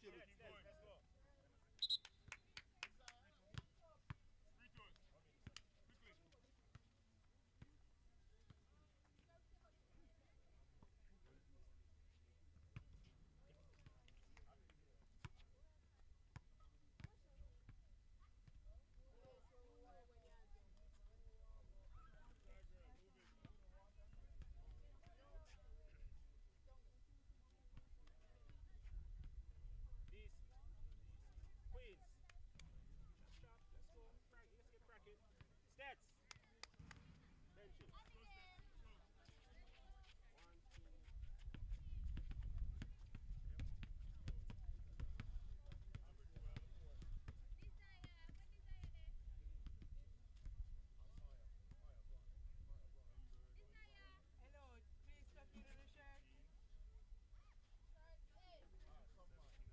table. Let's go. Free toes. Quickly. This. Queens. Chop. Let's go. Let's get cracking. Stats. Benches. One, two. Hello, please tuck in the shirt.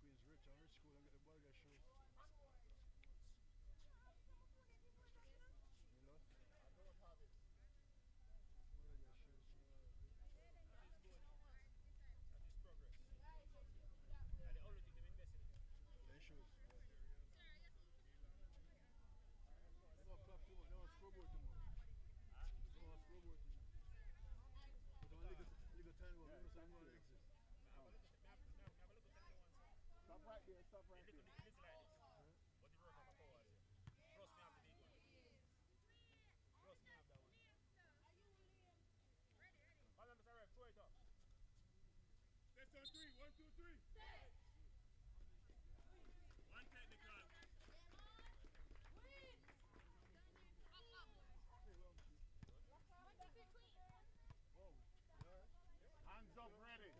Queen's rich and rich school and get the ball their shoes. You know? Ball their shoes. That is progress. And the only thing they've invested in. Their shoes. They don't clap too much. They don't scoreboard too much. They don't scoreboard too much. But don't legal time one. Remember something going to exist. Have a look at that one, sir. Stop right there, stop right Little, there. little like this. But the work of a power, sir. Trust me, I have the big one. Trust me, I have that one. Hold on, Mr. Ref, throw it up. That's on three. 1, 2, 3. One technical. Hands up, ready.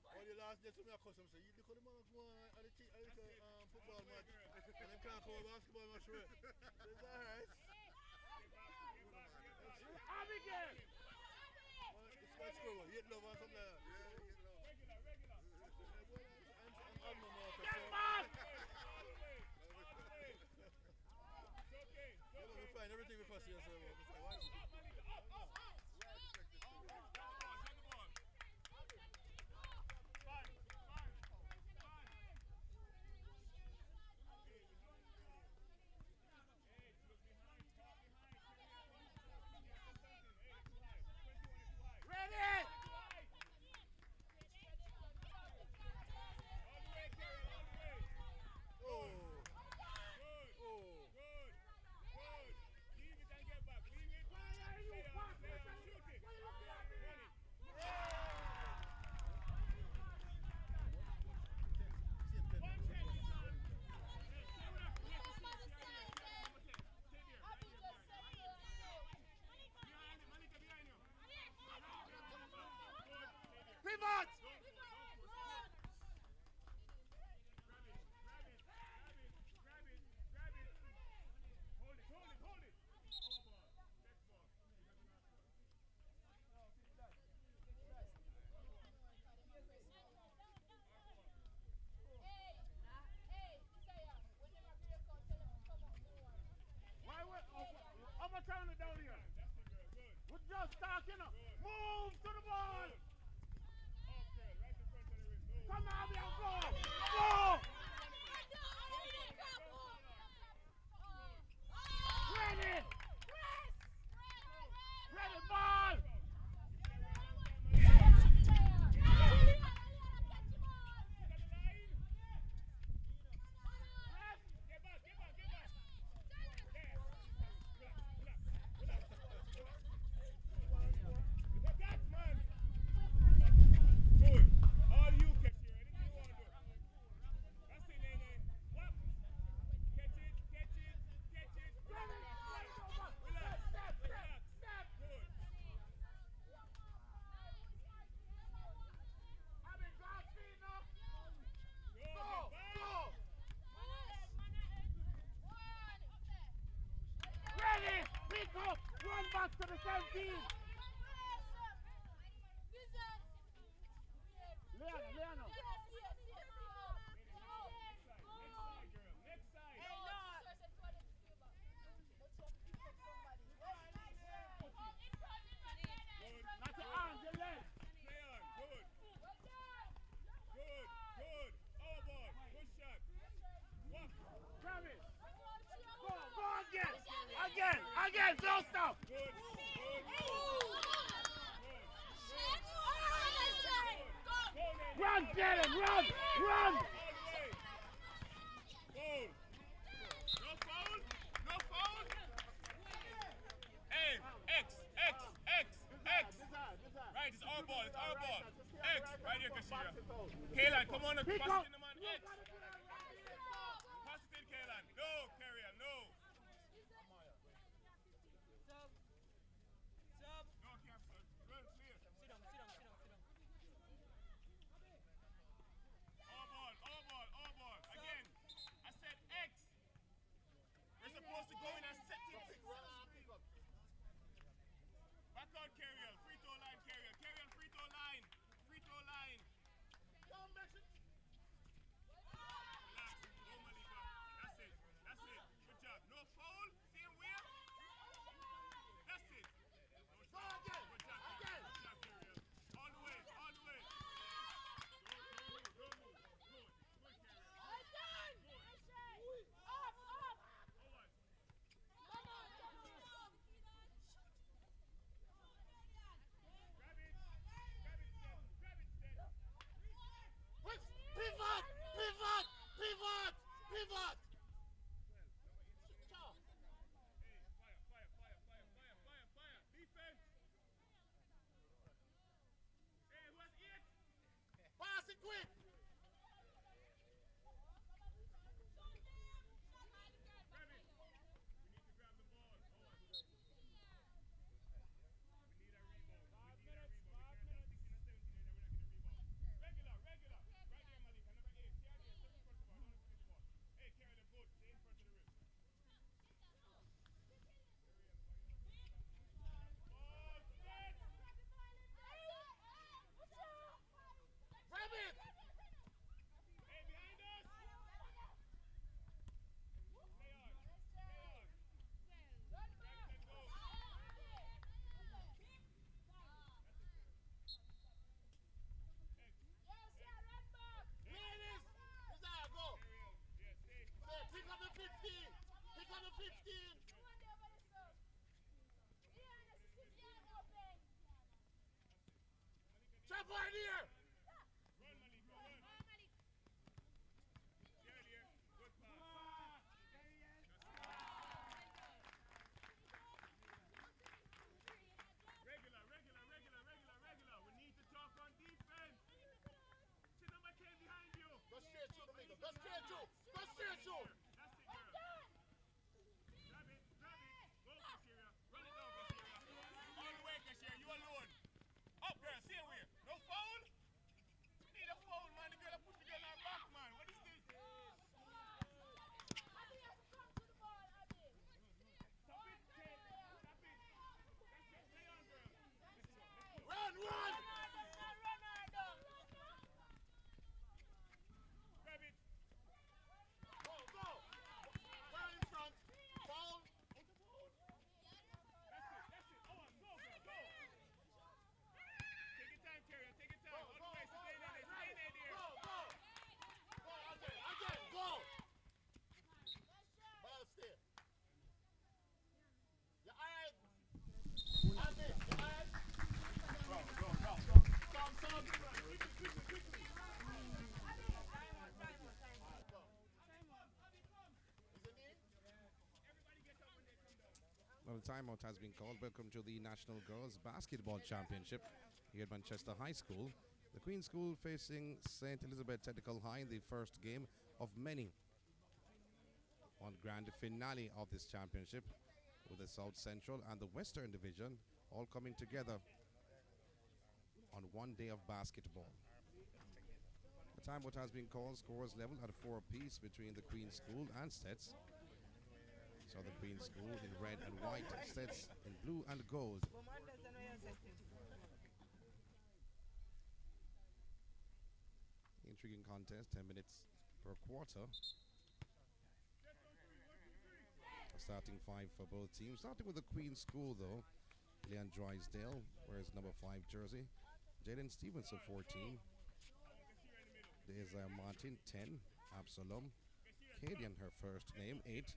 All the last day, some of your customers say, you look at the man go on at the football match, and them can't come basketball match for it. So it's alright. Abigail! It's quite scoreboard. Hit love or something like that. Regular. I'm no more. Get back! We find everything we pass here, so it's like, watch it. Ready! Oh! Leave it and get back. Leave it. Why are you back? Shoot it. Why are you looking at me? Pivot! Hold it. Our ball. Next ball. Why overturn it down here? That's it, girl. Good. We're just talking. Move to the ball. Off, girl. Right in front of the rim. No. Come on, and go. Go. Ready. Ready, ball. Get back. Relax, man. Good. All you catch here. Anything you want to do. That's it, Nene. What? Catch it. Relax. Good. I'm in glass feet now. Go. Go. Ready. Pick up. Run back to the 17. Leon. Next side. Not your arms, your legs. Play on. Good. Run, Jalen, run! Run! All the way. Foul. No foul. No foul. Hey, X. Right, it's our ball. X, right here, Kashira. Kaylan, come on, pass it in the man. X. Pass it in, Kaylan. No, Carriel, no. Sub. No, Capson. Well, clear. Sit down. All ball. Again, I said X. We're supposed to go in and set it. Back out, Carriel. Free throw line, Carriel. Free throw line. Relax. No, Malika. That's it. Good job. No foul. Same way. That's it. No shot. Good job, Carriel. All the way. Don't move. Good, Carriel. Pivot! Hey, fire. Defense. Hey, what's it? Pass it quick! Grab it. We need to grab the ball. We need a rebound. We can't have 16 and 17 and we're not going to rebound. Regular. Right there, Malika. Number 8. Stay out there. Step in front of the ball. Don't finish the ball. Hey, carry the boat. Stay in front of the rim. Ball set. Grab it! Hey, behind us. Stay on. Grab it and go. Ladies! Desire, go! Carry out. Yeah, stay. Pick up the 15! Pick up the 15! Trap right here! Run, Malika, run. Stay there. Good pass. Regular. We need to talk on defense. See number 10 behind you. Go straight through the middle. Go straight through! Go straight through! That's it, girl. Grab it. Go, Kashira. Run it down, Kashira. All the way, Kashira. You alone. Up, girl. Same way. No foul. We need a foul, man. The girl that pushed the girl out back, man. What is this? Stop it, Kate. Stop it. That's it. Stay on, girl. Run! Grab it. Go! Foul in front! Foul! That's it. Oh, go, girl. Go. Take your time, Carrier. Take your time. All the way. Stay there. Go! Go, again! Go! Ball stay. Your eyes! Andy, your eyes! Some. Quickly. Well, timeout has been called. Welcome to the National Girls Basketball Championship here at Manchester High School. The Queen's School facing St. Elizabeth Technical High in the first game of many on grand finale of this championship, with the South Central and the Western Division all coming together on one day of basketball. The timeout has been called. Scores level at 4 apiece between the Queen's School and Stets. So the Queen's School in red and white, Stets in blue and gold. Intriguing contest, 10 minutes per quarter. A starting 5 for both teams. Starting with the Queen's School though. Leon Drysdale wears number 5 jersey. Jaden Stevenson 14. There's Martin 10. Absalom. Kadian, her first name, 8.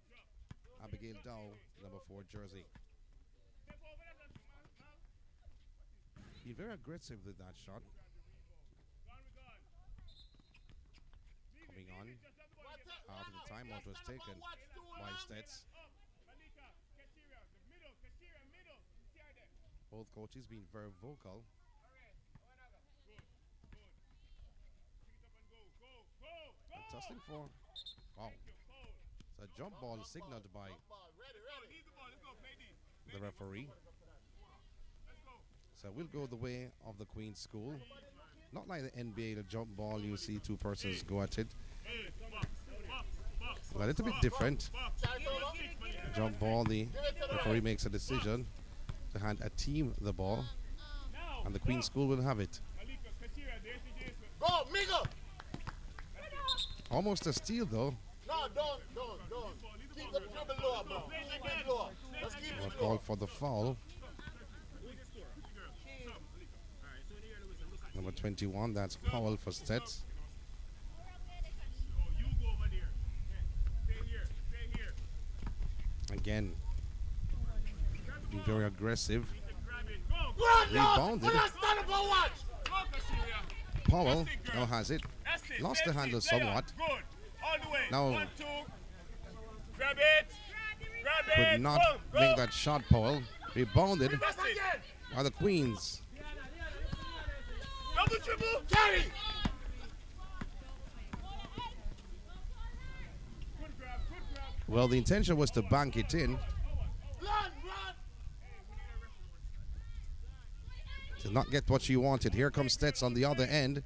Abigail Dow, number 4 jersey. Be very aggressive with that shot. moving on after the timeout was taken by Stets. Both coaches being very vocal. And tussling for, wow, it's a jump ball signaled by the referee. So we'll go the way of the Queen's School. Not like the NBA, the jump ball, you see two persons go at it. A little bit different. Jump ball, the referee makes a decision to hand a team the ball, and the Queen's School will have it. Go, Migo! Almost a steal though. No, don't. Keep the dribble lower, bro. Keep it lower. Let's keep We'll it call lower. for the foul. Number 21, that's Powell for Stets. Again, being very aggressive. Rebounded. Powell now has it. Lost the handle somewhat. Now could not make that shot, Powell. Rebounded by the Queens. Double triple, carry! Well, the intention was to bank it in. Run! To not get what she wanted. Here comes Stets on the other end.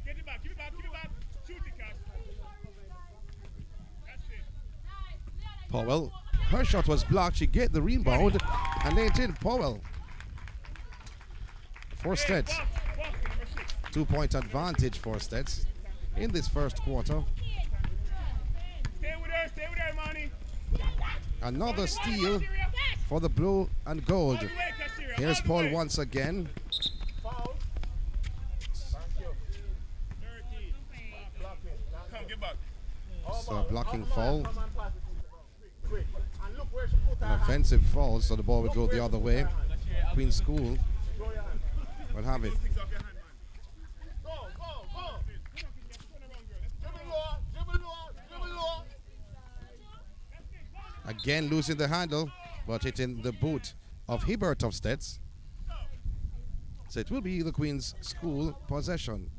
Get it back. Shoot it, Cash. That's it. Powell, her shot was blocked. She get the rebound and laid it in. Powell for Stets. 2-point advantage for Stets in this first quarter. Stay with her, Money. Another steal for the blue and gold. Here's Paul once again. Foul. Thank you. 13. Come, get back. So blocking foul. Come on, pass it. Quick. And look where she put her An hand. offensive foul, so the ball would go the other way. Queen's School Throw your hand. will have it. Sticks off your hand, man. Go. Dribble lower. Again losing the handle, but hitting the boot of Herbert of Stets. So it will be the Queen's School possession.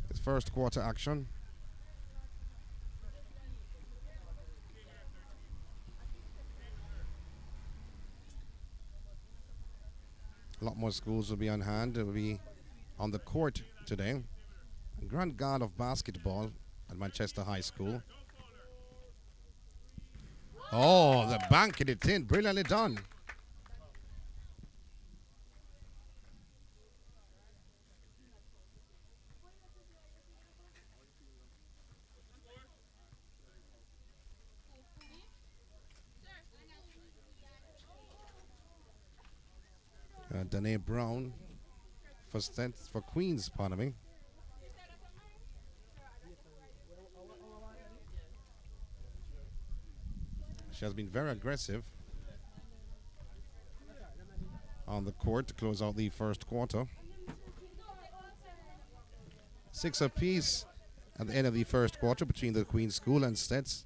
This first quarter action. A lot more schools will be on hand. It will be on the court today. Grand Guard of Basketball at Manchester High School. Oh, the banking it in. Brilliantly done. Danae Brown for Queens, pardon me. She has been very aggressive on the court to close out the first quarter. 6 apiece at the end of the first quarter between the Queen's School and Stets.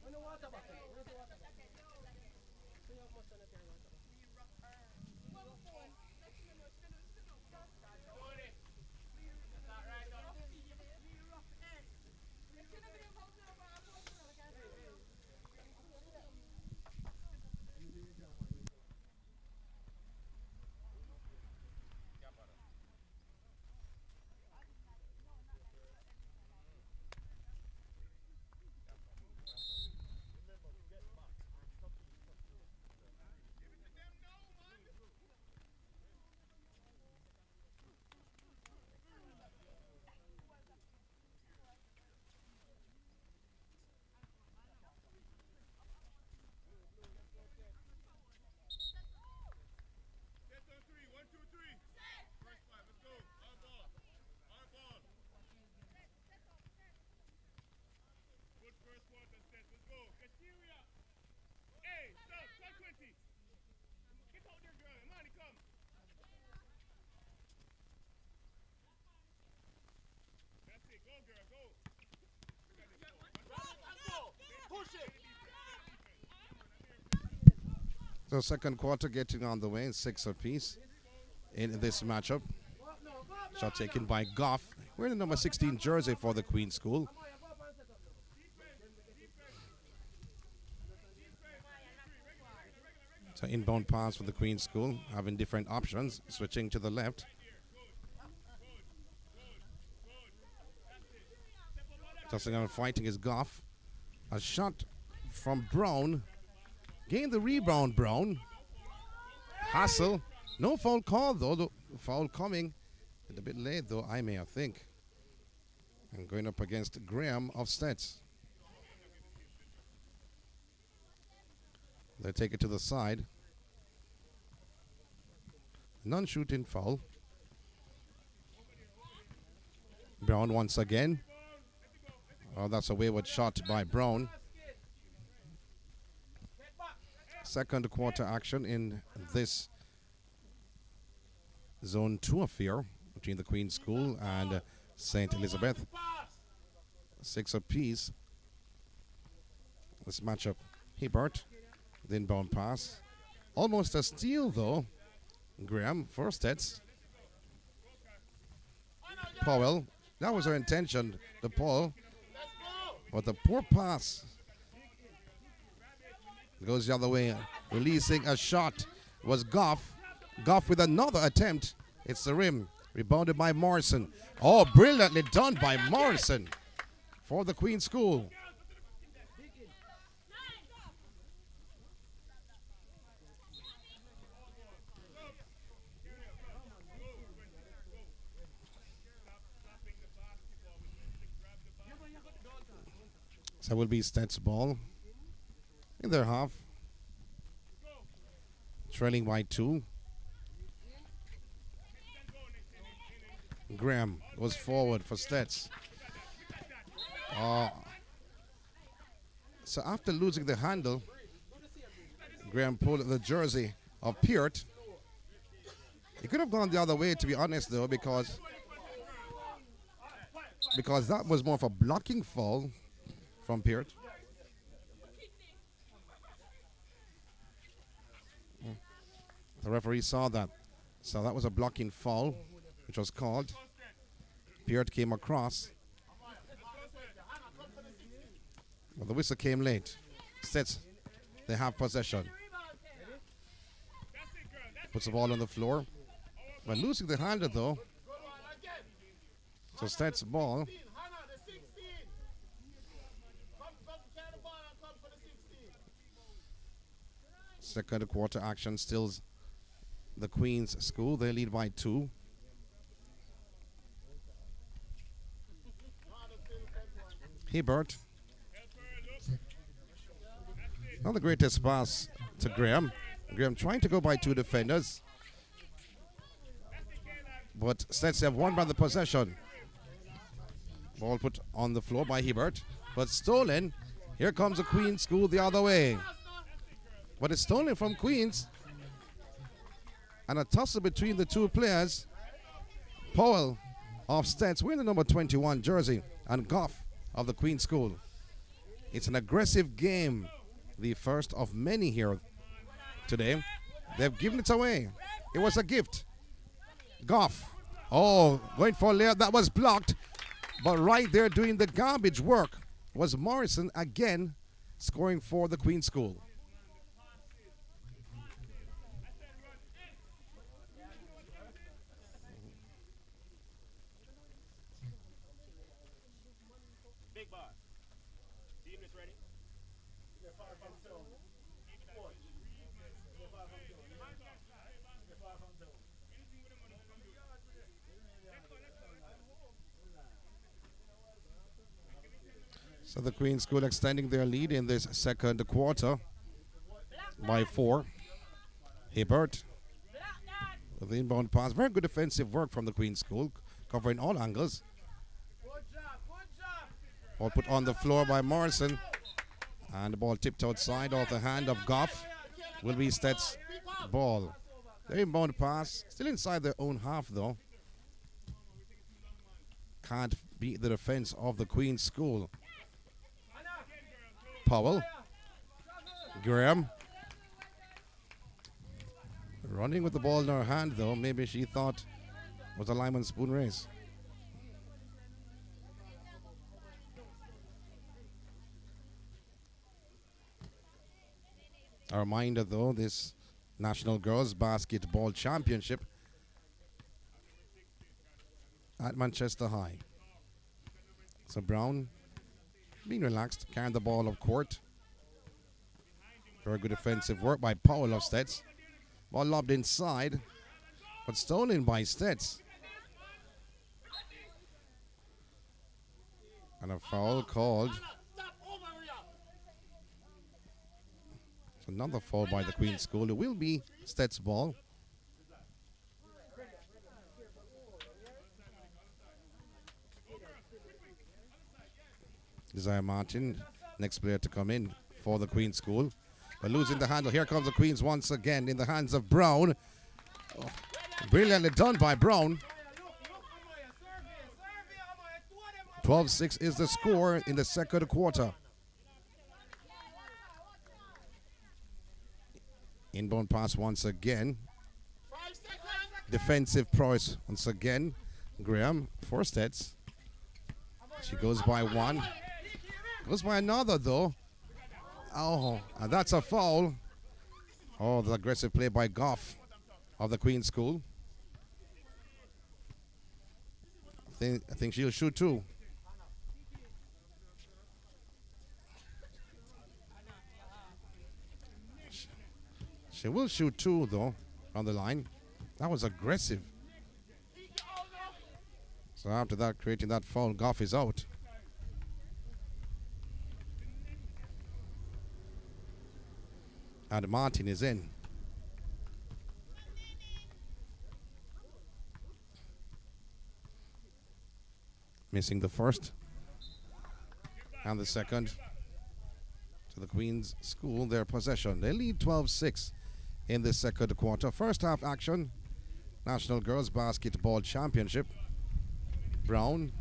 So second quarter getting on the way, 6 apiece in this matchup. Shot taken by Goff. Wearing the number 16 jersey for the Queen School. So inbound pass for the Queen School, having different options, switching to the left. Tossing out and fighting is Goff. A shot from Brown. Gained the rebound, Brown. Hassel. No foul call, though. The foul coming a bit late, though, I think. And going up against Graham of Stets. They take it to the side. Non-shooting foul. Brown once again. Oh, that's a wayward shot by Brown. Second quarter action in this Zone 2 affair between the Queen School and St. Elizabeth. 6 apiece. This matchup, Herbert, the inbound pass. Almost a steal, though. Graham, first hits. Powell, that was her intention, the Paul. But the poor pass goes the other way. Releasing a shot was Goff. Goff with another attempt. It's the rim. Rebounded by Morrison. Oh, brilliantly done by Morrison for the Queen School. So will be Stets ball in their half. Trailing by 2. Graham goes forward for Stets. So after losing the handle, Graham pulled the jersey of Peart. He could have gone the other way, to be honest, though, because that was more of a blocking foul from Peart. The referee saw that. So that was a blocking foul, which was called. Peart came across. But the whistle came late. Stets, they have possession. Puts the ball on the floor. But losing the handle, though. So Stets ball. Second quarter action still the Queen's School. They lead by 2. Herbert. Not the greatest pass to Graham. Graham trying to go by 2 defenders. But Stets have won by the possession. Ball put on the floor by Herbert. But stolen. Here comes the Queen's School the other way. But it's stolen from Queens. And a tussle between the 2 players. Powell of Stets wearing the number 21 jersey. And Goff of the Queen School. It's an aggressive game. The first of many here today. They've given it away. It was a gift. Goff. Oh, going for a layup. That was blocked. But right there doing the garbage work was Morrison again scoring for the Queen School. So the Queen School extending their lead in this second quarter by 4. Herbert with the inbound pass. Very good defensive work from the Queen School, covering all angles. Ball put on the floor by Morrison. And the ball tipped outside off the hand of Goff. Will be Stets' ball. The inbound pass. Still inside their own half, though. Can't beat the defense of the Queen School. Powell. Graham. Running with the ball in her hand, though. Maybe she thought it was a lime and spoon race. A reminder, though, this National Girls Basketball Championship at Manchester High. So Brown being relaxed, carrying the ball up court. Very good defensive work by Powell of Stets. Ball lobbed inside, but stolen by Stets. And a foul called. Another foul by the Queen's School. It will be Stets' ball. Desire Martin, next player to come in for the Queen's School. But losing the handle. Here comes the Queens once again in the hands of Brown. Oh, brilliantly done by Brown. 12-6 is the score in the second quarter. Inbound pass once again. Defensive prowess once again. Graham for Stets. She goes by one. Goes by another, though. Oh, and that's a foul. Oh, the aggressive play by Goff of the Queen's School. I think she'll shoot too. She will shoot two, though, on the line. That was aggressive. So after that, creating that foul, Goff is out. And Martin is in. Missing the first and the second to the Queen's School, their possession. They lead 12-6 in the second quarter. First half action, National Girls Basketball Championship. Brown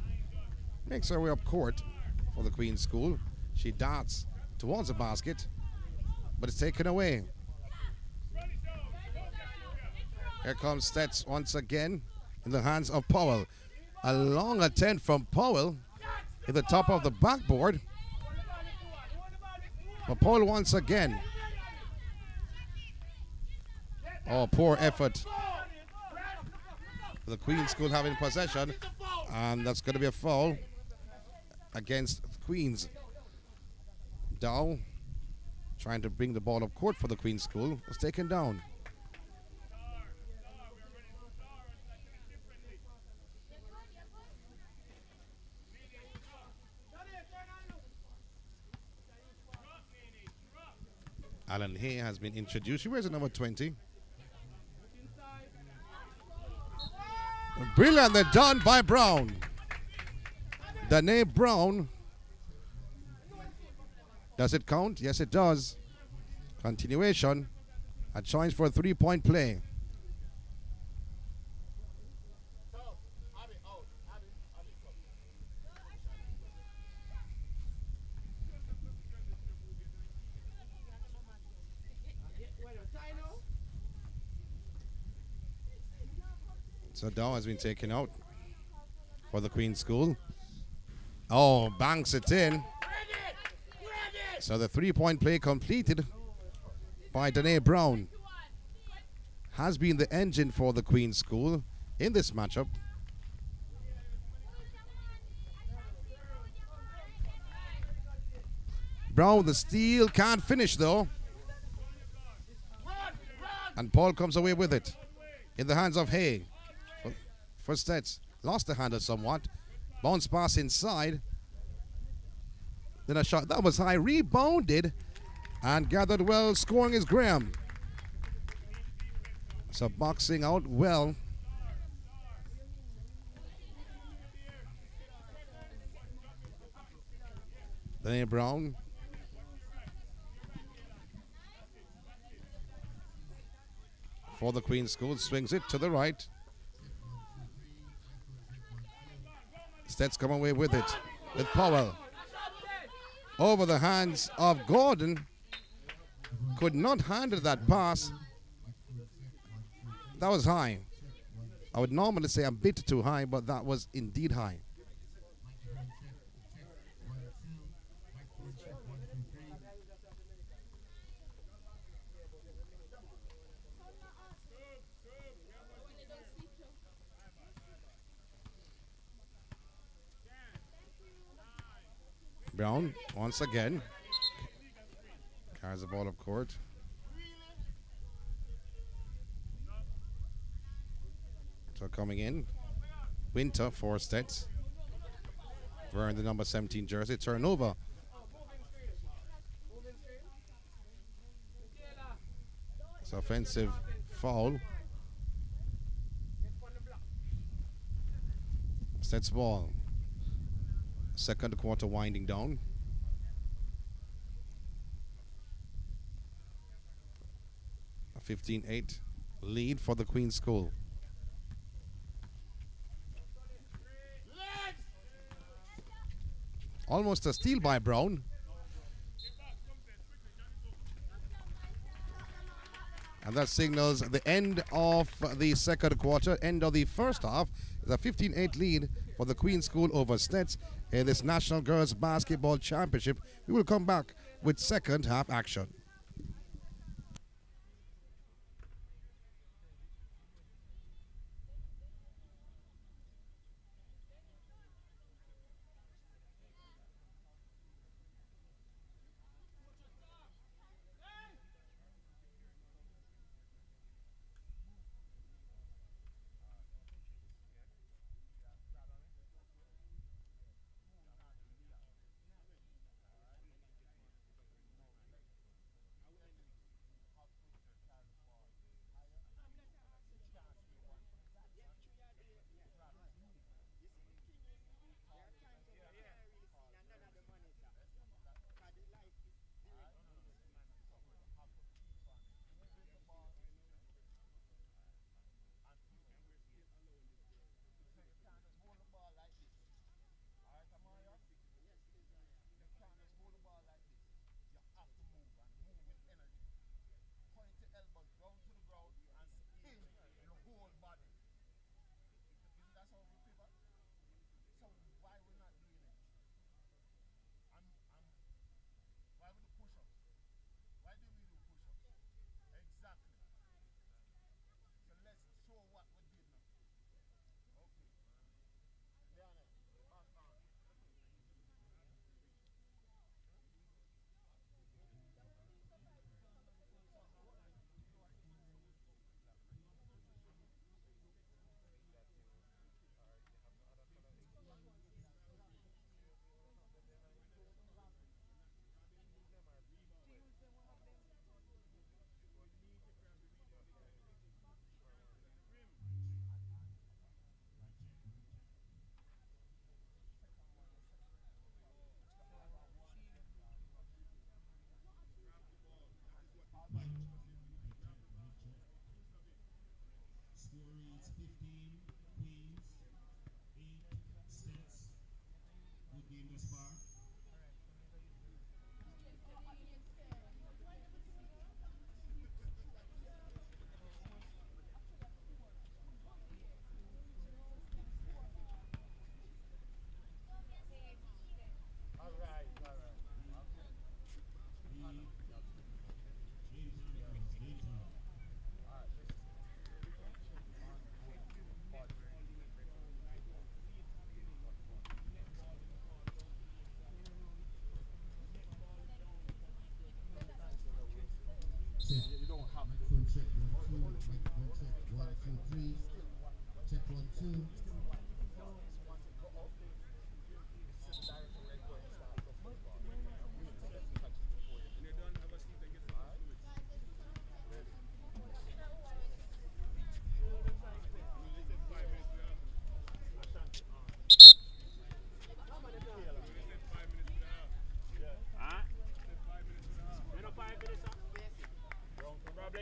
makes her way up court for the Queen's School. She darts towards the basket, but it's taken away. Here comes Stets once again in the hands of Powell. A long attempt from Powell in the top of the backboard. But Powell once again. Oh, poor effort. The Queen's School having possession, and that's going to be a foul against Queens. Dow, trying to bring the ball up court for the Queen's School, was taken down. Alan Hay has been introduced. She wears a number 20. Brilliantly done by Brown. Danae Brown. Does it count? Yes, it does. Continuation. A chance for a three-point play. So Dow has been taken out for the Queen's School. Oh, banks it in. So the three-point play completed by Danae Brown. Has been the engine for the Queen's School in this matchup. Brown, the steal, can't finish though. And Paul comes away with it in the hands of Hay. For Stets, lost the handle somewhat. Bounce pass inside. Then a shot that was high, rebounded and gathered well. Scoring is Graham. So boxing out well. Danae Brown. For the Queen's School, swings it to the right. Stets come away with it, with Powell. Over the hands of Gordon. Could not handle that pass. That was high. I would normally say a bit too high, but that was indeed high. Brown, once again, carries the ball up court. So coming in, Winter, 4 sets. Wearing the number 17 jersey, turnover. It's offensive foul. Sets ball. Second quarter winding down. A 15-8 lead for the Queen's School. Almost a steal by Brown. And that signals the end of the second quarter, end of the first half. It's a 15-8 lead for the Queen's School over Stets in this National Girls Basketball Championship. We will come back with second half action.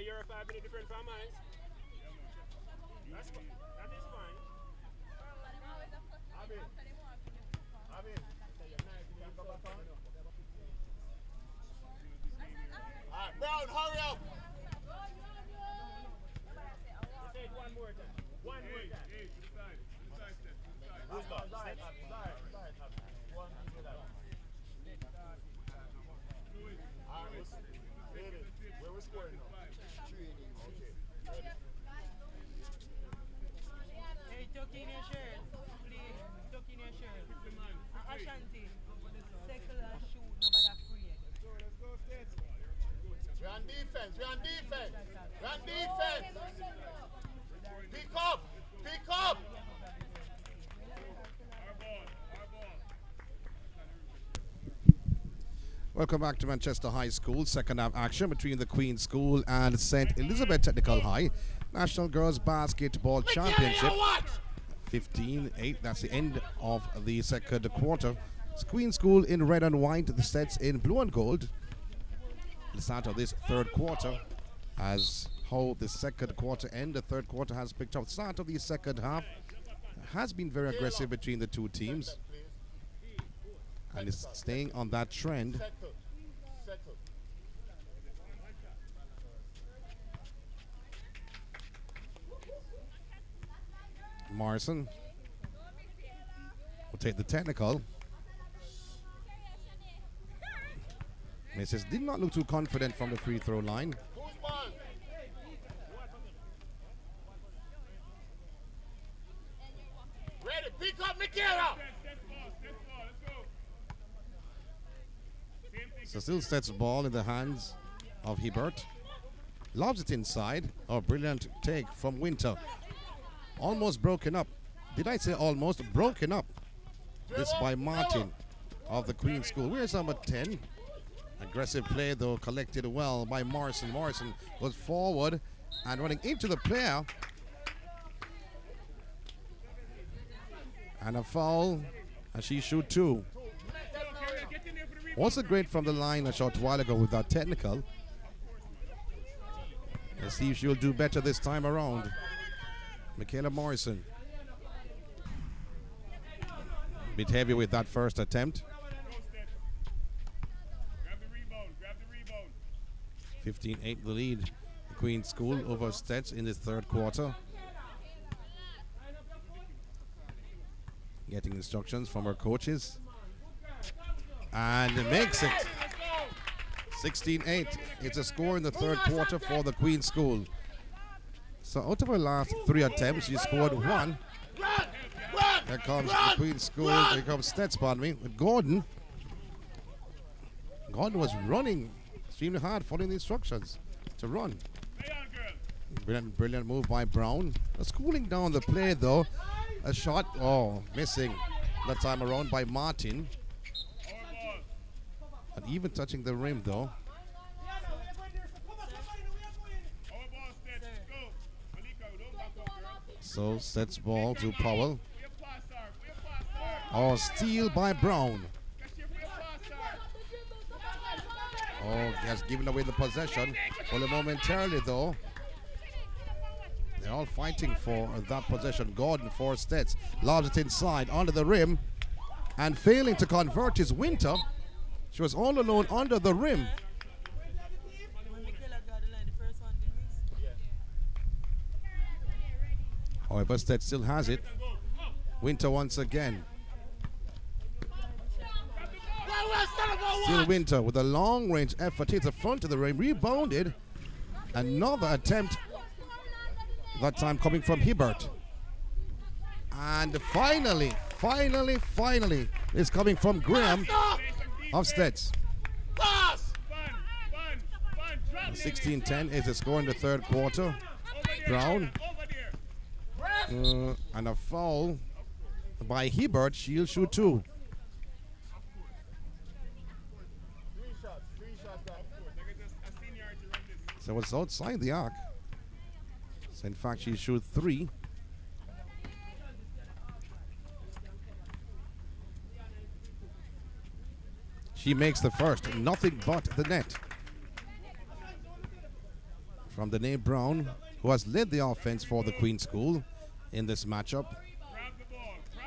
You're a 5 minute different from mine. That is fine. Welcome back to Manchester High School. Second half action between the Queen's School and St. Elizabeth Technical High. National Girls Basketball Championship. 15-8. That's the end of the second quarter. Queen's School in red and white. The sets in blue and gold. The start of this third quarter, as how the second quarter end, the third quarter has picked up. Start of the second half has been very aggressive between the two teams, and it's staying on that trend. Morrison will take the technical. Mrs. did not look too confident from the free throw line. Ready, pick up Michaela. So still sets ball in the hands of Herbert. Lobs it inside. Oh, brilliant take from Winter. Almost broken up. Did I say almost? Broken up. This by Martin of the Queen's School. Where's number 10? Aggressive play though, collected well by Morrison. Morrison goes forward and running into the player. And a foul, and she shoot two. Also great from the line a short while ago with that technical. Let's see if she'll do better this time around. Michaela Morrison. Bit heavy with that first attempt. 15-8 the lead. The Queen's School over Stets in the third quarter. Getting instructions from her coaches. And it makes it. 16-8. It's a score in the third quarter for the Queen's School. So out of her last 3 attempts, she scored 1. Here comes the Queen's School. Here comes Stets, pardon me, with Gordon. Gordon was running extremely hard, following the instructions to run. Brilliant move by Brown. Cooling down the play though. A shot, missing that time around by Martin. And even touching the rim though. So sets ball to Powell. Oh, steal by Brown. Oh, he has given away the possession. Only momentarily though. They're all fighting for that possession. Gordon for Stets. Lobs it inside, under the rim. And failing to convert is Winter. She was all alone under the rim. However, Stets still has it. Winter once again. Still Winter with a long-range effort. Hits the front of the rim. Rebounded. Another attempt. That time coming from Herbert. And finally, it's coming from Graham of Stets. 16-10 is the score in the third quarter. Brown. And a foul by Herbert. She'll shoot 2. So it's outside the arc. So in fact, she shoot 3. She makes the first. Nothing but the net. From the name Brown, who has led the offense for the Queen's School in this matchup.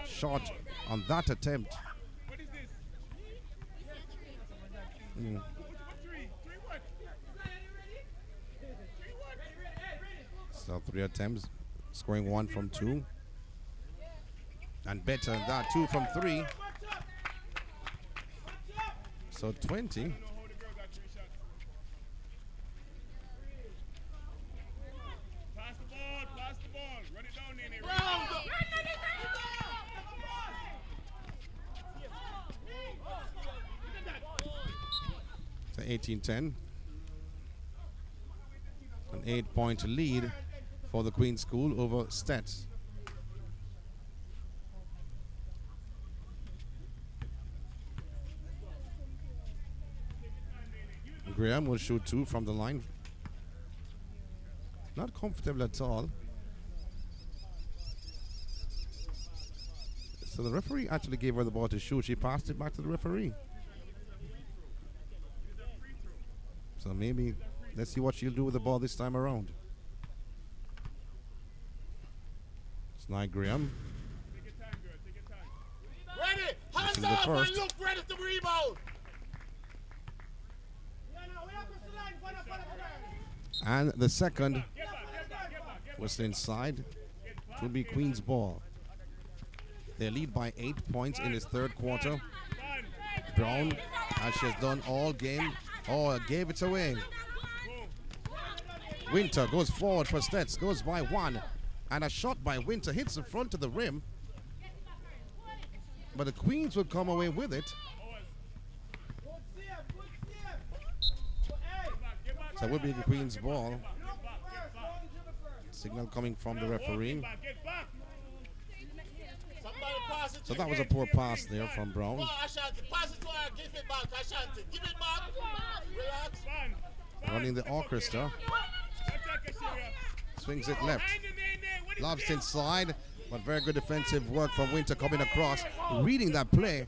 Shot on that attempt. So 3 attempts, scoring 1 from 2. And better than that, 2 from 3. So 20. So 18-10. An 8-point lead for the Queen's School over Stets. Graham will shoot 2 from the line. Not comfortable at all. So the referee actually gave her the ball to shoot. She passed it back to the referee. So maybe let's see what she'll do with the ball this time around. It's not Graham. Take your time, girl. Take your time. Ready. Hands This is the off and first. look ready to rebound. And the second Get back, get back, get back, get was inside. It will be Queen's ball. They lead by 8 points in this third quarter. back. Brown, as she has done all game, gave it away. Winter goes forward for Stets, goes by 1. And a shot by Winter hits the front of the rim. But the Queens will come away with it. So it will be the Queen's ball. Signal coming from the referee. Get back. Somebody pass it So to that was a him. poor pass there from Brown. Go, Ashanti. Pass it to her. Give it back, Ashanti. Give it back. Relax. Running the orchestra. Swings it left. Lobs inside. But very good defensive work from Winter coming across. Reading that play.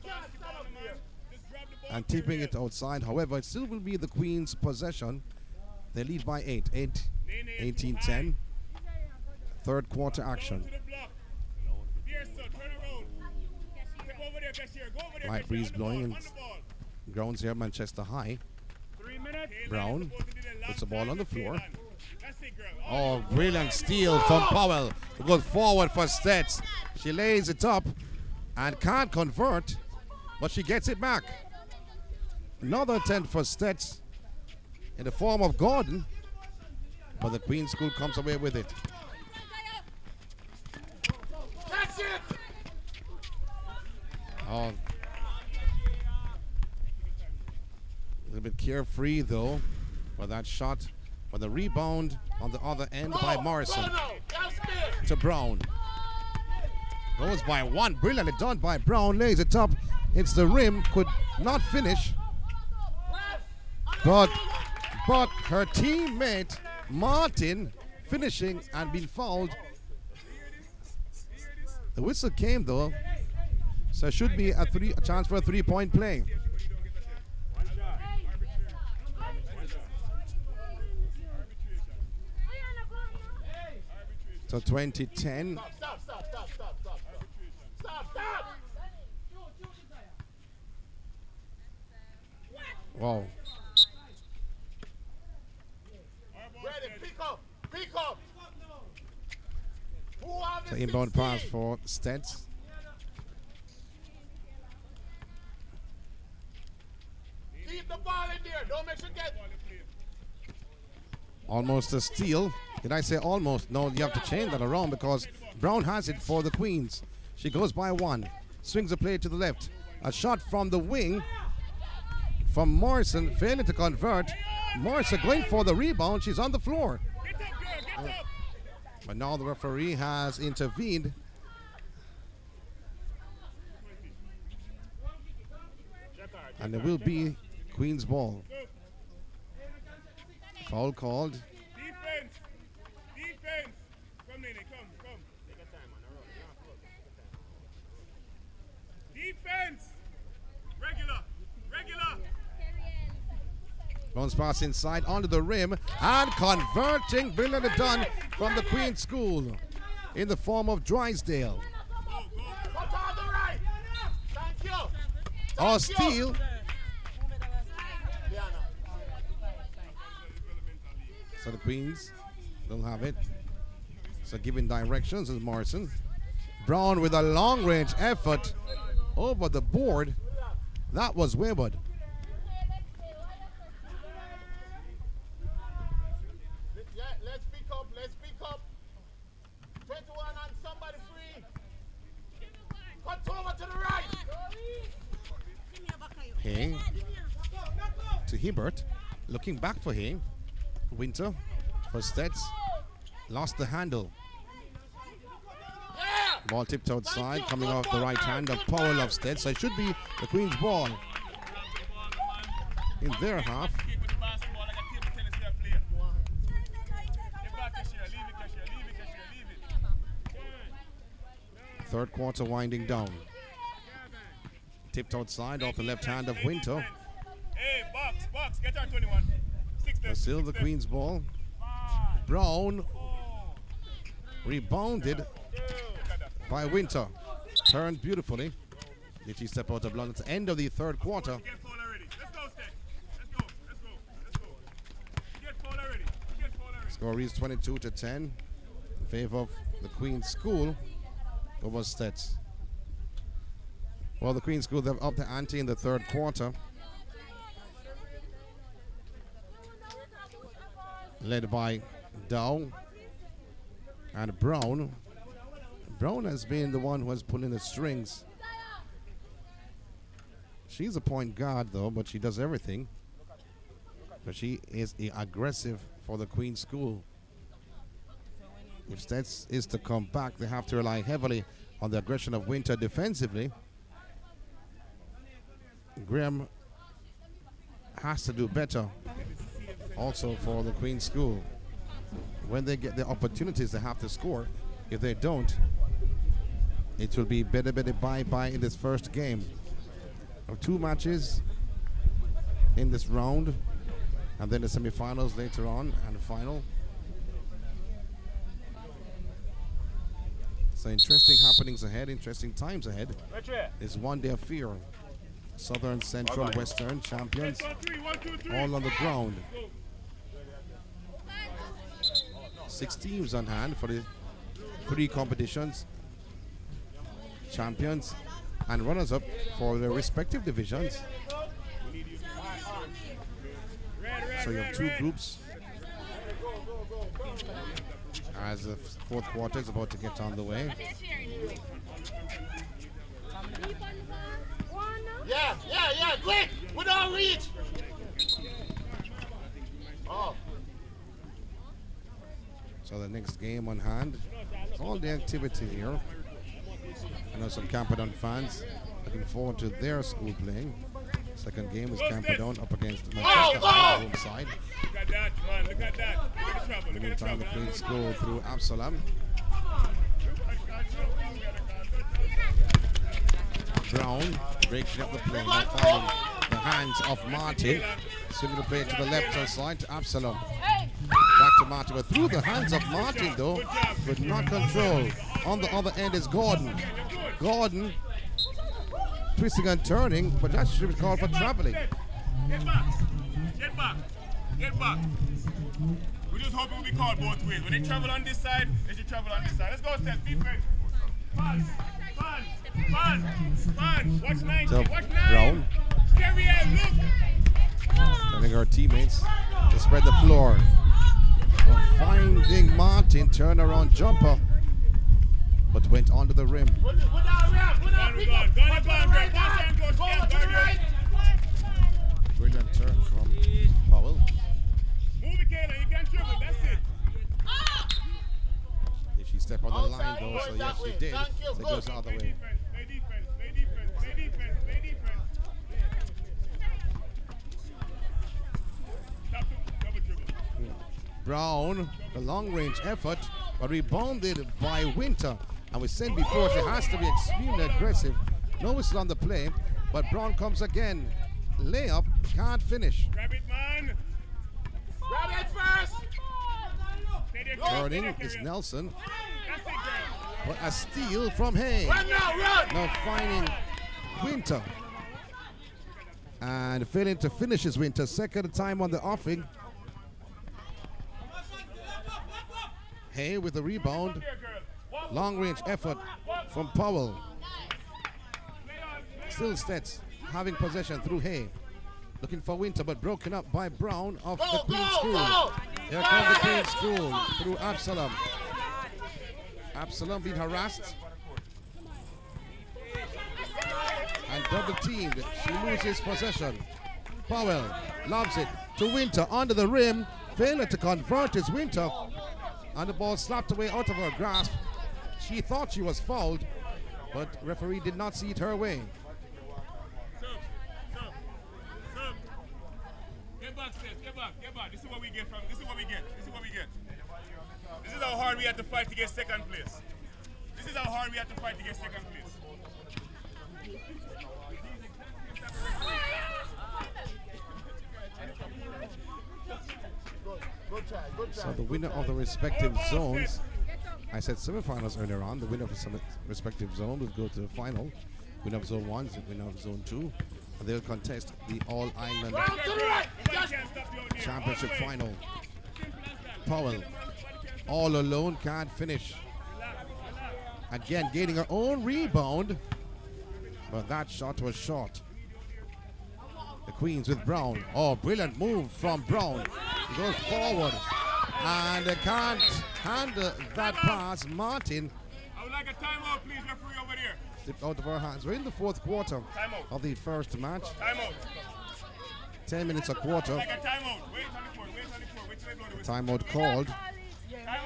And tipping it outside. However, it still will be the Queen's possession. They lead by 8. 18-10. Third quarter action. Light breeze blowing in grounds here, Manchester High. 3 minutes. Brown puts the ball on the floor. Oh, brilliant steal from Powell. Goes forward for Stets. She lays it up and can't convert, but she gets it back. Another attempt for Stets in the form of Gordon, but the Queen's School comes away with it. That's it. Oh, a little bit carefree though for that shot. But the rebound on the other end by Morrison Go now. That's it. to Brown. Goes by 1. Brilliantly done by Brown. Lays it up. Hits the rim. Could not finish. But her teammate Martin finishing and being fouled. The whistle came though. So it should be a chance for a 3-point play. So 2010. Stop. Wow. Ready. Pick up. Who have So the inbound 16? pass for Stets. Keep the ball in there. Don't make sure get. Almost a steal. Did I say almost? No, you have to change that around because Brown has it for the Queens. She goes by 1. Swings the play to the left. A shot from the wing from Morrison, failing to convert. Morrison going for the rebound. She's on the floor. But now the referee has intervened. And it will be Queen's ball. Foul called. Defense. Come, Nene, come. Defense. Regular. Bounce pass inside onto the rim and converting. Brilliantly done from the Queen's School in the form of Drysdale. Cut on the right. Thank you. Or steal. So the Queens don't have it. So giving directions is Morrison. Brown with a long range effort over the board. That was wayward. Yeah, let's pick up. 21 and somebody free. Cut over to the right. Hay to Herbert. Looking back for Hay. Winter for Stets. Lost the handle. Ball tipped outside, coming off the right hand of Powell of Stets. So it should be the Queen's ball in their half. cashier. Leave it, cashier. Leave it, cashier. Leave it. Third quarter winding down. Tipped outside off the left hand of Winter. Hey, box. Get our 21. 6 But still the Queen's ball. Brown rebounded by Winter. Turned beautifully. Did she step out of line? It's the end of the third quarter. Get foul already. Let's go, Steph. Let's go. Get foul already. Score reads 22-10 in favor of the Queen's School over Stets. Well, the Queen's School, they've upped the ante in the third quarter. Led by Dow and Brown. Brown has been the one who has pulled in the strings. She's a point guard though, but she does everything. But she is aggressive for the Queen's School. If Stets is to come back, they have to rely heavily on the aggression of Winter defensively. Graham has to do better also for the Queen's School. When they get the opportunities, they have to score. If they don't, it will be better bye-bye in this first game. Of 2 matches in this round, and then the semifinals later on, and the final. So interesting happenings ahead, interesting times ahead. It's one day of fear. Southern, Central, Western champions all on the ground. 6 teams on hand for the 3 competitions. Champions and runners-up for their respective divisions. So you have 2 groups as the fourth quarter is about to get on the way. Yeah, quick! Without reach! Oh. So the next game on hand. It's all the activity here. I know some Camperdown fans looking forward to their school playing. Second game is Camperdown up against Manchester on the home side. Look at that, man. Look at that. Look at the trouble. In the meantime, the Queen's School through Absalom. Brown breaking up the play, now finding the hands of Martin. Swinging the play to the left hand side to Absalom. Back to Martin, but through the hands of Martin though, with not control. On the other end is Gordon. Gordon twisting and turning, but that should be called for traveling. Get back. We just hope it will be called both ways. When they travel on this side, they should travel on this side. Let's go, Steph. Defense. Fun. Watch 9. So Watch 9. Brown Carry out, look. telling our teammates to spread the floor. Finding Martin, turnaround jumper, but went onto the rim. Brilliant turn from Powell. Move it, Kayla. You can dribble. That's it. Did she step on the line though? So yes, she did. So it goes the other way. Play defense. Double dribble. Brown, the long range effort, but rebounded by Winter. And we said before, she has to be extremely aggressive. No whistle on the play, but Brown comes again. Layup, can't finish. Grab it, man. Grab it first! Turning is Nelson, That's it, girl. but a steal from Hay. Run now, run! Now finding Winter. And failing to finish his Winter. Second time on the offing. Hay with the rebound. Long range effort from Powell. Still Stets having possession through Hay. Looking for Winter, but broken up by Brown of the Queen's School. Here comes the Queen's School through Absalom. Absalom being harassed and double teamed. She loses possession. Powell lobs it to Winter under the rim. Failure to convert is Winter. And the ball slapped away out of her grasp. She thought she was fouled, but referee did not see it her way. Get Get back, Steph. Get back. Get back. This is what we get from. This is what we get. This is what we get. This is how hard we have to fight to get second place. This is how hard we have to fight to get second place. Good try. So the winner of the respective zones, I said semifinals earlier on, the winner of the respective zone will go to the final. Winner of zone 1, winner of zone 2. And they'll contest the All-Ireland Championship final. Powell, all alone, can't finish. Again, gaining her own rebound, but that shot was short. The Queens with Brown. Oh, brilliant move from Brown. He goes forward, and they can't handle that pass. Martin. I would like a timeout, please, referee over there. Slipped out of our hands. We're in the fourth quarter of the first match. Timeout. 10 minutes a quarter. Like a timeout. Wait on the court. Wait on the court. Wait till they go to Timeout called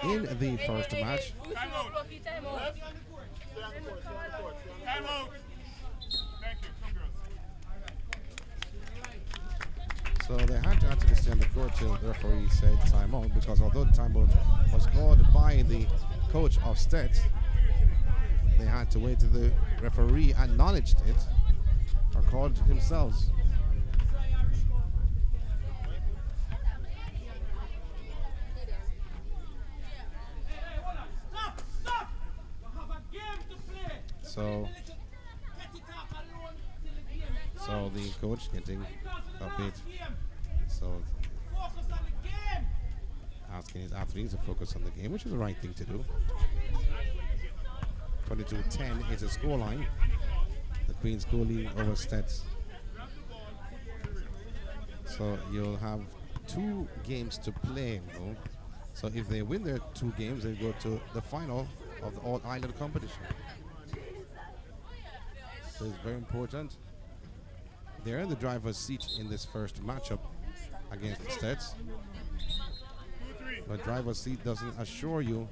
in the first match. Timeout. Timeout. Thank you. Come, girls. So they had to actually stay on the court till the referee said timeout, because although the timeout was called by the coach of Stets, they had to wait till the referee acknowledged it or called it themselves. So the coach getting a bit, so asking his athletes to focus on the game, which is the right thing to do. 22-10 is the scoreline. The Queen's School leading over Stets. So you'll have 2 games to play, though. So if they win their 2 games, they go to the final of the All-Ireland competition. So it's very important. They're in the driver's seat in this first matchup against the Stets. But driver's seat doesn't assure you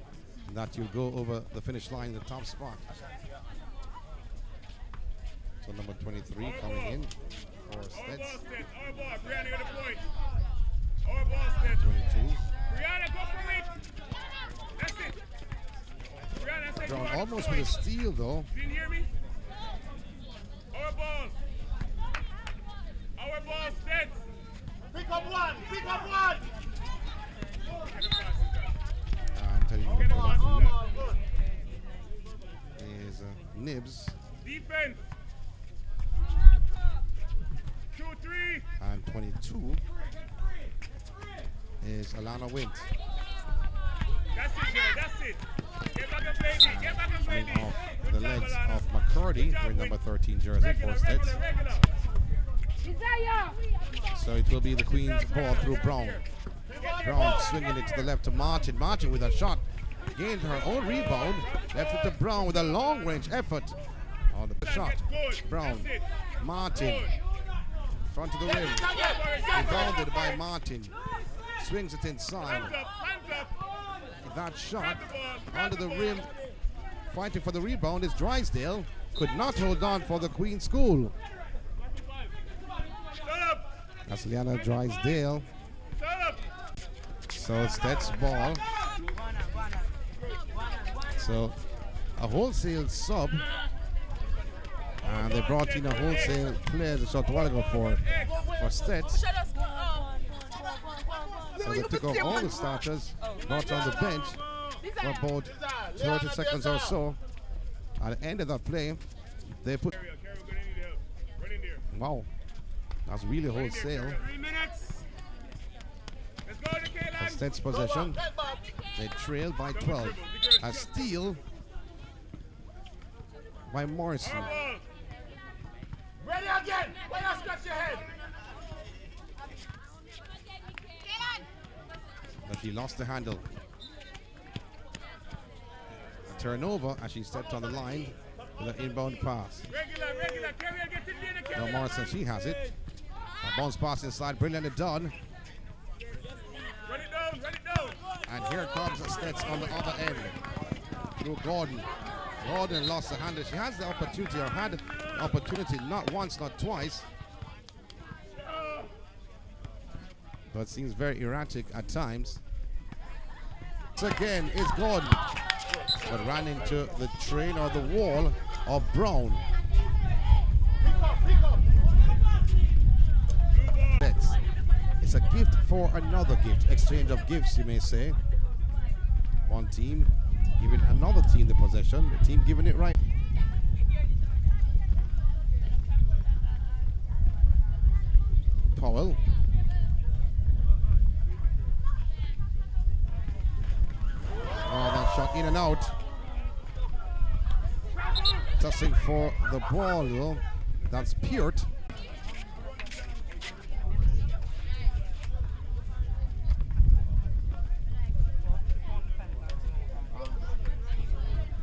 that you go over the finish line in the top spot. So number 23 coming in for Stets. 22. Brianna, go for it. That's it. Brown almost with a steal, though. Didn't hear me? Our ball. Our ball, Stets. Pick up one. Pick up one. I'm telling you, is Nibs. Defense. 2-3. And 22 is Alana Wint. That's it, girl. That's it. Get back and play me. Get back and play me. Off the legs of McCurdy, wearing number 13 jersey for Stets. So it will be the Queen's ball through Brown. Brown swinging it to the left to Martin. Martin with a shot. Gained her own rebound. Left it to Brown with a long range effort. On the shot. Brown. Martin. Front of the rim. Rebounded by Martin. Swings it inside. That shot under the rim. Fighting for the rebound is Drysdale. Could not hold on for the Queen's School. That's Liana Drysdale. So Stets ball. So a wholesale sub. And they brought in a wholesale player a short while ago for Stets. So they took off all the starters, brought on the bench for about 30 seconds or so. At the end of that play, they put. Wow, that's really wholesale. 3 minutes. Let's go to Caleb. Stets possession. They trail by 12. A steal by Morrison. Ready again. Why not scratch your head? But she lost the handle. A turnover as she stepped on the line with an inbound pass. Regular. Carry on, get in there. Now Morrison, she has it. A bounce pass inside, brilliantly done. Run it down. And here comes Stets on the other end. Through Gordon. Gordon lost the handle. She has the opportunity, or had the opportunity not once, not twice. but seems very erratic at times. Once again, it's gone, but ran into the train or the wall of Brown. It's a gift for another gift, exchange of gifts, you may say. One team giving another team the possession, the team giving it right. Powell. Oh, that shot in and out. Tossing for the ball, though. That's Peart.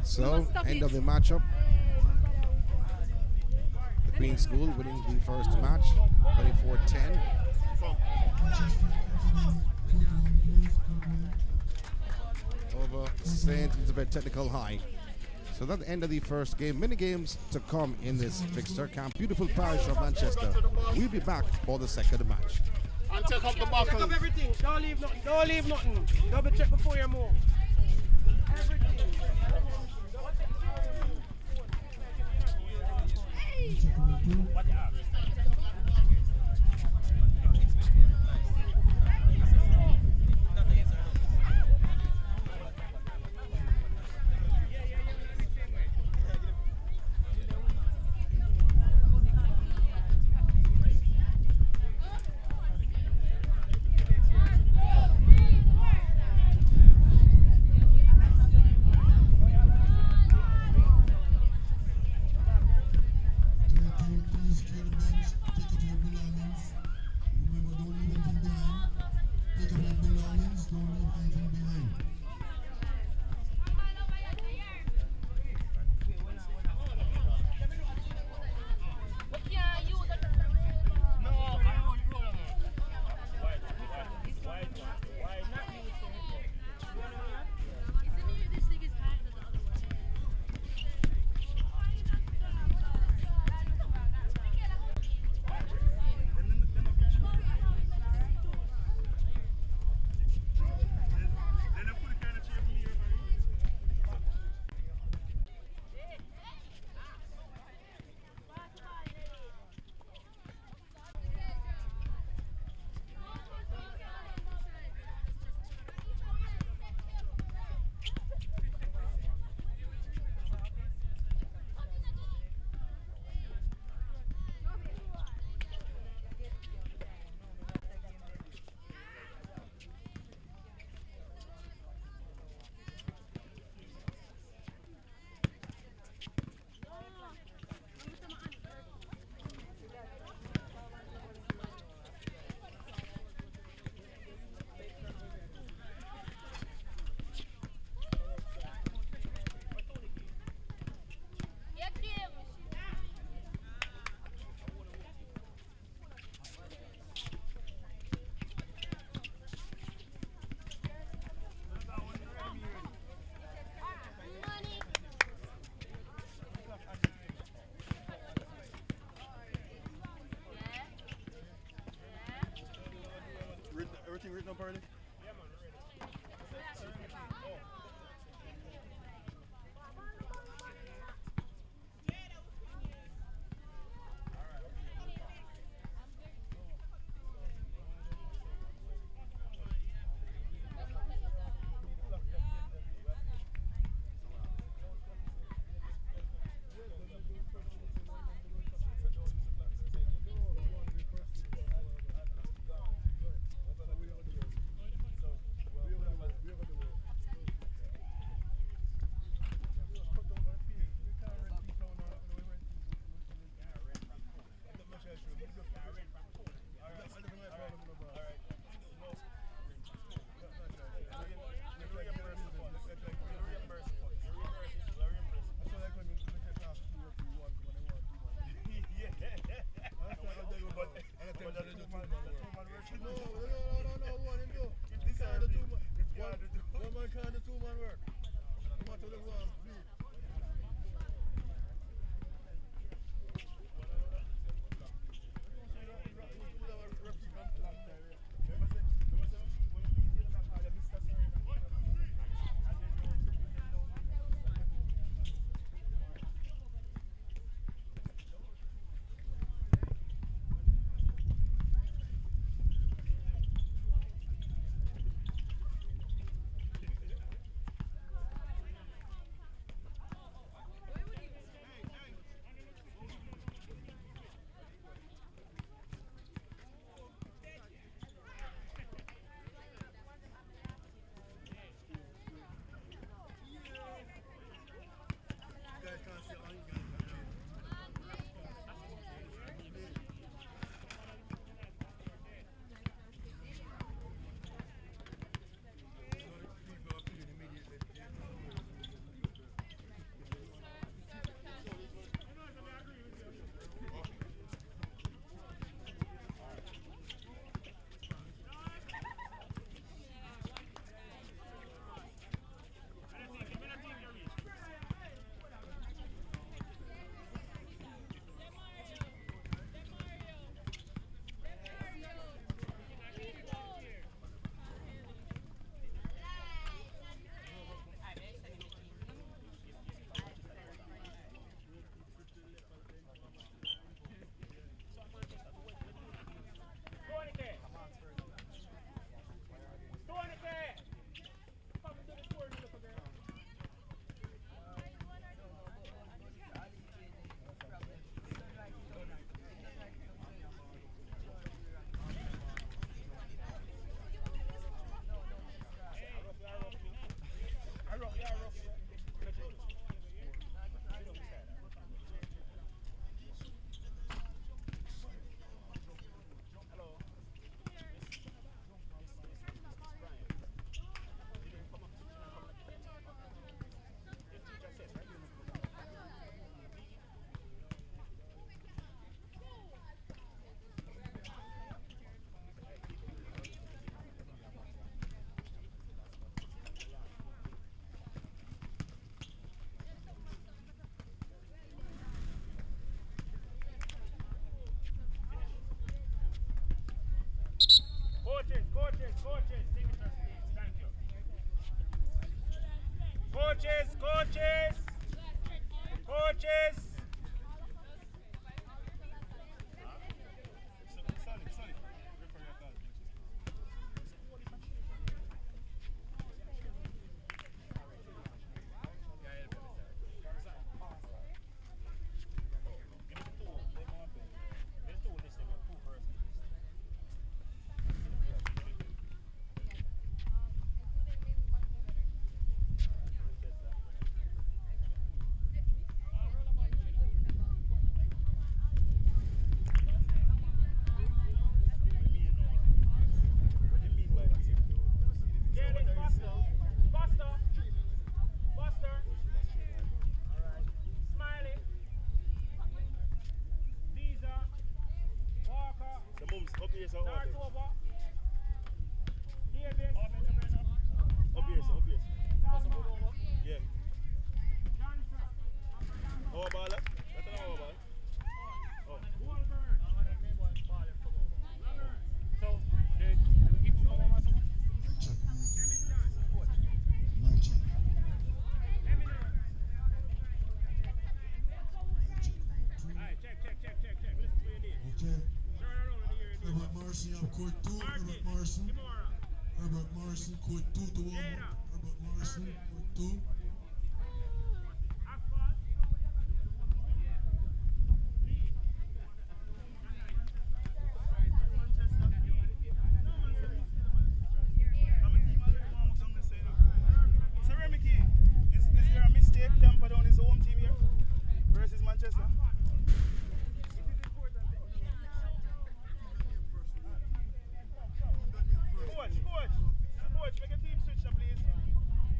So, end of the matchup. The Queen School winning the first match, 24-10. Over St. Elizabeth Technical High. So that's the end of the first game. Many games to come in this fixture. Camp Beautiful Parish of Manchester. We'll be back for the second match. And take up the buckle. Check up everything. Don't leave nothing. Don't leave nothing. Double check before you move. Everything. Everything written up already? Coaches, coaches, coaches. Sorry. Referee call. Herbert Morrison, you have court 2, Herbert Morrison. Herbert Morrison, court 2 to 1. Herbert Morrison, court 2. Is there a mistake? Camperdown is the home team here versus Manchester. Coach, make a team switch now, please.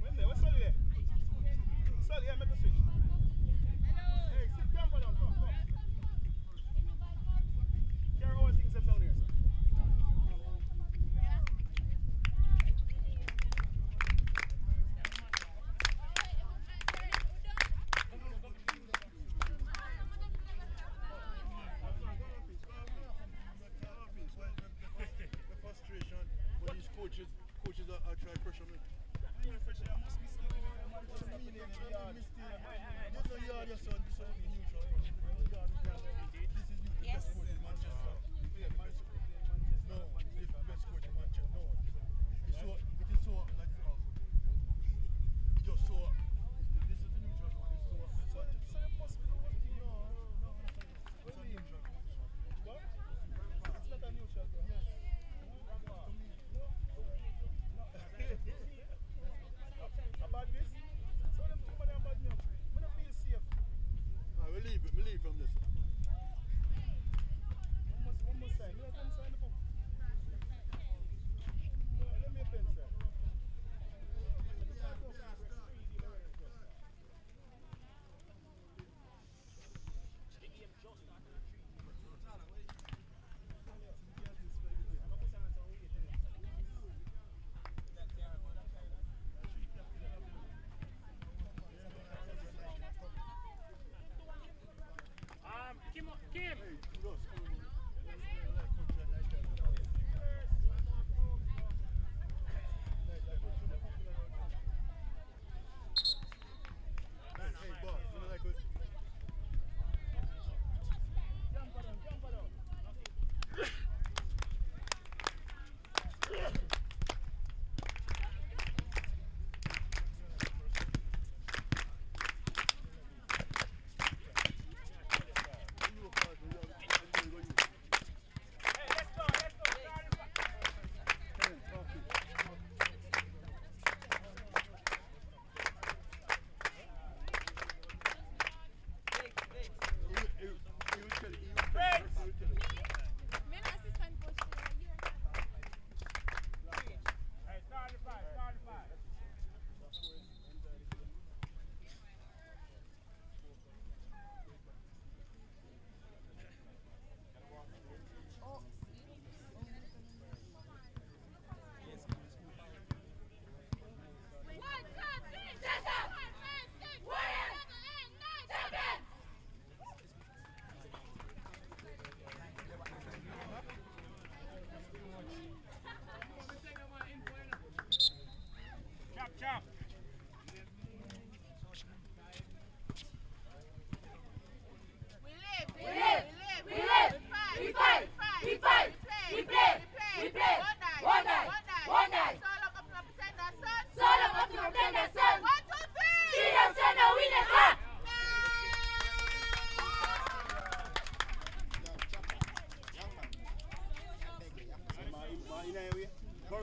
When there? What's Sully there? Sully, yeah, make a switch. Hey, sit Camperdown, come. Carry all things them down here, sir. Coaches are trying to pressure me. Yes. Leave from this. One more time.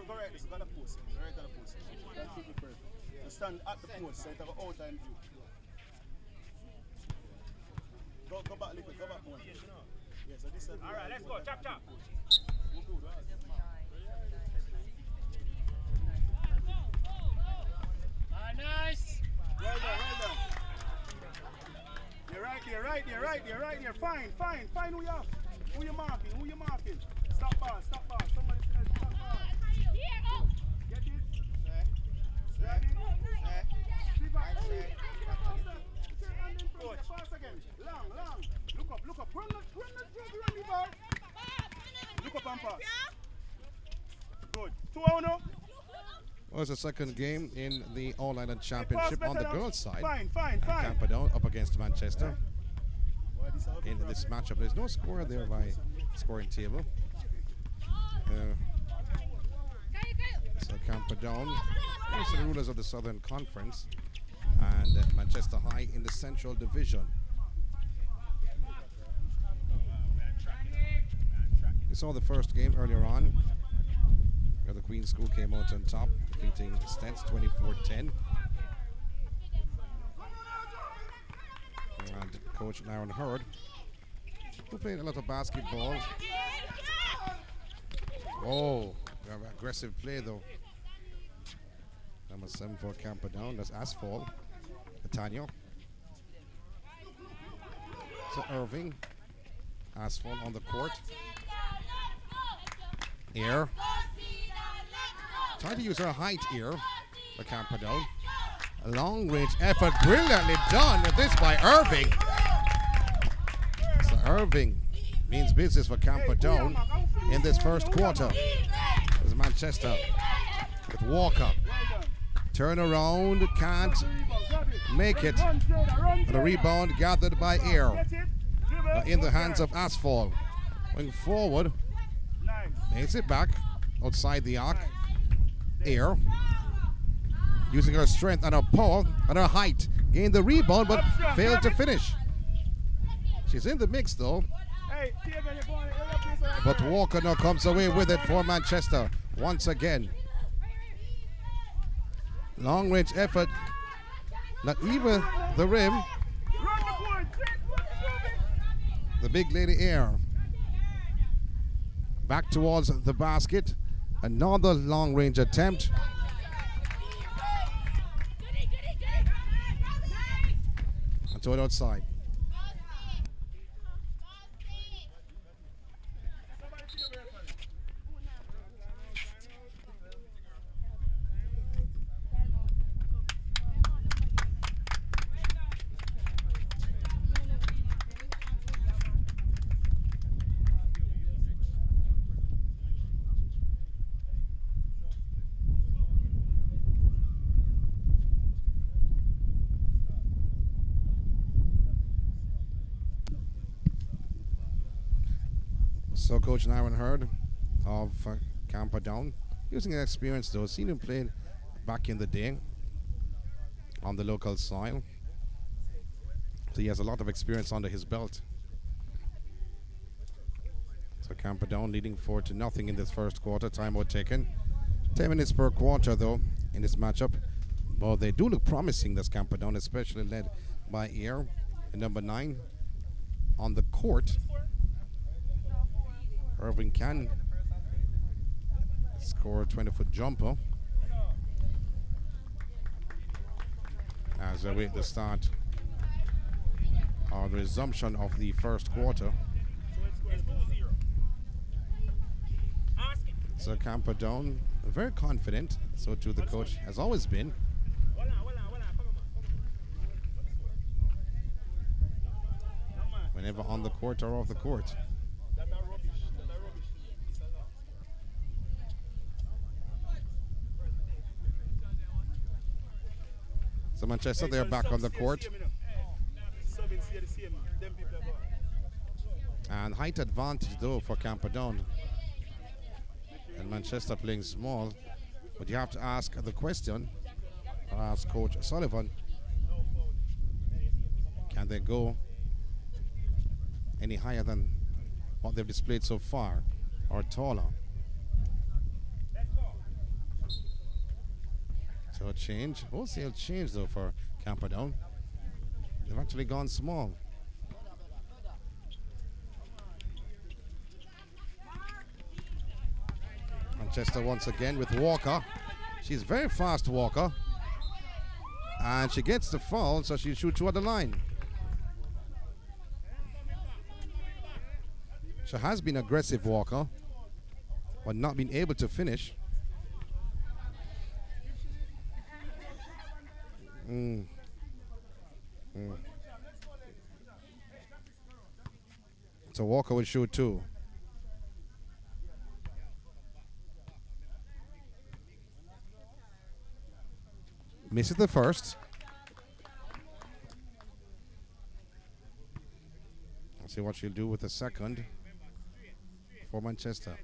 go right this. Got the post. Right at the post. That should be perfect. So stand at the post so it have an out time view. Go back a little. Go back one. Yeah, so this is Alright, let's go. Chop, chop. We'll go, right? Nice. Well done. You're right there. Fine. Who you have? Who you marking? Stop ball. Somebody said stop ball. Get it? Grab it. Flip back. Coach. Pass again. Long. Look up. Run the ball. Look up and pass. Good. 2-0. Was the second game in the All-Ireland Championship on the girls' side. Fine. Camperdown up against Manchester. In this matchup, there's no score there by scoring table. So Camperdown, is the rulers of the Southern Conference, and Manchester High in the Central Division. We saw the first game earlier on, where the Queen's School came out on top, defeating Stents 24-10. And Coach Aaron Hurd, who played a lot of basketball. Oh, we have aggressive play though. Number 7 for Camperdown, that's Asphalt. Catania. So Irving. Asphalt on the court. Air. Trying to use her height here for Camperdown. A long range effort, brilliantly done with this by Irving. So Irving means business for Camperdown in this first quarter. There's Manchester with Walker. Turn around, can't make it. And a rebound gathered by Air. In the hands of Asphalt. Going forward, makes it back outside the arc. Air, using her strength and her power and her height, gained the rebound but failed to finish. She's in the mix though. But Walker now comes away with it for Manchester once again. Long range effort, not even the rim. The big lady Air back towards the basket. Another long range attempt. And throw it outside. So Coach Aaron Hurd of Camperdown, using his experience though, seen him play back in the day on the local soil. So he has a lot of experience under his belt. So Camperdown leading 4-0 in this first quarter, timeout taken. 10 minutes per quarter though in this matchup. But they do look promising, this Camperdown, especially led by Air, number 9 on the court. Irving can score a 20-foot jumper as they wait the start or the resumption of the first quarter. So Camperdown very confident, so too the coach has always been. Whenever on the court or off the court. So Manchester, they're back on the court. And height advantage though for Camperdown. And Manchester playing small. But you have to ask the question, or ask Coach Sullivan, can they go any higher than what they've displayed so far, or taller? change. Wholesale change though for Camperdown. They've actually gone small. Manchester once again with Walker. She's very fast, Walker. And she gets the foul, so she'll shoot toward the line. She has been aggressive, Walker, but not been able to finish. So Walker will shoot 2. Misses the first. Let's see what she'll do with the second for Manchester.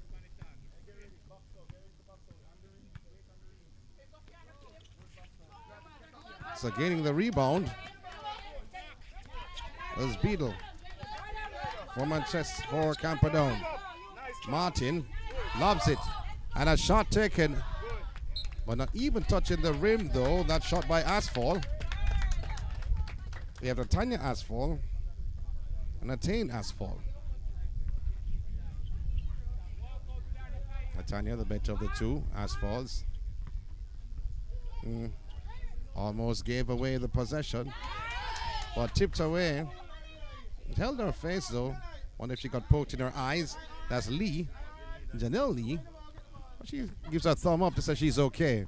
So gaining the rebound is Beadle for Manchester, for Camperdown. Martin loves it, and a shot taken, but not even touching the rim though. That shot by Asphalt. We have Tanya Asphalt and Attain Asphalt. Tanya, the better of the two Asphalts. Almost gave away the possession, but tipped away. It held her face though. Wonder if she got poked in her eyes. That's Lee, Janelle Lee. She gives her a thumb up to say she's okay.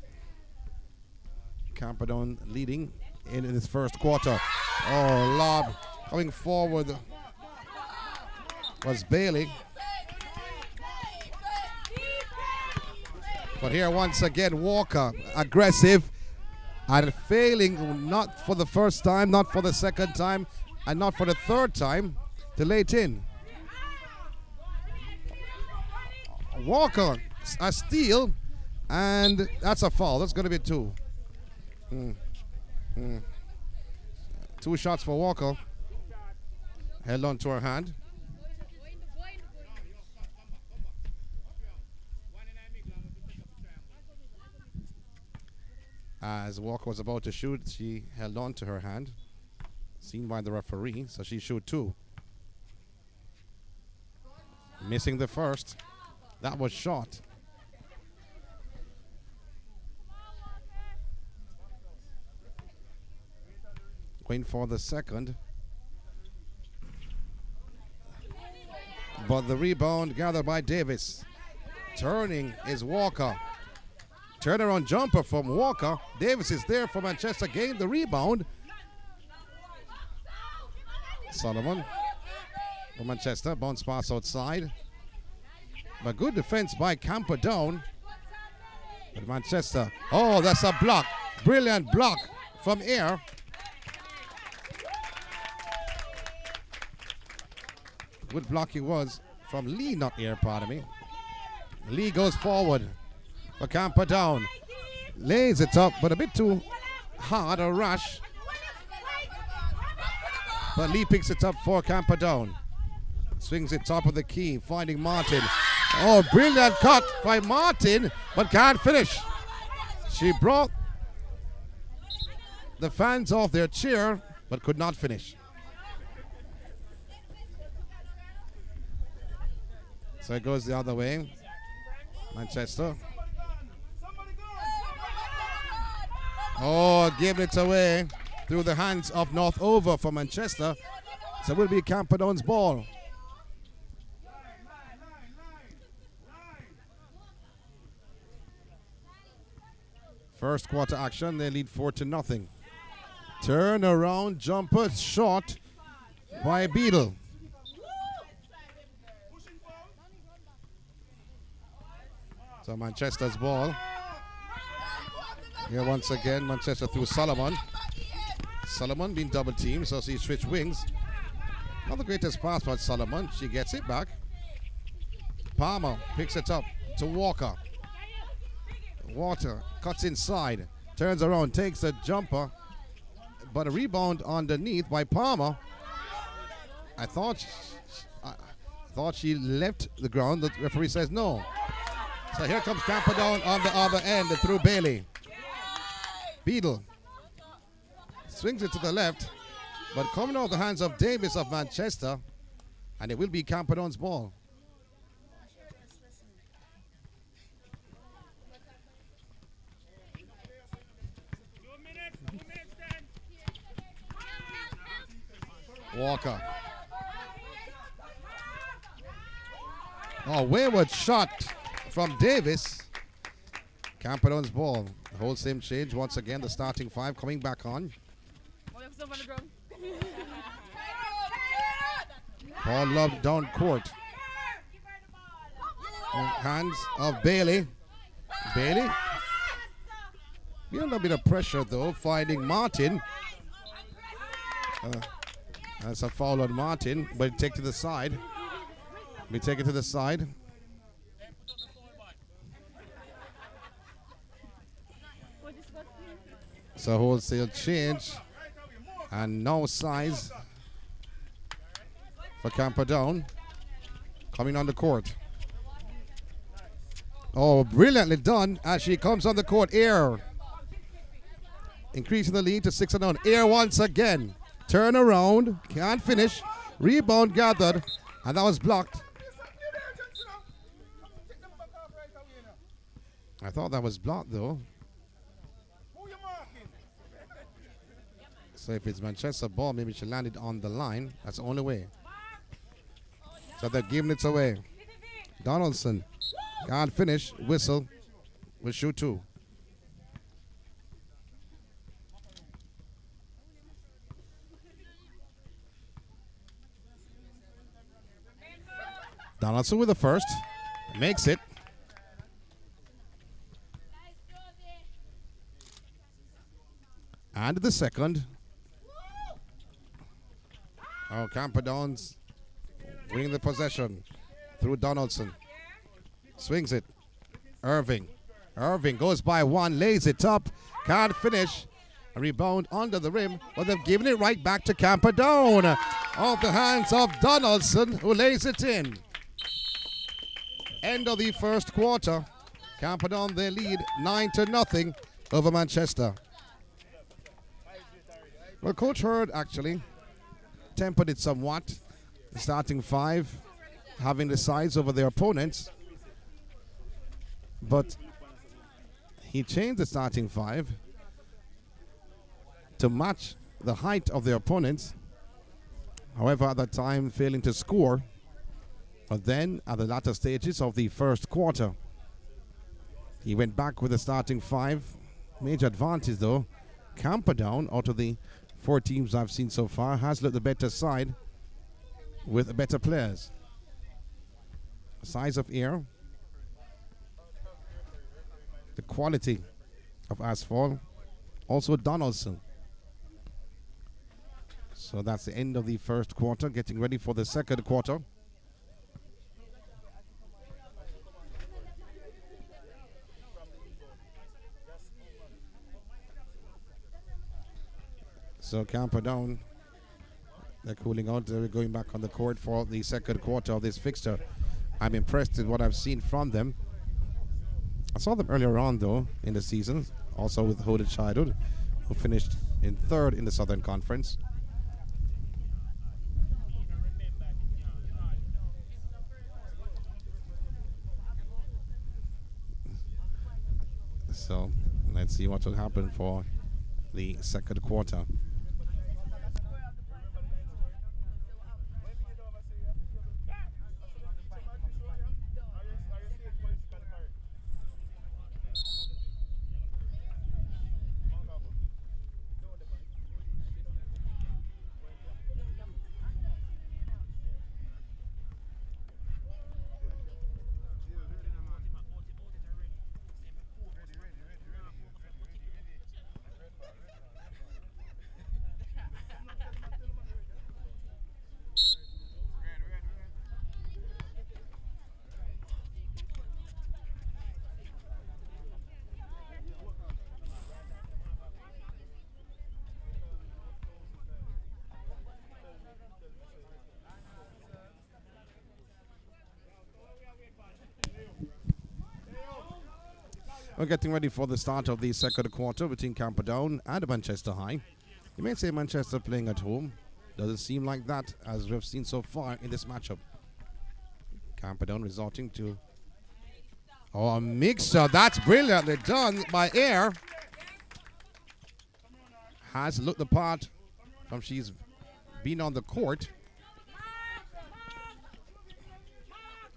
Camperdown leading in this first quarter. Oh, lob coming forward was Bailey. But here once again, Walker aggressive and failing, not for the first time, not for the second time, and not for the third time, to lay it in. Walker, a steal, and that's a foul. That's going to be 2. 2 shots for Walker. Held on to her hand. As Walker was about to shoot, she held on to her hand. Seen by the referee, so she shoot 2. Missing the first. That was shot. Going for the second. But the rebound gathered by Davis. Turning is Walker. Turnaround jumper from Walker. Davis is there for Manchester. Gained the rebound. Solomon for Manchester. Bounce pass outside. But good defense by Camperdown. But Manchester. Oh, that's a block. Brilliant block from air. Good block it was from Lee, not air, pardon me. Lee goes forward for Camperdown. Lays it up, but a bit too hard, a rush. But Lee picks it up for Camperdown. Swings it top of the key, finding Martin. Oh, brilliant cut by Martin, but can't finish. She brought the fans off their chair, but could not finish. So it goes the other way. Manchester. Oh, gave it away through the hands of North Over for Manchester. So it will be Camperdown's ball. First quarter action, they lead 4-0. Turn around jumper shot by Beadle. So Manchester's ball. Here once again, Manchester through Solomon. Solomon being double teamed, so she switched wings. Not the greatest pass by Solomon. She gets it back. Palmer picks it up to Walker. Walker cuts inside, turns around, takes a jumper, but a rebound underneath by Palmer. I thought she left the ground. The referee says no. So here comes Camperdown on the other end through Bailey. Beadle swings it to the left, but coming out of the hands of Davis of Manchester, and it will be Camperdown's ball. Walker. Oh, wayward shot from Davis. Camperdown's ball. The whole same change once again. The starting five coming back on. Ball lobbed down court. Hands of Bailey. Bailey. A little bit of pressure though, finding Martin. That's a foul on Martin, but take to the side. We take it to the side. So wholesale change. And no size for Camperdown. Coming on the court. Oh, brilliantly done as she comes on the court. Air. Increasing the lead to 6-0. Air once again. Turn around. Can't finish. Rebound gathered. And that was blocked. I thought that was blocked though. So if it's Manchester ball, maybe she landed on the line. That's the only way. So they're giving it away. Donaldson can't finish. Whistle. Will shoot two. Donaldson with the first. Makes it. And the second. Oh, Camperdown's winning the possession through Donaldson. Swings it. Irving. Irving goes by one, lays it up. Can't finish. A rebound under the rim, but they've given it right back to Camperdown. Off the hands of Donaldson, who lays it in. End of the first quarter. Camperdown, they lead 9-0 over Manchester. Well, Coach Hurd actually tempered it somewhat. The starting five having the size over their opponents. But he changed the starting five to match the height of their opponents. However, at that time, failing to score. But then, at the latter stages of the first quarter, he went back with the starting five. Major advantage, though. Camperdown, out of the 4 teams I've seen so far, has looked the better side with better players. Size of air, the quality of asphalt, also Donaldson. So that's the end of the first quarter, getting ready for the second quarter. So Camperdown, they're cooling out. They're going back on the court for the second quarter of this fixture. I'm impressed with what I've seen from them. I saw them earlier on, though, in the season, also with Hooded Childhood, who finished in 3rd in the Southern Conference. So let's see what will happen for the second quarter. We're getting ready for the start of the second quarter between Camperdown and Manchester High. You may say Manchester playing at home. Doesn't seem like that as we've seen so far in this matchup. Camperdown resorting to a mixer. That's brilliantly done by Air. Has looked the part from she's been on the court.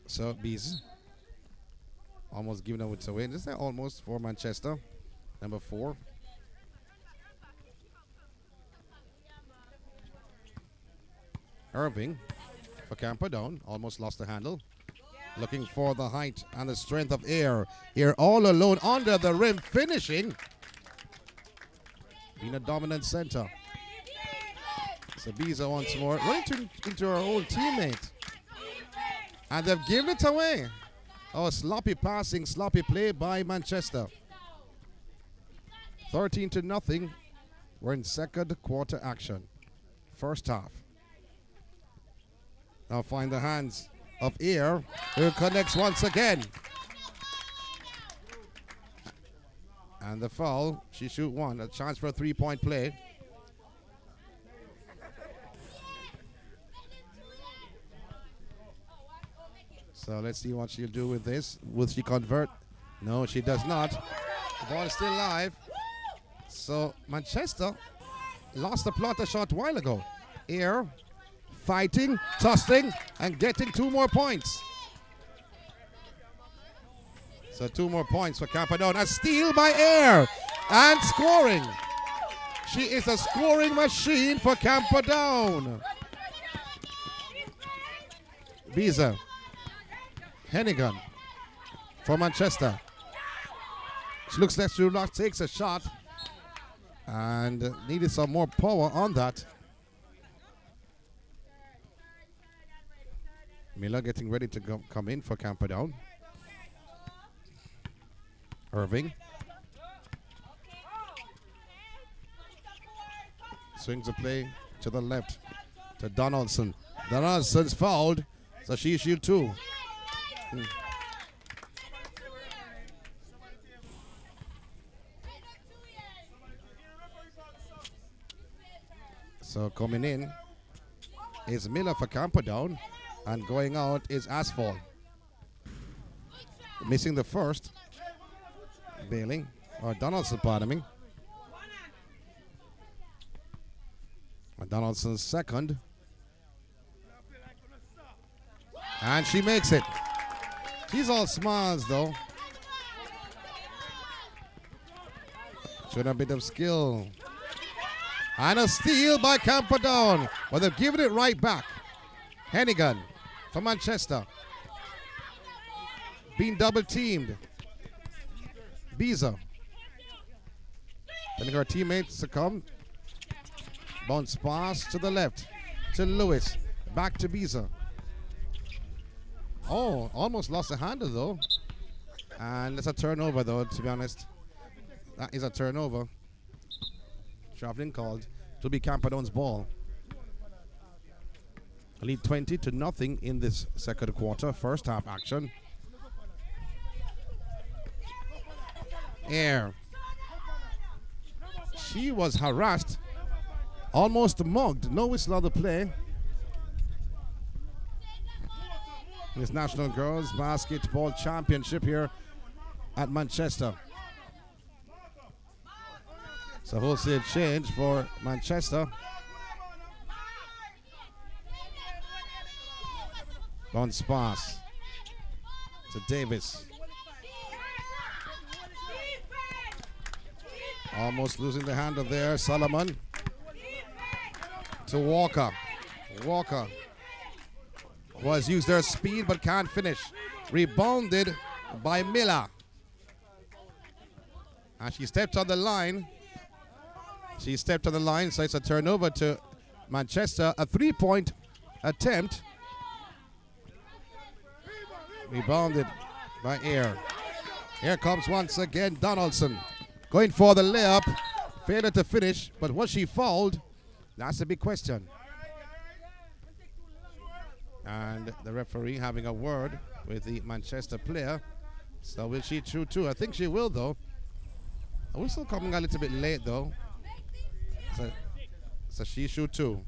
So Bees almost giving it away. Just almost for Manchester. Number 4. Irving for Camperdown. Almost lost the handle. Looking for the height and the strength of Air. Here all alone under the rim, finishing. Being a dominant center. So Biza once more running into her own teammate. And they've given it away. Oh, sloppy passing, sloppy play by Manchester. 13-0. We're in second quarter action. First half. Now find the hands of Air, who connects once again. And the foul, she shoot one. A chance for a 3-point play. So let's see what she'll do with this. Will she convert? No, she does not. The ball is still live. So Manchester lost the plot a short while ago. Air fighting, tossing, and getting 2 more points. So 2 more points for Camperdown. A steal by Air and scoring. She is a scoring machine for Camperdown. Biza. Hennigan for Manchester. She looks like she takes a shot and needed some more power on that. Miller getting ready to come in for Camperdown. Irving. Swings the play to the left to Donaldson. Donaldson's fouled, so she shoot 2. So coming in is Miller for Camperdown, and going out is Asphalt. Missing the first. Bailing, or Donaldson, pardon me. Donaldson's second. And she makes it. She's all smiles though. Showing a bit of skill. And a steal by Camperdown. But they've given it right back. Hennigan for Manchester. Being double teamed. Biza. Telling her teammates to come. Bounce pass to the left. To Lewis. Back to Biza. Oh, almost lost the handle though. And it's a turnover though, to be honest. That is a turnover. Traveling called. It will be Camperdown's ball. Lead 20-0 in this second quarter. First half action. Air. She was harassed. Almost mugged. No whistle on the play. This National Girls Basketball Championship here at Manchester. So wholesale change for Manchester. Bounce pass to Davis. Almost losing the handle there. Solomon to Walker. Walker who has used their speed but can't finish. Rebounded by Miller. And she stepped on the line. She stepped on the line, so it's a turnover to Manchester. A 3-point attempt. Rebounded by Air. Here comes once again Donaldson. Going for the layup. Failed to finish, but was she fouled? That's a big question. And the referee having a word with the Manchester player So will she shoot two? I think she will, though. We're still coming a little bit late, though. So she shoot two.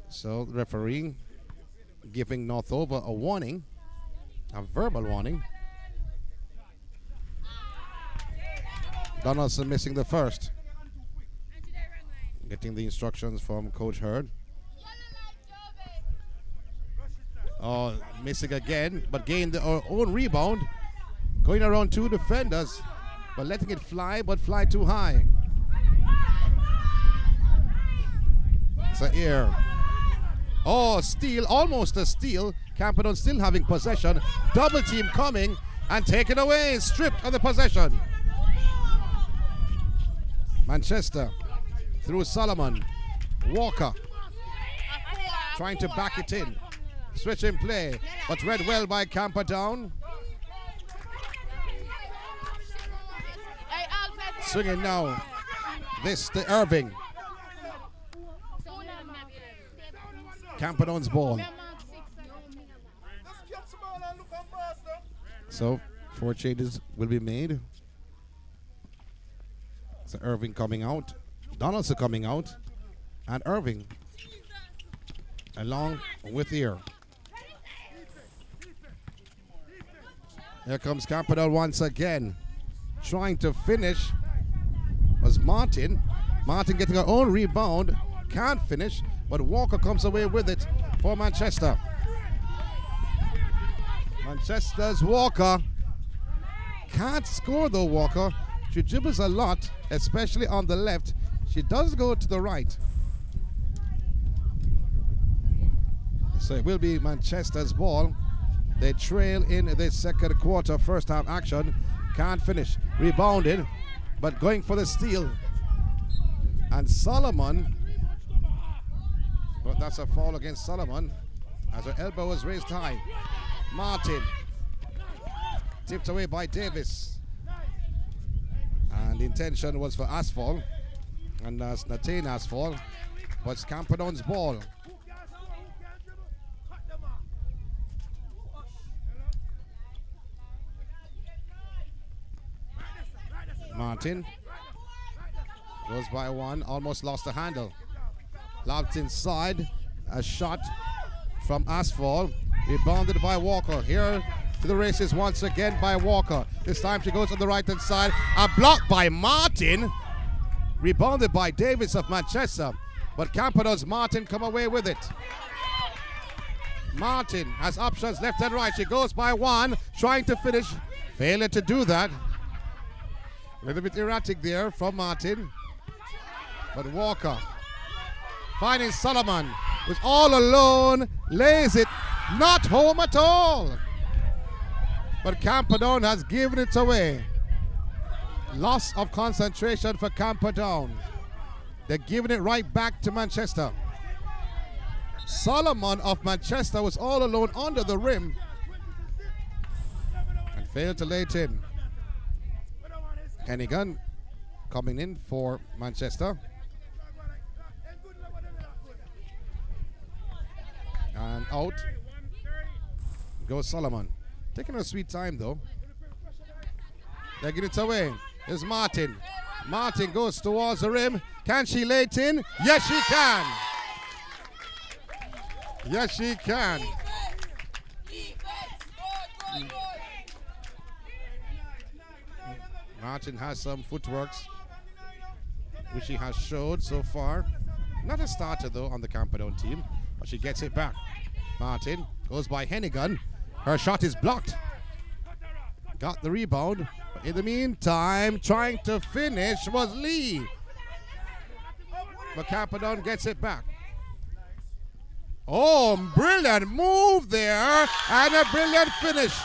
So the referee giving Northover a warning, a verbal warning. Donaldson missing the first. Getting the instructions from Coach Hurd. Oh, missing again, but gained the own rebound. Going around two defenders, but letting it fly, but fly too high. So here. Oh, steal, almost a steal. Camperdown still having possession. Double team coming and taken away, stripped of the possession. Manchester through Solomon. Walker trying to back it in. Switch in play, but read well by Camperdown. Swinging now. This to Irving. Camperdown's ball. So 4 changes will be made. So Irving coming out. Donaldson coming out. And Irving along with Ear. Here comes Camperdown once again. Trying to finish was Martin. Martin getting her own rebound. Can't finish, but Walker comes away with it for Manchester. Manchester's Walker. Can't score though, Walker. She dribbles a lot, especially on the left. She does go to the right. So it will be Manchester's ball. They trail in the second quarter, first half action. Can't finish. Rebounded, but going for the steal. And Solomon, but that's a foul against Solomon as her elbow was raised high. Martin, tipped away by Davis. And the intention was for Asphalt, and that's Nathan Asphalt, but it's Camperdown's ball. Martin goes by one, almost lost the handle. Lobbed inside, a shot from Asphalt, rebounded by Walker. Here to the races once again by Walker. This time she goes on the right hand side. A block by Martin, rebounded by Davis of Manchester. But Camperdown's Martin come away with it. Martin has options left and right. She goes by one, trying to finish, failing to do that. A little bit erratic there from Martin. But Walker finding Solomon, who's all alone, lays it, not home at all. But Camperdown has given it away. Loss of concentration for Camperdown. They're giving it right back to Manchester. Solomon of Manchester was all alone under the rim and failed to lay it in. Hennigan coming in for Manchester. And out goes Solomon. Taking a sweet time though. They're getting it away. There's Martin. Martin goes towards the rim. Can she lay it in? Yes, she can. Yes, she can. Martin has some footworks, which she has showed so far. Not a starter though on the Camperdown team, but she gets it back. Martin goes by Hennigan. Her shot is blocked. Got the rebound. But in the meantime, trying to finish was Lee. But Camperdown gets it back. Oh, brilliant move there. And a brilliant finish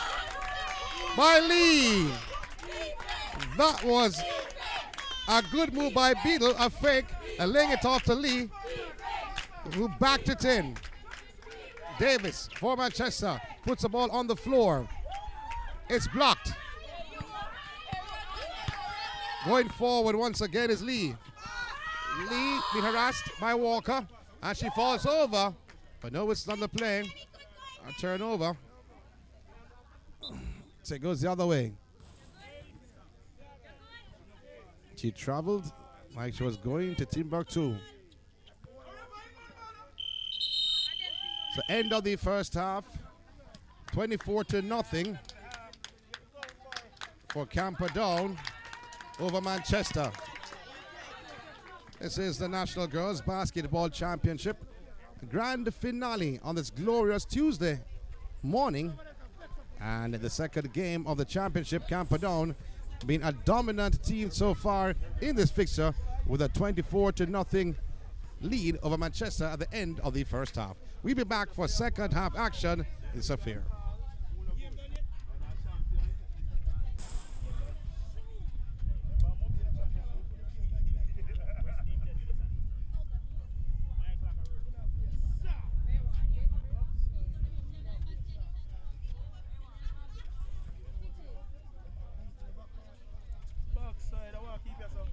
by Lee. That was a good move by Beadle, a fake, and laying it off to Lee, who backed it in. Davis for Manchester puts the ball on the floor. It's blocked. Going forward once again is Lee. Lee being harassed by Walker, and she falls over, but no, it's not the play. A turnover. So it goes the other way. She traveled like she was going to Timbuktu. So end of the first half, 24-0 for Camperdown over Manchester. This is the National Girls Basketball Championship grand finale on this glorious Tuesday morning. And the second game of the championship, Camperdown being a dominant team so far in this fixture with a 24-0 lead over Manchester at the end of the first half. We'll be back for second half action in Saphir. Backside, I want to keep yourself.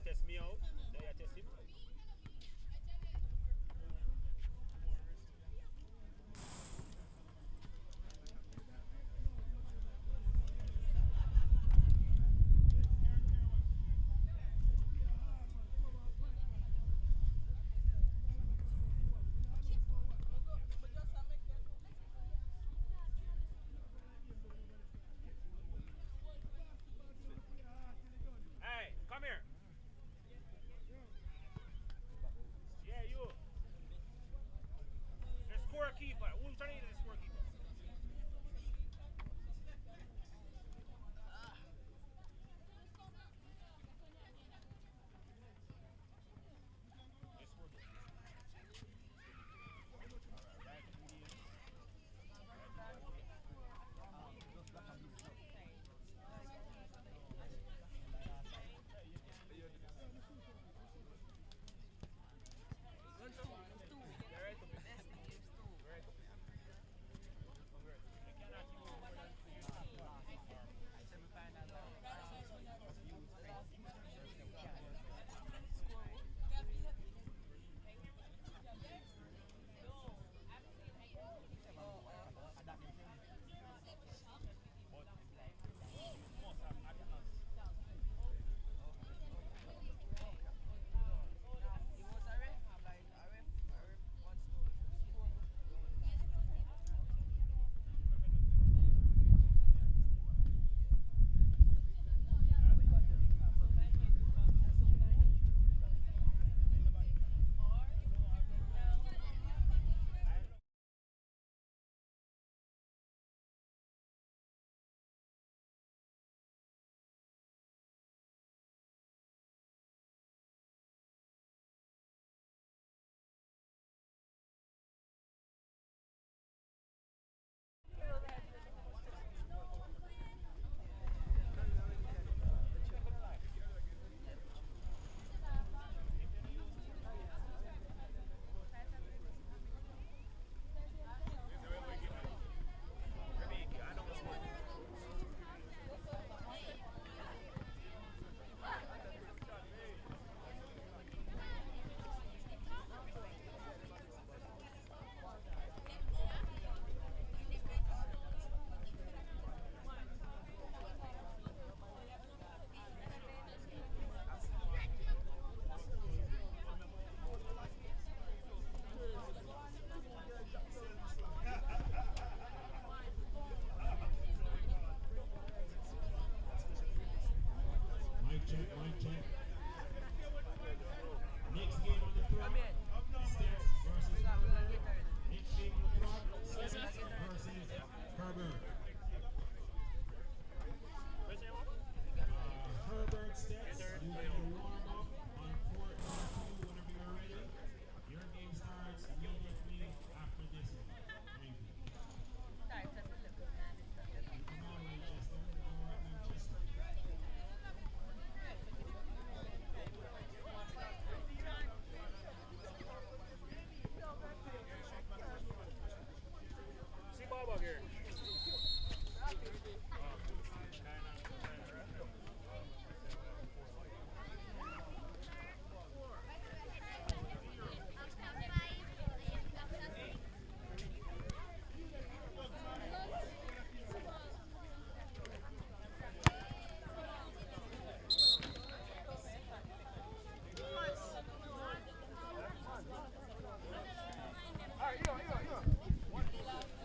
Test me out. Now you test him. Hey, come here. Yeah, you. The scorekeeper. Who's trying to be the scorekeeper?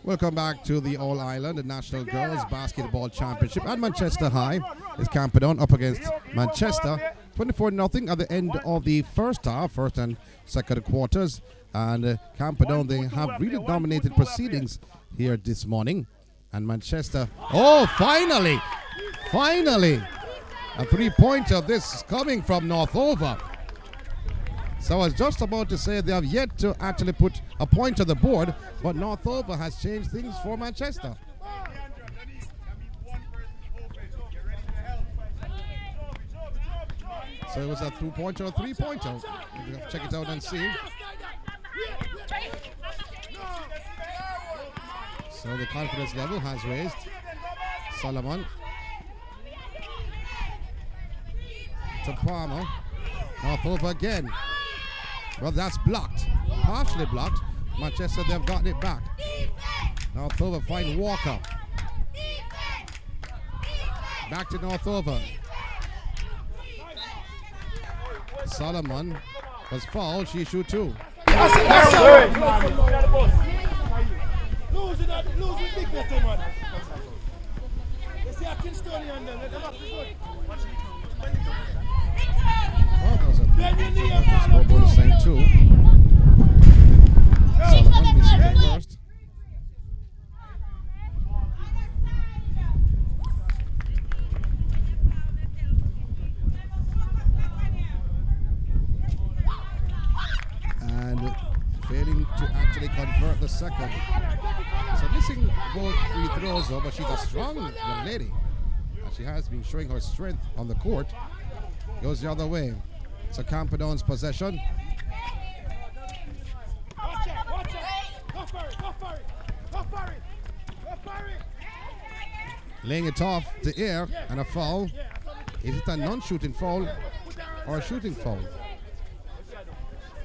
Welcome back to the All-Ireland, the National Girls Basketball Championship at Manchester High. It's Camperdown up against Manchester. 24-0 at the end of the first half, first and second quarters. And Camperdown, they have really dominated proceedings here this morning. And Manchester, oh, finally, a three-pointer. This is coming from Northover. So I was just about to say they have yet to actually put a point on the board, but Northover has changed things for Manchester. So it was a two-pointer or three-pointer. We have to check it out and see. So the confidence level has raised. Solomon to Palmer. Northover again. Well, that's blocked. Partially blocked. Manchester, they've gotten it back. Northover find Walker. Back to Northover. Solomon was fouled. She shoot two. Losing big better, man. You see a Kingstonian there. Let them have to go. Oh, that was a three. Scoreboard is saying two. Solomon missing the first. And failing to actually convert the second. So missing both free throws, though, but she's a strong young lady. And she has been showing her strength on the court. Goes the other way. So Camperdown's possession. Watch it. Go for it. Laying it off the air and a foul. Is it a non-shooting foul or a shooting foul?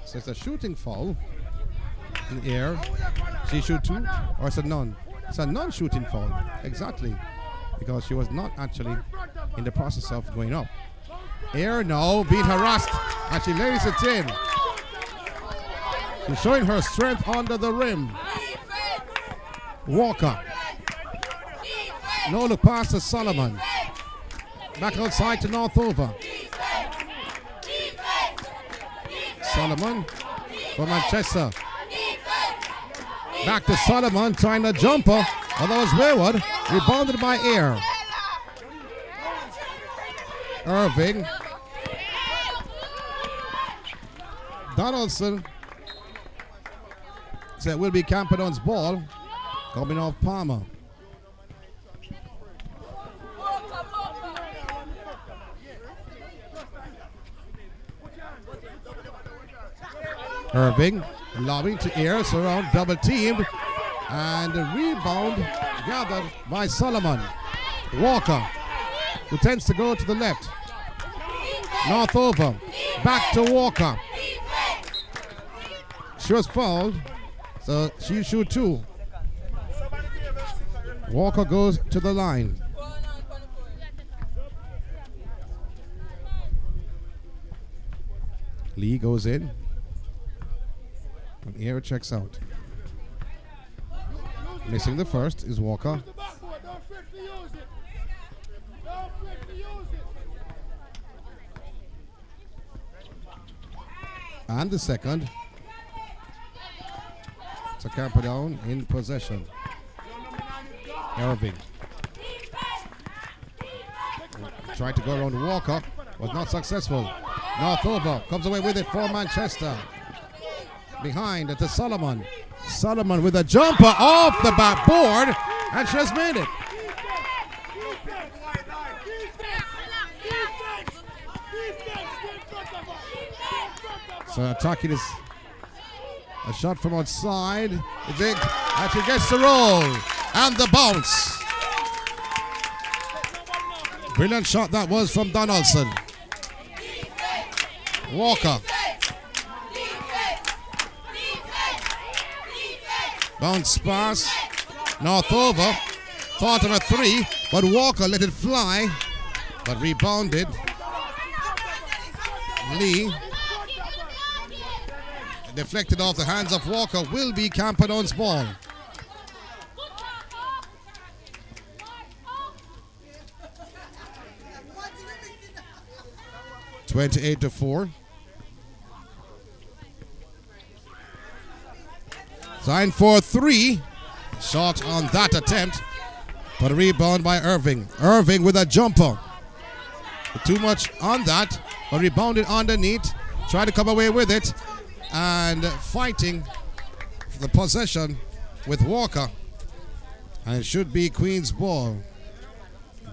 So it's a shooting foul in the air. She shoot two, or it's a non? It's a non-shooting foul. Exactly. Because she was not actually in the process of going up. Air now being harassed and she lays it in. She's showing her strength under the rim. Walker. No look pass to Solomon. Back outside to Northover. Solomon for Manchester. Back to Solomon trying the jumper. Although it's wayward. Rebounded by Air. Irving. Donaldson. So it will be Camperdown's ball. Coming off Palmer. Irving lobbing to Ayers around double teamed, and the rebound gathered by Solomon. Walker, who tends to go to the left. Northover back to Walker. She was fouled, so she shoot two. Walker goes to the line. Lee goes in. And Air checks out. Missing the first is Walker. And the second. So Camperdown in possession. Irving. Tried to go around Walker. Was not successful. Northover comes away with it for Manchester. Behind to Solomon. Solomon with a jumper off the backboard, and she has made it. So attacking is a shot from outside. And she gets the roll and the bounce. Brilliant shot that was from Donaldson. Walker. Bounce pass. Northover thought of a three, but Walker let it fly, but rebounded. Lee. Deflected off the hands of Walker. Will be Camperdown's ball. 28-4. Sign for 3. Shot on that attempt. But a rebound by Irving. Irving with a jumper. Too much on that. But rebounded underneath. Tried to come away with it. And fighting for the possession with Walker. And it should be Queen's ball.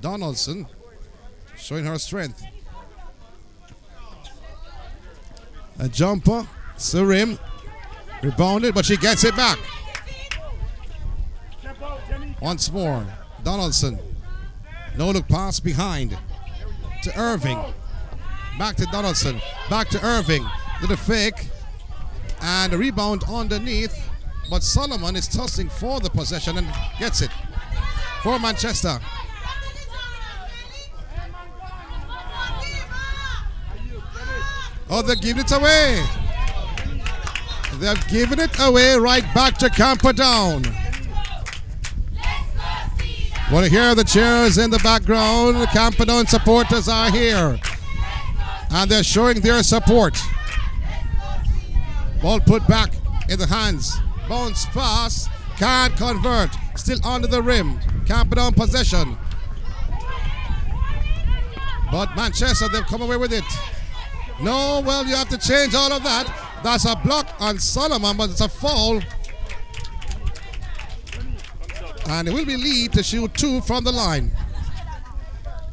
Donaldson showing her strength. A jumper. Sarim. Rebounded, but she gets it back. Once more. Donaldson. No look pass behind. To Irving. Back to Donaldson. Back to Irving. Little fake. And a rebound underneath. But Solomon is tossing for the possession and gets it. For Manchester. Oh, they're giving it away. They're giving it away right back to Camperdown. Want to hear the cheers in the background. The Camperdown supporters are here. And they're showing their support. Ball put back in the hands. Bounce pass. Can't convert. Still under the rim. Camperdown possession. But Manchester, they've come away with it. No, well, you have to change all of that. That's a block on Solomon, but it's a foul. And it will be Lee to shoot 2 from the line.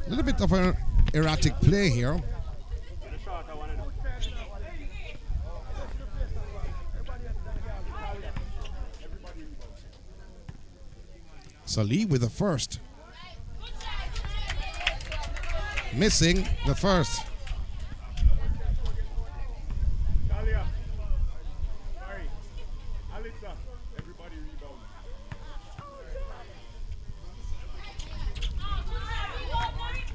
A little bit of an erratic play here. So Lee with the first. Missing the first.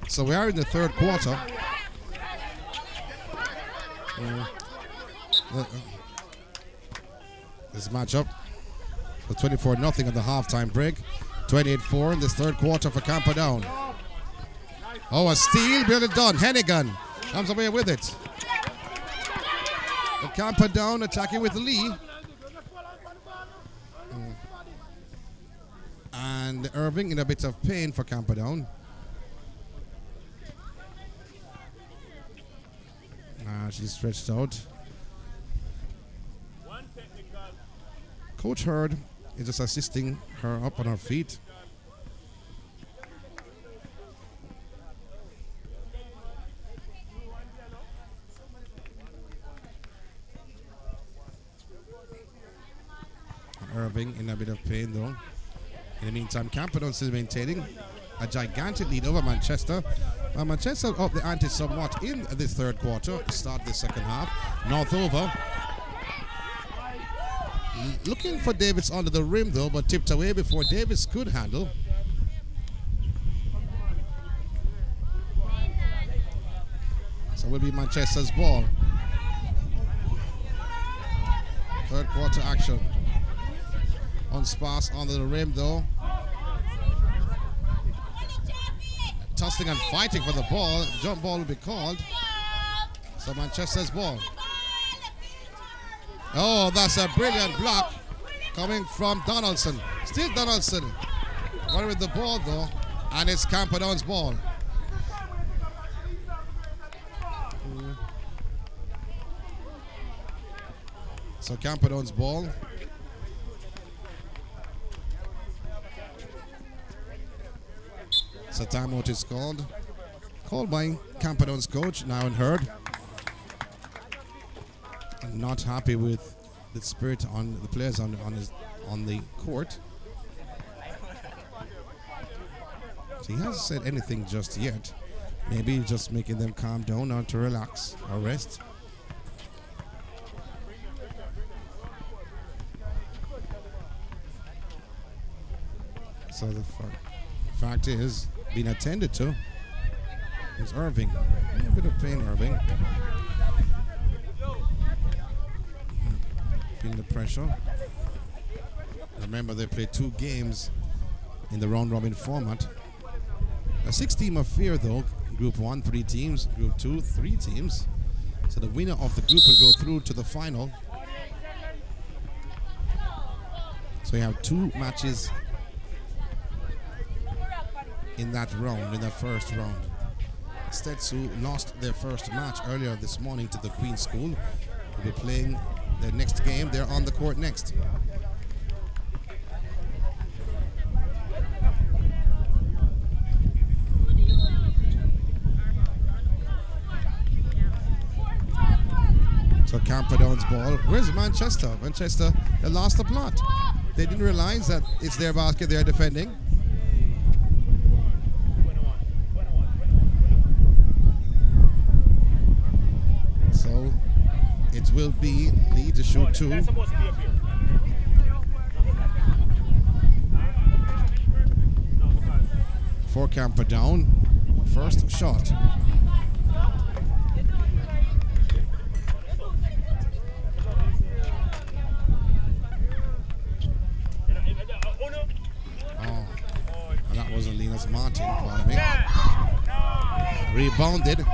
So we are in the third quarter. This matchup with 24-0 at the halftime break. 28-4 in this third quarter for Camperdown. Oh, a steal, barely done. Hennigan comes away with it. The Camperdown attacking with Lee. And Irving in a bit of pain for Camperdown. She's stretched out. Coach Hurd is just assisting her up on her feet. Irving in a bit of pain though. In the meantime, Camperdown still maintaining a gigantic lead over Manchester. Manchester up the ante somewhat in this third quarter to start the second half. Northover looking for Davis under the rim though, but tipped away before Davis could handle. So it will be Manchester's ball. Third quarter action. Unsparsed under the rim though. Tussling and fighting for the ball. Jump ball will be called. So Manchester's ball. Oh, that's a brilliant block coming from Donaldson. Still Donaldson. Running with the ball though. And it's Camperdown's ball. So Camperdown's ball. So timeout is called. Called by Camperdown's coach, now in Hurd. Not happy with the spirit on the players on the court. So he hasn't said anything just yet. Maybe just making them calm down or to relax or rest. So the fact is, being attended to is Irving. A bit of pain, Irving. Feeling the pressure. Remember, they played 2 games in the round-robin format. A 6 team of fear, though, Group 1, 3 teams. Group 2, 3 teams. So the winner of the group will go through to the final. So you have 2 matches in that round, in the first round. Stetsu lost their first match earlier this morning to the Queen School. They'll be playing their next game. They're on the court next. So Camperdown's ball. Where's Manchester? Manchester, they lost the plot. They didn't realize that it's their basket they're defending. So it will be Lee to shoot 2. For Camperdown. First shot. Linus Martin, pardon me. Rebounded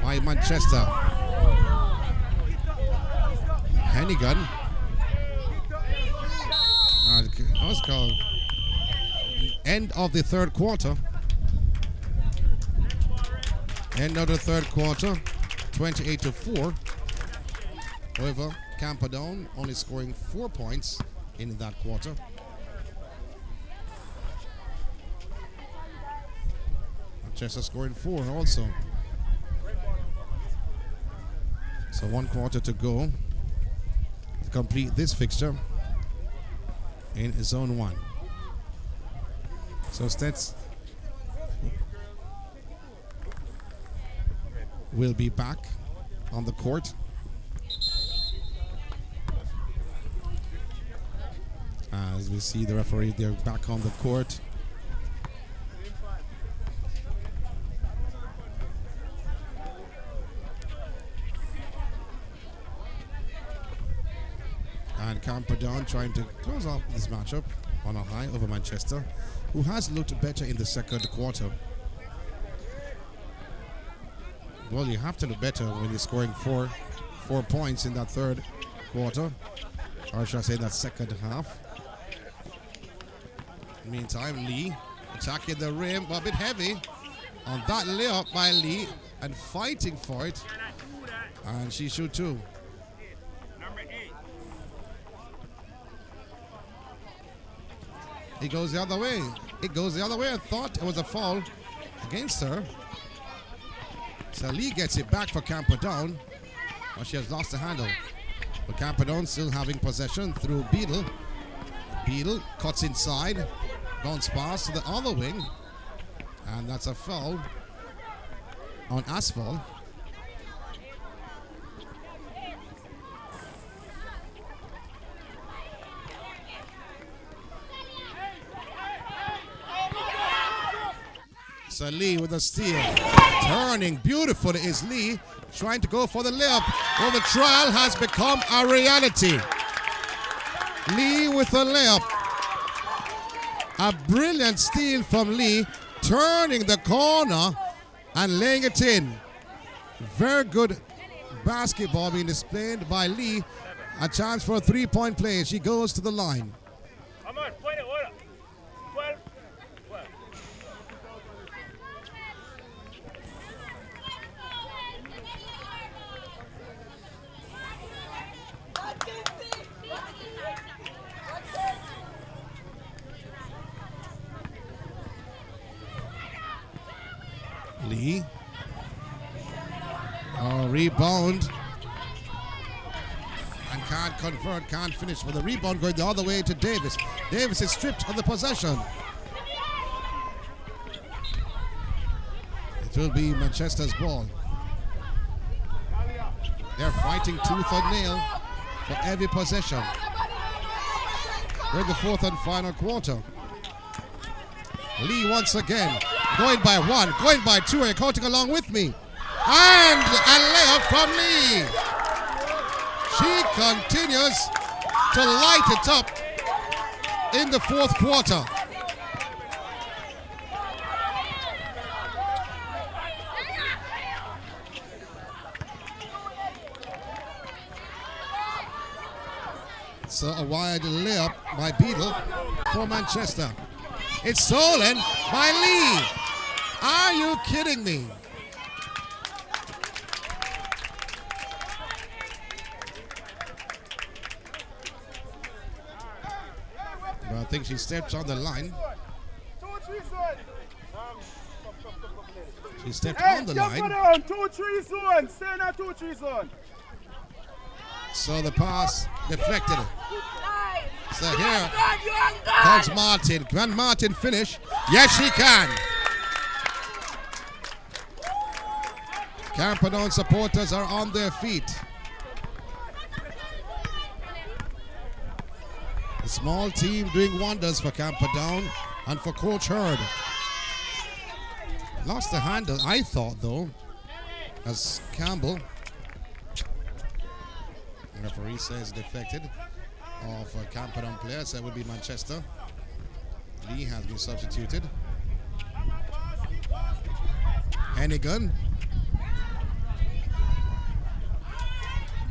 by Manchester. Hennigan. That was called end of the third quarter. End of the third quarter, 28-4. However, Camperdown only scoring 4 points in that quarter. Manchester scoring 4 also. So 1 quarter to go to complete this fixture in zone 1. So Stets will be back on the court. As we see the referee, they're back on the court. And Camperdown trying to close off this matchup on a high over Manchester, who has looked better in the second quarter. Well, you have to look better when you're scoring four points in that third quarter, or should I say that second half. Meantime, Lee attacking the rim, but a bit heavy on that layup by Lee and fighting for it. And she shoot 2. It goes the other way. It goes the other way. I thought it was a foul against her. So Lee gets it back for Camperdown, but she has lost the handle. But Camperdown still having possession through Beadle. Beadle cuts inside, bounce pass to the other wing, and that's a foul on Asphalt. So Lee with a steal. Turning beautifully is Lee. Trying to go for the layup. Well, the trial has become a reality. Lee with a layup. A brilliant steal from Lee. Turning the corner and laying it in. Very good basketball being displayed by Lee. A chance for a 3-point play. She goes to the line. Lee. Rebound. And can't convert, can't finish. But the rebound going the other way to Davis. Davis is stripped of the possession. It will be Manchester's ball. They're fighting tooth and nail for every possession. We're in the fourth and final quarter. Lee once again. Going by 1, going by 2, and counting along with me. And a layup from Lee. She continues to light it up in the fourth quarter. So a wide layup by Beadle for Manchester. It's stolen by Lee. Are you kidding me? But I think she stepped on the line. She stepped on the line. Down, 2-3 zone. Stay in a 2-3 zone. So the pass deflected. So here comes Martin. Can Martin finish? Yes, she can. Camperdown supporters are on their feet. A small team doing wonders for Camperdown and for Coach Hurd. Lost the handle, I thought, though, as Campbell. The referee says deflected of a Camperdown player, so it would be Manchester. Lee has been substituted. Hennigan.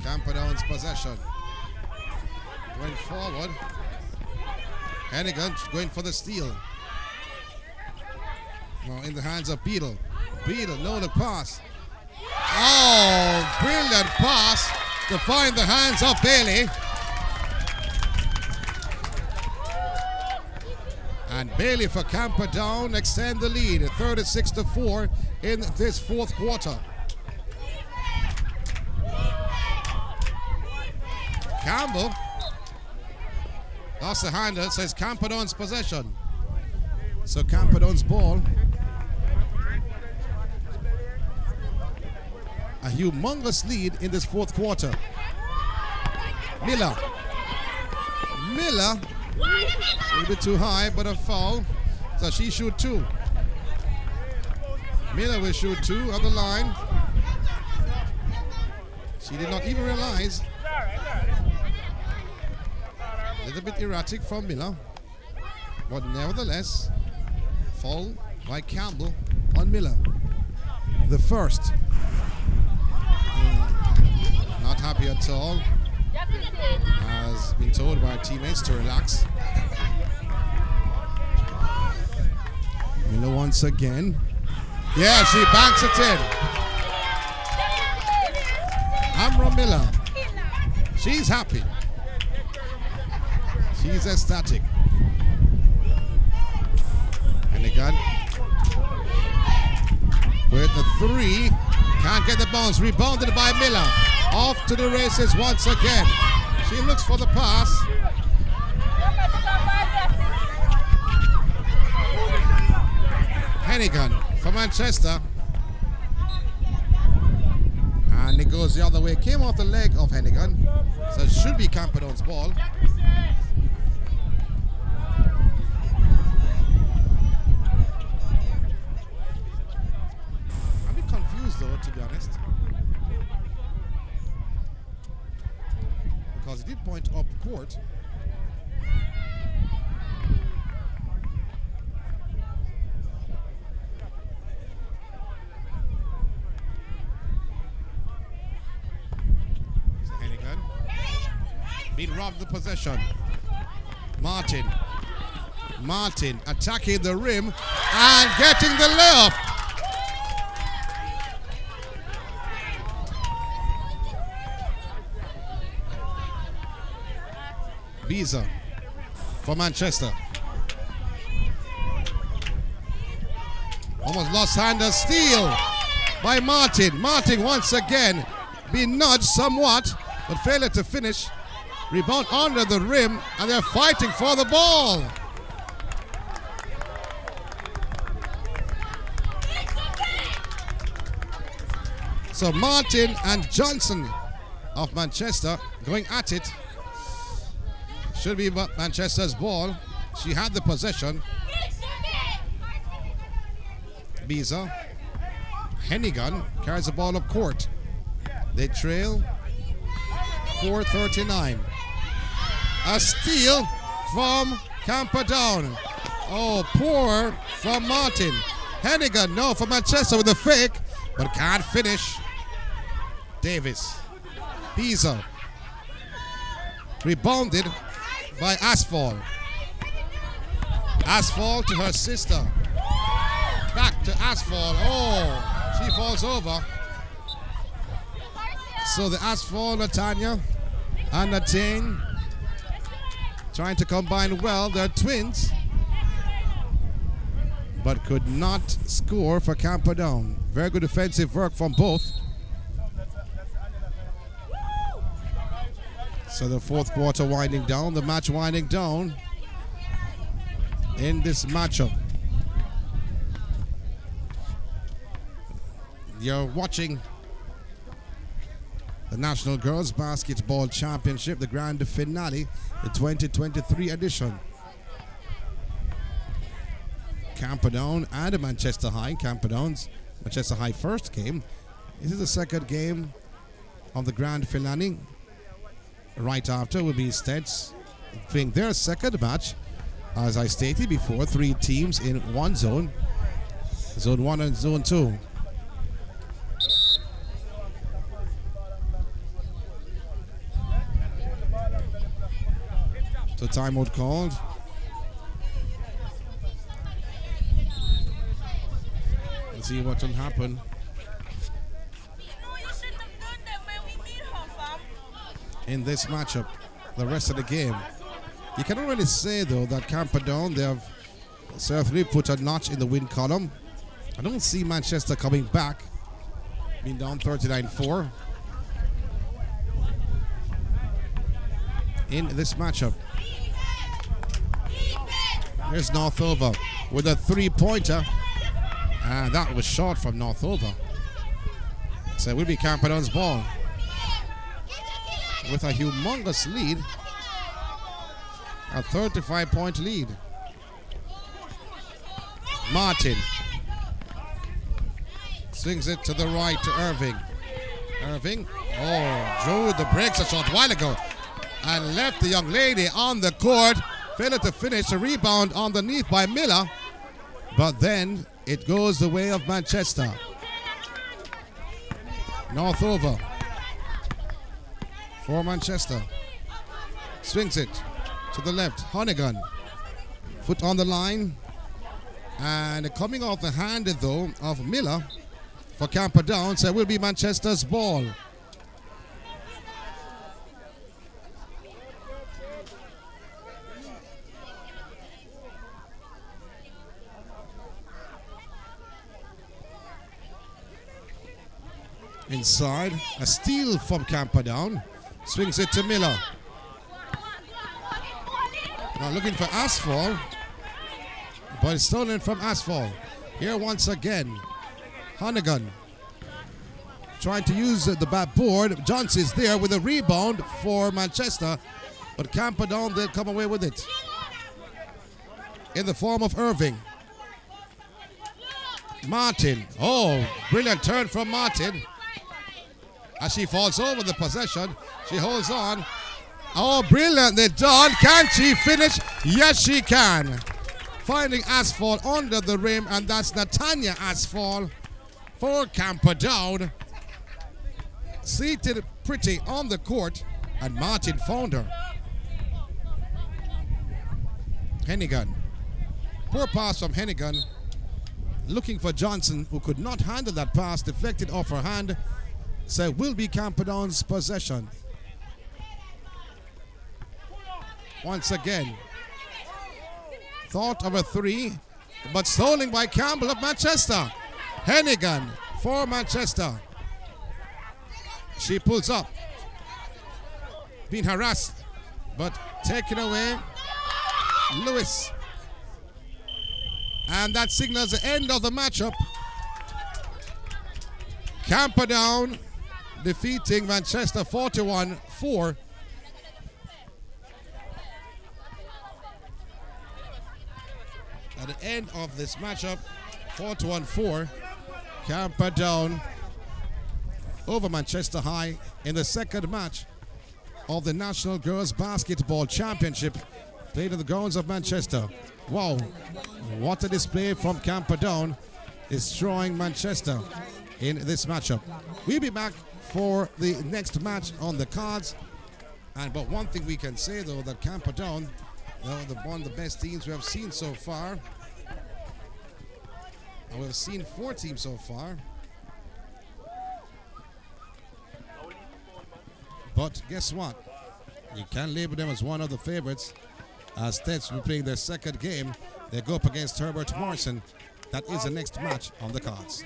Camperdown's possession. Going forward. Hennigan going for the steal. Well, in the hands of Beadle. Beadle, no look pass. Oh, brilliant pass to find the hands of Bailey. And Bailey for Camperdown extend the lead, 36-4 in this fourth quarter. Campbell lost the handle, says Camperdown's possession. So Camperdown's ball. A humongous lead in this fourth quarter. Miller. A little bit too high, but a foul. So she shoot two. Miller will shoot two on the line. She did not even realize. A little bit erratic from Miller. But nevertheless, foul by Campbell on Miller. The first. Not happy at all. Has been told by teammates to relax. Miller once again. Yeah, she banks it in. Amra Miller. She's happy. She's ecstatic. And again, with the three, can't get the bounce. Rebounded by Miller. Off to the races once again. She looks for the pass. Hennigan for Manchester. And it goes the other way. Came off the leg of Hennigan. So it should be Camperdown's ball. I'm a bit confused though, to be honest. Because he did point up court. So Hennigan being robbed the possession. Martin attacking the rim and getting the layup. Beezer for Manchester. Almost lost handle. Steal by Martin. Martin once again being nudged somewhat, but failure to finish. Rebound under the rim, and they're fighting for the ball. So Martin and Johnson of Manchester going at it. Should be Manchester's ball. She had the possession. Beezer. Hennigan carries the ball up court. They trail 4:39. A steal from Camperdown. Oh, poor from Martin. Hennigan, no, for Manchester with a fake, but can't finish. Davis. Beezer. Rebounded by Asphalt. Asphalt to her sister. Back to Asphalt. Oh, she falls over. So the Asphalt, Natanya and Natane trying to combine well. They're twins, but could not score for Camperdown. Very good defensive work from both. So the fourth quarter winding down, the match winding down in this matchup. You're watching the National Girls Basketball Championship, the grand finale, the 2023 edition. Camperdown and Manchester High. Camperdown's Manchester High first game. This is the second game of the grand finale. Right after will be Steds playing their second match. As I stated before, 3 teams in one zone. Zone 1 and Zone 2. So timeout called. Let's see what will happen. In this matchup, the rest of the game. You cannot really say though that Camperdown, they have certainly put a notch in the win column. I don't see Manchester coming back, being down 39-4 in this matchup. Here's Northover with a 3-pointer, and that was short from Northover. So it will be Camperdown's ball with a humongous lead, a 35-point lead. Martin swings it to the right to Irving. Irving, drew the brakes a short while ago and left the young lady on the court. Failed to finish, a rebound underneath by Miller, but then it goes the way of Manchester. Northover for Manchester. Swings it to the left. Honeygun. Foot on the line. And coming off the hand, though, of Miller for Camperdown, so it will be Manchester's ball. Inside, a steal from Camperdown. Swings it to Miller. Now looking for Asphalt, but it's stolen from Asphalt. Here once again, Hannigan trying to use the backboard. Johnson's there with a rebound for Manchester, but Camperdown, they'll come away with it in the form of Irving. Martin, brilliant turn from Martin. As she falls over the possession, she holds on. Brilliantly done. Can she finish? Yes, she can. Finding Asphalt under the rim, and that's Natanya Asphalt for Camperdown. Seated pretty on the court, and Martin found her. Hennigan. Poor pass from Hennigan. Looking for Johnson, who could not handle that pass, deflected off her hand. So it will be Camperdown's possession. Once again. Thought of a 3, but stolen by Campbell of Manchester. Hennigan for Manchester. She pulls up. Being harassed, but taken away. Lewis. And that signals the end of the matchup. Camperdown defeating Manchester 41-4. At the end of this matchup, 41-4, Camperdown over Manchester High in the second match of the National Girls Basketball Championship played in the grounds of Manchester. Wow, what a display from Camperdown, destroying Manchester in this matchup. We'll be back for the next match on the cards. But one thing we can say though, that Camperdown, one of the best teams we have seen so far. And we've seen 4 teams so far. But guess what? You can label them as one of the favorites. As Teds will be playing their second game. They go up against Herbert Morrison. That is the next match on the cards.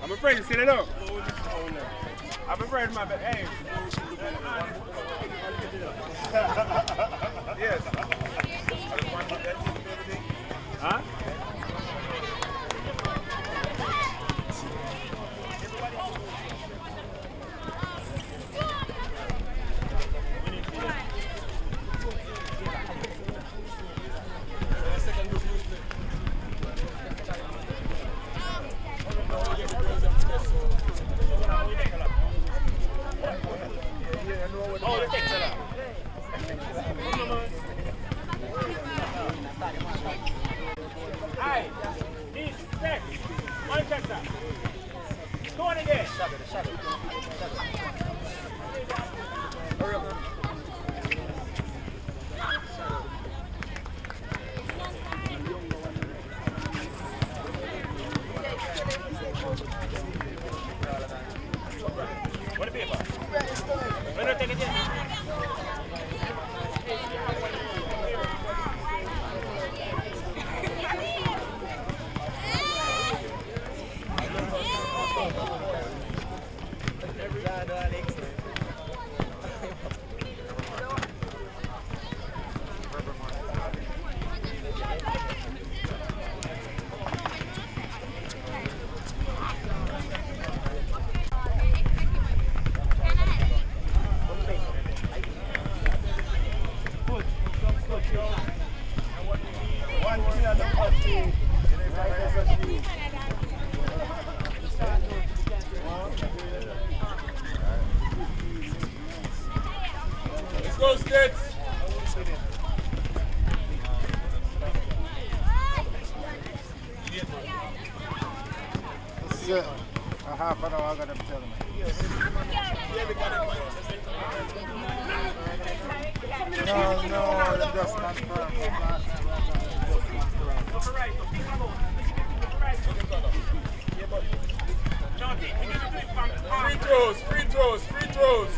I'm afraid to sit it up. I'm afraid of my bed. Hey. Yes. Huh? A half an hour, I got them telling me. No, they just confirmed. Free throws.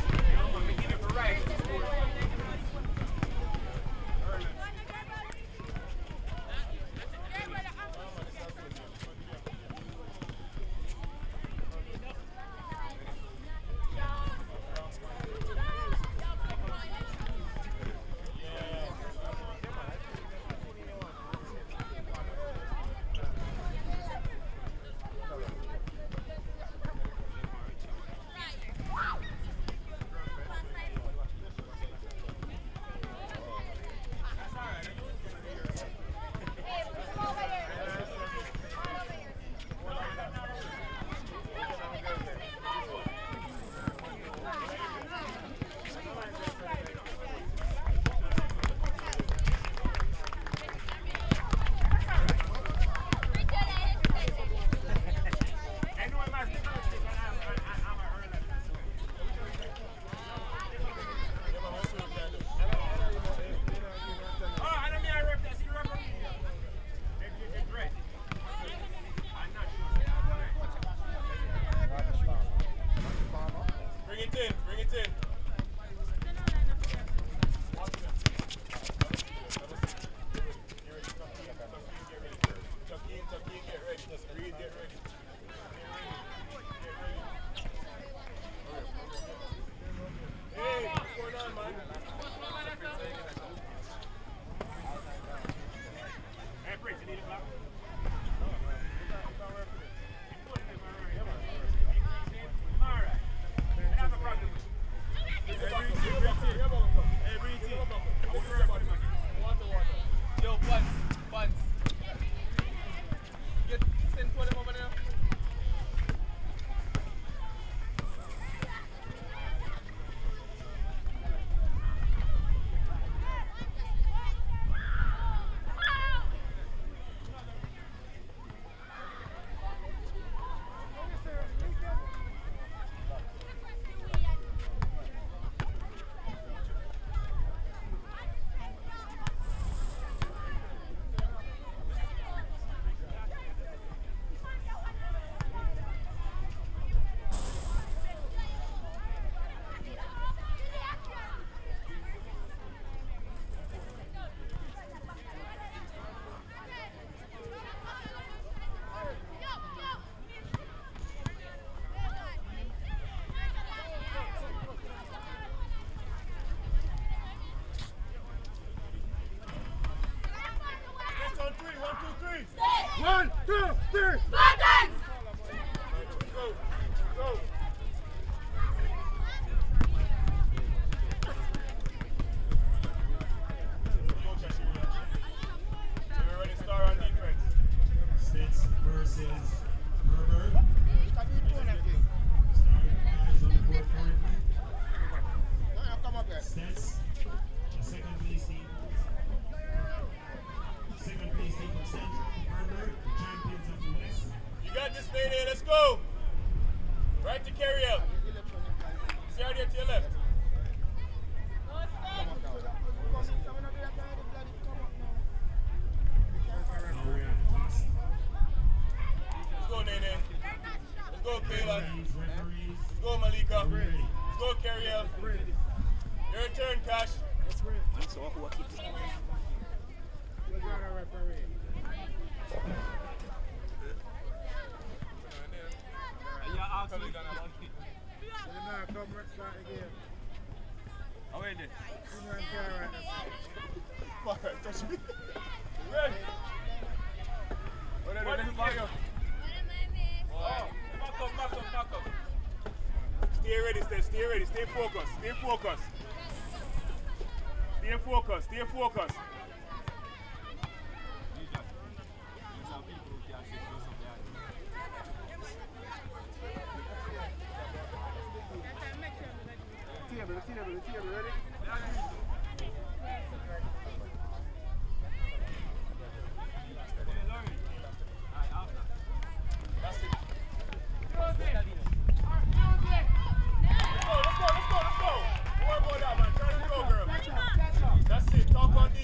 Stats, the second place team. Second place team from Central, Herbert, champions of the West. You got this, lady. Let's go. Right to carry out. See out there to your left. Now we're at the toss. Let's go, Nene. Let's go, Kayla. Referees. Let's go, Malika. Let's go, carry out. Your turn, Cash. Touch me. Ready? What are you doing? Back up. Stay ready, stay ready, stay focused, stay focused. Stay focused, stay focused. Table, ready? That's it. Let's go. More about that, man. Try to go, girl. That's it. Talk on D.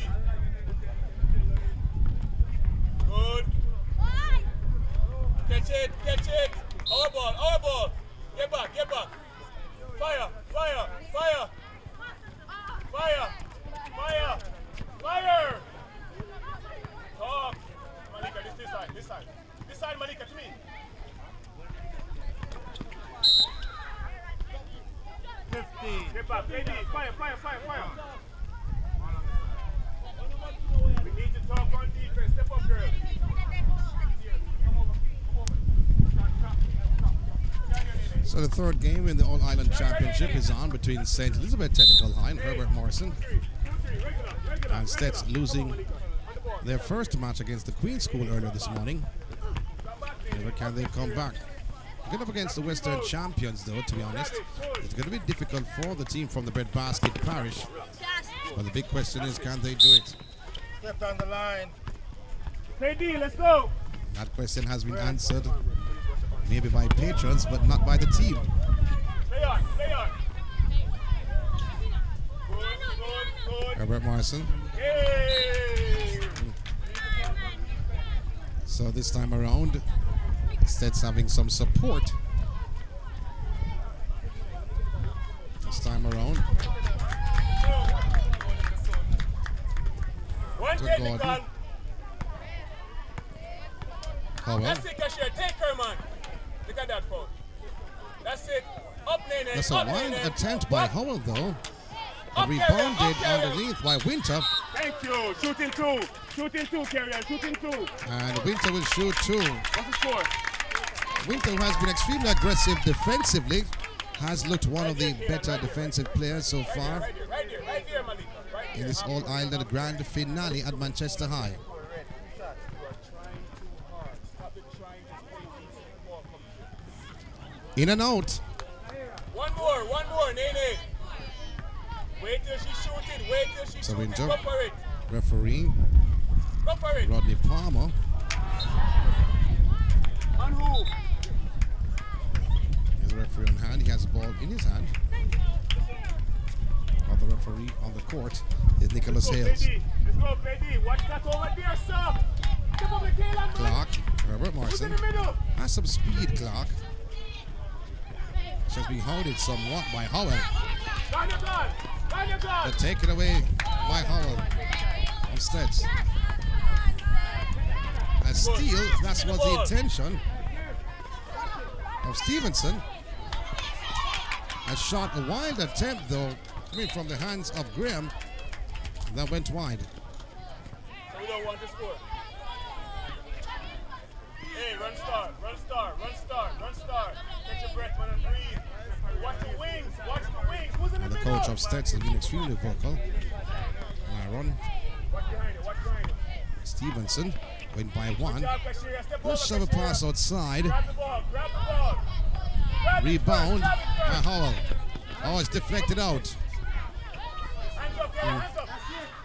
Good. Catch it. Our ball. Get back. Fire. Talk. Malika, this side, Malika, to me. Get back, baby. Fire. We need to talk on defense. Step up, girl. So the third game in the All-Ireland Championship is on between St. Elizabeth Technical High and Herbert Morrison. And Stets losing their first match against the Queen's School earlier this morning. Never can they come back. Going up against the Western champions, though, to be honest. It's going to be difficult for the team from the Breadbasket Parish. But the big question is, can they do it? Step down the line. KD, let's go. That question has been answered maybe by patrons, but not by the team. Play on. Good. Herbert Morrison. Hey. So this time around, Stets having some support. This time around. One To technical. Gordon. Howell. That's it, Cashier. Take her, man. Look at that phone. That's it. Up, Nene. That's a Up, wild Nene. attempt by Up. Howell, though. Up, Rebounded Carrier. underneath by Winter. Thank you. Shooting two, Carrier. Shooting two. And Winter will shoot two. What's the score? Winter, who has been extremely aggressive defensively, has looked one of the better defensive players so far Right here, Malika. Right in here. this All-Ireland Grand Finale at Manchester High. In and out. One more, Nene. Wait till she shoots it. So Winter. Go for it. Referee Rodney Palmer. On who? There's a referee on hand. He has the ball in his hand. Other referee on the court is Nicholas Hales. Let's go, Petty. Watch that over there, sir. Step up the tail, man. Clark, Herbert Who's Morrison. in the middle? Has some speed, Clark. Just being hounded somewhat by Howell. Down your guard. But taken away by Howell from Stets. A steal, that was the intention of Stevenson. A shot, a wild attempt though, coming from the hands of Graham, that went wide. So we don't want to score. Hey, run star. Catch your breath, man, and breathe. Watch the wings. Who's in the And the middle? coach of Stets has been extremely vocal. Aaron Watch behind it. Stevenson went by one. Job, Cashier. Step over, Let's shove a Cashier. pass outside. Grab the ball. Grab it Rebound first. by Howell. Oh, it's deflected out.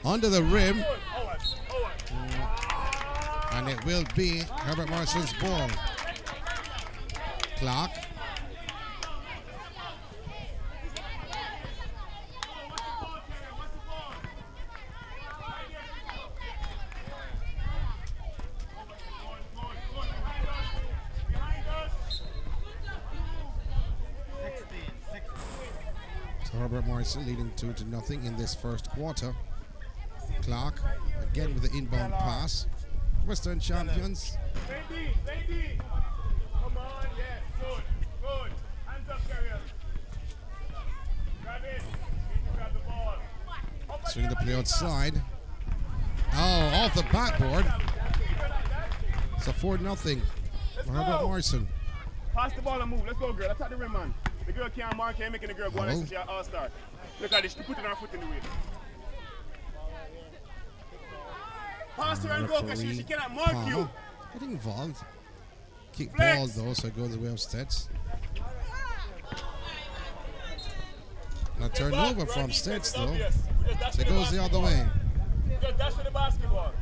under the rim. And it will be Herbert Morrison's ball. Clock. So Herbert Morrison leading 2-0 in this first quarter. Clark again with the inbound pass. Western champions. Lady. Come on, yes, good. Hands up, carrier. Grab it. Grab the ball. Swing the play outside. Oh, off the backboard. It's a 4-0 for Herbert Morrison. Pass the ball and move. Let's go, girl. Attack the rim, man. The girl can't mark, can't making the girl go on and she's an all-star. Look at this. She's putting her foot in the way. Pass her and go because she cannot mark you. Getting involved. Kick ball though, so go the way of Stets. Now turnover from Stets though. So it goes the other way. Just dash for the basketball.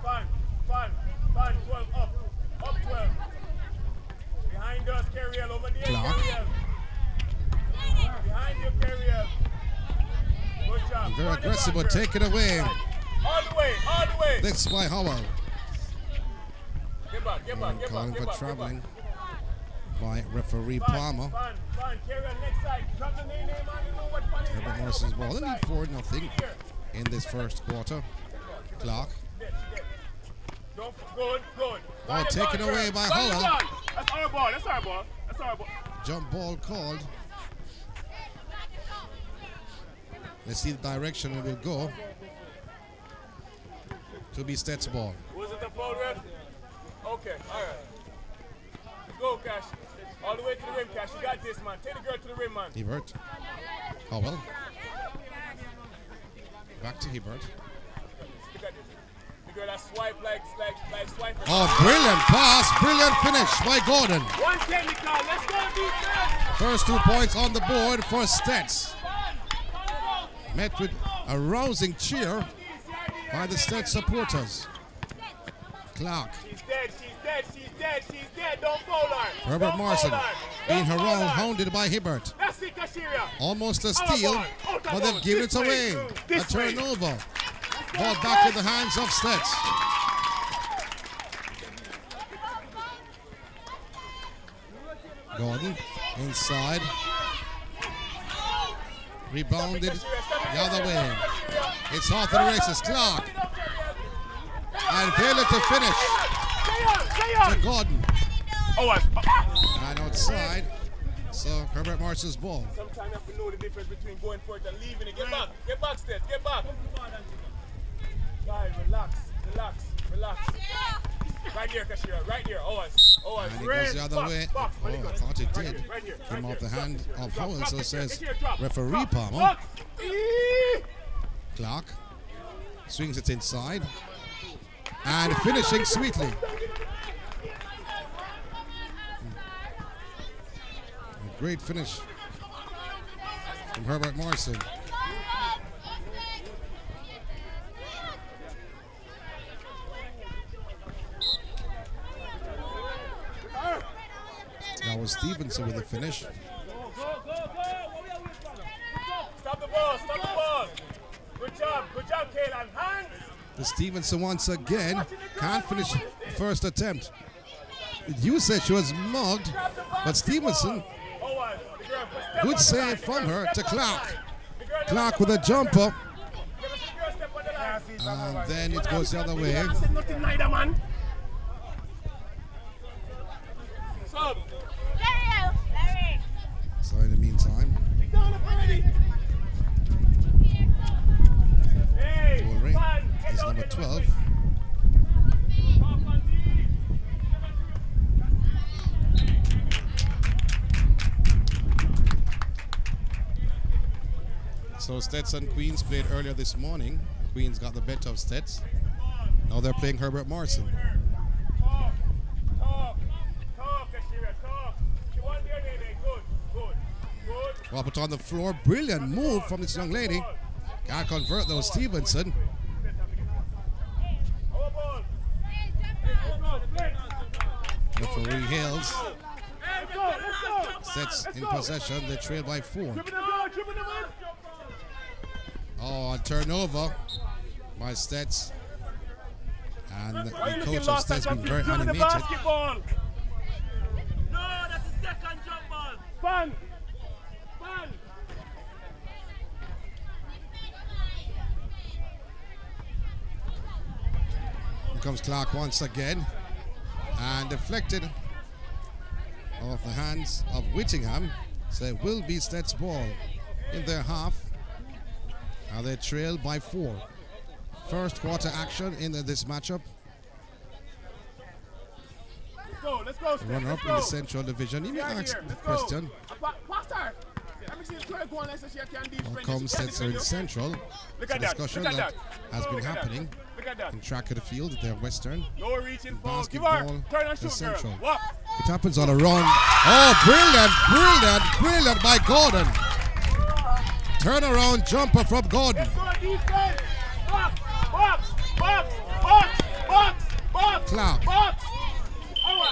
Fine. 12 up 12. Behind us, Carriel over there. Clock. Carriel. Behind you, Carriel. Good job. Very aggressive, but take it away. All the way. That's by Howell. Get back. Calling for traveling by referee Palmer. Fine. Carriel next side. Drop the name on, you know what fun is. Herbert Morrison's ball. They lead 4-0 in this first quarter. Clock. Good. Ball taken away by Howell. That's our ball. Jump ball called. Let's see the direction it will go. To be Stets ball. Was it the foul, ref? Okay, all right. Let's go, Cash. All the way to the rim, Cash. You got this, man. Take the girl to the rim, man. Hebert. Howell. Back to Hebert. Look at this. The girl that swipe like swipe. Oh, brilliant pass. Brilliant finish by Gordon. One technical. Let's go, defense. First 2 points on the board for Stets. Met with a rousing cheer by the Stets supporters. Clark. She's dead. Don't foul her. Herbert Morrison being hounded by Hibbert. That's it, Kashiria. Almost a steal, but they've given it away. A turnover. Ball back in the hands of Stets. Gordon inside. Rebounded the other way. It's off to the races. Clark. And failure to finish. To Gordon. And outside. So Herbert Morrison's ball. Sometimes you have to know the difference between going for it and leaving it. Get back, Stets. Get back. Guys, relax. Right here, Kashira. Right here. And it goes the other way. Oh, I thought it did. Came off the hand of Howell, so says referee Palmer. Clark swings it inside. And finishing sweetly. A great finish from Herbert Morrison. That was Stevenson with the finish. Stop the ball. Good job, Kaylan. Hands. The Stevenson once again can't finish the first attempt. You said she was mugged, but Stevenson, good save from her to Clark. Clark with a jumper. And then it goes the other way. So in the meantime, goal ring is number 12. So Stets and Queens played earlier this morning. Queens got the better of Stets. Now they're playing Herbert Morrison. Well, put on the floor. Brilliant move from this young lady. Can't convert though, Stevenson. Referee Hills sets in possession. They trail by 4. Oh, a turnover by Stets. And the coach of Stets been very animated. No, that's the second jump ball. Fun. Here comes Clark once again. And deflected off the hands of Whittingham. So it will be Stets' ball in their half. Now they trail by 4. First quarter action in this matchup. Let's go. Runner up in the Central Division. You may ask the question. How come Stets are in Central? It's a discussion that has been happening in track of the field. They're Western. No reaching for Basketball Turn and is shoot, Central. girl. It happens on a run. Oh, brilliant by Gordon. Turnaround jumper from Gordon. Let's go defense. Box. Clark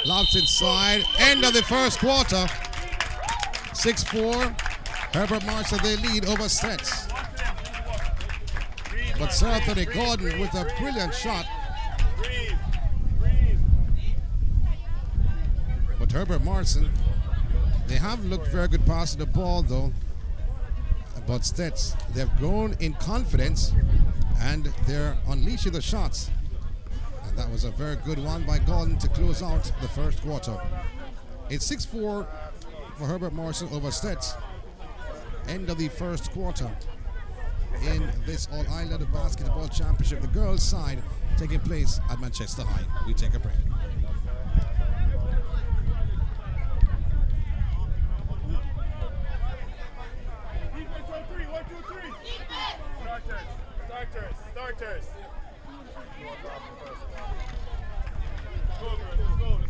lobs inside. End of the first quarter. 6-4. Herbert Morrison, they lead over Stets. But Sir Anthony Gordon with a brilliant shot. But Herbert Morrison, they have looked very good passing the ball though. But Stets, they've grown in confidence and they're unleashing the shots. And that was a very good one by Gordon to close out the first quarter. It's 6-4 for Herbert Morrison over Stets. End of the first quarter in this All-Ireland Basketball Championship. The girls' side taking place at Manchester High. We take a break. Defense on 3. 1, 2, 3. Starters. Let's go.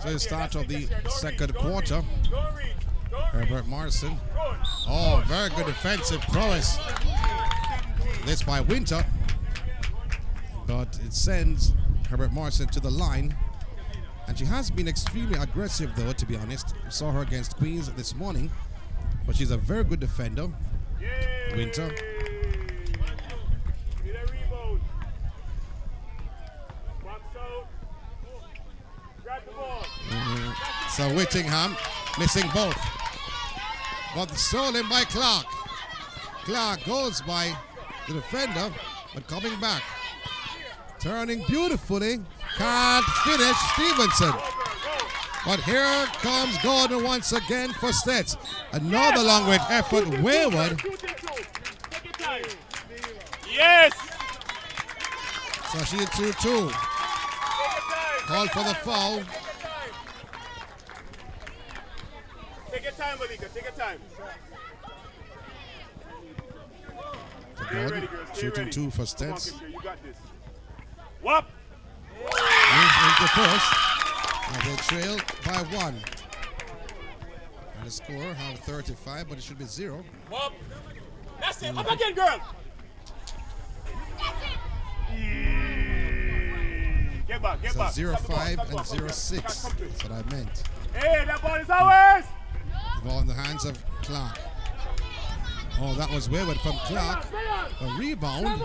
So the start of the second quarter. Herbert Morrison. Oh, very good defensive prowess. This by Winter. But it sends Herbert Morrison to the line. And she has been extremely aggressive though, to be honest. We saw her against Queens this morning. But she's a very good defender. Winter. So Whittingham missing both. But stolen by Clark. Clark goes by the defender, but coming back. Turning beautifully. Can't finish Stevenson. But here comes Gordon once again for Stets. Another long-range effort. Wayward. Yes! So she did 2-2. Call for the foul. Take your time, Malika. Take your time. Gordon shooting 2 for Stets. You got this. Whoop! Into first. And they trail by 1. And the score have 35, but it should be 0. Whoop! That's it. Up again, girl. Get back. So 0-5 and 0-6. That's what I meant. Hey, that ball is ours. Ball in the hands of Clark. Oh, that was wayward from Clark. A rebound.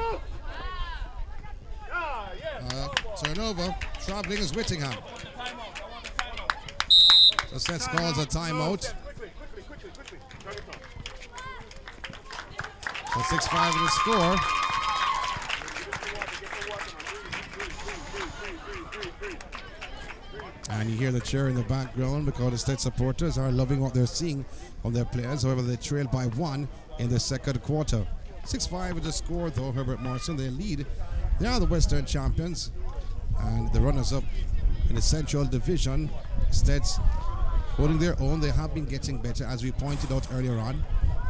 Turnover. Traveling is Whittingham. So Stets calls a timeout. So 6-5 in the score. And you hear the cheer in the background because the State supporters are loving what they're seeing from their players. However, they trail by 1 in the second quarter. 6-5 is the score, though. Herbert Morrison, they lead. They are the Western champions. And the runners-up in the Central Division, Steds, holding their own. They have been getting better, as we pointed out earlier on.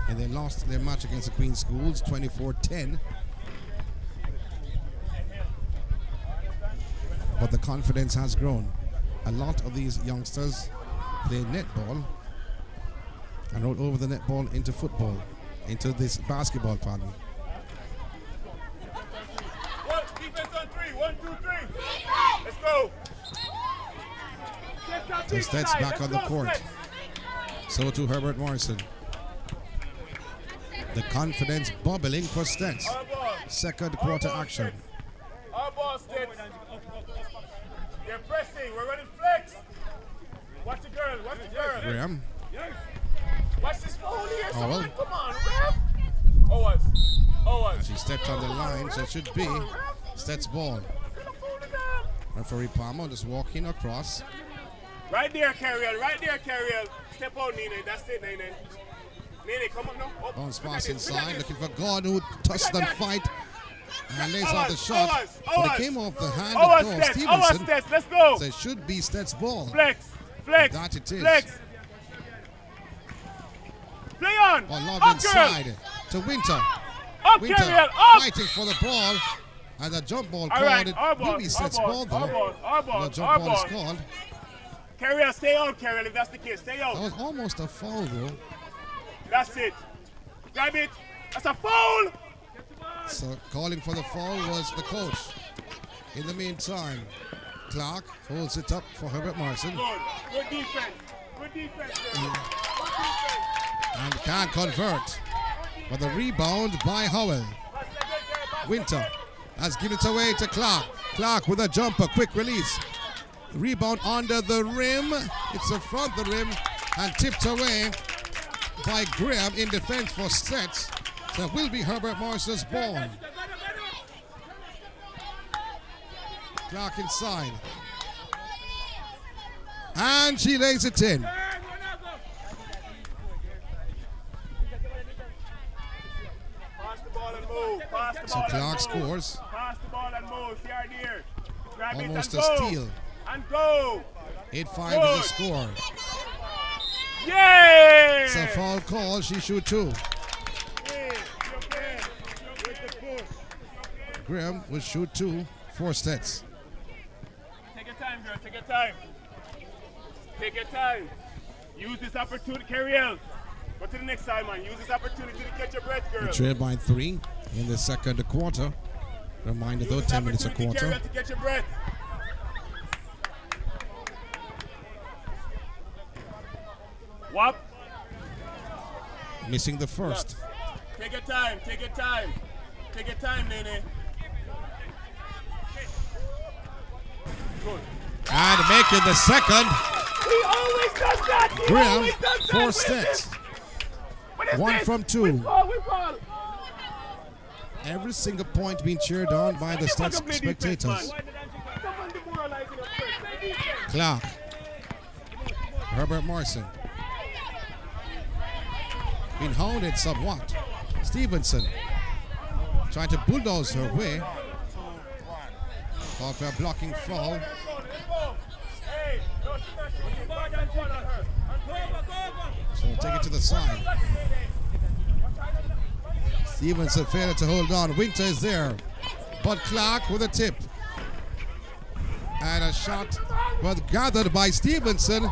And they lost their match against the Queen Schools, 24-10. But the confidence has grown. A lot of these youngsters play netball and roll over the netball into football, into this basketball, pardon. Defense on 3. 1, 2, 3. Let's go. So Stets back on the court. So to Herbert Morrison. The confidence bubbling for Stets. Second quarter action. Our ball, Stets. They're pressing. We're running flex. Watch the girl. Watch the girl. Graham. Watch this foul here. Oh, well. Come on, ref. As he stepped on the line, so it should be Stets ball. Referee Palmer just walking across. Right there, Carriel. Right there, Carriel. Step out, Nene. That's it, Nene. Nene, come on now. Up. Bounce pass inside, looking for God who touched and fight. And lays out the shot. But it came off the hand of Stevenson. Let's go. So it should be Stets ball. Flex. That it is. Flex. Play on. Ball lobbed inside to Winter. Up, Winter Carriel. Up. fighting for the ball. And the jump ball All called. right, It our will ball, be our Stets ball, ball though. our The jump ball is called. Carriel, stay out, Carriel, if that's the case. Stay out. That was almost a foul though. That's it. Grab it. That's a foul. So calling for the foul was the coach. In the meantime, Clark holds it up for Herbert Morrison. Good defense. Good defense. And can't convert. But the rebound by Howell. Winter has given it away to Clark. Clark with a jumper, quick release. Rebound under the rim. It's in front of the rim and tipped away by Graham in defense for Stets. So it will be Herbert Morrison's ball. Clark inside. And she lays it in. So Clark scores. Pass the ball and move. See our dear. Grab Almost it a and go. steal. And go. 8-5 is the score. Yay! So foul call, she shoot two. Graham will shoot two for Stets. Take your time, girl. Take your time. Take your time. Use this opportunity. Carriel. Go to the next side, man. Use this opportunity to catch your breath, girl. Trail by 3 in the second quarter. Reminder though, 10 minutes a quarter. Carriel, to catch your breath. Whop. Missing the first. Take your time. Take your time. Take your time, Nene. Good. And making the second. He always does that. He Graham always does that. for What is Stets. this? What is 1 this? from 2. We call. Every single point being cheered on by the Stets spectators. Clark. Herbert Morrison. Been hounded somewhat. Stevenson trying to bulldoze her way. Call for a blocking foul. So take it to the side. Stevenson failed to hold on. Winter is there. But Clark with a tip. And a shot was gathered by Stevenson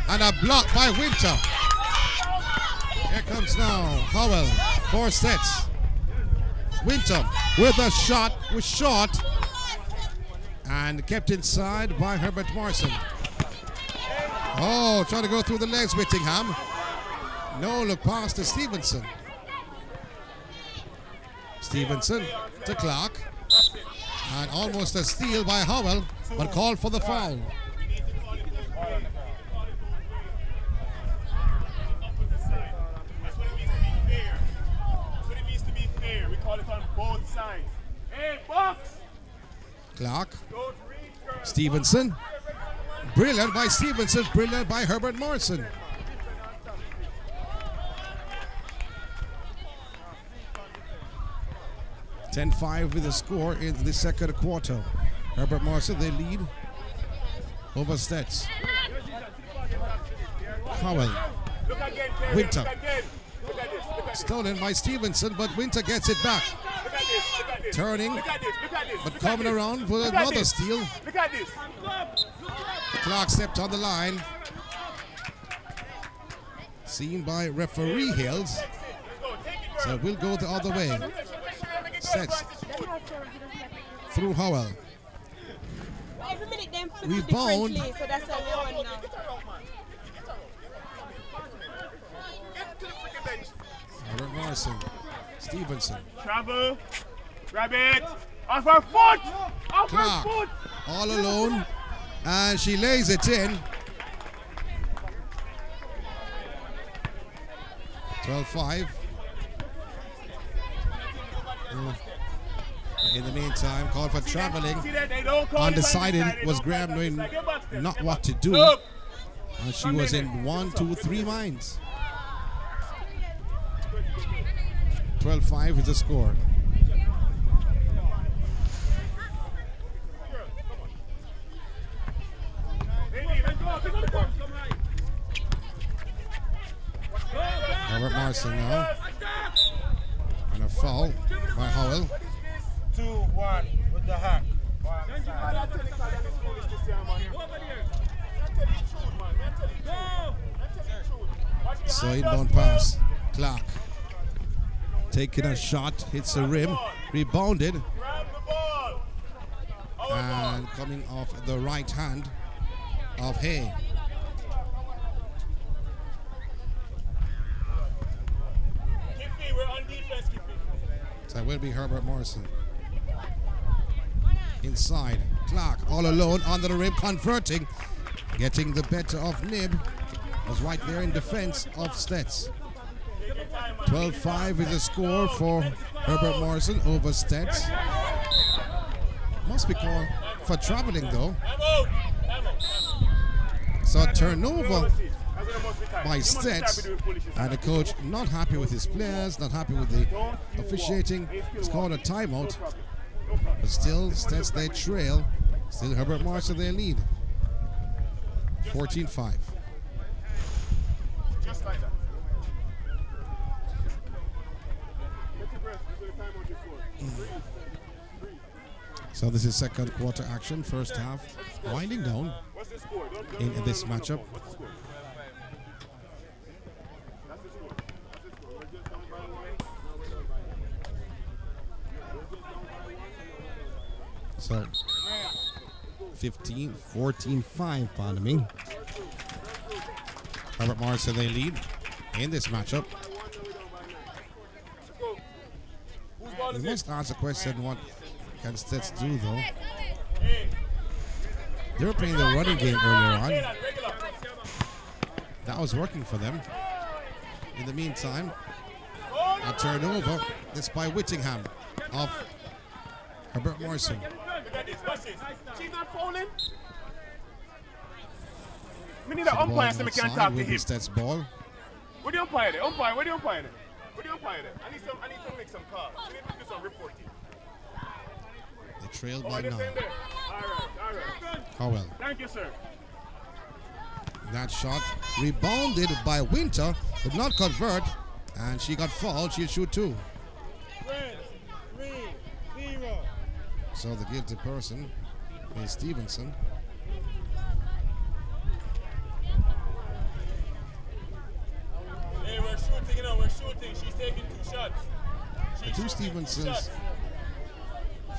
and a block by Winter. Here comes now Howell for Stets. Winter with a shot, was short and kept inside by Herbert Morrison. Oh, trying to go through the legs, Whittingham. No, look past to Stevenson. Stevenson to Clark. And almost a steal by Howell, but called for the foul. Clark. Stevenson. Brilliant by Stevenson. Brilliant by Herbert Morrison. (10-5) with the score in the second quarter. Herbert Morrison, they lead over Stets. Howell. Look again, Kerry. Winter. Look again. Look at this. Look at this. Stolen by Stevenson, but Winter gets it back. Look at this. Look at this. Turning, Look at this. Look at this. but Look at coming this. around for Look at another this. steal. Look at this. Clark stepped on the line. Seen by referee Hills. Let's go. Take it, girl. So we'll go the other way. Sets through Howell. Every minute them flip Rebound. differently, so that's how we want now. Herbert Morrison. Stevenson. Travel. Grab it. Off her foot. Off her Clark. foot. All alone. And she lays it in. 12-5. In the meantime, called for traveling. See that? They don't call Undecided it by the side. They was don't Graham call it knowing by the side. Get back there. not Get what back. to do. Look. And she was in 1, 2, 3 minds. 12-5 is the score. Baby, let's go. Pick up the ball. Herbert Morrison now. And a foul by Howell. 2-1 with the hack. So inbound pass. Clark taking a shot, hits the rim, rebounded, Grab the ball. and coming off the right hand of Hay. Kiffy, we're on defense, Kiffy. So it will be Herbert Morrison. Inside, Clark all alone under the rim, converting, getting the better of Nib. Was right there in defense of Stets. 12-5 is the score for Herbert Morrison over Stets. Must be called for traveling though. I'm out. I'm out. So a turnover by Stets, and the coach not happy with his players, not happy with the officiating. It's called a timeout, but still Stets they trail. Still Herbert Morrison they lead. 14-5. Just like that. So this is second quarter action, first half winding down What's the score? in this matchup. What's the score? That's the score. That's the score. We're just down by one. No, we're down by one. So 15, 14-5, pardon me. Herbert Morrison they lead in this matchup. Whose ball We is it? must ask the question, what can Stets do though? They were playing the running game earlier on. Regular. That was working for them. In the meantime, a turnover. This by Whittingham of Herbert Morrison. Look at this. Watch this. She's not fouling. We need So an the ball umpire so we can outside talk to will be him. Stets ball. Where the umpire there? Umpire, where the umpire there? Where the umpire there? I need to make some calls. We need to do some reporting. They trail Oh, by this 9. in there. All right. Howell. Thank you, sir. That shot rebounded by Winter, did not convert, and she got fouled. She'll shoot 2. 3-0. So the guilty person is Stevenson. Hey, we're shooting, you know, we're shooting. She's taking 2 shots. The two Stevensons,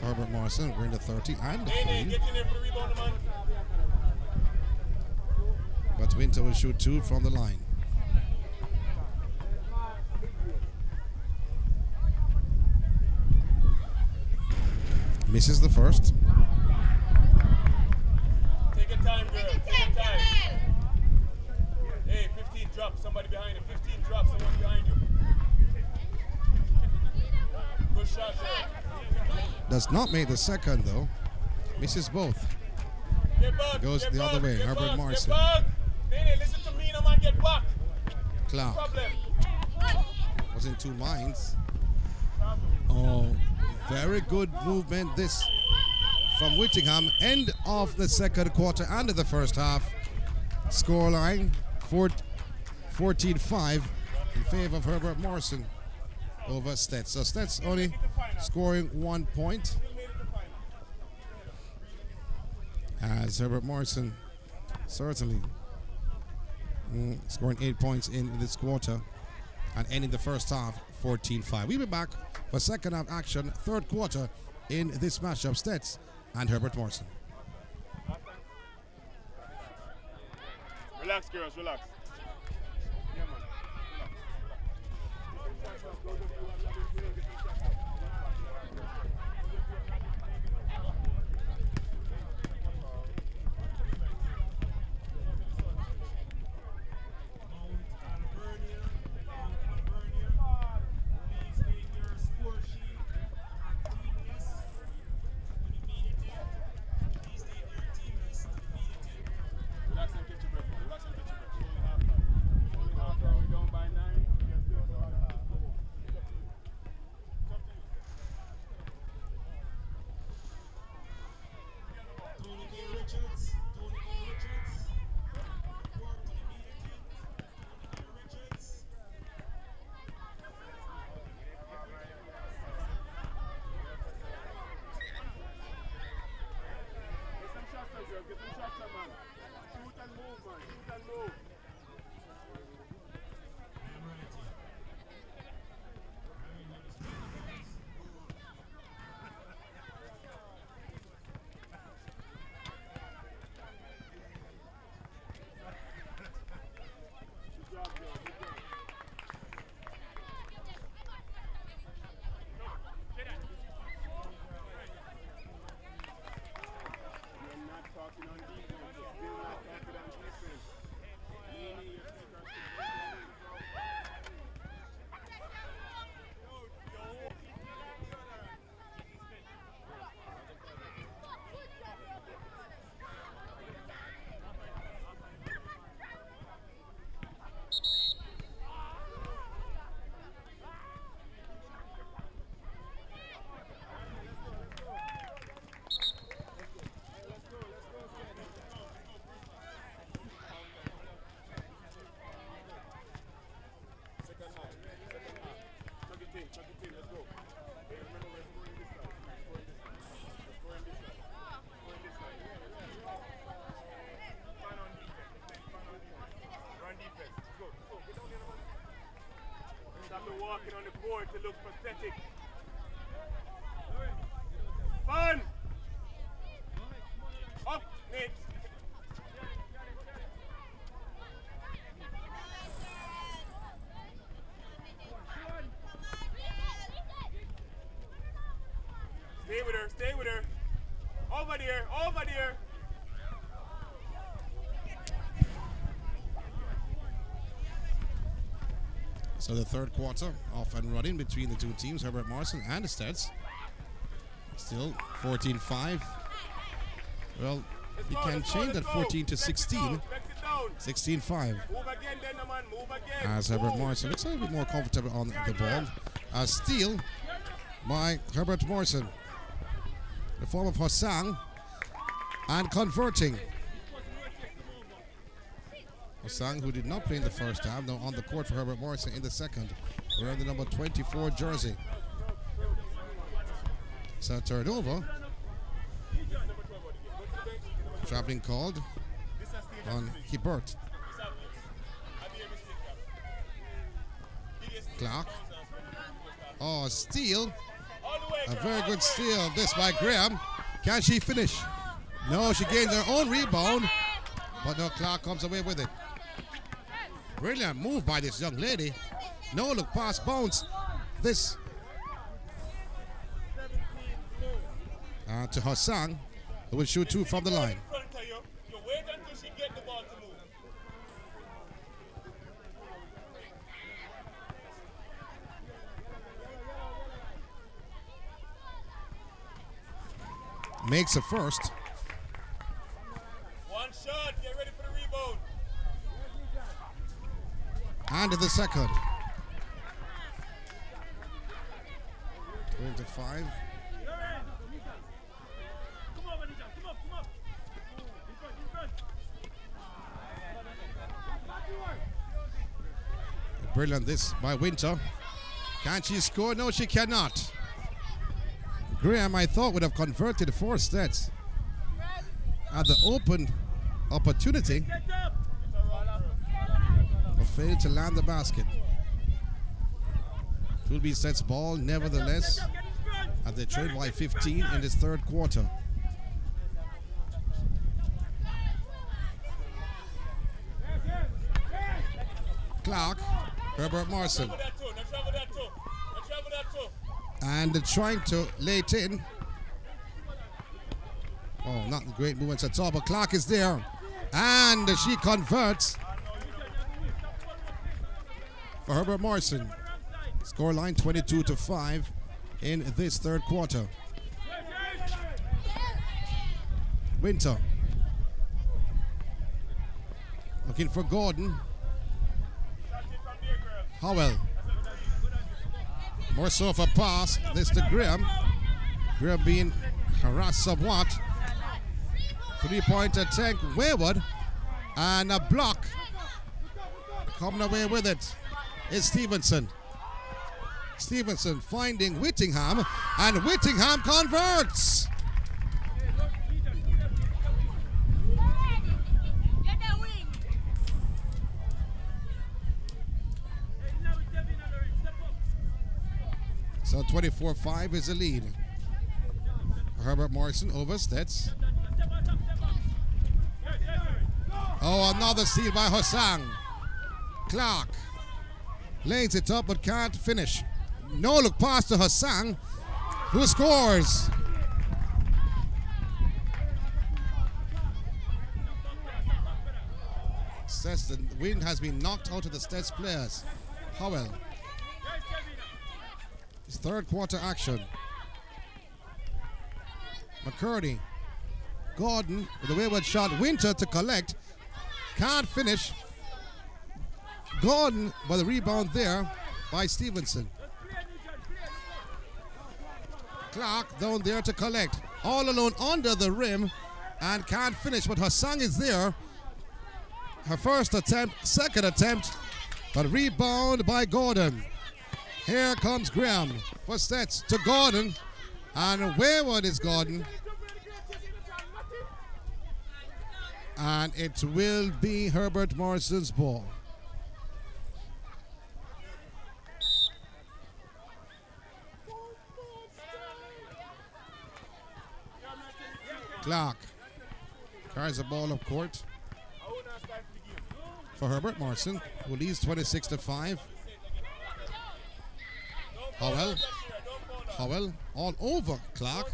Herbert Morrison, we're in the 30 and the Hey, 3. get in there for the rebound, man. But Winter will shoot 2 from the line. Misses the first. Take your time, girl. Take your time. Hey, 15 drop. Somebody behind you. 15 drop. Someone behind you. Good shot, girl. Does not make the second though. Misses both. Get back. Goes get the other back, way, get Herbert back, Morrison. Get back. Hey, listen to me, no man. Get back. Clark Problem. was in 2 minds. Oh, very good movement this from Whittingham. End of the second quarter and of the first half. Scoreline 14-5 in favor of Herbert Morrison over Stets. So Stets only scoring 1 point, as Herbert Morrison certainly scoring 8 points in this quarter and ending the first half 14-5. We'll be back for second half action, third quarter in this matchup, Stets and Herbert Morrison. Relax, girls, relax. Yeah, man. Mount Alvernia, please take your score sheet and team list to the media team. Please take your team list to the media team. Relax and catch your breath. Relax and catch your breath. Only half time. Only half time. We're down by 9. Yes, do it for half time. It's up to you. It's up to you. Tony A. Richards. Report to the media team. Tony A. Richards. Get some shots, girl. Get some shots, man. Shoot and move, man. Shoot and move. Good job, girl. Good job. You're not talking on defense. You're still not talking on defense. Second half. Tuck it in, let's go. Hey, remember we're scoring this side. We're scoring this side. Scoring this side. Fan on defense. Fan on defense. Run defense. Let's go. Get down here, man. Stop the walking on the board to look pathetic. Fun! Up, Nate. Stay with her, stay with her. Over there, over there. So the third quarter off and running between the two teams, Herbert Morrison and the Stets. Still 14-5. Well, you can change that 14 to 16. 16-5. Move again, then, man. Move again. As Herbert Morrison looks a little bit more comfortable on the ball. A steal by Herbert Morrison. The form of Hossang. And converting. Hossang, who did not play in the first half, now on the court for Herbert Morrison in the second, wearing the number 24 jersey. So turned over. Traveling called on Herbert. Clark. Oh, steal. A very good steal. This by Graham. Can she finish? No, she gains her own rebound. But no, Clark comes away with it. Brilliant move by this young lady. No look pass bounce. This to Hossang, who will shoot two from the line. You wait until she get the ball to move. Makes a first. One shot, get ready for the rebound. And the second. 25. Brilliant this by Winter. Can she score? No, she cannot. Graham, I thought, would have converted 4 sets at the open opportunity, but failed to land the basket. It will be sets ball, nevertheless, as they trail by 15 in this third quarter. Clark, Herbert Morrison. And trying to lay it in. Oh, not great movements at all, but Clark is there. And she converts for Herbert Morrison. Scoreline 22-5 in this third quarter. Winter. Looking for Gordon. Howell. More so of a pass. This to Graham. Graham being harassed somewhat. 3-point attempt wayward. And a block. Coming away with it is Stevenson. Stevenson finding Whittingham. And Whittingham converts. So 24-5 is the lead. Herbert Morrison over Stets. Oh, another steal by Hossang. Clark lays it up but can't finish. No look pass to Hossang, who scores. Says the wind has been knocked out of the Stets players. Howell. It's third quarter action. McCurdy. Gordon with a wayward shot. Winter to collect. Can't finish. Gordon by the rebound there by Stevenson. Clark down there to collect. All alone under the rim and can't finish, but Hossang is there. Her first attempt, second attempt, but rebound by Gordon. Here comes Graham for Stets to Gordon, and wayward is Gordon. And it will be Herbert Morrison's ball. Clark carries the ball up court for Herbert Morrison, who leads 26-5. Howell all over Clark.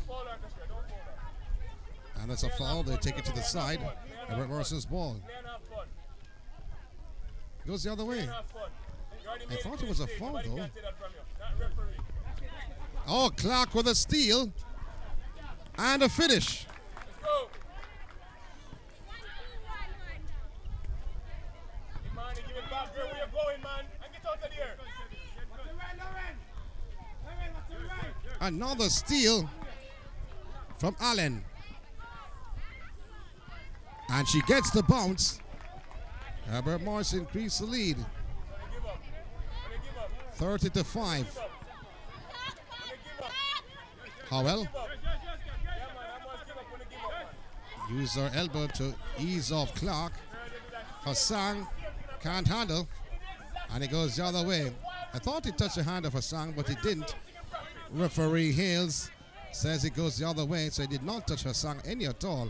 And that's a foul. They take it to the side. Herbert Morrison's ball. Goes the other way. I thought it was a foul though. Oh, Clark with a steal. And a finish. Another steal from Allen. And she gets the bounce. Herbert Morrison increased the lead. 30-5. Howell. Use her elbow to ease off Clark. Hossang can't handle. And it goes the other way. I thought he touched the hand of Hossang, but he didn't. Referee Hales says it goes the other way, so he did not touch Hossang any at all.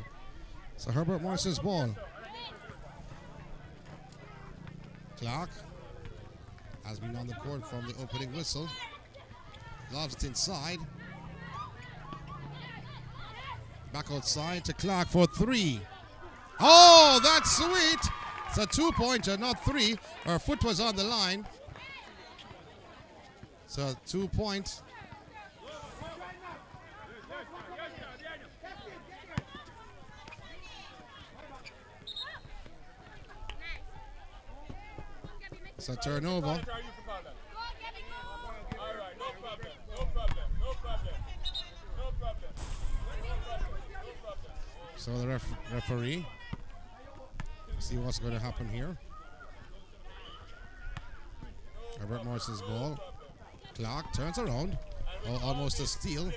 So Herbert Morrison's ball. Clark has been on the court from the opening whistle. Lobs it inside. Back outside to Clark for 3. Oh, that's sweet. It's a 2-pointer, not 3. Her foot was on the line. So 2 points. It's a turnover. So the referee, see what's going to happen here. Herbert Morrison's ball. Clark turns around. Oh, almost a steal.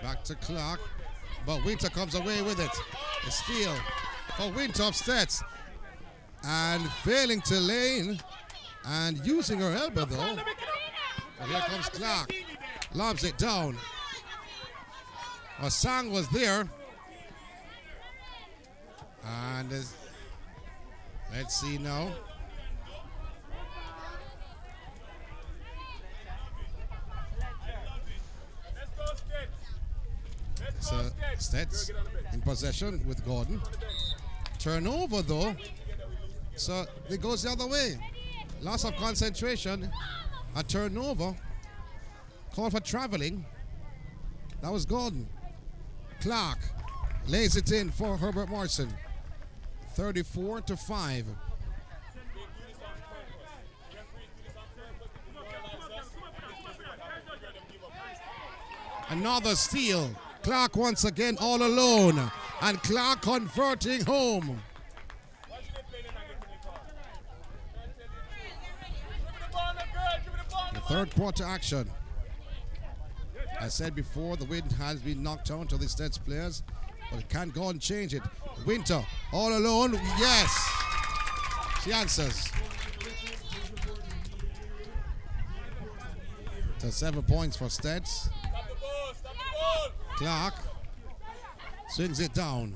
Back to Clark. But Winter comes away with it. A steal for Winter of Stets. And failing to lane. And using her elbow though. But here comes Clark. Lobs it down. Sang was there. And let's see now. So Stets in possession with Gordon. Turnover though. So it goes the other way. Loss of concentration. A turnover. Call for traveling. That was Gordon. Clark lays it in for Herbert Morrison. 34-5. Another steal. Clark once again all alone. And Clark converting home. The third quarter action. I said before, the wind has been knocked on to the Stets players, but it can't go and change it. Winter, all alone, yes. She answers. To 7 points for Stets. Clark swings it down.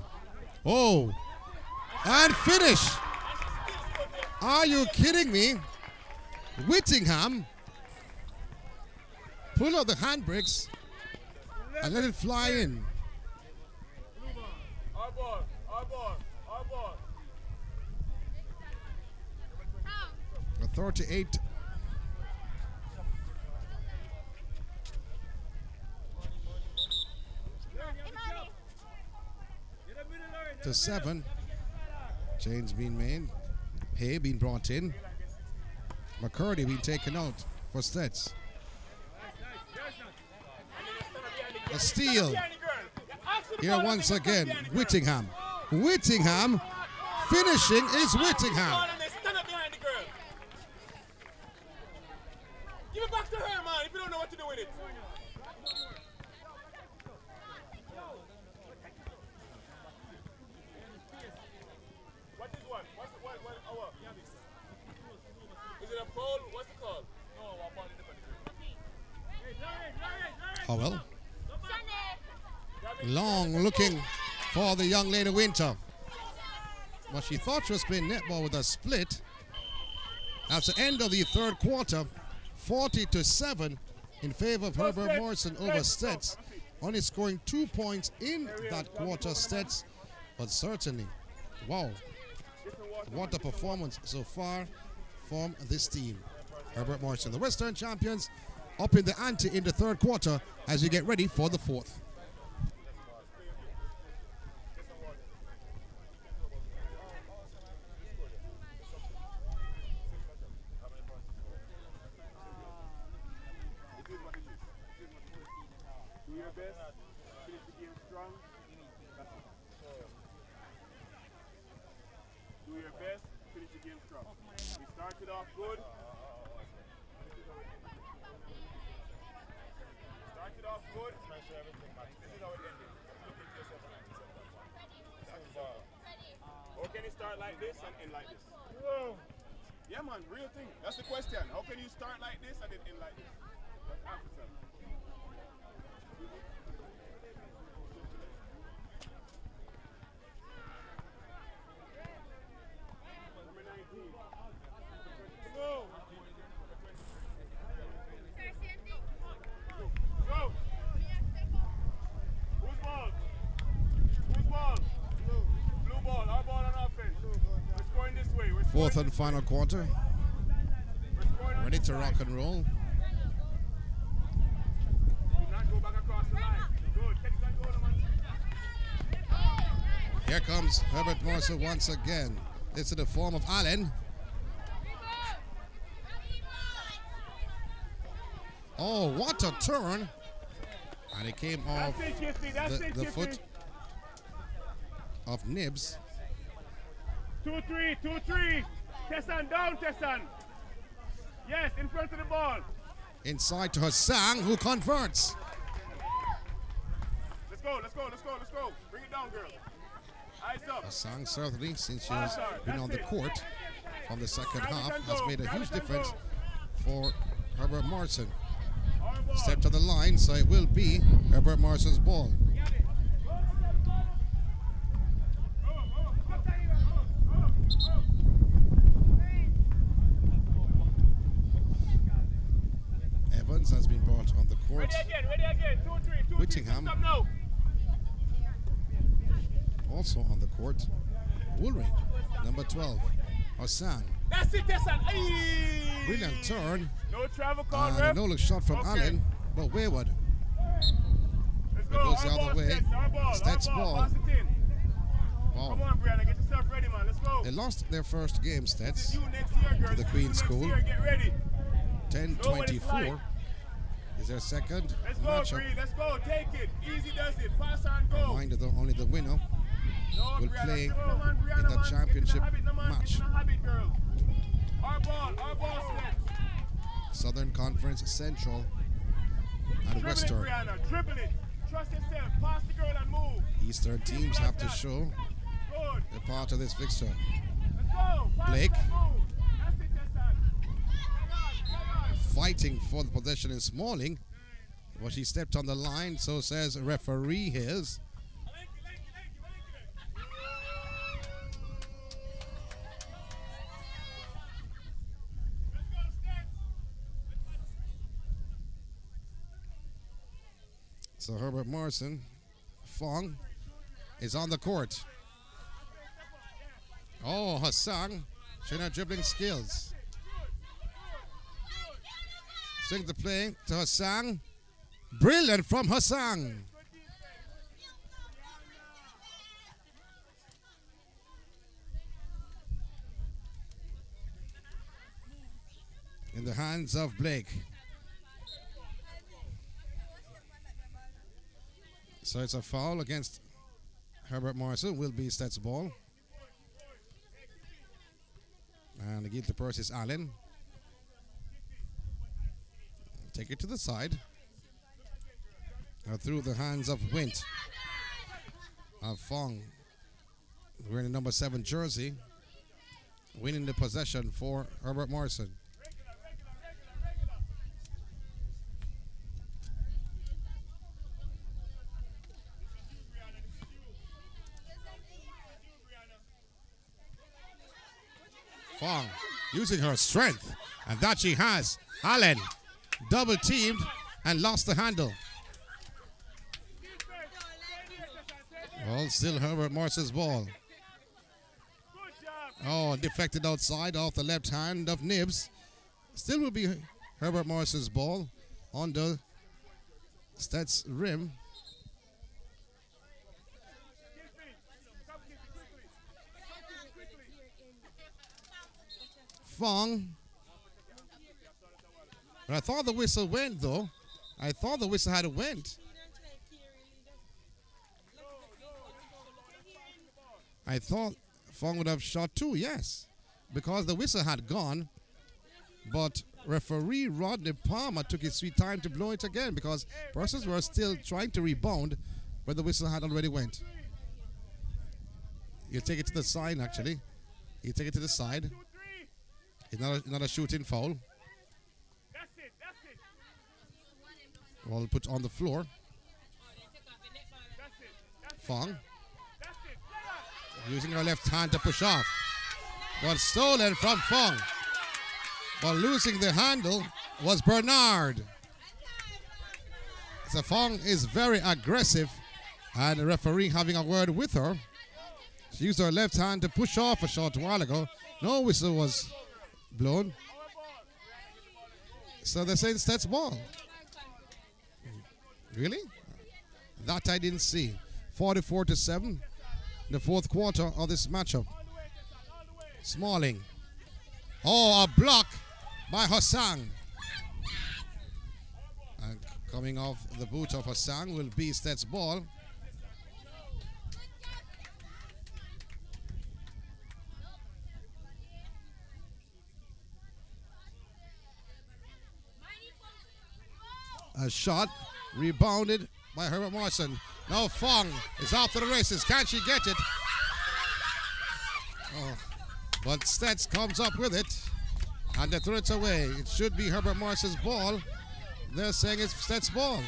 Oh, and finish. Are you kidding me? Whittingham pull out the handbrakes and let it fly in. Our ball. A 38 to 7. Change being made. Hay being brought in. McCurdy being taken out for Stets. A steal. Here once again, Whittingham. Whittingham finishing is Whittingham. Give it back to her, man, if you don't know what to do with it. What is what? What hour? Is it a foul? What's the call? No, one ball in the Howell. Long looking for the young lady Winter. But she thought she was playing netball with a split. That's the end of the third quarter. 40-7 in favor of Herbert Morrison over Stets. Only scoring 2 points in that quarter, Stets. But certainly, wow, what a performance so far from this team. Herbert Morrison, the Western champions, up in the ante in the third quarter as we get ready for the fourth. Started off good. Smash everything, man. This is how it ended. Look into yourself and yourself. How can you start like this and end like this? Whoa. Yeah, man, real thing. That's the question. How can you start like this and then end like this? Let's ask yourself. Number 19. Go! Go! Whose ball? Whose ball? Blue ball. Our ball on offense. We're scoring this way. Fourth and final quarter. Ready to rock and roll. Do not go back across the line. Good. Catch that goal, man. Here comes Herbert Morrison once again. This is the form of Allen. Oh, what a turn. And it came off the foot of Nibs. 2-3. Tessan down, Tessan. Yes, in front of the ball. Inside to Hassan, who converts. Let's go, let's go, let's go, let's go. Bring it down, girl. Eyes up. Hassan certainly, since she has been on the court from the second half, has made a huge difference for Herbert Morrison. Step to the line, so it will be Herbert Morrison's ball. Evans has been brought on the court. Ready again. 2, 3, 2, 3. Whittingham Stop now. also on the court. Woolridge, number 12. Hassan. That's it, Tessan. Aye. Brilliant turn. No travel call, And ref. no look shot from Okay. Allen, but wayward. Let's It go. goes the Our other ball, way. Stets, our ball. Stats Our ball. Pass it in. Wow. Come on, Brianna. Get yourself ready, man. Let's go. They lost their first game, This Stats. is you next year, girl. the This is Queen you next School. year. Get ready. 10-24 is their second Let's go, matchup. Bree. Let's go. Take it. Easy does it. Pass and go. Reminder though, only the winner No, will Brianna, play come on, man, Brianna, in the man. championship Get in the habit, no, man. match. Get in the habit, girl. Our ball, Stets. Southern Conference, Central, and Dribble Western. it, Brianna. Dribble it. Trust yourself. Pass the girl and move. Eastern teams have to show Good. they're part of this fixture. Let's go. Pass Blake. and move. That's it, Tessan. Hang on. Fighting for the possession in Smalling, but she stepped on the line, so says referee his. So Herbert Morrison, Fong, is on the court. Oh, Hassan, showing her dribbling skills. Swing the play to Hassan. Brilliant from Hassan. In the hands of Blake. So it's a foul against Herbert Morrison. Will be Stats ball. And the guilty person is Allen. Take it to the side. Through the hands of Wint. Fong, wearing the number 7 jersey, winning the possession for Herbert Morrison. Fong using her strength, and that she has. Allen double teamed and lost the handle. Well, still Herbert Morrison's ball. Oh, deflected outside off the left hand of Nibs. Still will be Herbert Morrison's ball on the Stats rim. Fong. But I thought the whistle went, though. I thought the whistle had went. I thought Fong would have shot 2, yes, because the whistle had gone. But referee Rodney Palmer took his sweet time to blow it again because persons were still trying to rebound, but the whistle had already went. You take it to the side, actually. You take it to the side. It's not a shooting foul. Well, put on the floor. Fong. Using her left hand to push off. But stolen from Fong. But losing the handle was Bernard. So Fong is very aggressive. And the referee having a word with her. She used her left hand to push off a short while ago. No whistle was blown. So they're saying Stats ball. Really? That I didn't see. 44-7 in the fourth quarter of this matchup. Smalling. Oh, a block by Hassan. And coming off the boot of Hassan will be Stats ball. A shot rebounded by Herbert Morrison. Now Fong is off to the races. Can she get it? Oh. But Stets comes up with it. And they throw it away. It should be Herbert Morrison's ball. They're saying it's Stets' ball.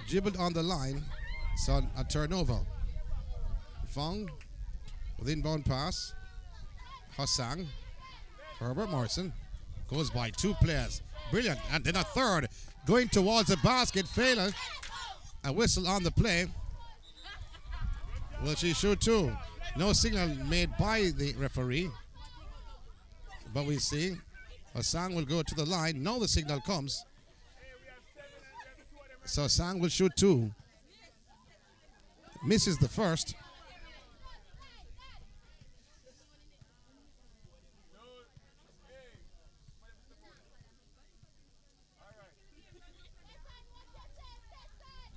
Dribbled on the line, so a turnover. Fong with inbound pass. Hassan, Herbert Morrison goes by 2 players. Brilliant. And then a third going towards the basket. Failure. A whistle on the play. Will she shoot 2? No signal made by the referee. But we see Hassan will go to the line. Now the signal comes. So Sang will shoot 2. Misses the first.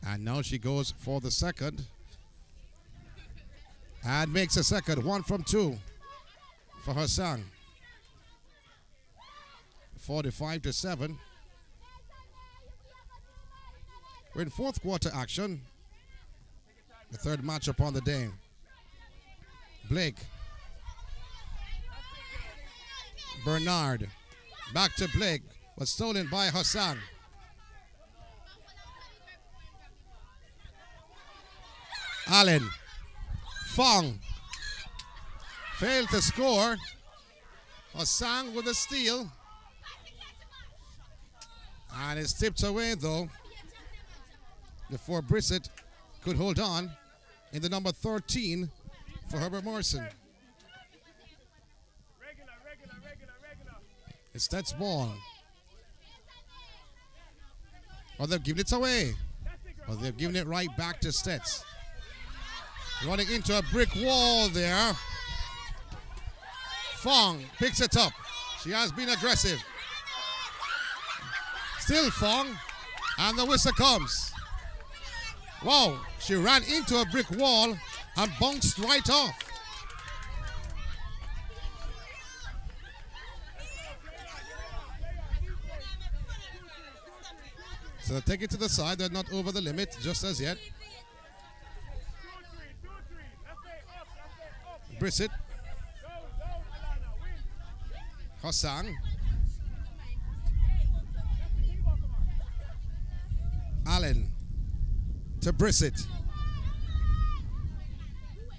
And now she goes for the second. And makes a second. 1 from 2 for her Sang. 45-7. We're in fourth quarter action. The third matchup on the day. Blake. Bernard. Back to Blake. Was stolen by Hassan. Allen. Fong. Failed to score. Hassan with a steal. And it's tipped away though, before Brissett could hold on in the number 13 for Herbert Morrison. It's Stets' ball. Or they've given it away. Or they've given it right back to Stets. Running into a brick wall there. Fong picks it up. She has been aggressive. Still Fong. And the whistle comes. Wow, she ran into a brick wall and bounced right off. So take it to the side. They're not over the limit just as yet. Brissett. Hassan. Allen. To Brissett.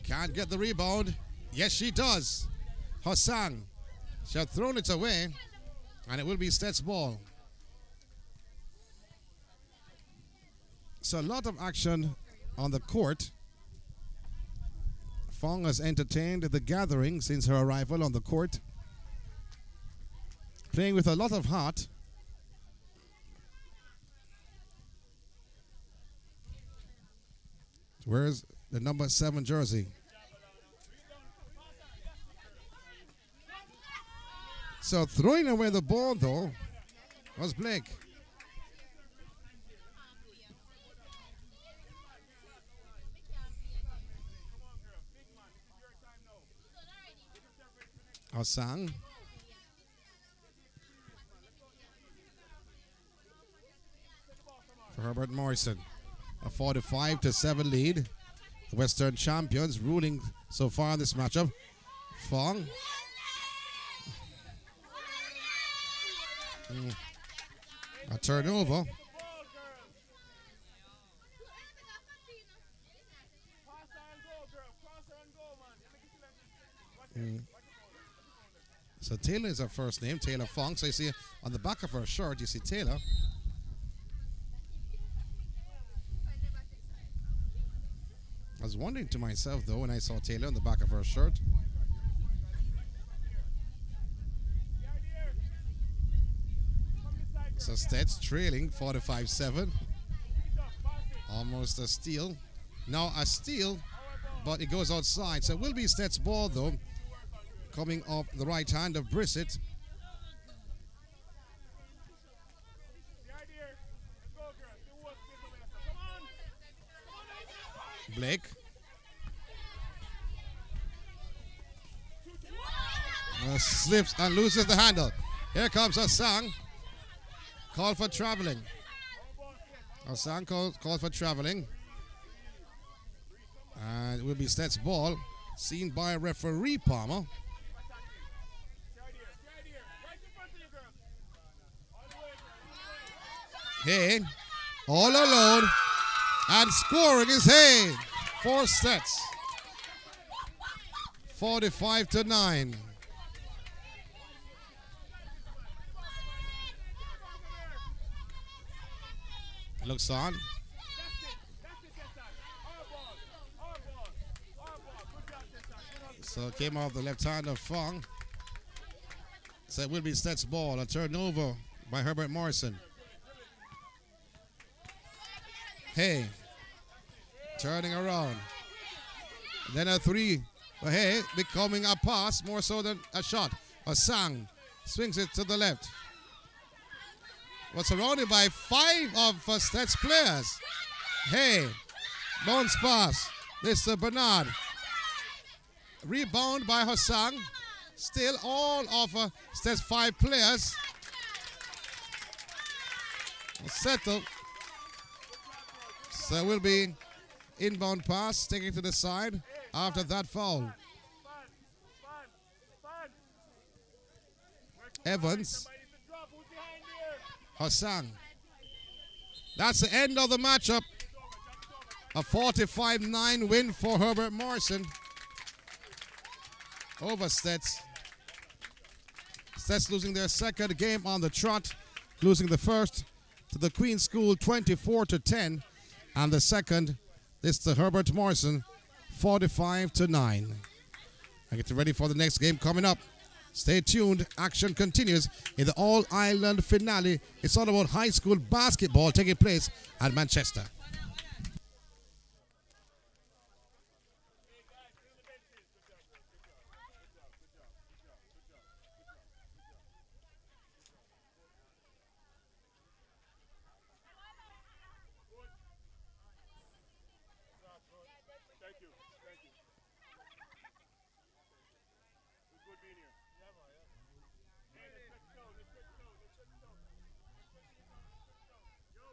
Can't get the rebound. Yes, she does. Hassan. She had thrown it away. And it will be Stets' ball. So a lot of action on the court. Fong has entertained the gathering since her arrival on the court. Playing with a lot of heart. Where's the number 7 jersey? So throwing away the ball though was Blake. Hassan. For Herbert Morrison. A 45-7 lead. The Western champions ruling so far in this matchup. Fong. A turnover. So Taylor is her first name, Taylor Fong. So you see on the back of her shirt, you see Taylor. I was wondering to myself, though, when I saw Taylor on the back of her shirt. So Stets trailing 45-7. Almost a steal. Now a steal, but it goes outside. So it will be Stets' ball, though, coming off the right hand of Brissett. Blake. Slips and loses the handle. Here comes Hassan. Call for traveling. Hassan called for traveling. And it will be Stet's ball, seen by referee Palmer. Hay, all alone, and scoring is Hay. 4 sets. 45-9. Looks on. So it came off the left hand of Fong. So it will be Stet's ball. A turnover by Herbert Morrison. Hey, turning around. Then a 3. But hey, becoming a pass more so than a shot. Sang swings it to the left. Was surrounded by 5 of Stet's players. Hey, bounce pass. Mr. Bernard. Rebound by Hassan. Still all of Stet's 5 players. Settle. So it will be inbound pass, taking to the side after that foul. Evans. Hassan. That's the end of the matchup. A 45-9 win for Herbert Morrison over Stets. Stets losing their second game on the trot, losing the first to the Queen School 24-10, and the second, this to Herbert Morrison, 45-9. I get ready for the next game coming up. Stay tuned. Action continues in the All-Ireland finale. It's all about high school basketball taking place at Manchester. Thank you. Thank you. It's good being here. Hey, let's go. Let's go. Let's go. Yo.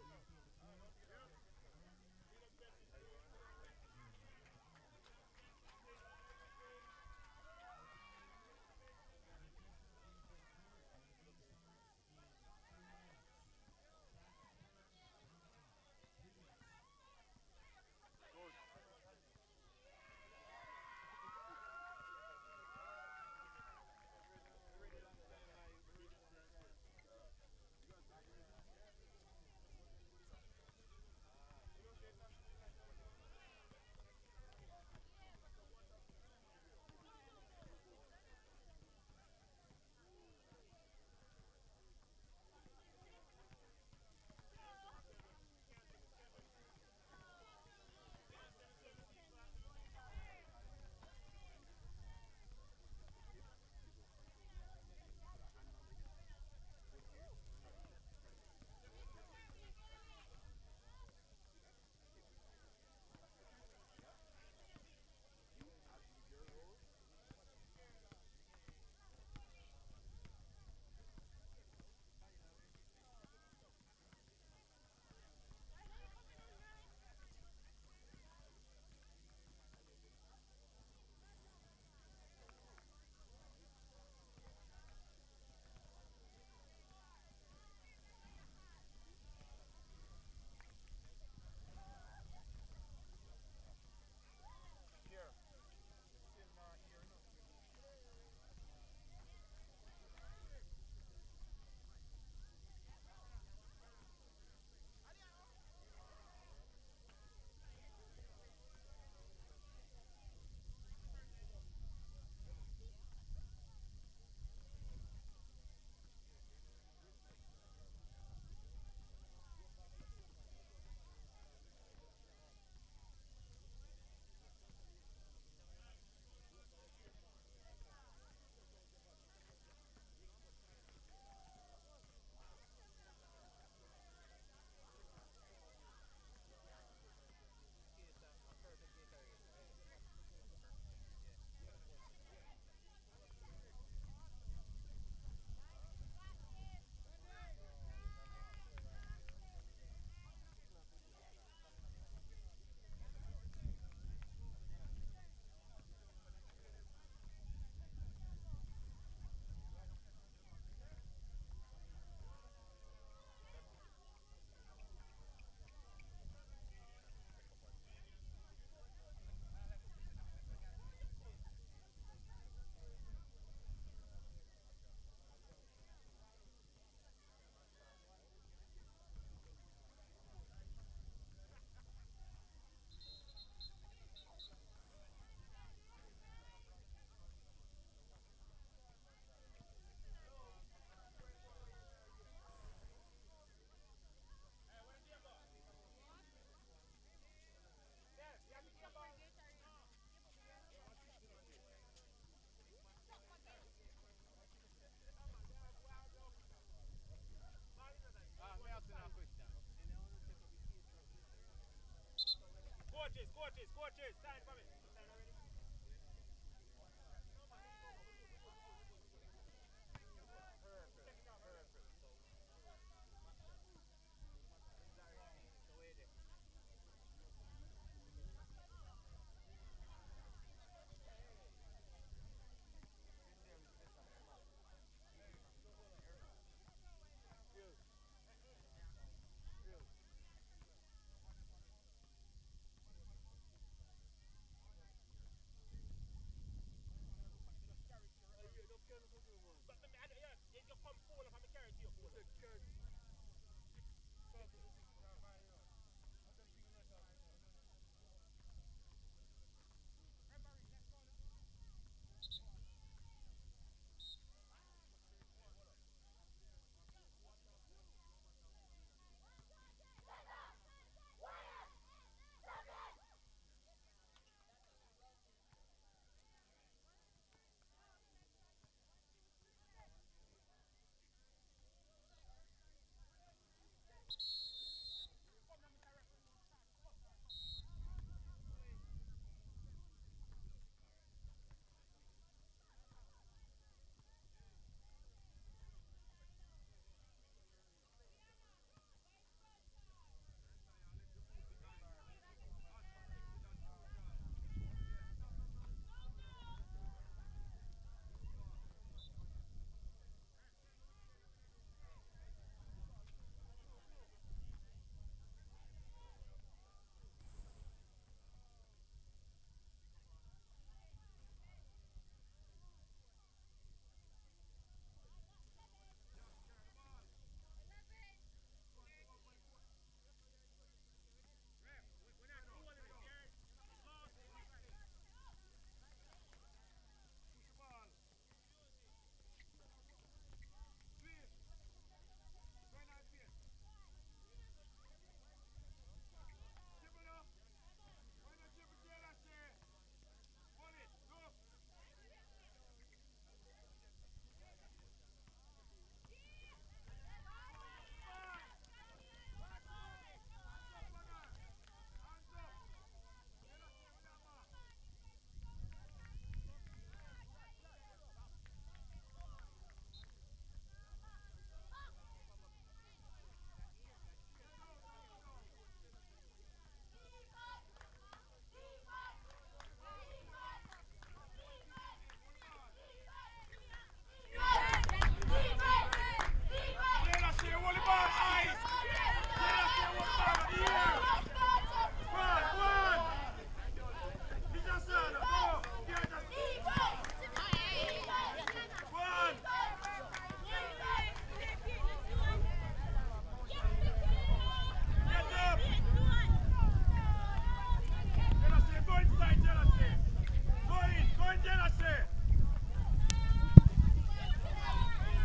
coaches, sign for me. Sign already?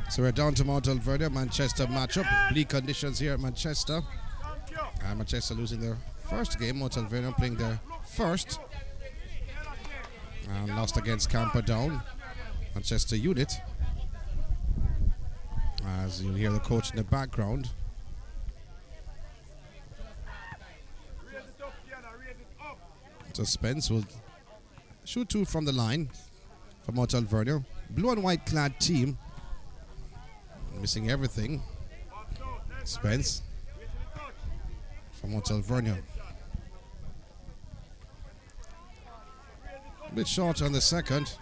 So we're down to Mount Alvernia, Manchester matchup. Bleak conditions here at Manchester. And Manchester losing their first game. Mount Alvernia playing their first. And lost against Camperdown. Manchester unit. As you hear the coach in the background. So Spence will shoot two from the line for Mount Alvernia. Blue and white clad team. Missing everything. Spence from Mount Alvernia. A bit short on the second.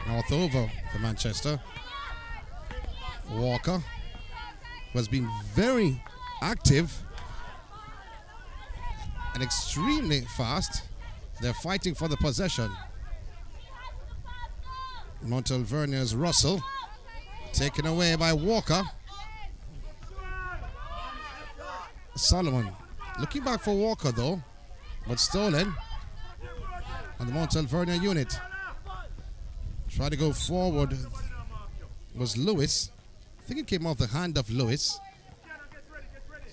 North over for Manchester. Walker, who has been very active and extremely fast. They're fighting for the possession. Mount Alvernia's Russell, taken away by Walker. Solomon, looking back for Walker though, but stolen. And the Mount Alvernia unit. Try to go forward was Lewis. I think it came off the hand of Lewis.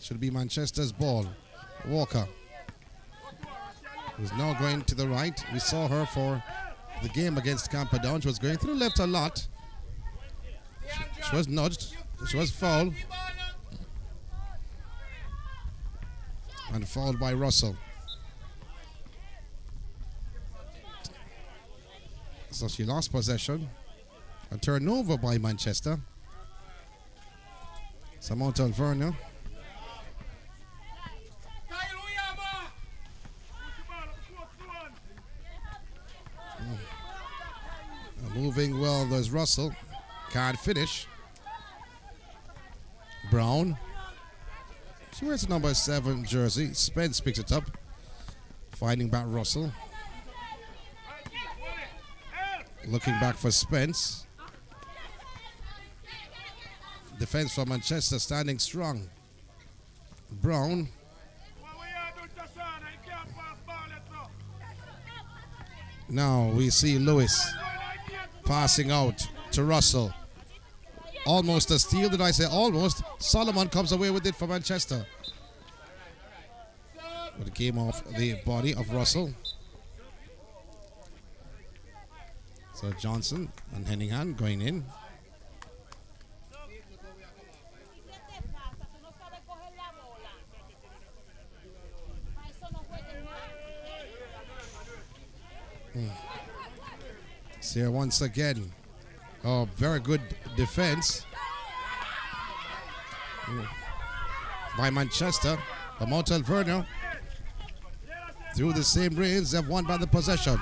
Should be Manchester's ball. Walker, who's now going to the right. We saw her for the game against Camperdown. She was going to the left a lot. She was nudged. She was fouled. And fouled by Russell. So she lost possession. A turnover by Manchester. So Mount Alvernia. Moving well, there's Russell. Can't finish. Brown. She wears the number 7 jersey. Spence picks it up. Finding back Russell. Looking back for Spence. Defense for Manchester standing strong. Brown. Now we see Lewis passing out to Russell. Almost a steal, did I say almost? Solomon comes away with it for Manchester. But it came off the body of Russell. So Johnson and Henningham going in. So here once again. Oh, very good defense by Manchester. But Mount Alvernia, through the same range, they've won by the possession.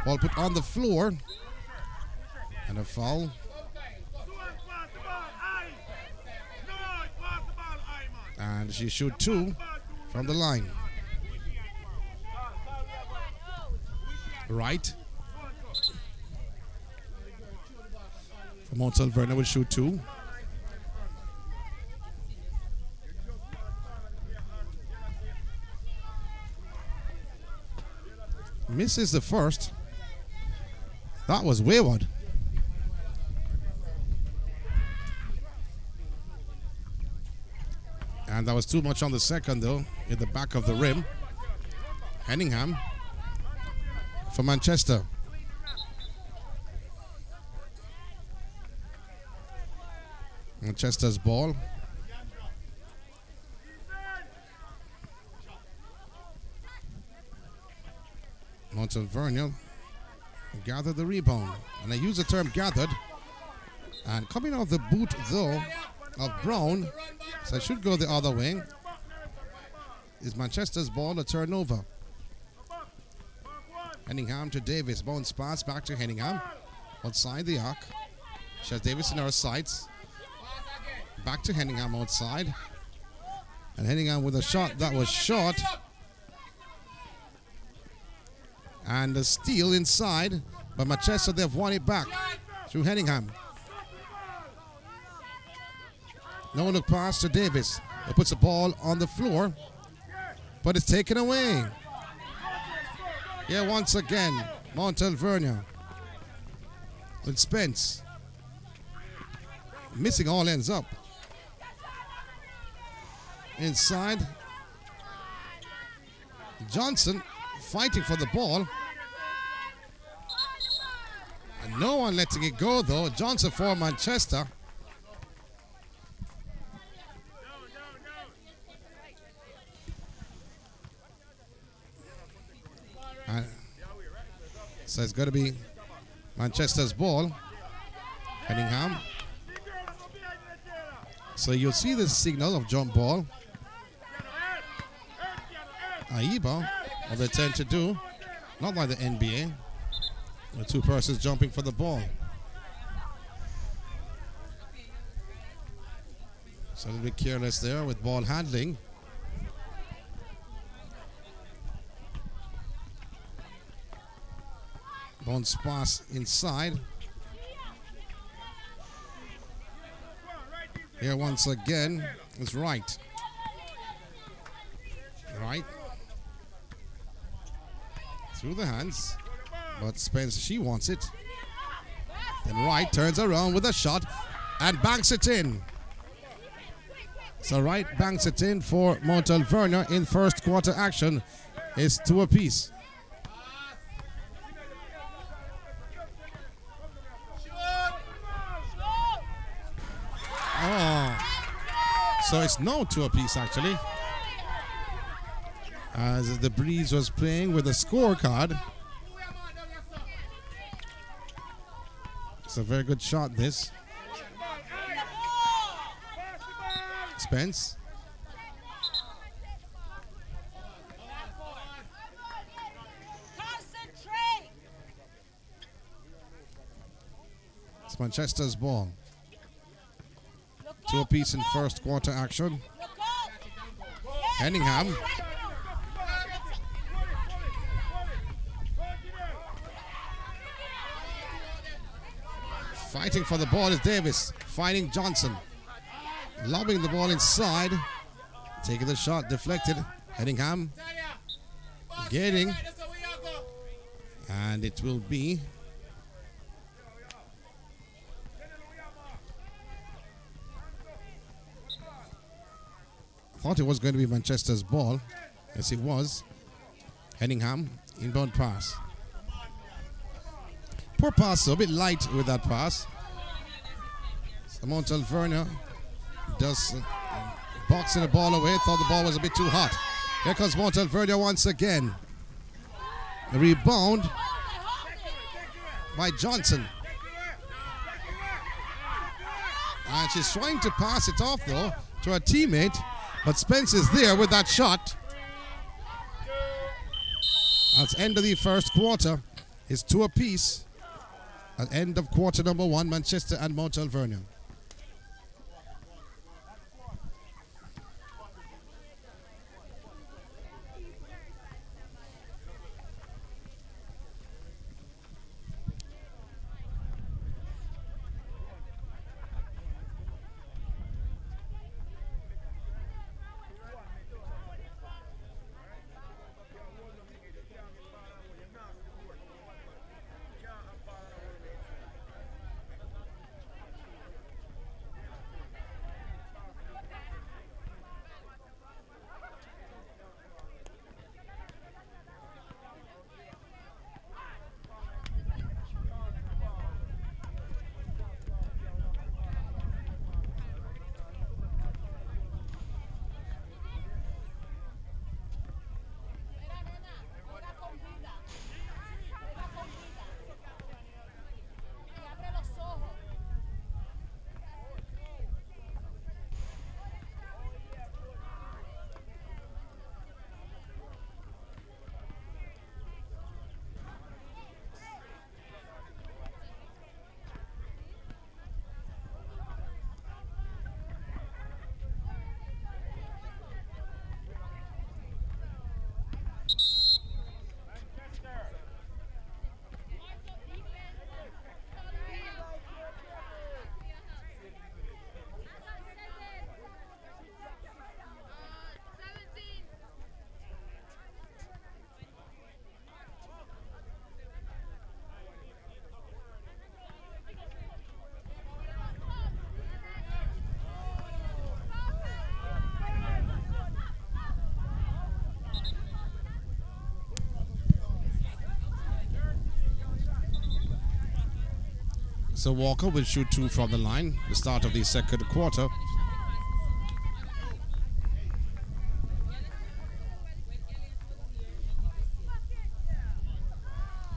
Ball put on the floor. And a foul. And she shoot 2 from the line. Right. Mount Alvernia will shoot 2. Misses the first. That was wayward. And that was too much on the second, though, in the back of the rim. Henningham for Manchester. Manchester's ball. Mount Alvernia gathered the rebound. And I use the term gathered. And coming off the boot, though, of Brown, so I should go the other way, is Manchester's ball, a turnover. Henningham to Davis. Bounce pass back to Henningham. Outside the arc. She has Davis in her sights. Back to Henningham outside. And Henningham with a shot that was short. And a steal inside. But Manchester, they've won it back through Henningham. No look pass to Davis. He puts the ball on the floor. But it's taken away. Yeah, once again, Mount Alvernia with Spence. Missing all ends up. Inside. Johnson fighting for the ball. And no one letting it go, though. Johnson for Manchester. So it's got to be Manchester's ball. Henningham. So you'll see the signal of jump ball. AIBA, what they tend to do, not like the NBA, the 2 persons jumping for the ball. So a little bit careless there with ball handling. Bounce pass inside. Here once again is Wright. Right. Through the hands. But Spence, she wants it. Then Wright turns around with a shot and banks it in. So Wright banks it in for Mount Alvernia in first quarter action. It's 2 apiece. Oh, so it's no 2 apiece actually. As the Breeze was playing with a scorecard. It's a very good shot, this. Spence. Concentrate. It's Manchester's ball. 2 apiece in first quarter action. Henningham. Fighting for the ball is Davis. Finding Johnson. Lobbing the ball inside. Taking the shot. Deflected. Henningham. Getting. And it will be thought it was going to be Manchester's ball. Yes, it was. Henningham, inbound pass. Poor pass, a bit light with that pass. Mount Alvernia does boxing the ball away. Thought the ball was a bit too hot. Here comes Mount Alvernia once again. The rebound by Johnson. And she's trying to pass it off, though, to her teammate. But Spence is there with that shot. At the end of the first quarter, it's 2 apiece. At the end of quarter number 1, Manchester and Mount Alvernia. So Walker will shoot 2 from the line, the start of the second quarter.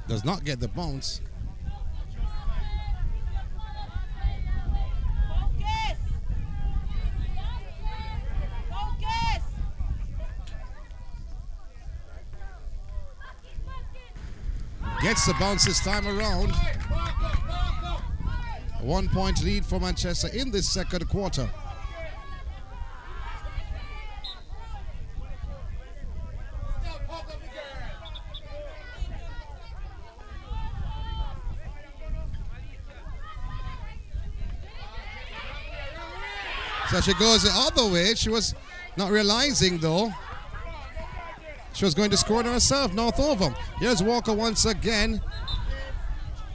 Does not get the bounce. Gets the bounce this time around. 1 point lead for Manchester in this second quarter. So she goes the other way. She was not realizing, though, she was going to score on herself. North over. Here's Walker once again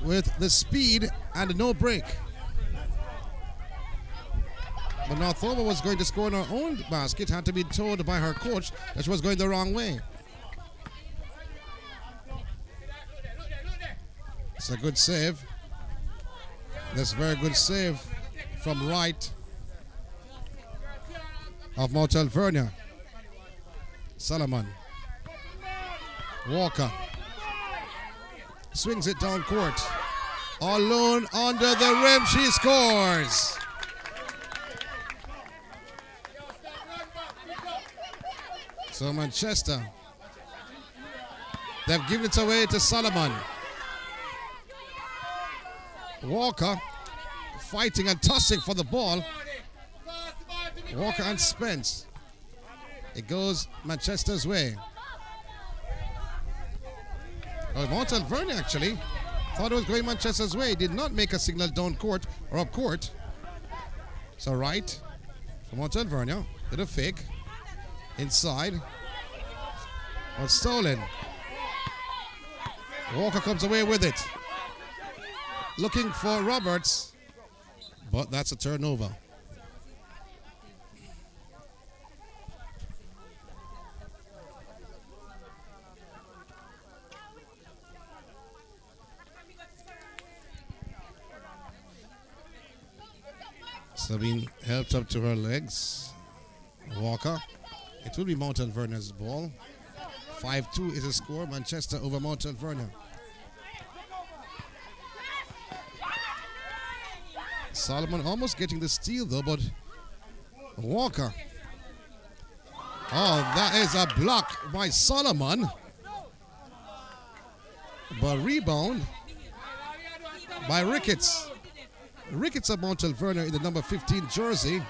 with the speed and no break. But Northover was going to score on her own basket, had to be told by her coach that she was going the wrong way. It's a good save. That's a very good save from right of Mount Alvernia. Solomon. Walker. Swings it down court. Alone under the rim, she scores. So Manchester, they've given it away to Solomon. Walker fighting and tossing for the ball. Walker and Spence. It goes Manchester's way. Oh, Mount Alvernia actually thought it was going Manchester's way. Did not make a signal down court or up court. So right for Mount Alvernia. Did a fake. Inside. Was stolen. Walker comes away with it. Looking for Roberts. But that's a turnover. Sabine helped up to her legs. Walker. It will be Mount Alvernia's ball. 5-2 is a score. Manchester over Mount Alvernia. Solomon almost getting the steal though, but Walker. Oh, that is a block by Solomon. But rebound by Ricketts. Ricketts of Mount Alvernia in the number 15 jersey.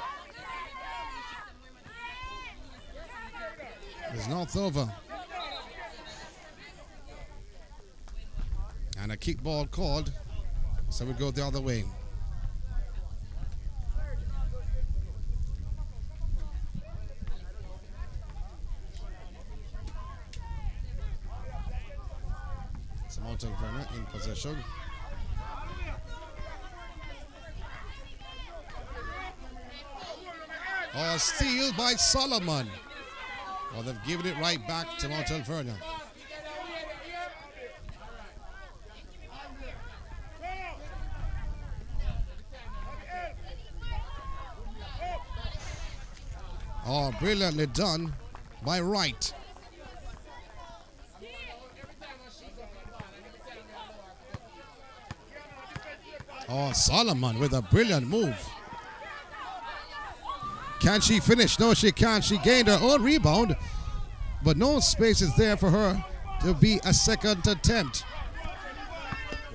It's north over. And a kick ball called. So we go the other way. So Mount Alvernia in possession. Oh, steal by Solomon. Well, they've given it right back to Mount Alvernia. Oh, brilliantly done by Wright. Oh, Solomon with a brilliant move. Can she finish? No, she can't. She gained her own rebound, but no space is there for her to be a second attempt.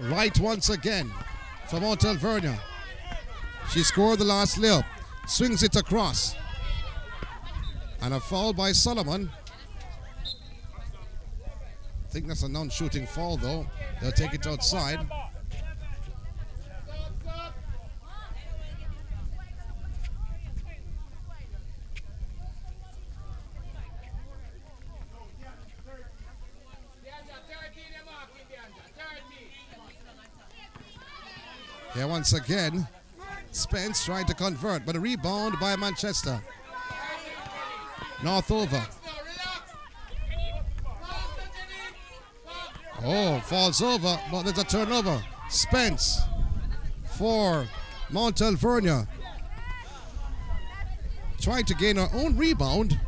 Right once again for Mount Alvernia. She scored the last layup. Swings it across. And a foul by Solomon. I think that's a non-shooting foul though. They'll take it outside. Here once again, Spence trying to convert, but a rebound by Manchester. North over. Oh, falls over, but there's a turnover. Spence for Mount Alvernia. Trying to gain her own rebound.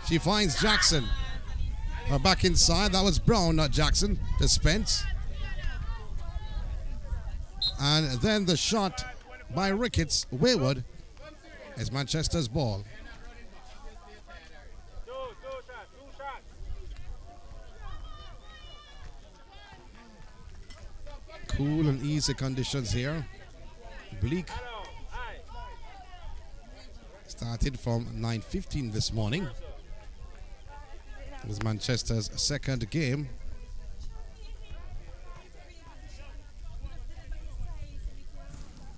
She finds Jackson. Back inside, that was Brown, not Jackson, to Spence. And then the shot by Ricketts, wayward, is Manchester's ball. Cool and easy conditions here. Bleak. Started from 9:15 this morning. It was Manchester's second game.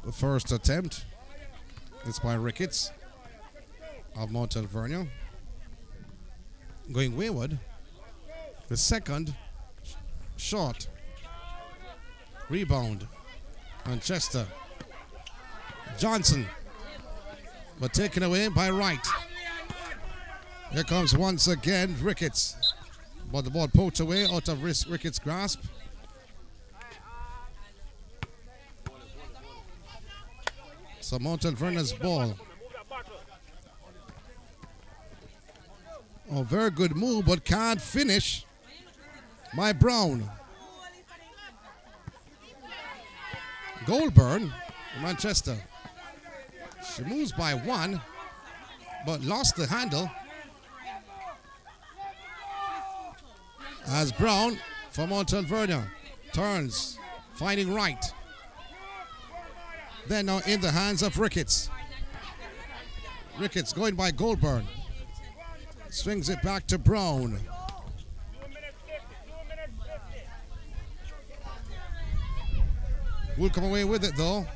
The first attempt is by Ricketts of Mount Alvernia. Going wayward. The second short. Rebound. Manchester. Johnson. But taken away by Wright. Here comes once again Ricketts. But the ball poked away out of Ricketts' grasp. So Mount Alvernia's ball. Oh, very good move, but can't finish by Brown. Goldburn, Manchester. She moves by 1, but lost the handle. As Brown from Alvernia turns, finding right. Then now in the hands of Ricketts. Ricketts going by Goldburn. Swings it back to Brown. Will come away with it though.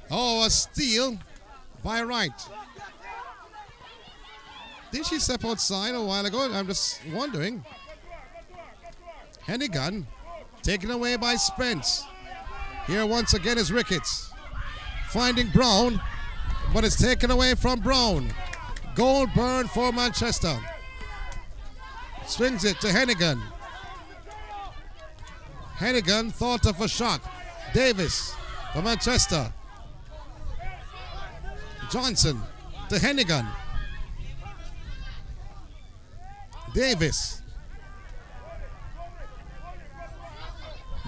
Oh, a steal by Wright. Did she step outside a while ago? I'm just wondering. Hennigan taken away by Spence. Here once again is Ricketts. Finding Brown, but it's taken away from Brown. Goldburn for Manchester. Swings it to Hennigan. Hennigan thought of a shot. Davis for Manchester. Johnson to Hennigan. Davis.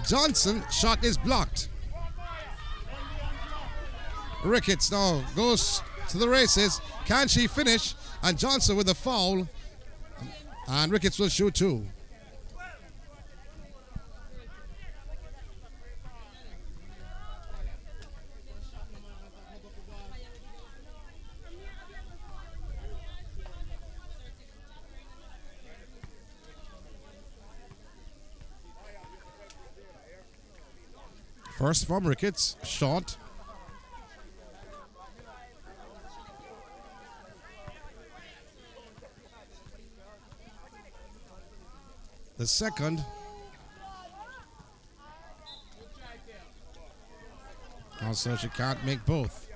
Johnson shot is blocked. Ricketts now goes to the races. Can she finish? And Johnson with a foul. And Ricketts will shoot 2. First from Ricketts, short. The second. Also, she can't make both.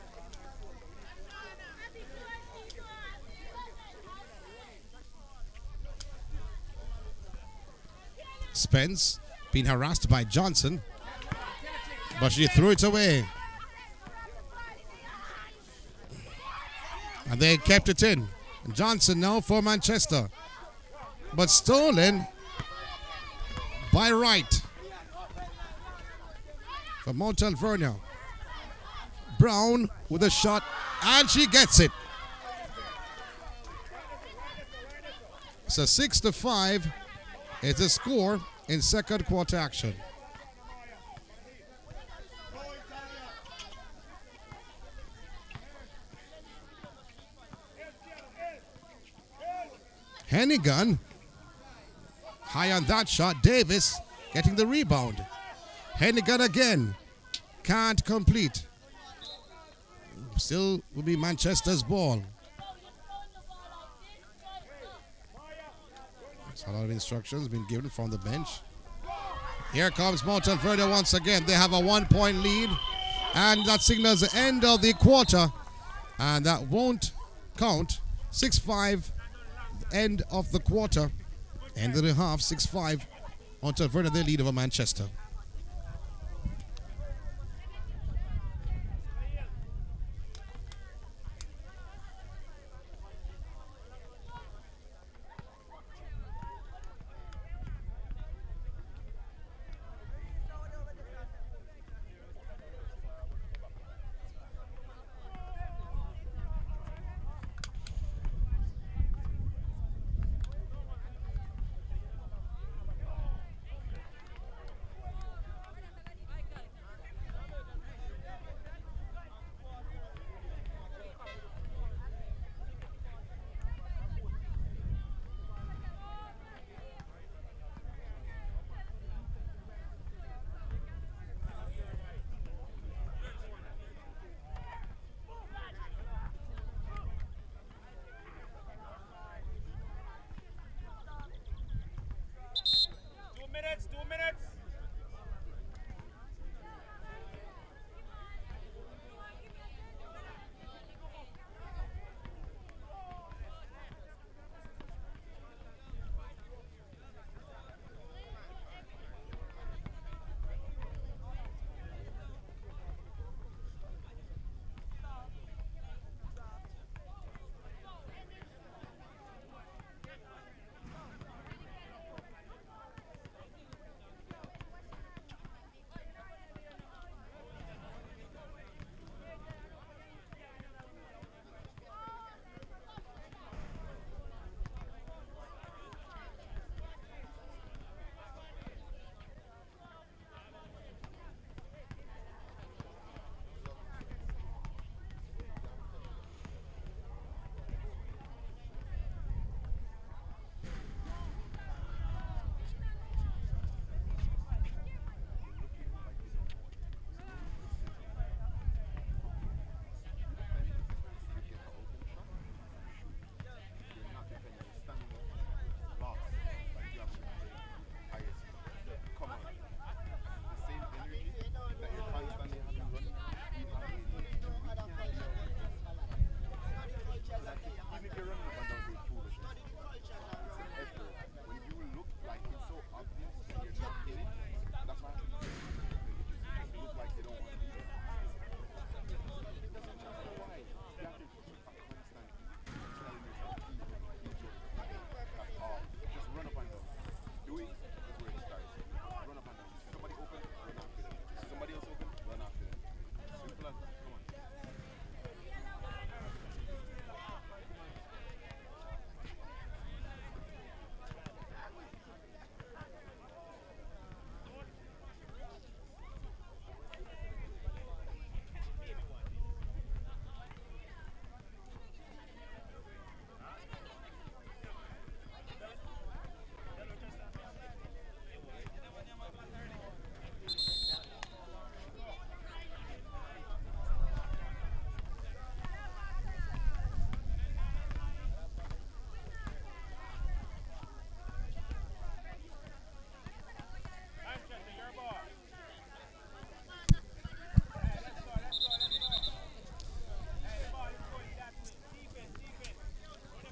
Spence being harassed by Johnson, but she threw it away. And they kept it in. Johnson now for Manchester, but stolen by Wright for Mount Alvernia. Brown with a shot, and she gets it. So 6-5 is the score in second quarter action. Hennigan, high on that shot. Davis getting the rebound. Hennigan again, can't complete. Still will be Manchester's ball. A lot of instructions been given from the bench. Here comes Mount Alvernia once again. They have a 1-point lead, and that signals the end of the quarter, and that won't count. 6-5, end of the quarter, end of the half. 6-5. Mount Alvernia, they lead over Manchester.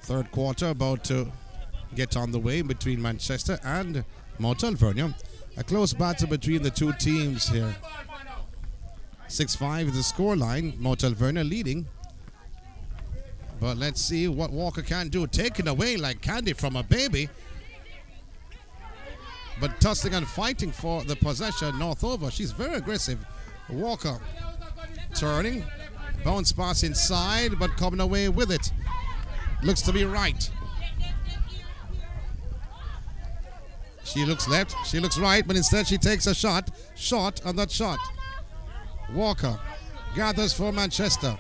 Third quarter about to get on the way between Manchester and Mount Alvernia. A close battle between the two teams here. 6-5 is the scoreline. Mount Alvernia leading. But let's see what Walker can do. Taken away like candy from a baby. But tussling and fighting for the possession. Northover, she's very aggressive. Walker turning. Bounce pass inside, but coming away with it. Looks to be right. She looks left, she looks right, but instead she takes a shot. Shot on that shot. Walker gathers for Manchester.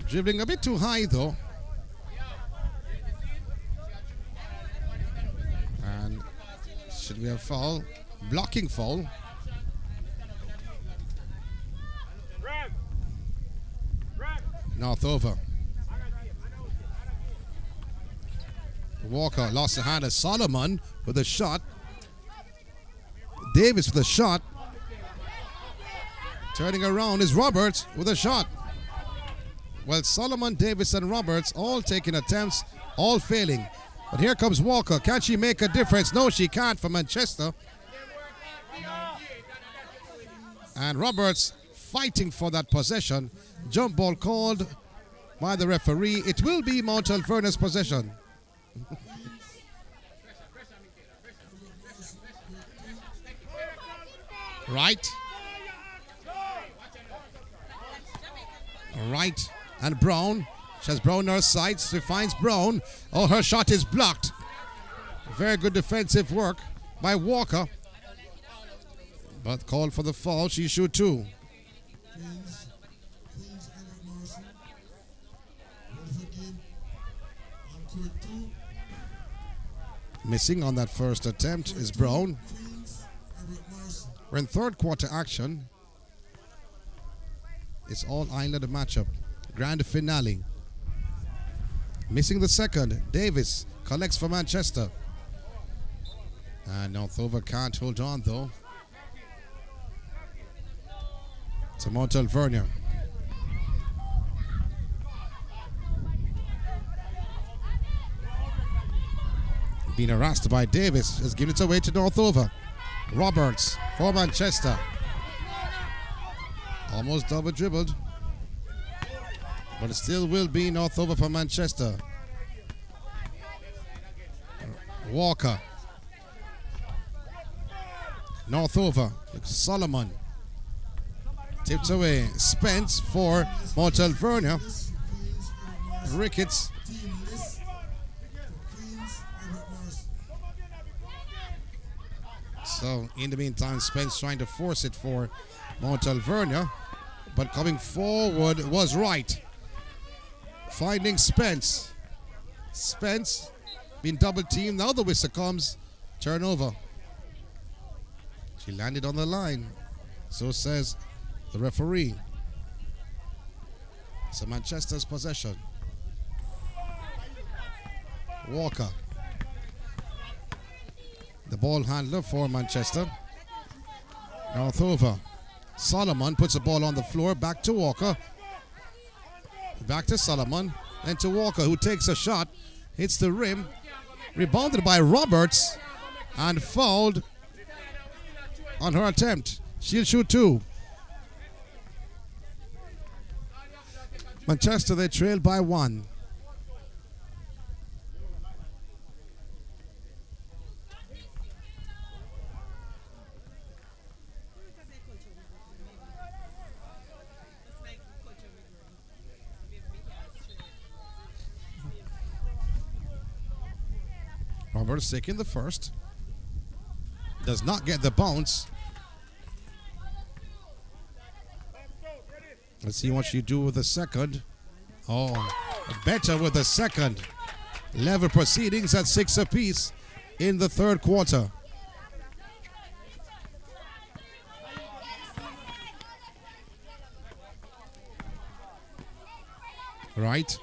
Dribbling a bit too high though. And should we have foul? Blocking foul. Northover. Walker lost the hand of Solomon with a shot. Davis with a shot. Turning around is Roberts with a shot. Well, Solomon, Davis, and Roberts all taking attempts, all failing. But here comes Walker. Can she make a difference? No, she can't for Manchester. And Roberts fighting for that possession. Jump ball called by the referee. It will be Mount Alvernia's possession. Right. Right. And Brown. She has Brown on her sights. She finds Brown. Oh, her shot is blocked. Very good defensive work by Walker. But called for the foul. She shoot two. Missing on that first attempt is Brown. We're in third quarter action. It's all Islander matchup. Grand finale. Missing the second. Davis collects for Manchester. And Northover can't hold on though. To Mount Alvernia. Being harassed by Davis. Has given it away to Northover. Roberts for Manchester. Almost double dribbled. But it still will be Northover for Manchester. Walker. Northover. Solomon. Tipped away. Spence for Mount Alvernia. Ricketts. So in the meantime, Spence trying to force it for Mount Alvernia. But coming forward was right. Finding Spence. Spence being double teamed. Now the whistle comes. Turnover. She landed on the line. So says the referee. So Manchester's possession. Walker. The ball handler for Manchester. Northover. Solomon puts the ball on the floor. Back to Walker. Back to Solomon. Then to Walker, who takes a shot. Hits the rim. Rebounded by Roberts. And fouled on her attempt. She'll shoot two. Manchester, they trail by one. Roberts taking the first. Does not get the bounce. Let's see what she do with the second. Oh, better with the second. Level proceedings at 6 apiece in the third quarter. Right.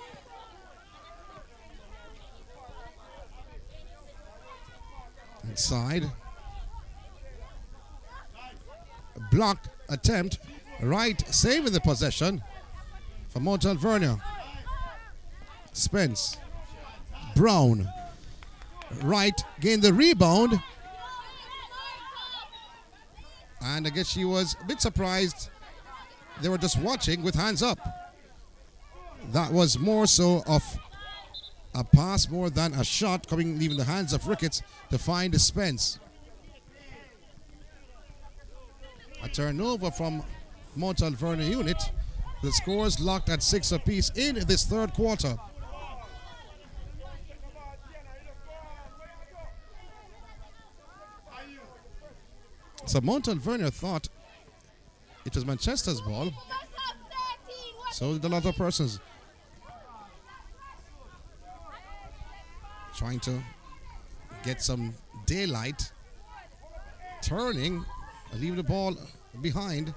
Inside. Blocked attempt. Right saving the possession. for Mount Alvernia. Spence. Brown. Wright gained the rebound. And I guess she was a bit surprised. They were just watching with hands up. That was more so of a pass more than a shot coming, leaving the hands of Ricketts to find the Spence. A turnover from Mount Alvernia unit. The scores locked at 6 apiece in this third quarter. So Mount Alvernia thought it was Manchester's ball. So did a lot of persons. Trying to get some daylight. Turning, leave the ball behind.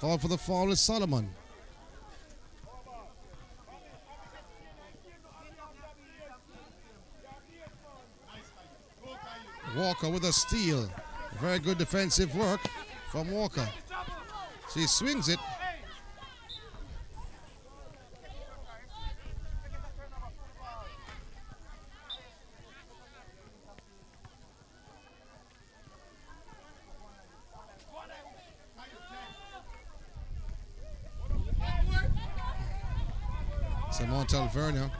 Call for the foul is Solomon. Walker with a steal. Very good defensive work from Walker. She swings it. So Mount Alvernia.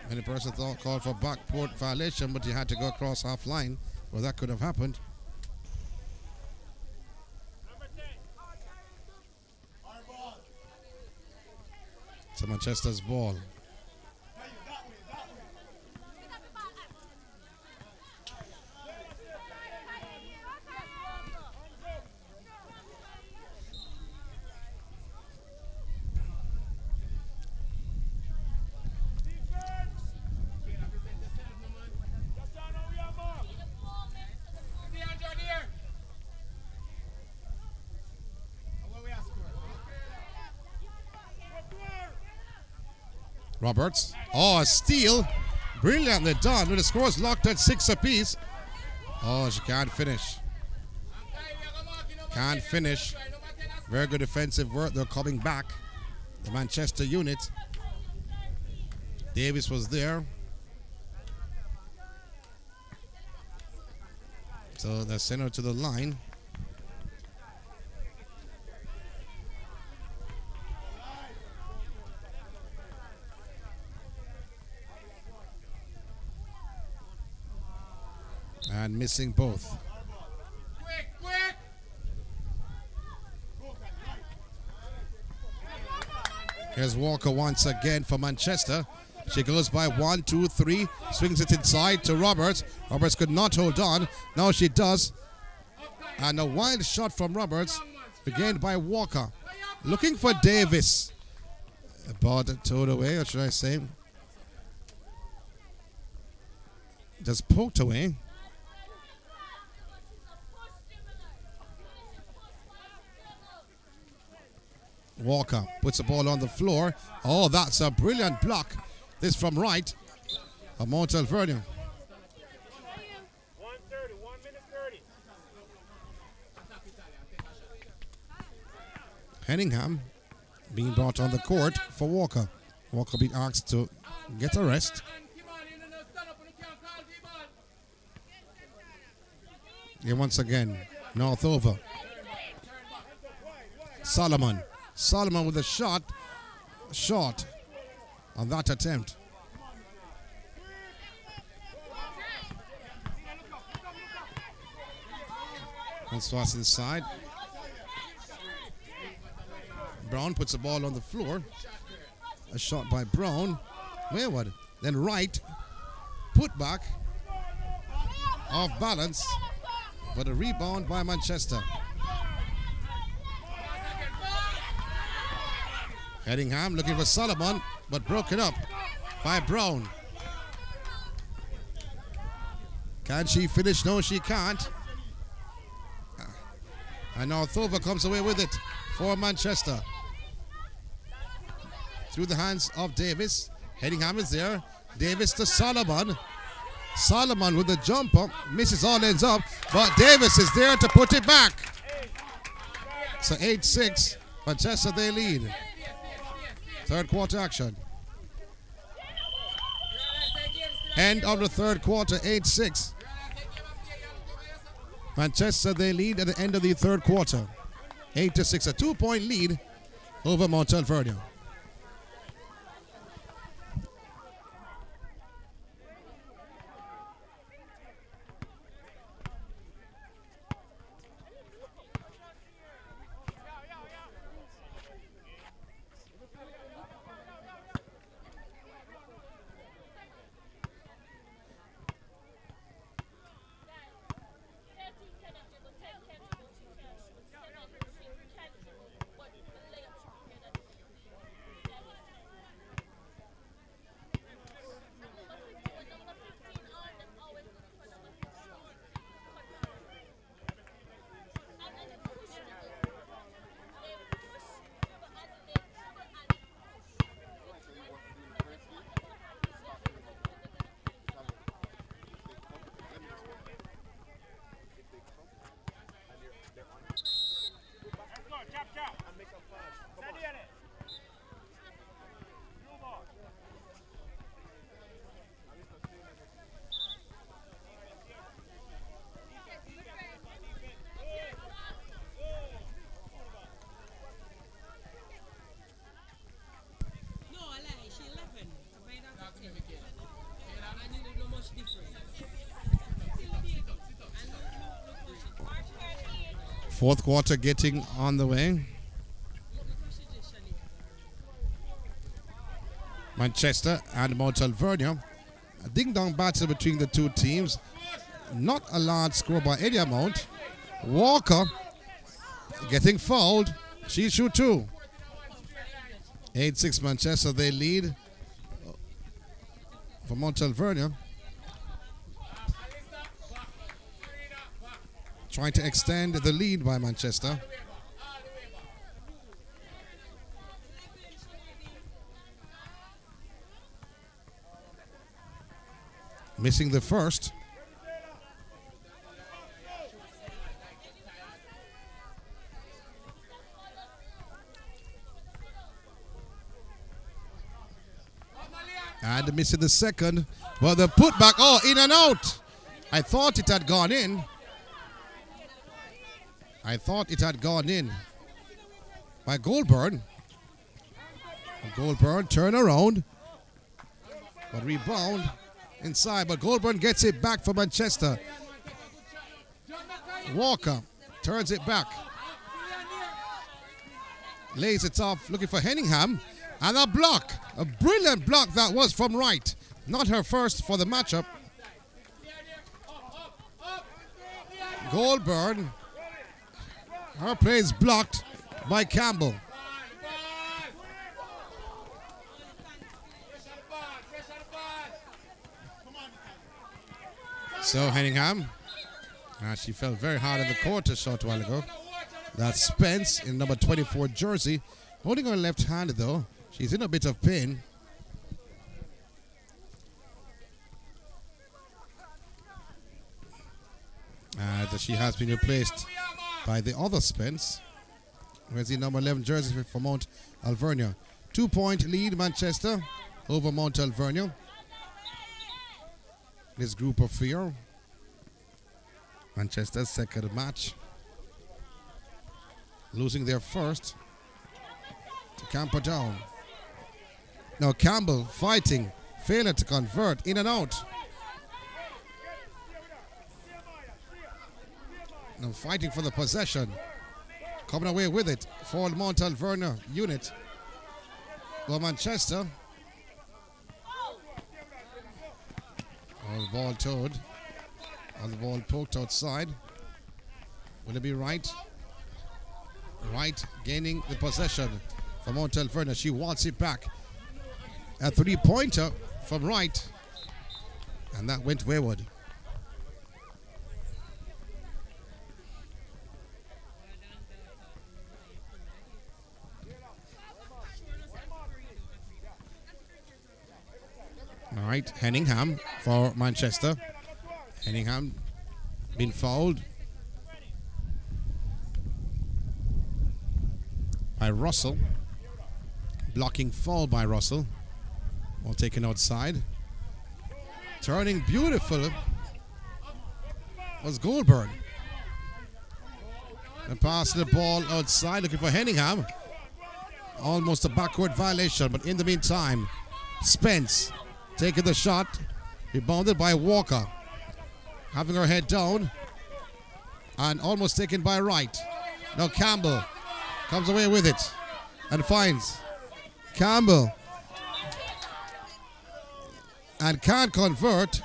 Many person thought called for backcourt violation, but he had to go across half line. Well, that could have happened. So Manchester's ball. Roberts. Oh, a steal. Brilliantly done. With the scores locked at 6 apiece. Oh, she can't finish. Can't finish. Very good defensive work. They're coming back. The Manchester unit. Davis was there. So they send her to the line. And missing both. Here's Walker once again for Manchester. She goes by 1, 2, 3. Swings it inside to Roberts. Roberts could not hold on. Now she does. And a wild shot from Roberts. Again by Walker. Looking for Davis. Ball towed away, or should I say. Just poked away. Walker puts the ball on the floor. Oh, that's a brilliant block. This from Wright of Mount Alvernia. 1:30, 1 minute 30. Henningham being brought on the court for Walker. Walker being asked to get a rest. Here once again, North over. Solomon. Solomon with a shot. Short on that attempt. That's fast inside. Brown puts the ball on the floor. A shot by Brown. Wayward. Then Wright. Put back. Off balance. But a rebound by Manchester. Hedingham looking for Solomon, but broken up by Brown. Can she finish? No, she can't. And Northover comes away with it for Manchester. Through the hands of Davis. Hedingham is there. Davis to Solomon. Solomon with the jumper. Misses all ends up. But Davis is there to put it back. So 8-6. Manchester, they lead. Third quarter action. End of the third quarter, 8-6. Manchester, they lead at the end of the third quarter. 8-6, a 2-point lead over Mount Alvernia. No, I lie. She 11. I made out of 10. I didn't know much different. Fourth quarter getting on the way. Manchester and Mount Alvernia. A ding-dong battle between the two teams. Not a large score by any amount. Walker getting fouled. She shoot two. 8-6 Manchester, they lead for Mount Alvernia. Trying to extend the lead by Manchester. Missing the first. And missing the second. Well, the putback, oh, in and out. I thought it had gone in. By Goldburn. Goldburn turn around. But rebound inside. But Goldburn gets it back for Manchester. Walker turns it back. Lays it off, looking for Henningham. And a block. A brilliant block that was from Wright. Not her first for the matchup. Goldburn. Her play is blocked by Campbell. So Henningham. She fell very hard in the court a short while ago. That's Spence in number 24 jersey. Holding her left hand though. She's in a bit of pain. She has been replaced by the other Spence. Where's the number 11 jersey for Mount Alvernia? 2-point lead Manchester over Mount Alvernia. This group of four. Manchester's second match. Losing their first to Camperdown. Now Campbell fighting. Failure to convert. In and out. Now fighting for the possession. Coming away with it for the Mount Alvernia unit. Well, Manchester. All the ball towed. All the ball poked outside. Will it be Wright? Wright gaining the possession for Mount Alvernia. She wants it back. A three-pointer from Wright. And that went wayward. All right, Henningham for Manchester. Henningham been fouled by Russell. blocking foul by Russell. Ball taken outside. Turning beautiful was Goldberg. And passing the ball outside, looking for Henningham. Almost a backward violation, but in the meantime, Spence taking the shot. Rebounded by Walker. Having her head down. And almost taken by Wright. Now Campbell comes away with it. And finds Campbell. And can't convert.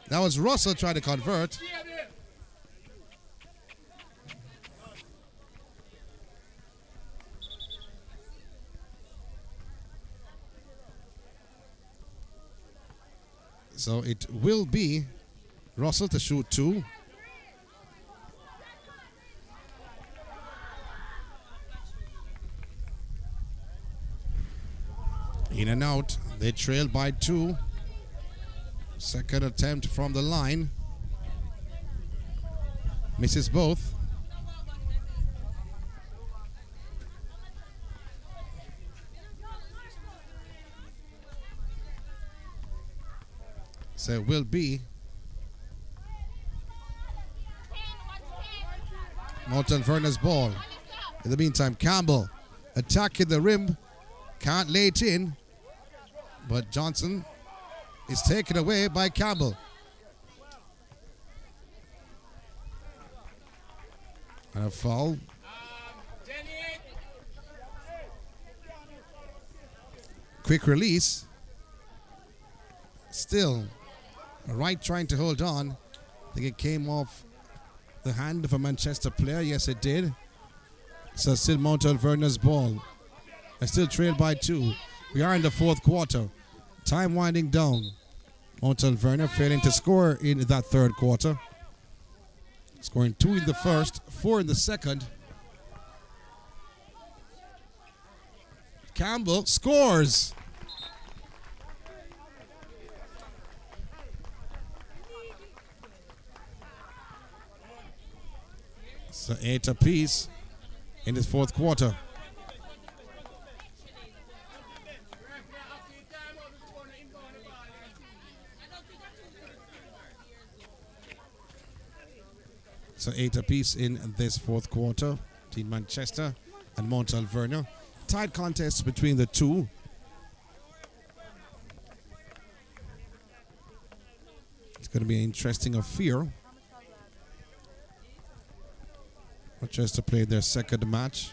That was Russell trying to convert. So it will be Russell to shoot 2. In and out. They trail by 2. Second attempt from the line. Misses both. So it will be Mount Alvernia's ball. In the meantime, Campbell attacking the rim. Can't lay it in. But Johnson is taken away by Campbell. And a foul. Quick release. Still, Wright trying to hold on. I think it came off the hand of a Manchester player. Yes, it did. So still Mount Alvernia's ball. I still trail by 2. We are in the 4th quarter. Time winding down. Mount Alvernia failing to score in that 3rd quarter. Scoring 2 in the first, 4 in the second. Campbell scores. So 8 apiece in this 4th quarter. So 8 apiece in this 4th quarter. Team Manchester and Mount Alvernia. Tight contest between the two. It's going to be an interesting affair. Manchester played their 2nd match.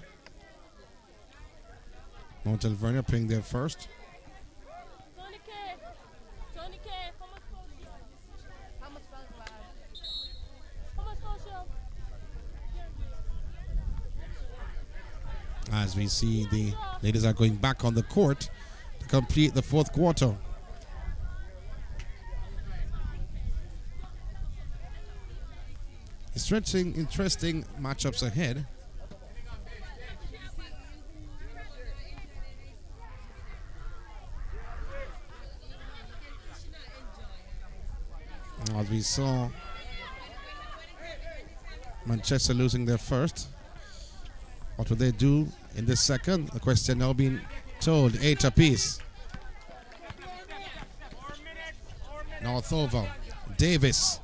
Mount Alvernia playing their 1st. As we see, the ladies are going back on the court to complete the 4th quarter. Interesting matchups ahead. As we saw, Manchester losing their 1st. What will they do in the 2nd? The question now being told. 8 apiece. Northover. Davis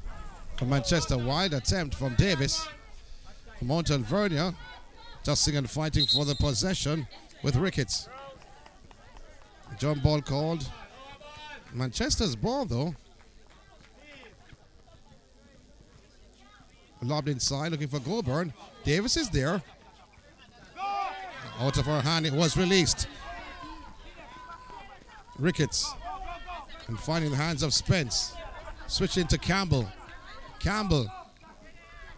from Manchester. Wild attempt from Davis. From Mount Alvernia. Tussing and fighting for the possession with Ricketts. Jump ball called. Manchester's ball though. Lobbed inside looking for Goulburn. Davis is there. Out of her hand, it was released. Ricketts. And finding the hands of Spence. Switching to Campbell. Campbell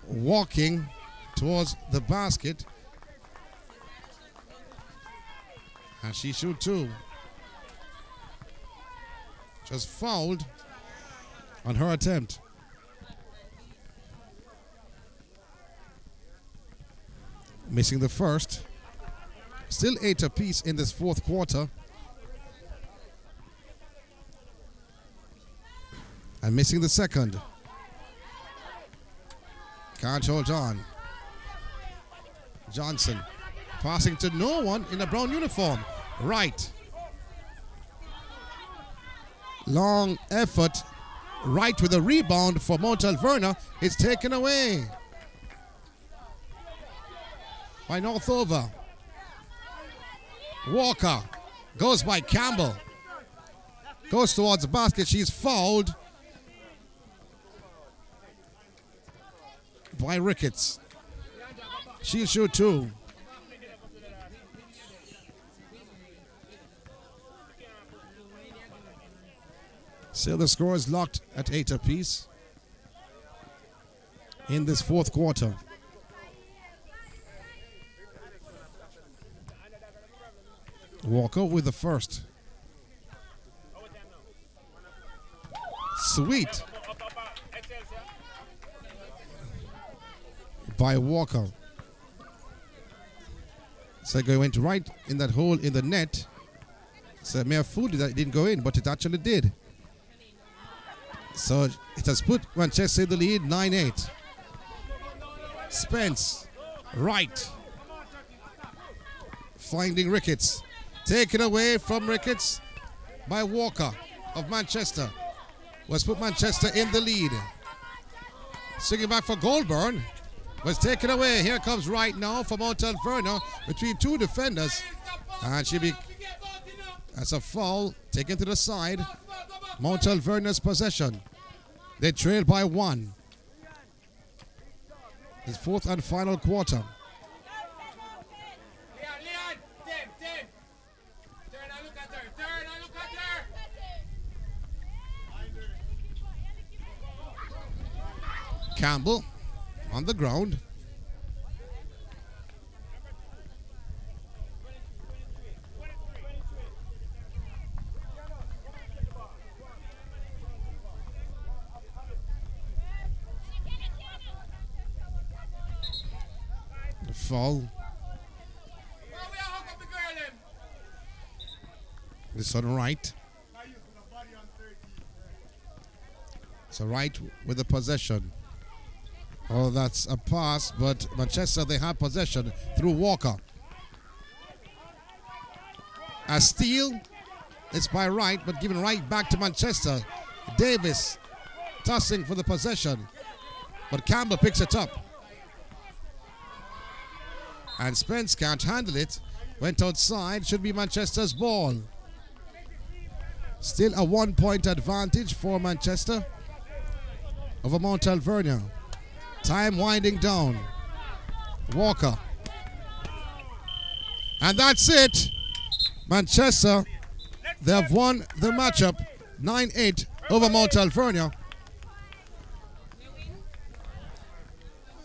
walking towards the basket. And she shoots 2. Just fouled on her attempt. Missing the 1st. Still 8 apiece in this 4th quarter. And missing the 2nd. Can't hold on. Johnson passing to no one in a brown uniform. Right. Long effort. Right with a rebound for Mount Alvernia. It's taken away by Northover. Walker goes by Campbell. Goes towards the basket. She's fouled by Ricketts. She'll shoot two. So the score is locked at 8 apiece in this fourth quarter. Walker with the first. Sweet by Walker. So it went right in that hole in the net. So mere fool that it didn't go in, but it actually did. So it has put Manchester in the lead 9-8. Spence, right. Finding Ricketts. Taken away from Ricketts by Walker of Manchester. Was put Manchester in the lead. Swinging back for Goldburn. Was taken away. Here comes right now for Mount Alvernia between two defenders. And that's a foul taken to the side. Mount Alvernia's possession. They trail by 1. This fourth and final quarter. Campbell on the ground. The foul. This on right. So right with the possession. Oh, that's a pass, but Manchester, they have possession through Walker. A steal. It's by Wright, but given right back to Manchester. Davis tossing for the possession, but Campbell picks it up. And Spence can't handle it. Went outside. Should be Manchester's ball. Still a 1-point advantage for Manchester over Mount Alvernia. Time winding down. Walker. And that's it. Manchester, they have won the matchup 9-8 over Mount Alvernia.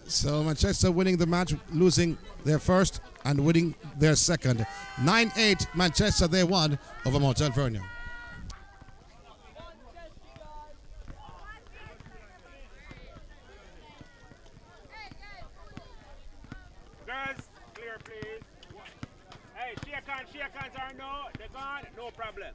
So Manchester winning the match, losing their first and winning their second. 9-8 Manchester, they won over Mount Alvernia. Shake hands or no, they're gone, no problem.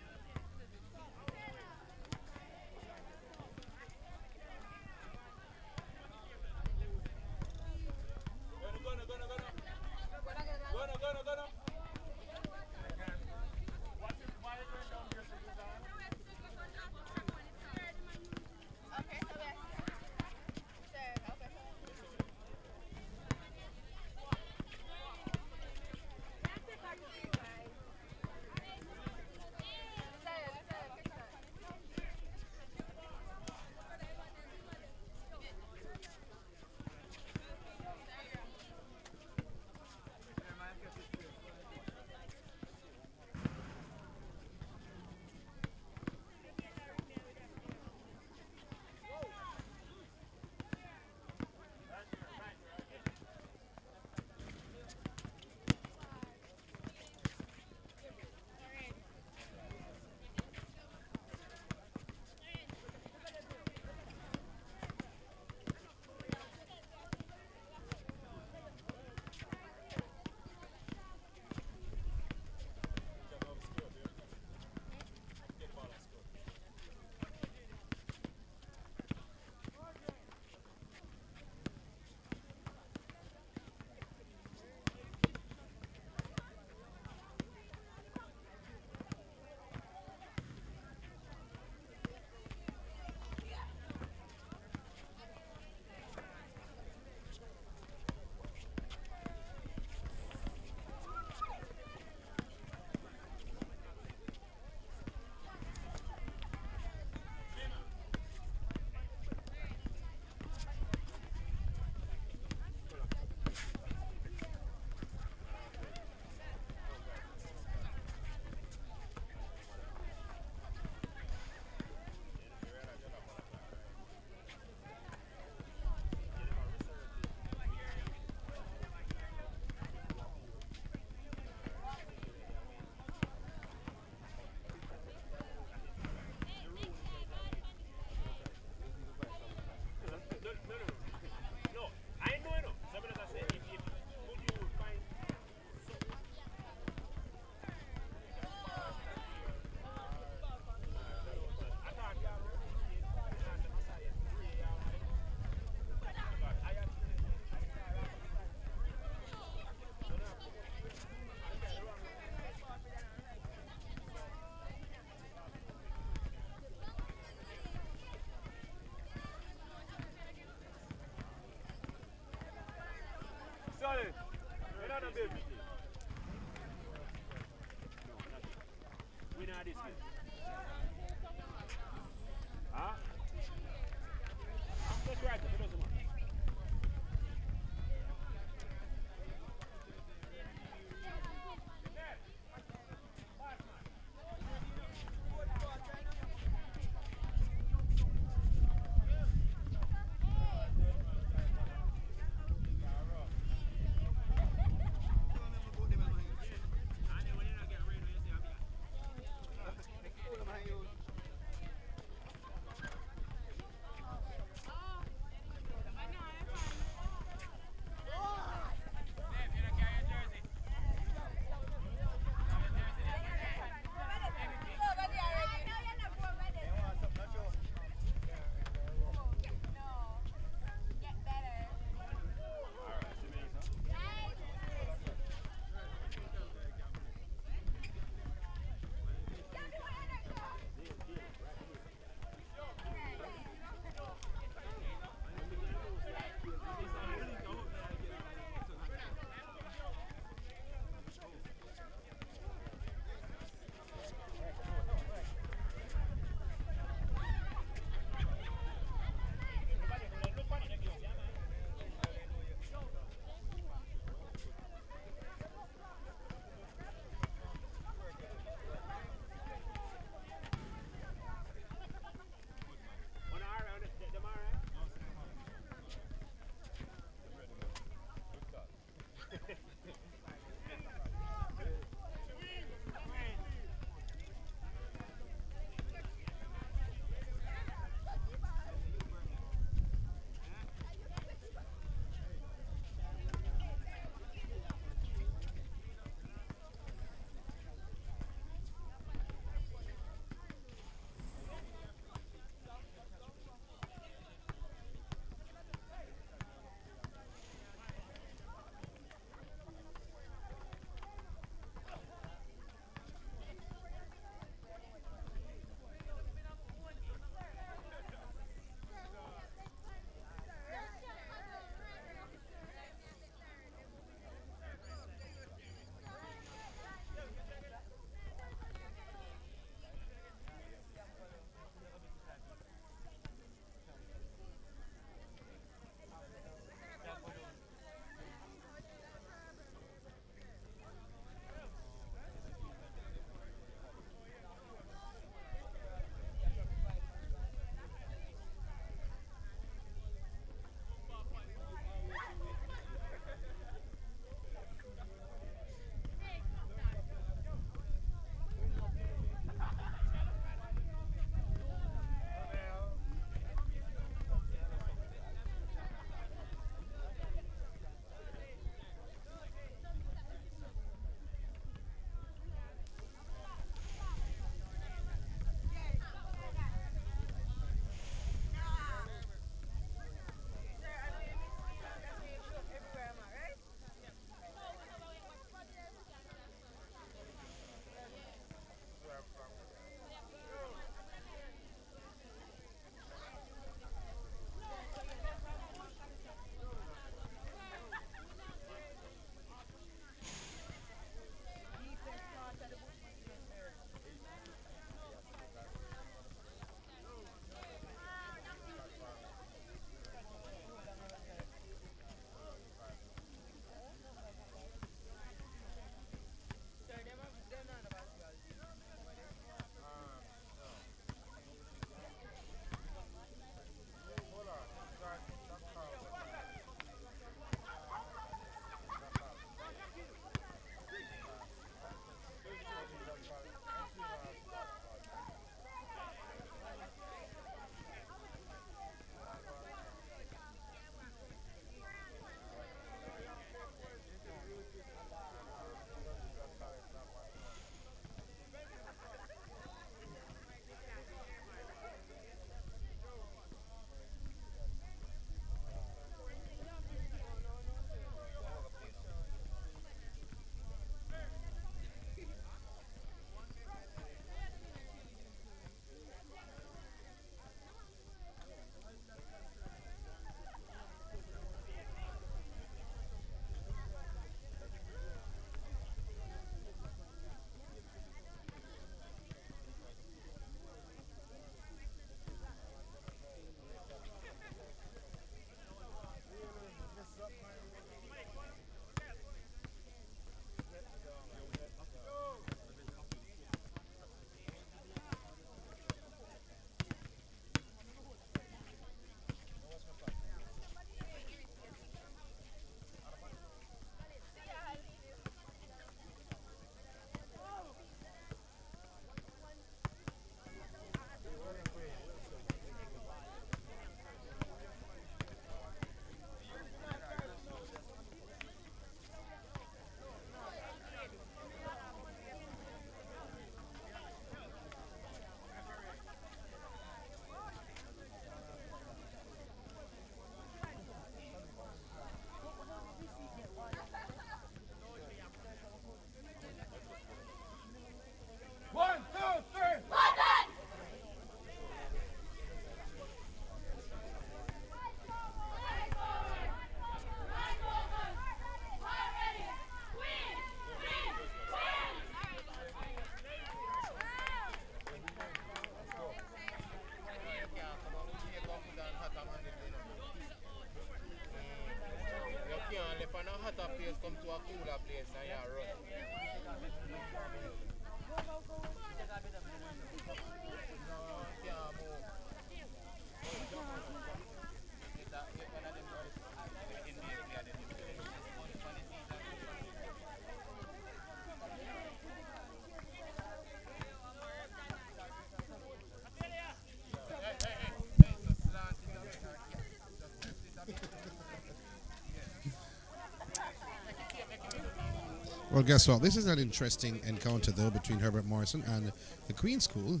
Well, guess what? This is an interesting encounter, though, between Herbert Morrison and the Queen School,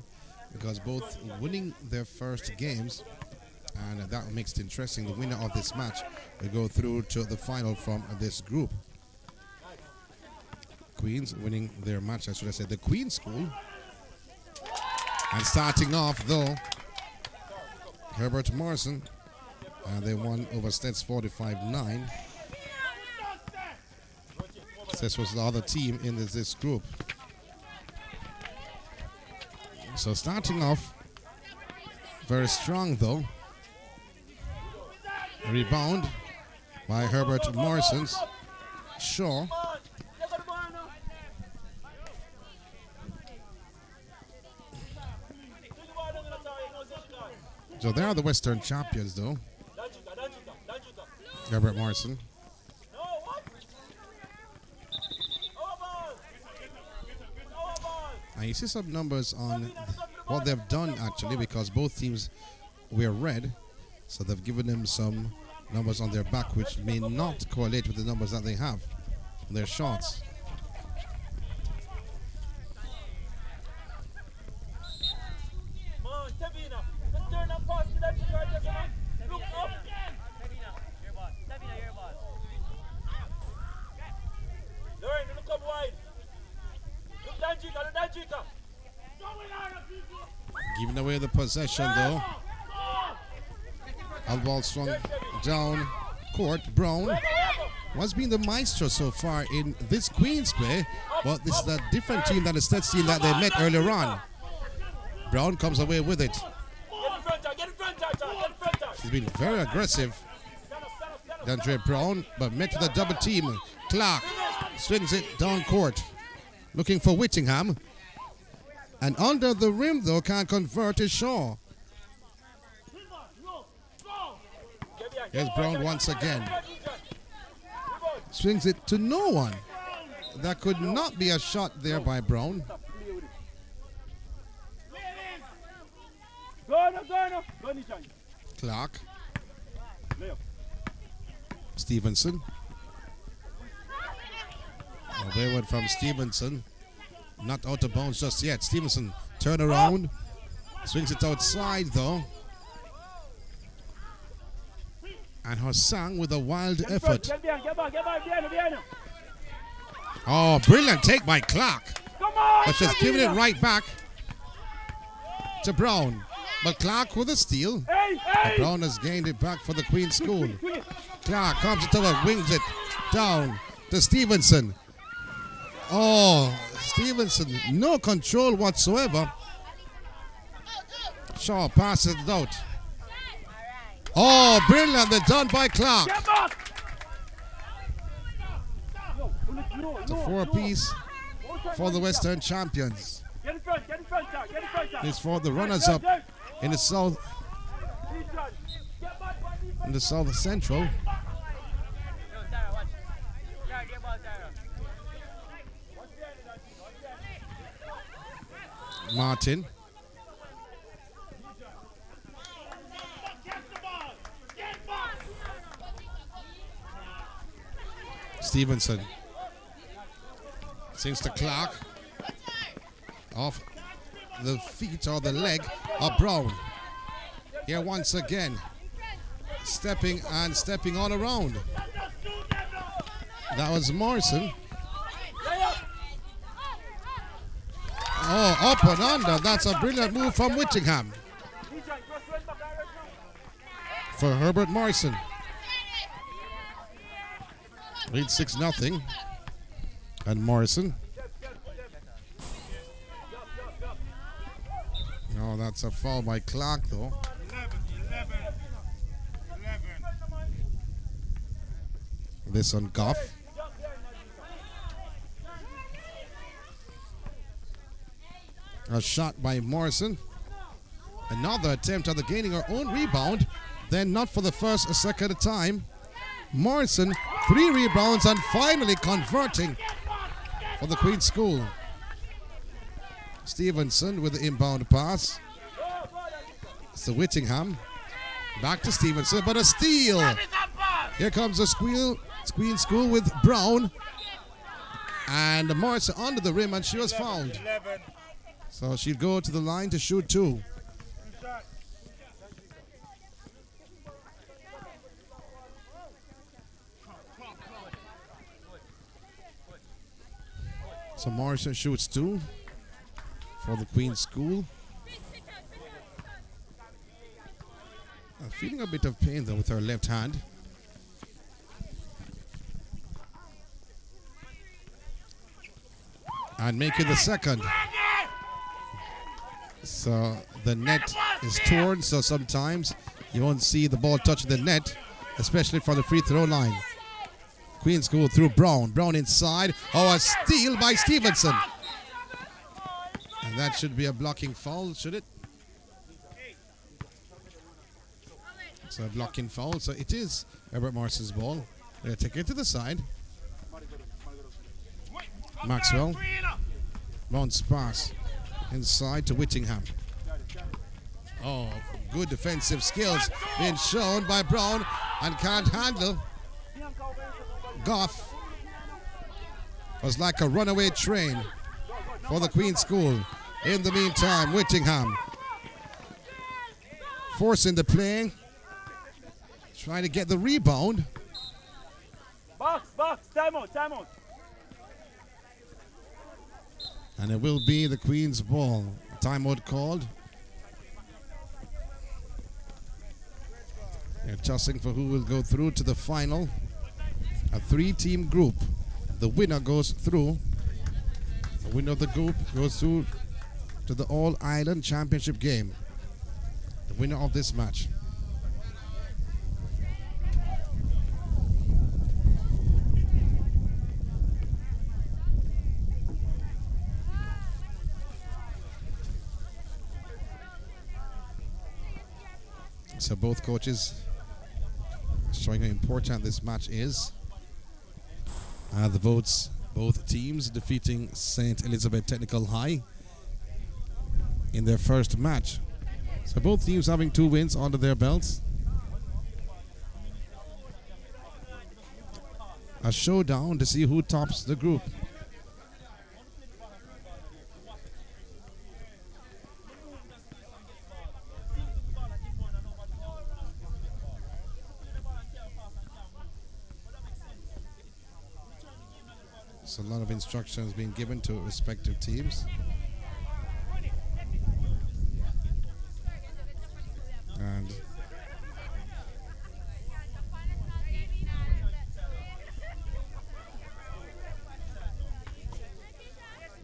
because both winning their first games, and that makes it interesting. The winner of this match will go through to the final from this group. Queens winning their match, I should have said, the Queen School. And starting off, though, Herbert Morrison, they won over Steds 45-9. This was the other team in this group. So starting off very strong, though. Rebound by Herbert Morrison's Shaw. So they are the Western champions, though. Herbert Morrison. And you see some numbers on what they've done, actually, because both teams were red. So they've given them some numbers on their back, which may not correlate with the numbers that they have on their shots. Giving away the possession, though. All ball swung down court. Brown has been the maestro so far in this Queens play, but this is a different team than the Steds team that they met earlier on. Brown comes away with it. She's been very aggressive, DeAndre Brown, but met with a double team. Clark swings it down court, looking for Whittingham. And under the rim, though, can't convert is Shaw. Here's Brown once again. Swings it to no one. That could not be a shot there by Brown. Clark. Stevenson. A wayward from Stevenson. Not out of bounds just yet. Stevenson turn around. Swings it outside, though. And Hassan with a wild effort. Oh, brilliant take by Clark. But she's giving it right back to Brown. But Clark with a steal. But Brown has gained it back for the Queen School. Clark comes to her, wings it down to Stevenson. Oh, Stevenson, no control whatsoever. Shaw passes it out. Oh, brilliant, they're done by Clark. It's a four-piece for the Western champions. It's for the runners-up in the South Central. Martin. Stevenson. Sings to Clark. Off the feet or the leg of Brown. Here once again. Stepping all around. That was Morrison. Oh, up and under. That's a brilliant move from Whittingham. For Herbert Morrison. Lead 6-0. And Morrison. Oh, that's a foul by Clark, though. 11. This on Goff. A shot by Morrison. Another attempt at the gaining her own rebound. Then not for the first or second time. Morrison, 3 rebounds and finally converting for the Queen School. Stevenson with the inbound pass. So Whittingham. Back to Stevenson, but a steal. Here comes the Queen School with Brown. And Morrison under the rim, and she was fouled. 11. So she'd go to the line to shoot 2. So Morrison shoots 2 for the Queen's School. Feeling a bit of pain though with her left hand. And making the second. So the net is torn, so sometimes you won't see the ball touch the net, especially from the free throw line. Queen's School through Brown. Brown inside. Oh, a steal by Stevenson. And that should be a blocking foul, should it? So a blocking foul. So it is Herbert Morrison's ball. They'll take it to the side. Maxwell. Bounce pass inside to Whittingham. Oh, good defensive skills being shown by Brown and can't handle. Goff was like a runaway train for the Queen's School. In the meantime, Whittingham forcing the play, trying to get the rebound. Box, time out. And it will be the Queen's ball. Timeout called. They're tossing for who will go through to the final. A 3-team group. The winner goes through. The winner of the group goes through to the All-Ireland Championship game. The winner of this match. So both coaches showing how important this match is. The votes, both teams defeating St. Elizabeth Technical High in their first match. So both teams having 2 wins under their belts. A showdown to see who tops the group. So a lot of instructions being given to respective teams. And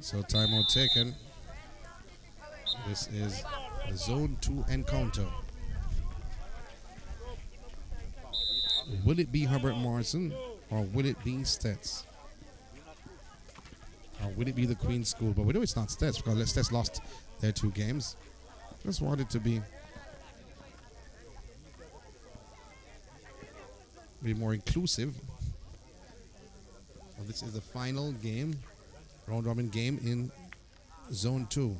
so timeout taken. This is the Zone 2 encounter. Will it be Herbert Morrison or will it be Stets? Or will it be the Queen's School? But we know it's not Stets because Stets lost their 2 games. Just wanted to be more inclusive. Well, this is the final game, round robin game in Zone 2.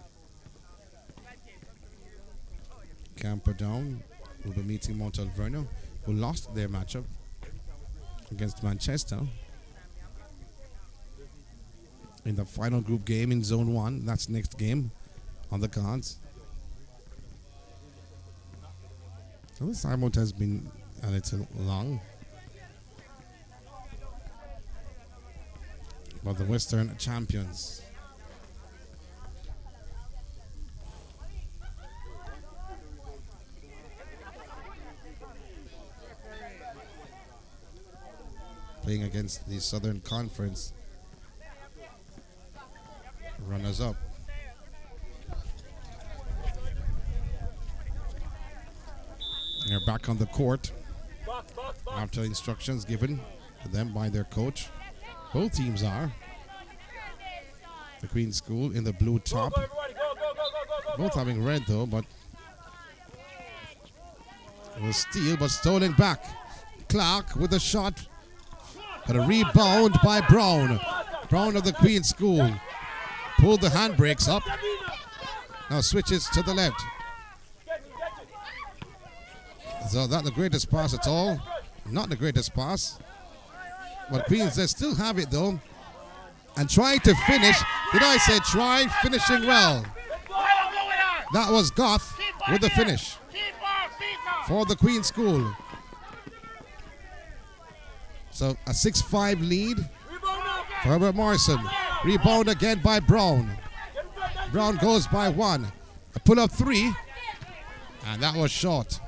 Camperdown will be meeting Mount Alvernia, who lost their matchup against Manchester in the final group game in Zone 1. That's next game on the cards. So this timeout has been a little long. But the Western champions playing against the Southern Conference runners-up. They're back on the court after instructions given to them by their coach. Both teams are. The Queen's School in the blue top. Both having red though, but it was steal, but stolen back. Clark with a shot, but a rebound by Brown. Brown of the Queen's School. Pulled the handbrakes up. Now switches to the left. So not the greatest pass at all. Not the greatest pass. But Queens, they still have it though. and trying to finish. Did I say try? Finishing well. That was Goff with the finish for the Queen School. So a 6-5 lead for Herbert Morrison. Rebound again by Brown. Brown goes by 1. A pull-up 3. And that was short.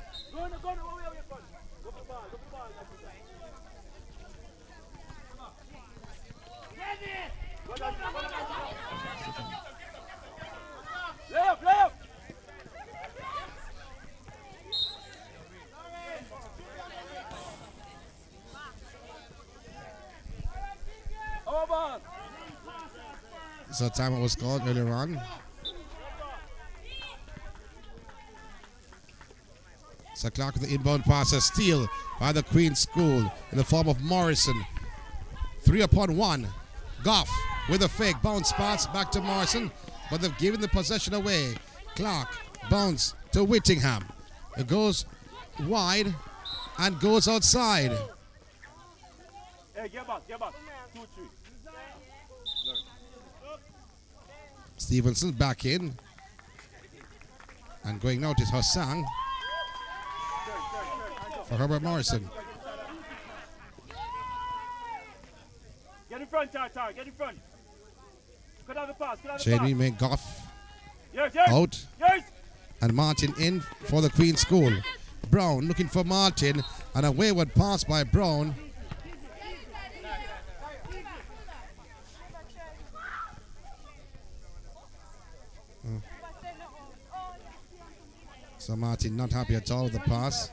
So timeout was called earlier on. So Clark with the inbound pass, a steal by the Queen School in the form of Morrison. 3-on-1. Goff with a fake bounce pass back to Morrison, but they've given the possession away. Clark bounce to Whittingham. It goes wide and goes outside. Hey, get back. 2-3. Stevenson back in. And going now to Hossang for Herbert Morrison. Get in front, Tar. Get in front. Cut out the pass. Jamie made Goff Yes. out. Yes. And Martin in for the Queen School. Brown looking for Martin, and a wayward pass by Brown. So Martin not happy at all with the pass.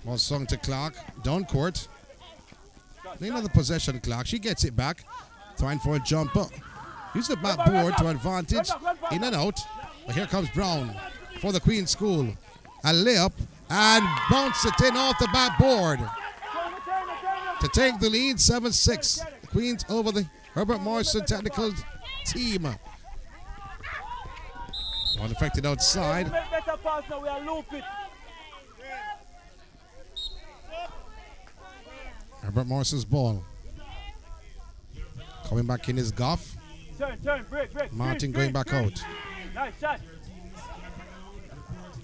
Ball swung to Clark, down court. Another possession, Clark. She gets it back, trying for a jumper. Use the backboard to advantage, in and out. But here comes Brown for the Queen School. A layup and bounce it in off the backboard to take the lead, 7-6. The Queens over the Herbert Morrison technical team. One affected outside. Herbert Morrison's ball. Coming back in is Goff. Break. Martin going back out. Nice shot.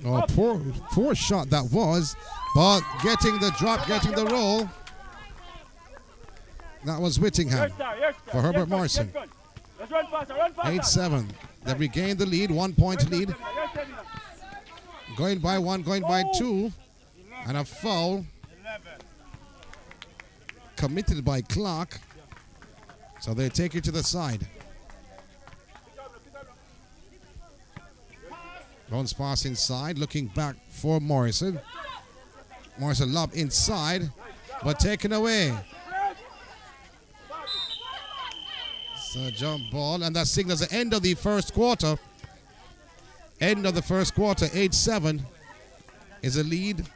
Oh, poor shot that was. But getting the drop, getting the roll. That was Whittingham for Herbert Morrison. 8-7. They regained the lead, 1 point lead. Going by 1, going by 2. And a foul committed by Clark. So they take it to the side. Bounce pass inside, looking back for Morrison. Morrison lob inside, but taken away. So jump ball, and that signals the end of the first quarter. End of the first quarter, 8-7 is a lead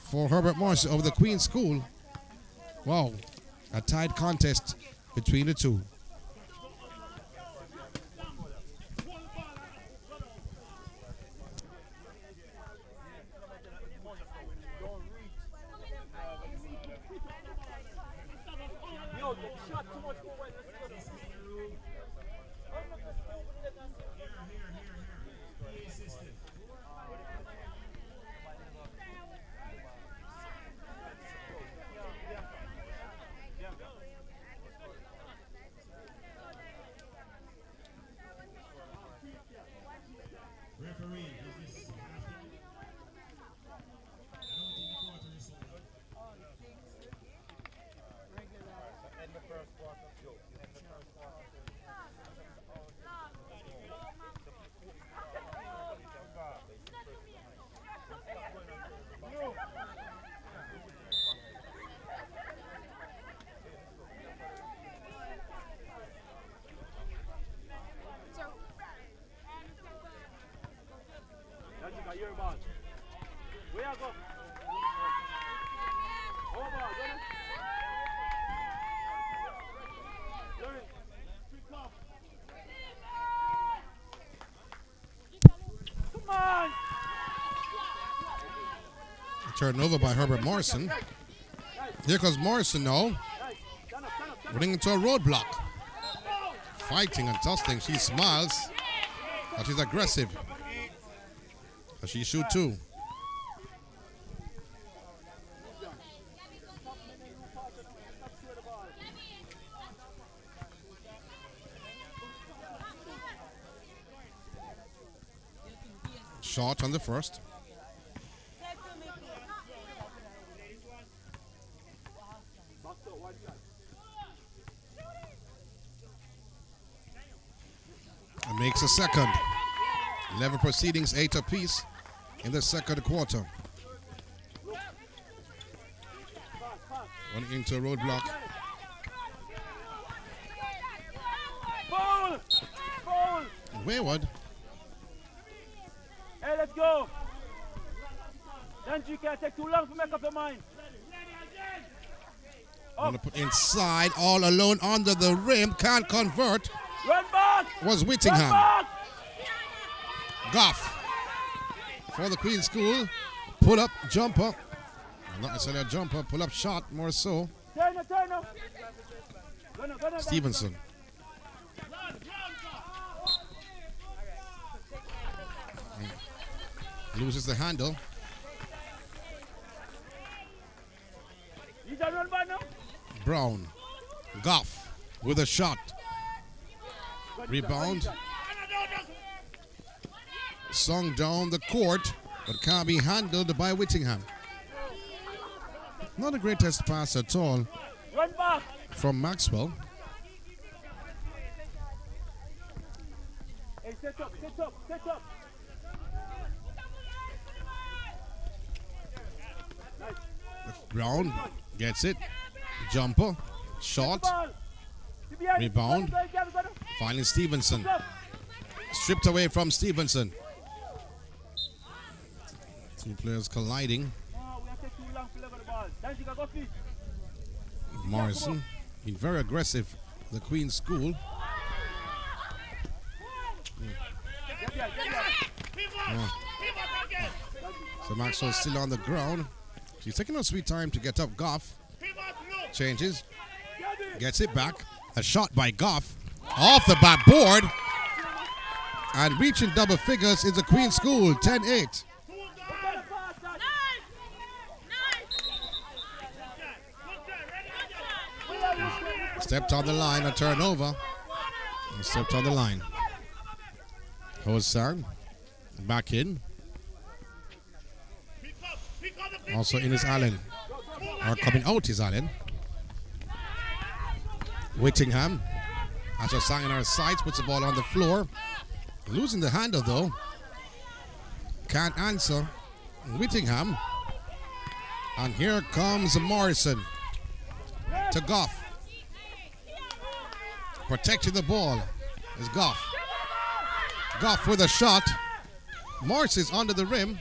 for Herbert Morrison over the Queen School. Wow, a tight contest between the two. Turnover by Herbert Morrison. Here comes Morrison now. Running into a roadblock. Fighting and tussling. She smiles. But she's aggressive. But she shoot too. Shot on the first. And makes a second. 11 proceedings, 8 apiece in the second quarter. Running into a roadblock. Foul! Foul! Wayward. Hey, let's go. Then you can't take too long to make up your mind. Gonna put inside, all alone under the rim. Can't convert. Run back! Was Run Whittingham. back! Goff for the Queen School. Pull up jumper. Not necessarily a jumper. Pull up shot more so. Turn up, turn up. Go now, Stevenson. Loses the handle. He's a run back now. Brown. Goff with a shot. Rebound. Sung down the court, but can't be handled by Whittingham. Not a great test pass at all Run back. from Maxwell. Hey, set up, set up, set up. Brown gets it. Jumper. Shot. Rebound. Finally Stevenson. Stripped away from Stevenson. Two players colliding. Morrison been very aggressive. The Queen's School. So Maxwell still on the ground. She's taking her sweet time to get up. Goff changes. Gets it back. A shot by Goff. Off the backboard. And reaching double figures is the Queen's School. 10-8. Stepped on the line, a turnover. And stepped on the line. Hosang back in. Also in is Allen. Or coming out is Allen. Whittingham. Has her sang in her sights, puts the ball on the floor. Losing the handle though. Can't answer. Whittingham. And here comes Morrison. To Goff. Protecting the ball is Goff. Goff with a shot. Morris is under the rim.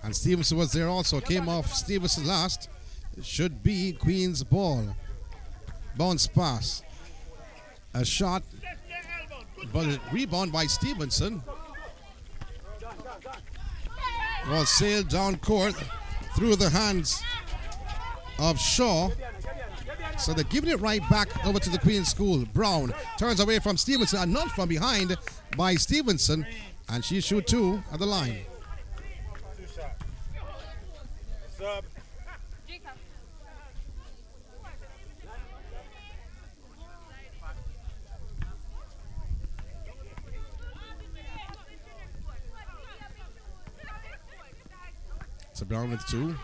And Stevenson was there also. Came off Stevenson last. It should be Queen's ball. Bounce pass. A shot. But a rebound by Stevenson. Ball sailed down court through the hands of Shaw. So they're giving it right back over to the Queen's School. Brown turns away from Stevenson and not from behind by Stevenson. And she shoot two at the line. Sub. So Brown with two.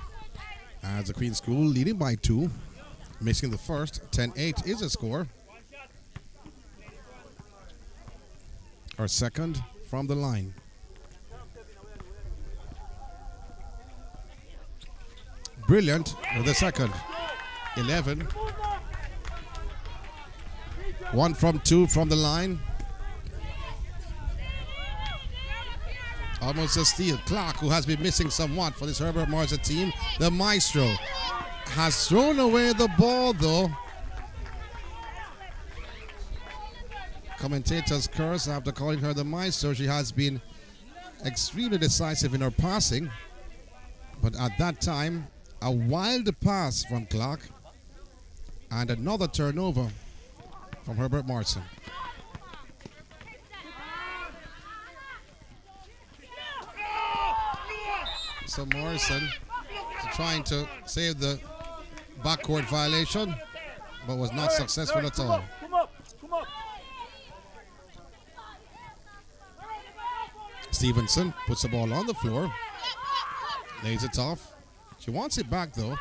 As the Queen's School leading by two. Missing the first. 10-8 is a score. Our second from the line. Brilliant with the second. 11. 1 from 2 from the line. Almost a steal. Clark, who has been missing somewhat for this Herbert Morrison team, the maestro, has thrown away the ball though. Commentators curse after calling her the maestro. She has been extremely decisive in her passing, but at that time, A wild pass from Clark. And another turnover from Herbert Morrison. So Morrison is trying to save the backcourt violation, but was not successful at all. Come up. Stevenson puts the ball on the floor, lays it off. She wants it back though.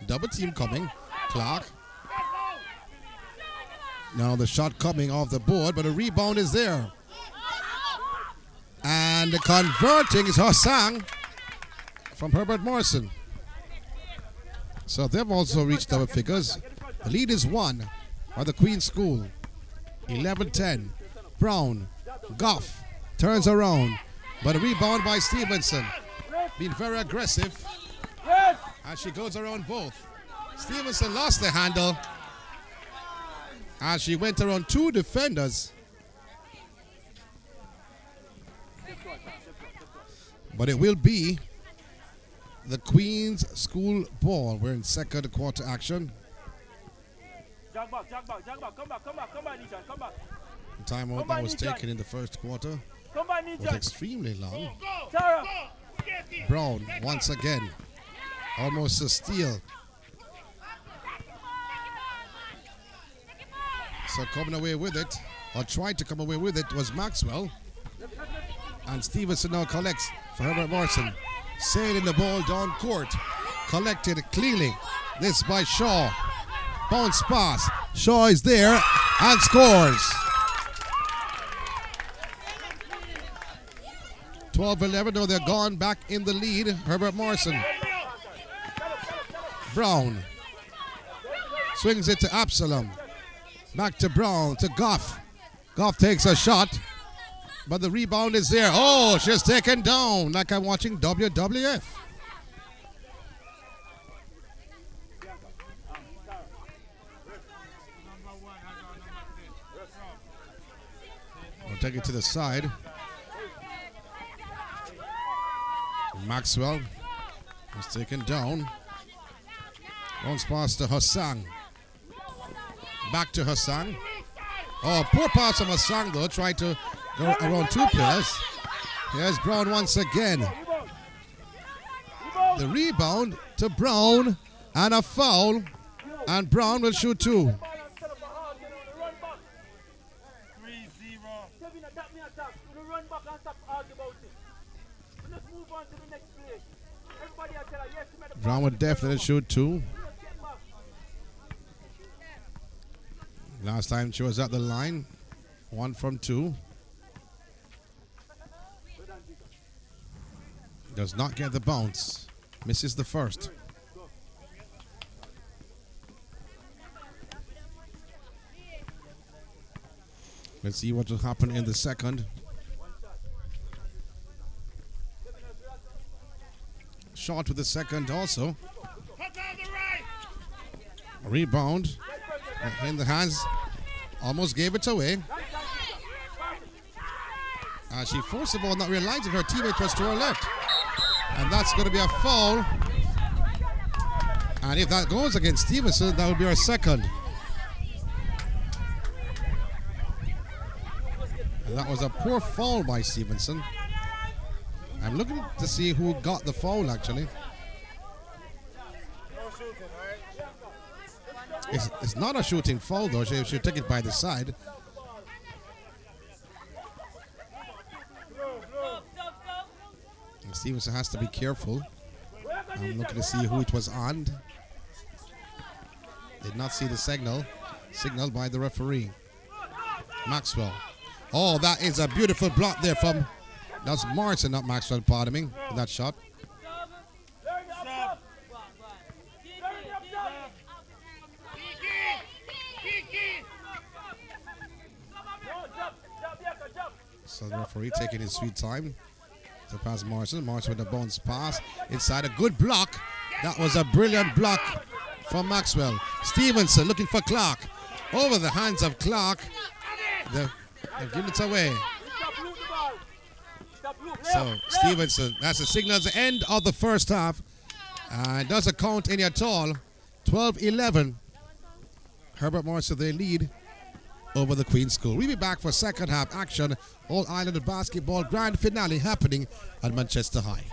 Double team coming. Clark. Now the shot coming off the board, but a rebound is there. And the converting is Hossang from Herbert Morrison. So they've also reached double figures. The lead is 1 by the Queen's School. 11-10. Brown. Goff turns around. But a rebound by Stevenson. Being very aggressive. As she goes around both. Stevenson lost the handle. As she went around 2 defenders. But it will be the Queen's School ball. We're in second quarter action. Jog back. Come back, Nishan. Come back. The timeout that was taken in the first quarter Come back, was Nishan. extremely long. Tara. Brown once again. Almost a steal. So coming away with it, or trying to come away with it, was Maxwell. And Stevenson now collects for Herbert Morrison. Sailing the ball down court. Collected cleanly. This by Shaw. Bounce pass. Shaw is there and scores. 12-11. Now they're gone back in the lead. Herbert Morrison. Brown. Swings it to Absalom. Back to Brown, to Goff. Goff takes a shot, but the rebound is there. Oh, she's taken down like I'm watching WWF. We'll take it to the side. Maxwell was taken down. Bounce pass to Hossang. Back to Hossang. Oh, poor pass from Hossang though, trying to go around 2 players. Here's Brown once again. The rebound to Brown and a foul. And Brown will shoot 2. Brown would definitely shoot 2. Last time she was at the line, 1 from 2. Does not get the bounce. Misses the first. Let's see what will happen in the second. Shot with the second also. Rebound. In the hands, almost gave it away. She forced the ball, not realizing her teammate was to her left. And that's going to be a foul. And if that goes against Stevenson, that would be our second. And that was a poor foul by Stevenson. I'm looking to see who got the foul actually. It's not a shooting foul though. She should take it by the side. And Stevenson has to be careful. I'm looking to see who it was on. Did not see the signal. Signaled by the referee. Maxwell. Oh, that is a beautiful block there from... That's Morrison, not Maxwell, pardon me. That shot. So the referee taking his sweet time to pass Morrison. Morrison with a bounce pass inside, a good block. That was a brilliant block from Maxwell. Stevenson looking for Clark. Over the hands of Clark. They've given it away. So Stevenson, that's the signal at the end of the first half. And doesn't count any at all. 12-11. Herbert Morrison, they lead over the Queen's School. We'll be back for second half action. All Ireland basketball grand finale happening at Manchester High.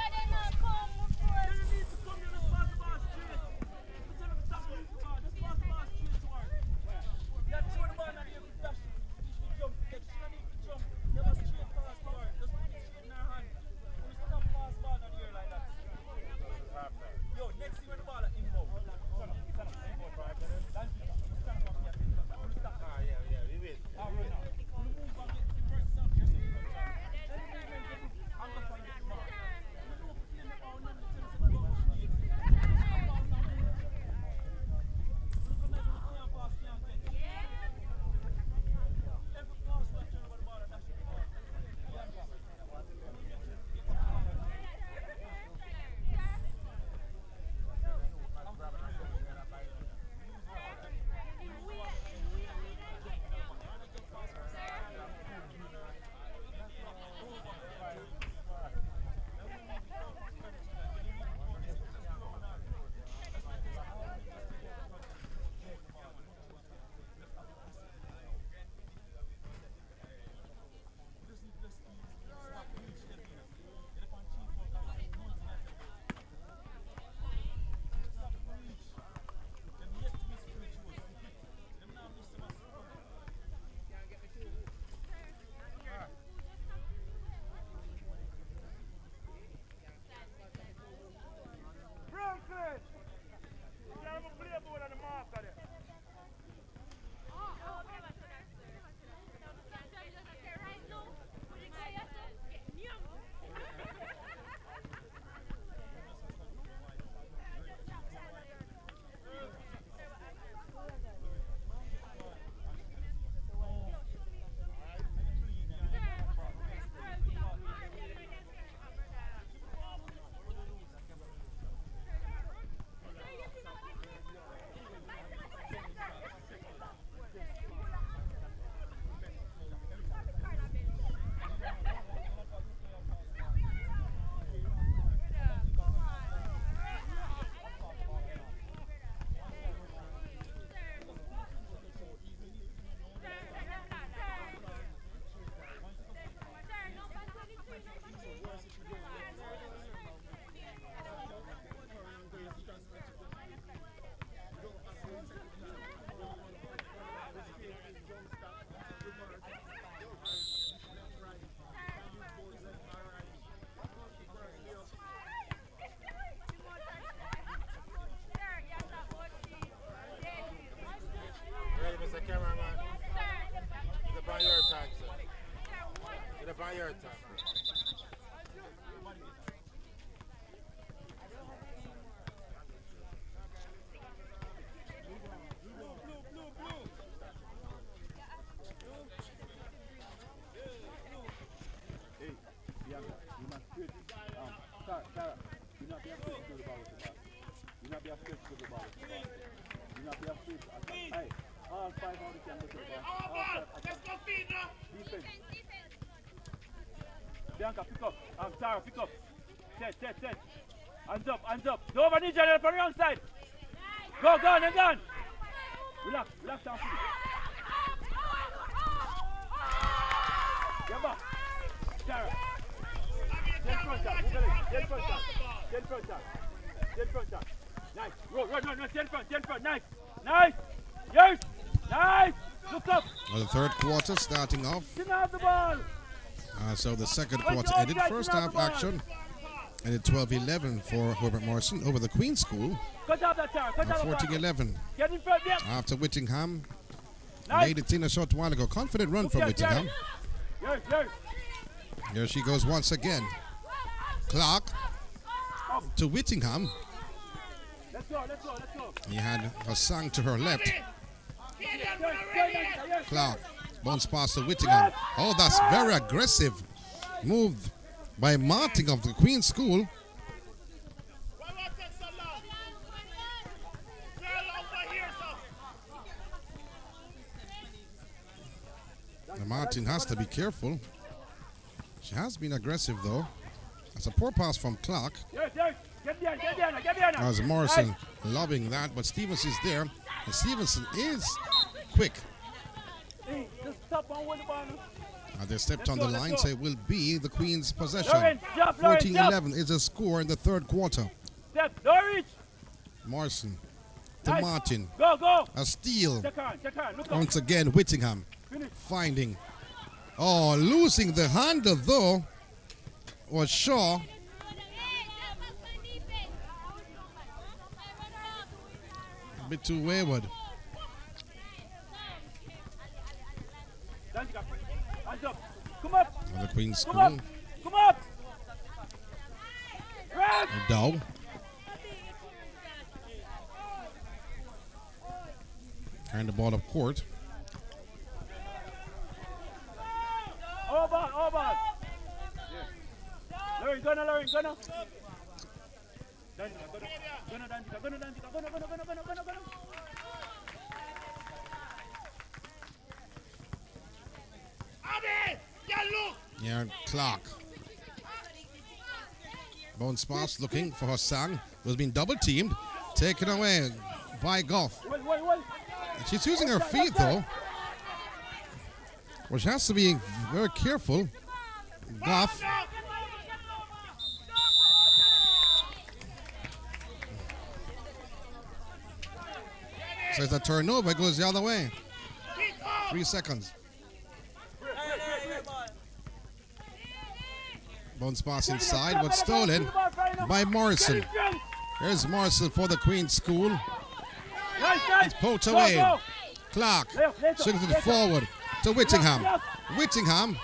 on your time. Hey, Bianca, you must switch. Sarah, you not be afraid to do the ball with the ball. You not be afraid to do the ball with the ball. You not be afraid to attack. Hey, all five on the can go to the ball. All five attack. Defense. Bianca, pick up. Sarah, pick up. Set. Hands up. Go over ninja on the wrong side. Go, and gone. Relax down. Get back. Sarah. Get front up. Nice. Roll. Get front. Nice. Yes. Nice. Look up. Well, the third quarter starting off. Didn't have the ball. So the second quarter ended. First half action ended 12-11 for Herbert Morrison over the Queen's School. 14-11 after Whittingham laid it in a short while ago. Confident run from Whittingham. Yes. Here she goes once again. Clark to Whittingham. Let's go. He had Hassan to her left. Clark, bounce pass to Whittingham. Oh, that's very aggressive move by Martin of the Queen's School. And Martin has to be careful. She has been aggressive though. That's a poor pass from Clark. Yes. Get behind. As Morrison loving that, but Stevenson is there. And Stevenson is quick. Hey, just stop on with the ball. They stepped on the line, so it will be the Queen's possession. Lawrence, jump, Lawrence, 14-11 is a score in the third quarter. Step, Norwich. Morrison to Nice. Martin. Go. A steal. Check on. Look up. Once again, Whittingham Finish. finding. Oh, losing the handle though was Shaw. A bit too wayward. Hands up. Come up. The Queen's Come up. School. Come up. Grab. Dow. Carrying the ball up court. Over. Larry, Gunner. Gunner. Yeah, Clark. Bones pass looking for Hassan. Was being double teamed. Taken away by Goff. Well. She's using her feet though. Well, she has to be very careful. Goff. So it's a turnover. It goes the other way. 3 seconds. Bounce pass inside, but stolen by Morrison. Here's Morrison for the Queen's School. It's poked away. Clark swings it forward to Whittingham. Whittingham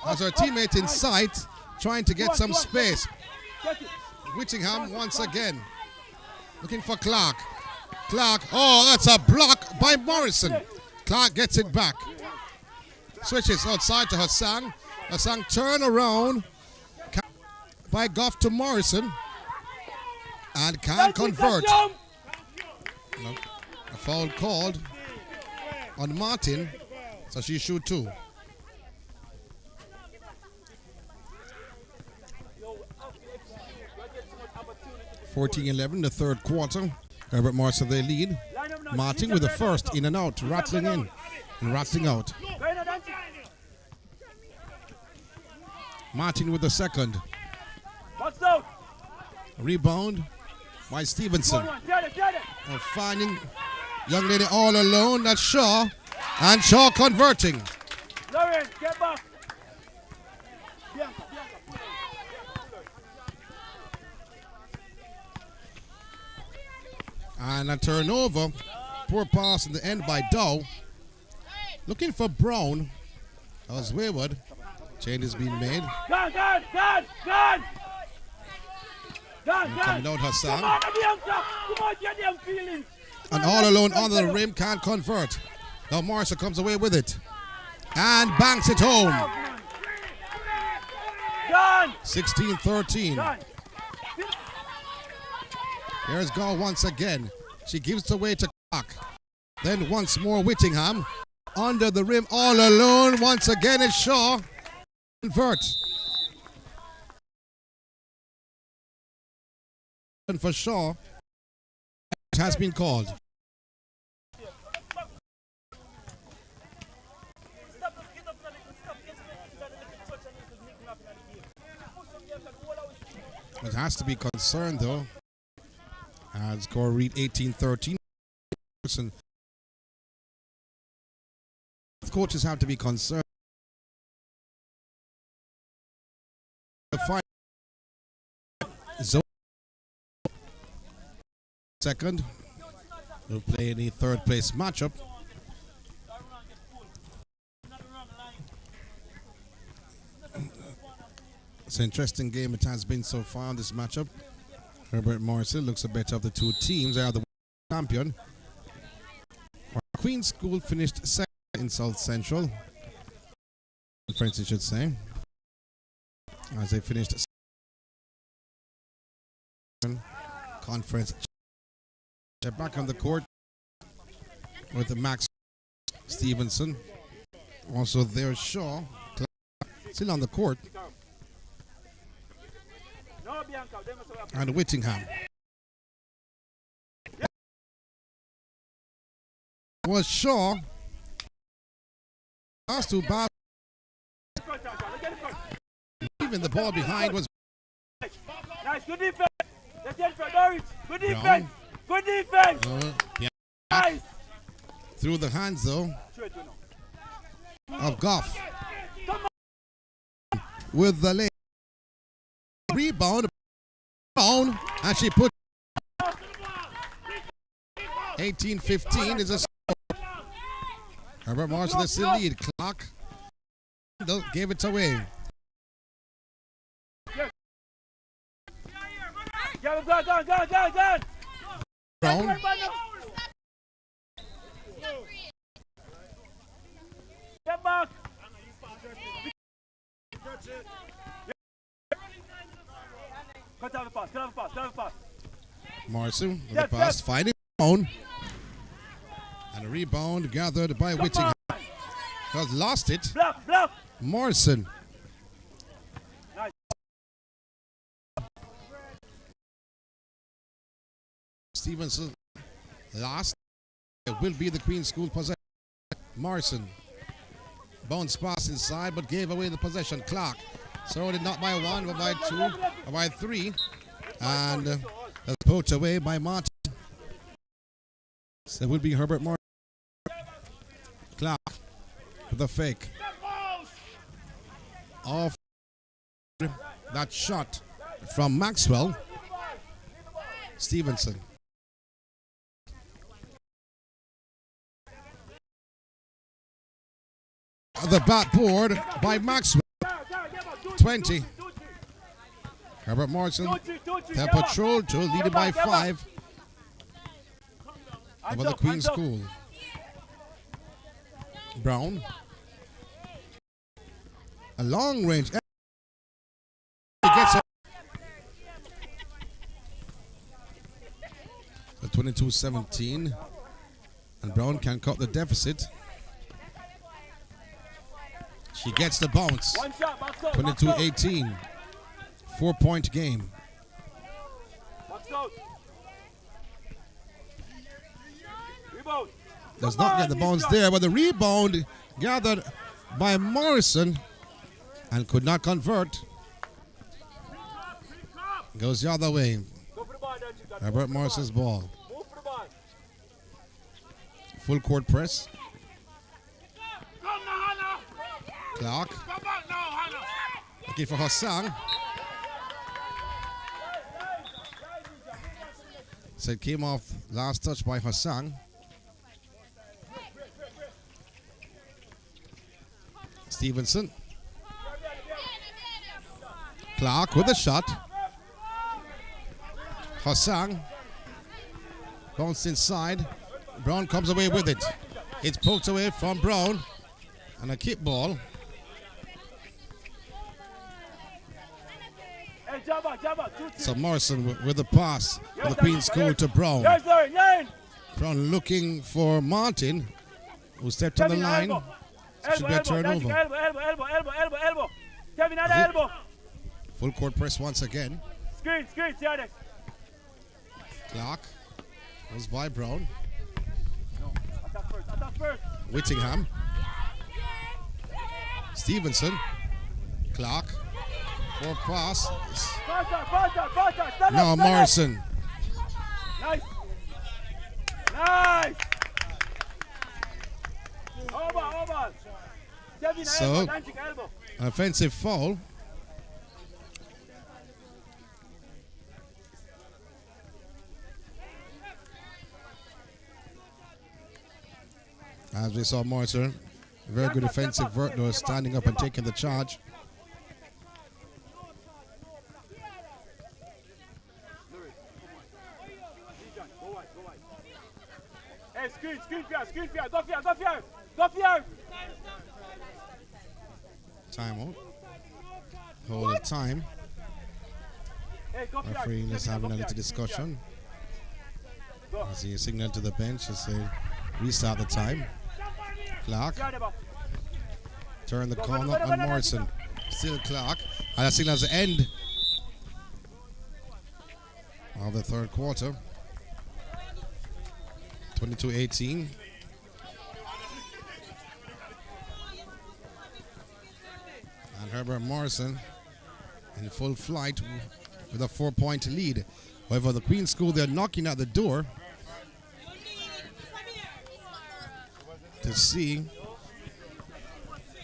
has her teammate in sight, trying to get some space. Whittingham once again looking for Clark. Oh, that's a block by Morrison. Clark gets it back. Switches outside to Hassan. Hassan turn around by Goff to Morrison and can't convert. No, a foul called on Martin, so she shoot 2. (14-11) the third quarter. Herbert Morrison they lead. Martin with the first in and out, rattling in and rattling out. Martin with the second. Rebound by Stevenson. Finding young lady all alone. That's Shaw. And Shaw converting. Lawrence, get back. And a turnover. Poor pass in the end by Dow. Looking for Brown. That was wayward. Change is being made. Gone. Coming out Hassan. Come on, get them feelings. And all alone on the rim, can't convert. Now Morrison comes away with it. And banks it home. 16-13. Here's Gall once again. She gives it away to Clark. Then once more Whittingham. Under the rim, all alone. Once again it's Shaw. Convert. And for Shaw, it has been called. It has to be concerned though. As score read 18-13. Coaches have to be concerned. Second, we'll play the third place matchup. It's an interesting game it has been so far in this matchup. Herbert Morrison looks the better of the two teams. They are the champion. Queen's School finished second in South Central. Conference, you should say. As they finished conference. They're back on the court with Max Stevenson. Also there's Shaw. Still on the court. and Whittingham. Was Shaw. Last two bars. Even the ball behind was. Nice, good defense. That's it for Norwich. Good defense. Good defense. Yeah. Nice. Through the hands though of Goff. With the leg. Rebound. And she put 18-15 is a score. Herbert Morrison is the lead. Clock gave it away. Go. Brown. Get back. Cut out the pass. Morrison with the pass, finding Brown. And a rebound gathered by Whittingham. Has lost it. Block. Morrison. Nice. Stevenson last. It will be the Queen's School possession. Morrison. Bounce pass inside but gave away the possession. Clark. Surrounded not by one but by two or by three. And that's poked away by Martin. So it will be Herbert Morrison. Clark with the fake. Off that shot from Maxwell. Stevenson. The backboard by Maxwell. 20. Herbert Morrison. Their patrol to leading by 5. Over the Queen's School. Brown. A long range. He gets up. 22-17. And Brown can cut the deficit. She gets the bounce. 22-18. 4-point game. Does not get the bounce there, but the rebound gathered by Morrison and could not convert. Goes the other way. Herbert Morrison's ball. Full court press. Clark. Looking for Hassan. So it came off last touch by Hassan. Stevenson. Clark with a shot. Hassan. Bounced inside. Brown comes away with it. It's poked away from Brown. And a kick ball. So Morrison with the pass for the Queen's School to Brown. Brown looking for Martin, who stepped on the line. Should be a turnover. Elbow. Full court press once again. Screen, Clark was by Brown. Attack first. Whittingham. Stevenson. Clark. For pass. Faster. Now Morrison. Nice. Over. So, an offensive foul. As we saw Morrison, very good offensive work though, standing up and taking the charge. Hey, screen, go fear. Timeout. Hold the time. Hey, go Referee, let's have a little discussion. As he signaled to the bench to say restart the time. Clark. Turn the corner on Morrison. Still Clark. And that signals the end of the third quarter. 22-18. And Herbert Morrison in full flight with a 4-point lead. However, the Queen's School, they're knocking at the door to see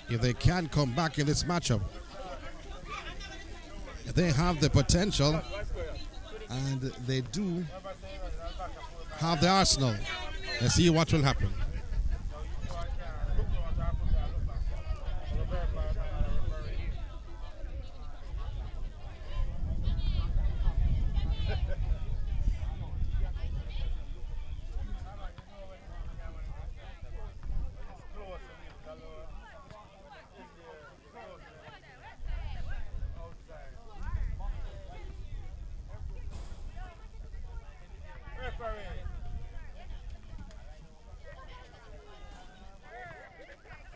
if they can come back in this matchup. They have the potential, and they do have the arsenal. Let's see what will happen.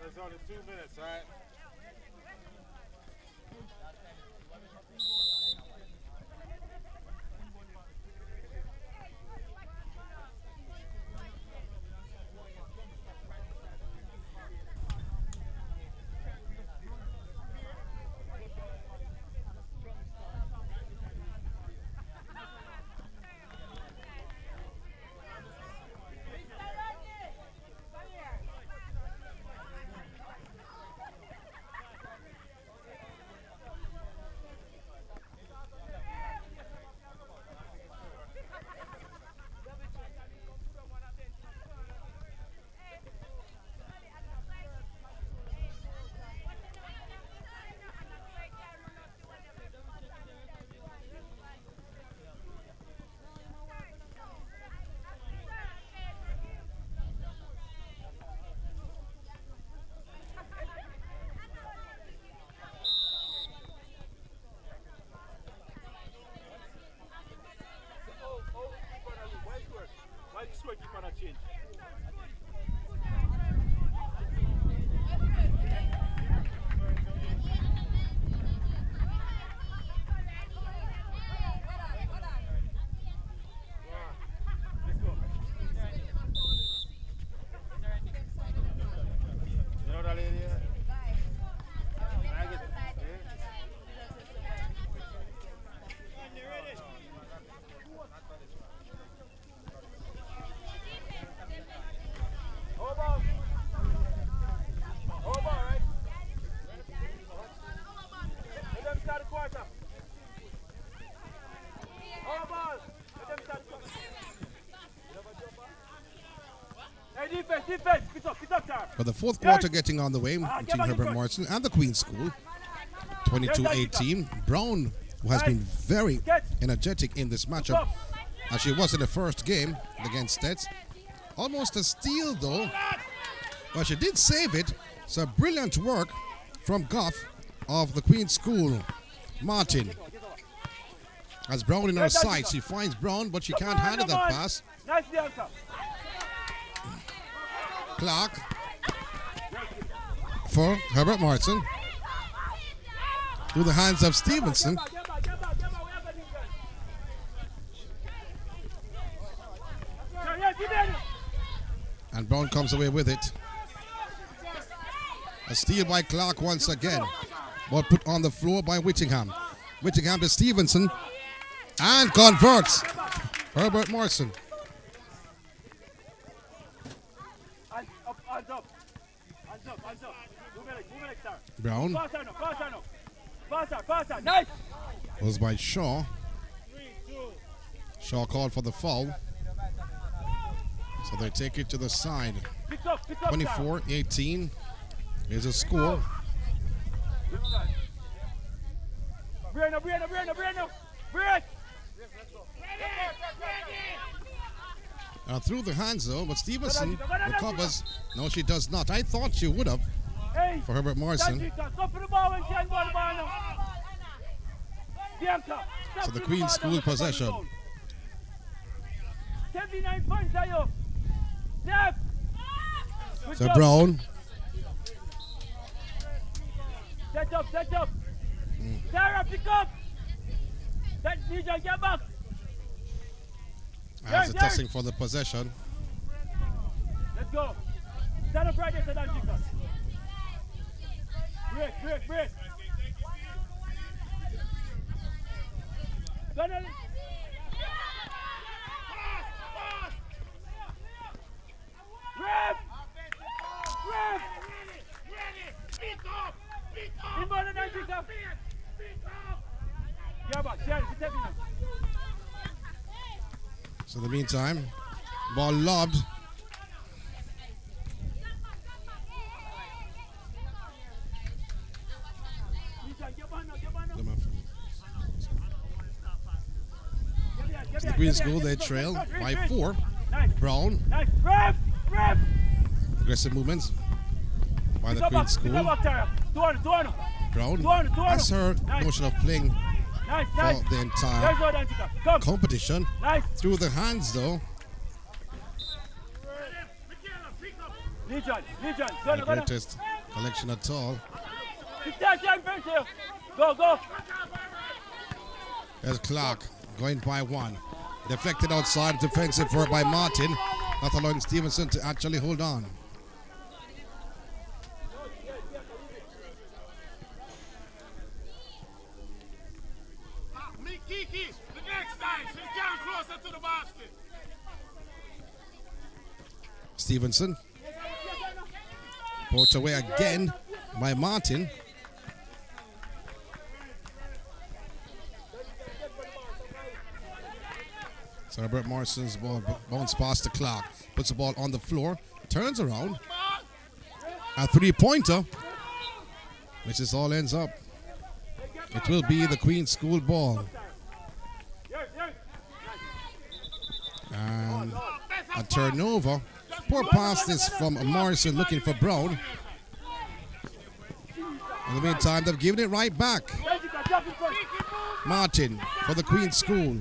It's only 2 minutes, right? But the fourth quarter getting on the way between Herbert Morrison and the Queen's School. 22-18. Brown, who has been very energetic in this matchup, as she was in the first game against Stets. Almost a steal though, but she did save it. So brilliant work from Goff of the Queen's School. Martin has Brown in her sight. She finds Brown, but she can't handle that pass. Clark for Herbert Morrison through the hands of Stevenson. And Brown comes away with it. A steal by Clark once again. Ball put on the floor by Whittingham. Whittingham to Stevenson. And converts. Herbert Morrison. Brown. Was by Shaw. Shaw called for the foul. So they take it to the side. 24-18 is a score. Through the hands though, but Stevenson recovers. No, she does not. I thought she would have for Herbert Morrison. So the Queen's School possession. So Brown. Set up. Sarah, pick up. That DJ, get back. As a testing for the possession. Let's go. Stand up right there, Sadan Jika. Break. Donnelly. Ref! Inbound and Jika. Yeah, but share it. Take it now. So in the meantime, ball lobbed. So the Green School, they trail by 4. Brown. Nice. Ref! Aggressive movements by the Queen School. Brown has her notion of playing for the entire competition. Through the hands though. The greatest collection at all. Go. There's Clark going by 1. Deflected outside, defensive work by Martin, not allowing Stevenson to actually hold on. Kiki, the next time, she's down closer to the basket. Stevenson. Poked away again by Martin. So Herbert Morrison's ball bounced past the clock. Puts the ball on the floor. Turns around. A 3-pointer. Which is all ends up. It will be the Queen School ball. And a turnover. Poor pass this from Morrison looking for Brown. In the meantime, they've given it right back. Martin for the Queen School.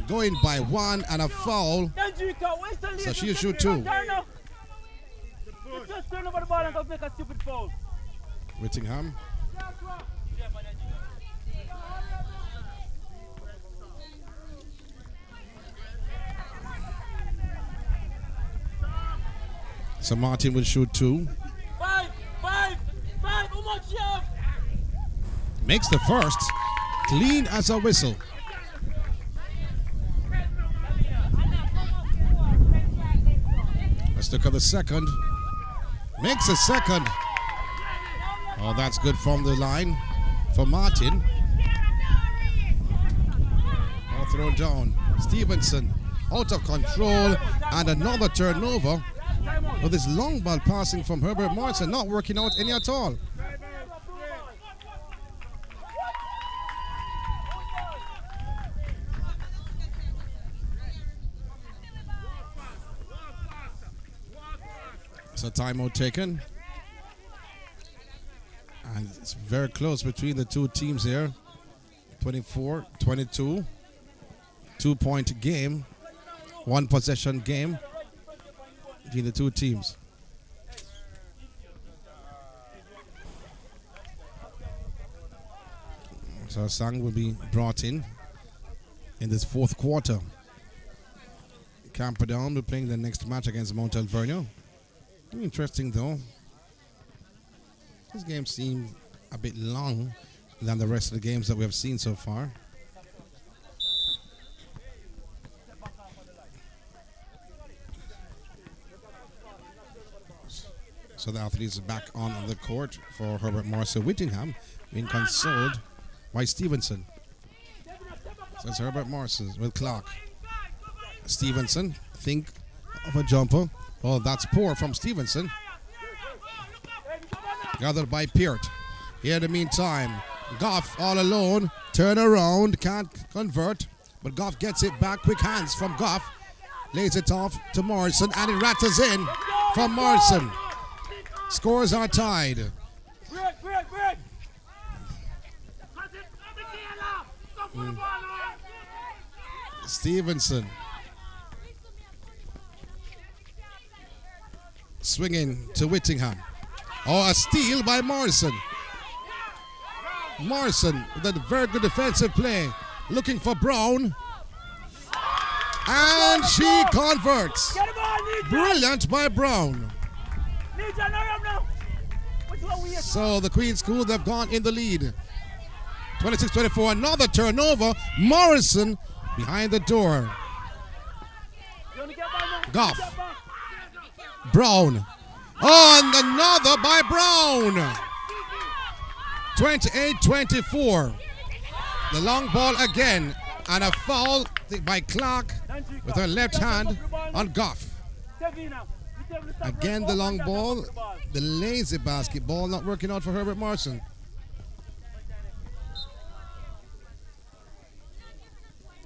Going by 1 and a foul. So she'll shoot 2. Whittingham. So Martin will shoot 2. Makes the first. Clean as a whistle. Let's look at the second. Makes a second. Oh, that's good from the line for Martin. All thrown down. Stevenson out of control. And another turnover. With this long ball passing from Herbert Morrison not working out any at all. So timeout taken. And it's very close between the two teams here. 24-22. 2-point game. 1 possession game between the two teams. So Sang will be brought in this 4th quarter. Camperdown will be playing the next match against Mount Alvernia. Interesting though. This game seems a bit long than the rest of the games that we have seen so far. So the athletes are back on the court for Herbert Morrison. Whittingham being consoled by Stevenson. So it's Herbert Morrison with Clark. Stevenson, think of a jumper. Oh, that's poor from Stevenson. Gathered by Peart. Here in the meantime, Goff all alone. Turn around, can't convert. But Goff gets it back. Quick hands from Goff. Lays it off to Morrison and it rattles in from Morrison. Scores are tied. Stevenson. Swinging to Whittingham. Oh, a steal by Morrison. Morrison with a very good defensive play. Looking for Brown. And she converts. Get the ball, Nija. Brilliant by Brown. Nija, hurry up now. Which one we So the Queen School, they've gone in the lead. 26-24, another turnover. Morrison behind the door. Goff. Brown. Oh, and another by Brown. 28-24. The long ball again. And a foul by Clark with her left hand on Goff. Again the long ball. The lazy basketball not working out for Herbert Morrison.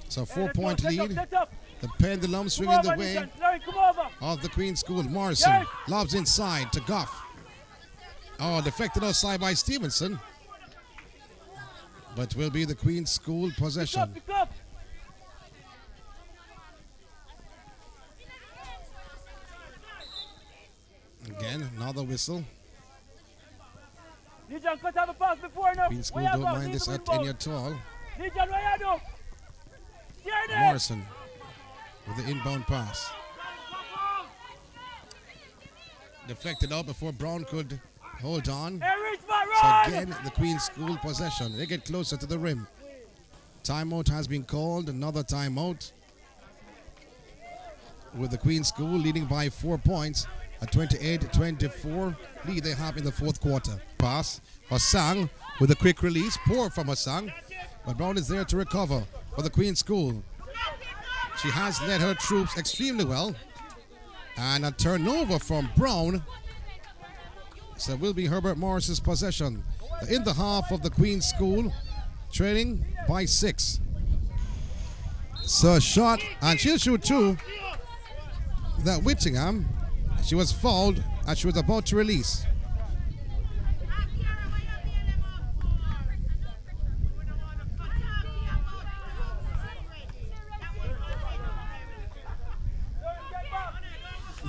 So 4-point lead. The pendulum swinging the way of the Queen School. Morrison lobs inside to Goff. Oh, deflected outside by Stevenson. But will be the Queen School possession. Again, another whistle. Queen School don't mind this at any at all. Morrison with the inbound pass. Deflected out before Brown could hold on. So again, the Queen School possession. They get closer to the rim. Timeout has been called. Another timeout. With the Queen School leading by 4 points. A 28-24 lead they have in the fourth quarter. Pass. Hassan with a quick release. Poor from Hassan. But Brown is there to recover for the Queen School. She has led her troops extremely well. And a turnover from Brown. So it will be Herbert Morris's possession. In the half of the Queen School, trailing by 6. So a shot, and she'll shoot two. That Whittingham, she was fouled and she was about to release.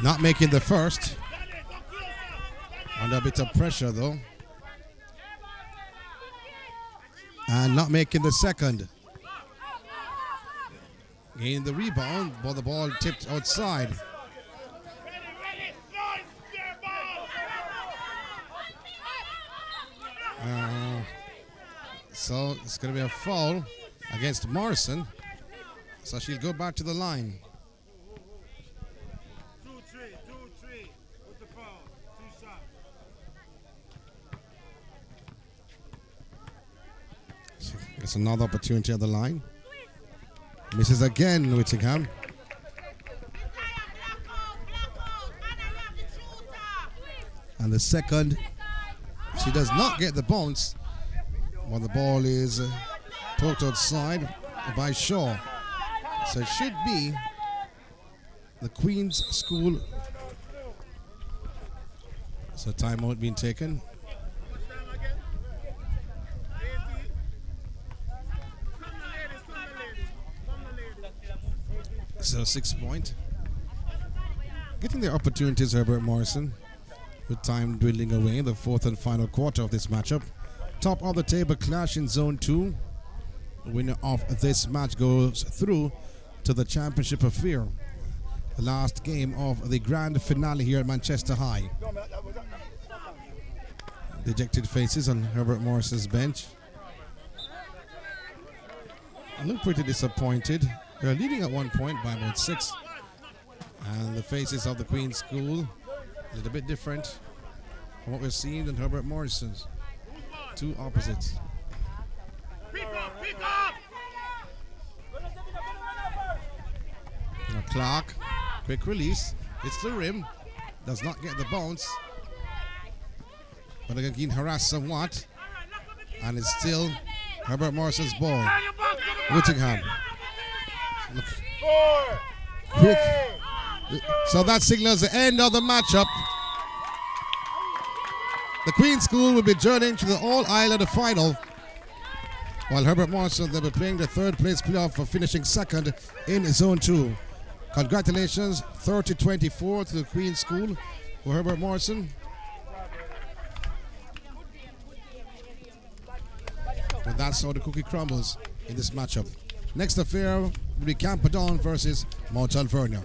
Not making the first. Under a bit of pressure though. And not making the second. Gaining the rebound, but the ball tipped outside. So it's going to be a foul against Morrison. So she'll go back to the line. 2-3 with the foul. 2 shots. It's another opportunity at the line. Misses again, Whittingham. And the second, she does not get the bounce. Well, the ball is poked outside by Shaw. So it should be the Queen's School. So timeout being taken. So 6 point. Getting their opportunities, Herbert Morrison. With time dwindling away in the fourth and final quarter of this matchup. Top of the table clash in zone 2. The winner of this match goes through to the championship affair. The last game of the grand finale here at Manchester High. Dejected faces on Herbert Morrison's bench. Look pretty disappointed. They're leading at 1 point by about 6. And the faces of the Queen School a little bit different from what we're seeing in Herbert Morrison's. Two opposites. Now Clark, quick release, hits the rim, does not get the bounce, but again harassed somewhat, and it's still Herbert Morrison's ball. Whittingham. Look. Quick. So that signals the end of the matchup. The Queen School will be journeying to the All-Ireland final, while Herbert Morrison will be playing the third place playoff for finishing second in Zone 2. Congratulations, 30-24 to the Queen School for Herbert Morrison. And that's how the cookie crumbles in this matchup. Next affair will be Camperdown versus Mount Alvernia.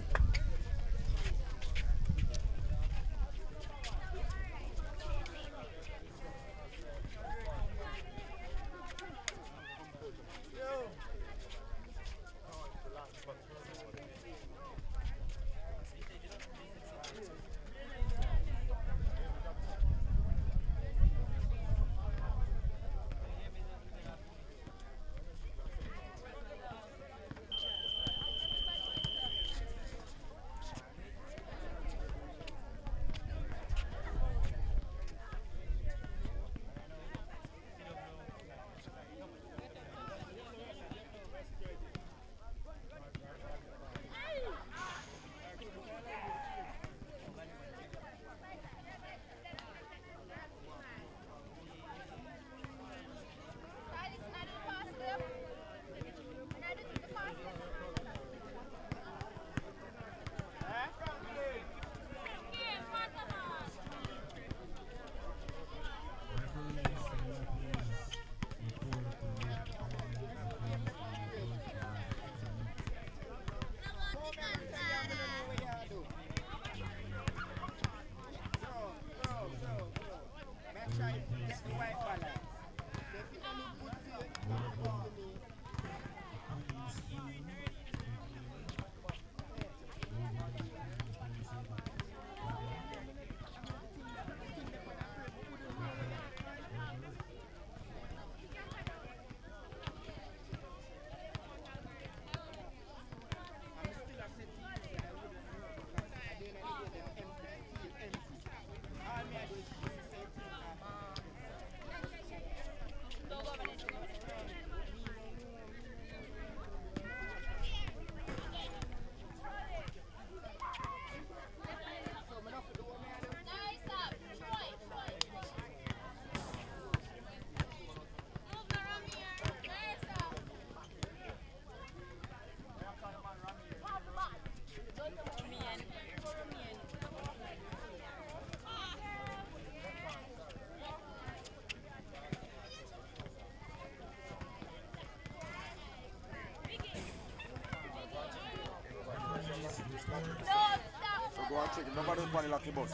So go and check it. Nobody is running like the bus.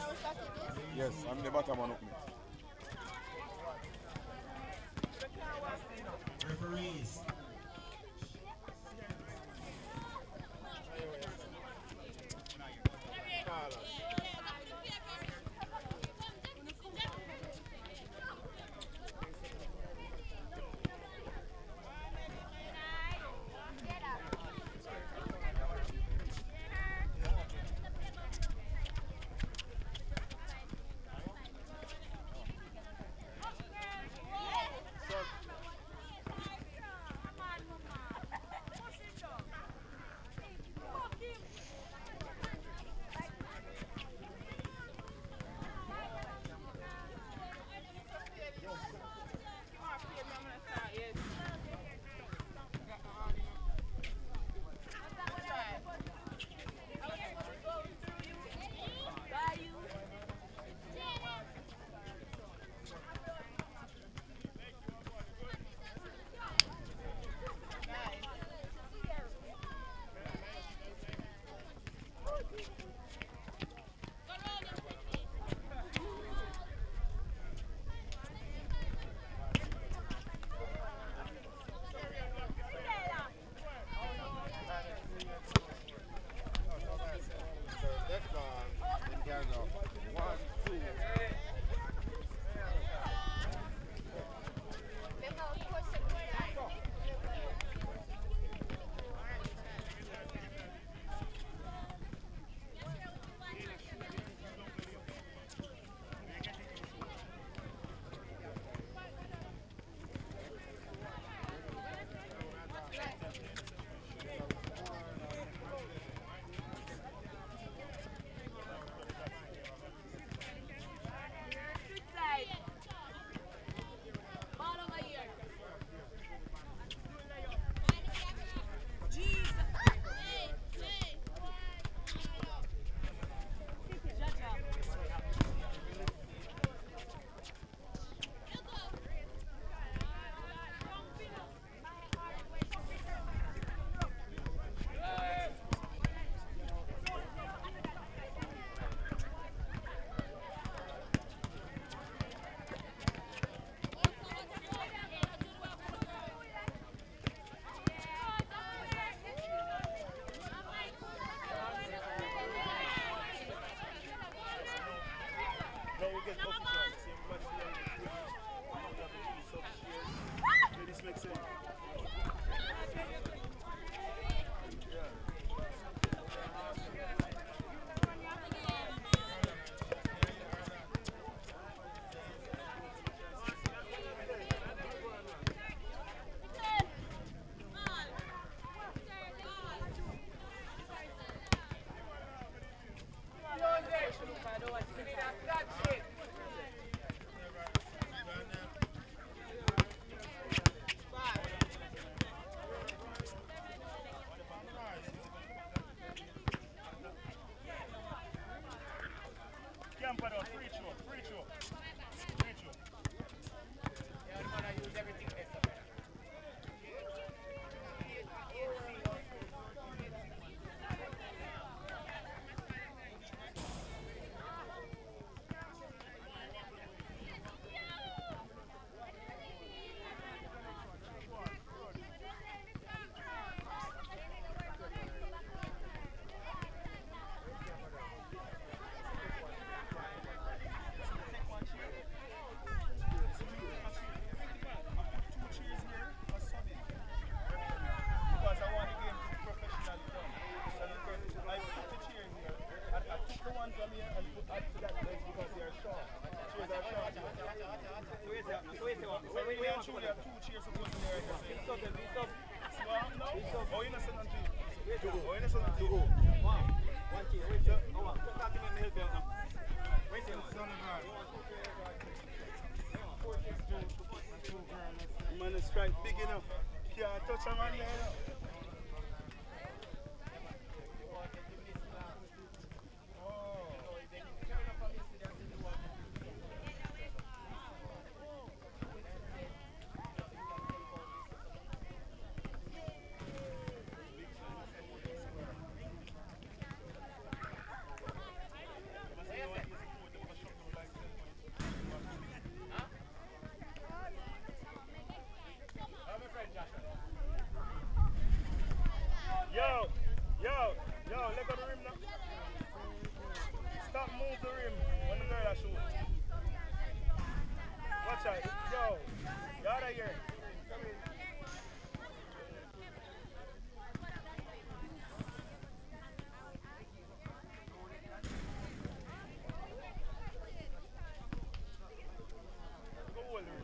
Yes, I'm the bottom one up me. Referees. free throw, free throw. Free throw. Because I want the game to be professionally done. And because I put the chair here, and I took the one from here and put add to that leg because they are short. Chairs are short. So we actually have two chairs supposed to be right there. So what happened now? Oh, you're not sitting on two. Oh, you're not sitting on two. One chair. Wait, sir. Oh, talk to me in the help you now. Wait, sir. Man, the strike big enough. Can't touch a man there. Yo, let go the rim now. Stop move the rim when the girl shoot. Watch out. Yo, you out of here. Go hold the rim.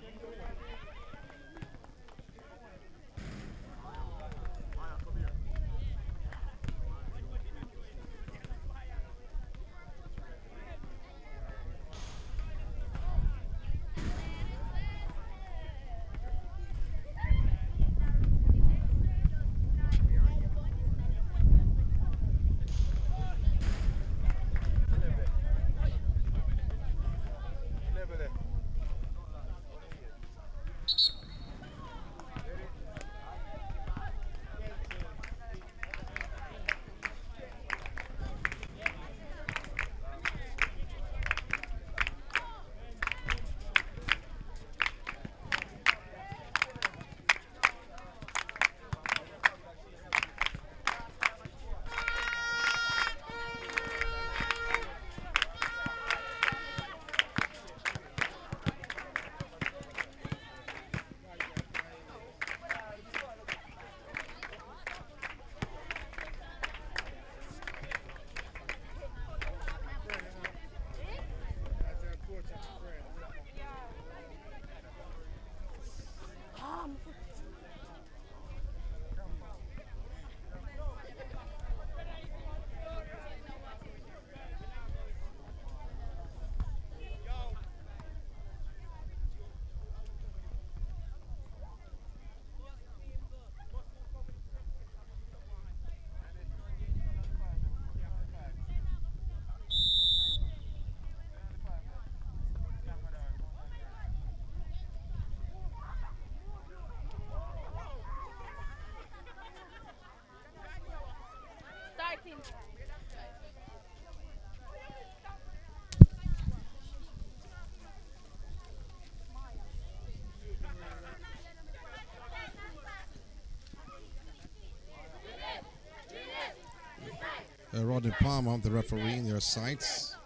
Rodney Palmer, the referee, in their sights.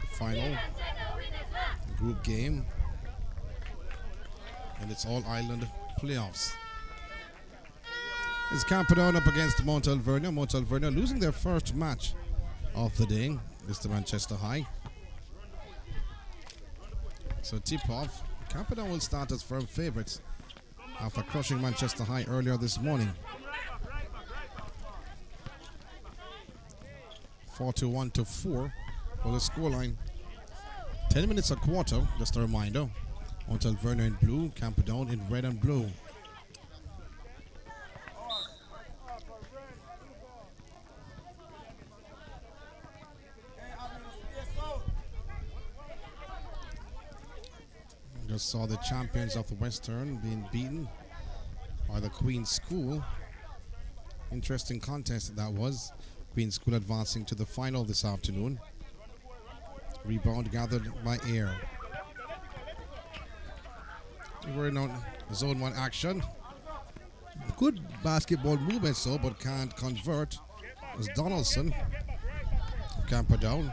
The final group game, and it's all Ireland playoffs. It's Camperdown up against Mount Alvernia. Mount Alvernia losing their first match of the day. It's to Manchester High. So tip-off, Camperdown will start as firm favourites after crushing Manchester High earlier this morning. 41-4 for the scoreline. 10 minutes a quarter, just a reminder. Mount Alvernia in blue, Camperdown in red and blue. Just saw the champions of the Western being beaten by the Queen's School. Interesting contest that was. Queen's School advancing to the final this afternoon. Rebound gathered by Air. We're in on zone 1 action. Good basketball movement, so, but can't convert. As Donaldson, Camperdown.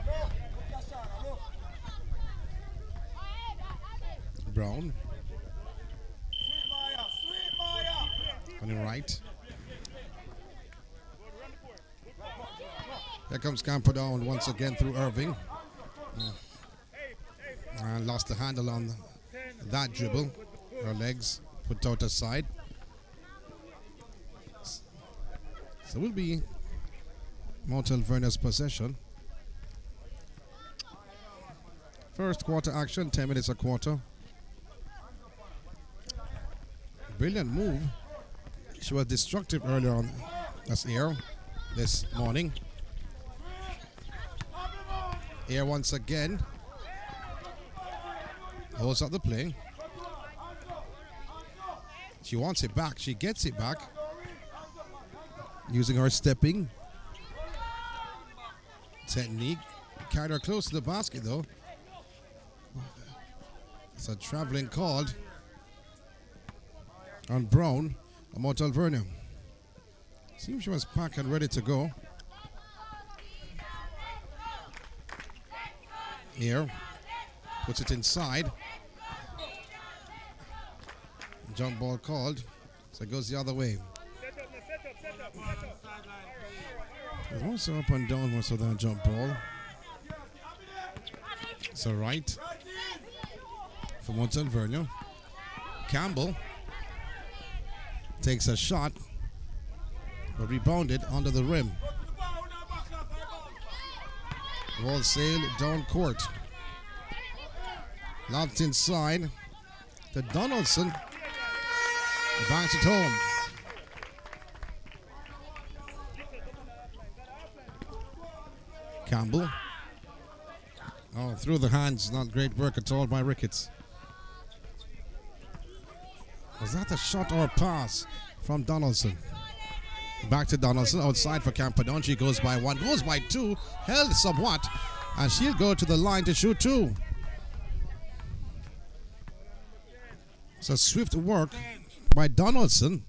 Brown. On the right. Here comes Camperdown once again through Irving. And lost the handle on that dribble. Her legs put out aside. So it will be Mount Alvernia's possession. First quarter action, 10 minutes a quarter. Brilliant move. She was destructive earlier on as Air this morning. Air once again holds up the play. She wants it back. She gets it back. Using her stepping technique. Carried her close to the basket though. It's a traveling call on Brown of Mount Alvernia. Seems she was packed and ready to go. Here, puts it inside. Jump ball called, so it goes the other way. There's also up and down most of that jump ball. So right for Mount Alvernia. Campbell takes a shot, but rebounded under the rim. Ball sailed down court. Lobbed inside to Donaldson. Banks it home. Campbell. Oh, through the hands. Not great work at all by Ricketts. Was that a shot or a pass from Donaldson? Back to Donaldson, outside for Camperdown. She goes by 1, goes by 2, held somewhat, and she'll go to the line to shoot 2. So swift work by Donaldson.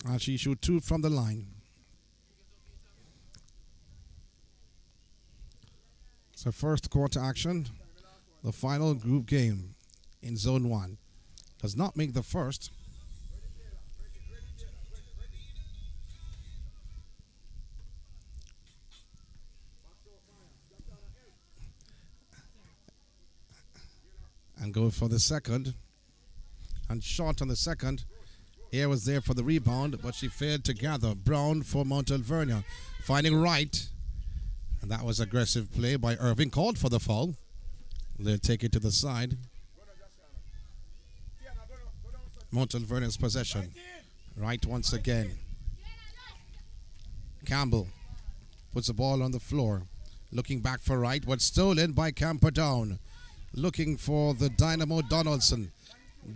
And she shoot 2 from the line. So first quarter action, the final group game in zone 1. Does not make the first. And go for the second. And shot on the second. Air was there for the rebound, but she failed to gather. Brown for Mount Alvernia. Finding right. And that was aggressive play by Irving. Called for the foul. They'll take it to the side. Mount Alvernia's possession. Right once again. Campbell puts the ball on the floor. Looking back for right, but stolen by Camperdown. Looking for the Dynamo Donaldson.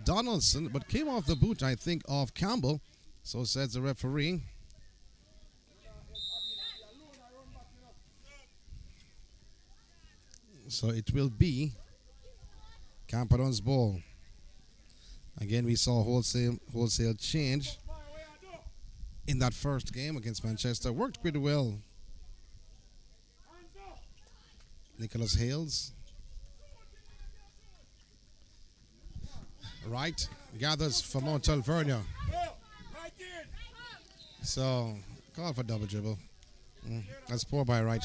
Donaldson, but came off the boot, I think, of Campbell. So says the referee. So it will be Camperdown's ball. Again, we saw wholesale change in that first game against Manchester. Worked pretty well. Nicholas Hales. Right, gathers for Mount Alvernia. So, call for double dribble. That's poor by right.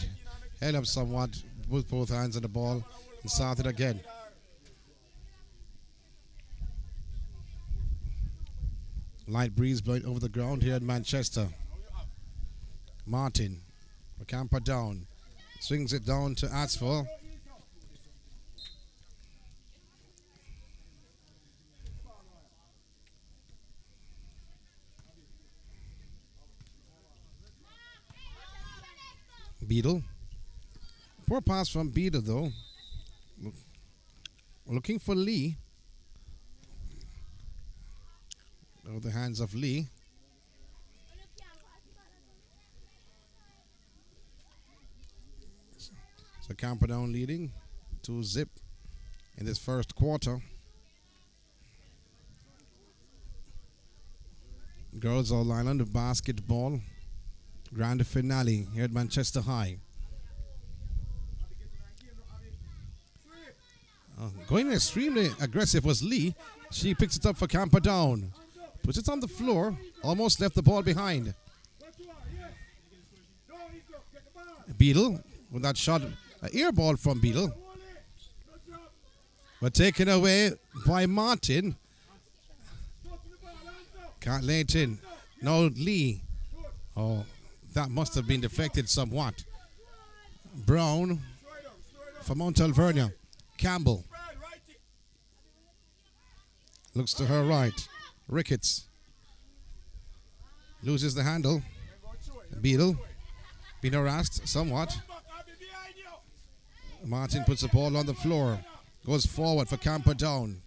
Held up somewhat, with both hands on the ball, and started again. Light breeze blowing over the ground here in Manchester. Martin, for Camperdown, swings it down to Asphalt. Beadle. Poor pass from Beadle though. looking for Lee. Over the hands of Lee. So Camperdown leading 2-0 in this first quarter. Girls are lined on the basketball grand finale here at Manchester High. Going extremely aggressive was Lee. She picks it up for Camperdown. Puts it on the floor. Almost left the ball behind. Beadle with that shot. An air ball from Beadle. But taken away by Martin. Can't lay it in. No, Lee. Oh, that must have been deflected somewhat. Brown for Mount Alvernia. Campbell. Looks to her right. Ricketts. Loses the handle. Beadle. Been harassed somewhat. Martin puts the ball on the floor. Goes forward for Camperdown.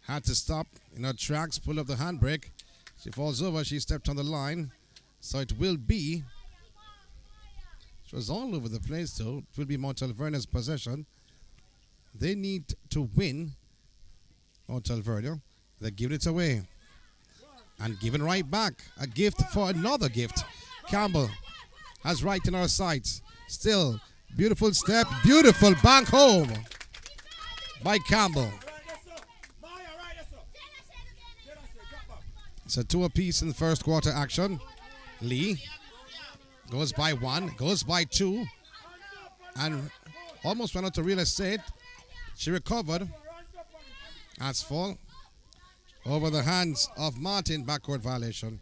Had to stop in her tracks. Pull up the handbrake. She falls over. She stepped on the line. So it will be. She was all over the place though. It will be Mount Alvernia's possession. They need to win. Mount Alvernia. They're giving it away. And giving right back. A gift for another gift. Campbell has right in our sights. Still, beautiful step. Beautiful bank home by Campbell. It's a 2 apiece in the first quarter action. Lee goes by 1, goes by 2, and almost went out to real estate. She recovered. Asphalt over the hands of Martin. Backcourt violation.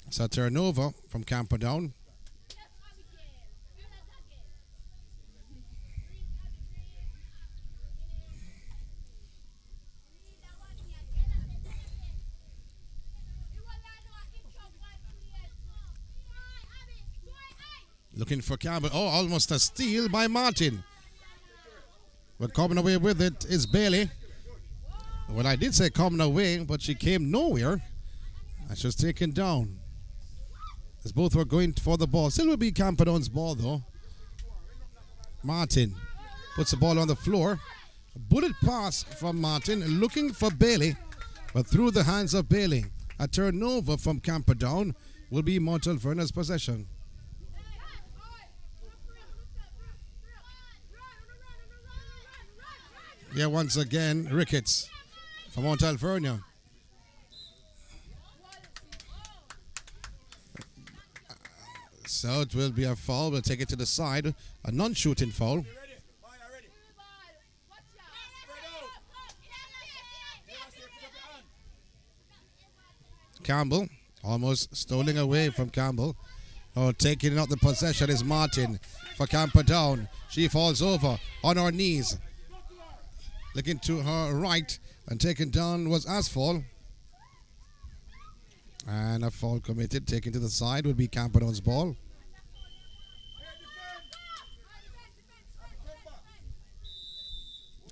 It's a turnover from Camperdown. Looking for Campbell. Oh, almost a steal by Martin. But coming away with it is Bailey. Well, I did say coming away, but she came nowhere. And she was taken down. As both were going for the ball. Still will be Camperdown's ball, though. Martin puts the ball on the floor. A bullet pass from Martin, looking for Bailey. But through the hands of Bailey. A turnover from Camperdown will be Mount Alvernia's possession. Yeah, once again, Ricketts from Mount Alvernia. So it will be a foul. We'll take it to the side. A non-shooting foul. Campbell almost stolen away from Campbell. Oh, taking out the possession is Martin for Camperdown. She falls over on her knees. Looking to her right and taken down was Asphalt. And a foul committed. Taken to the side would be Camperdown's ball.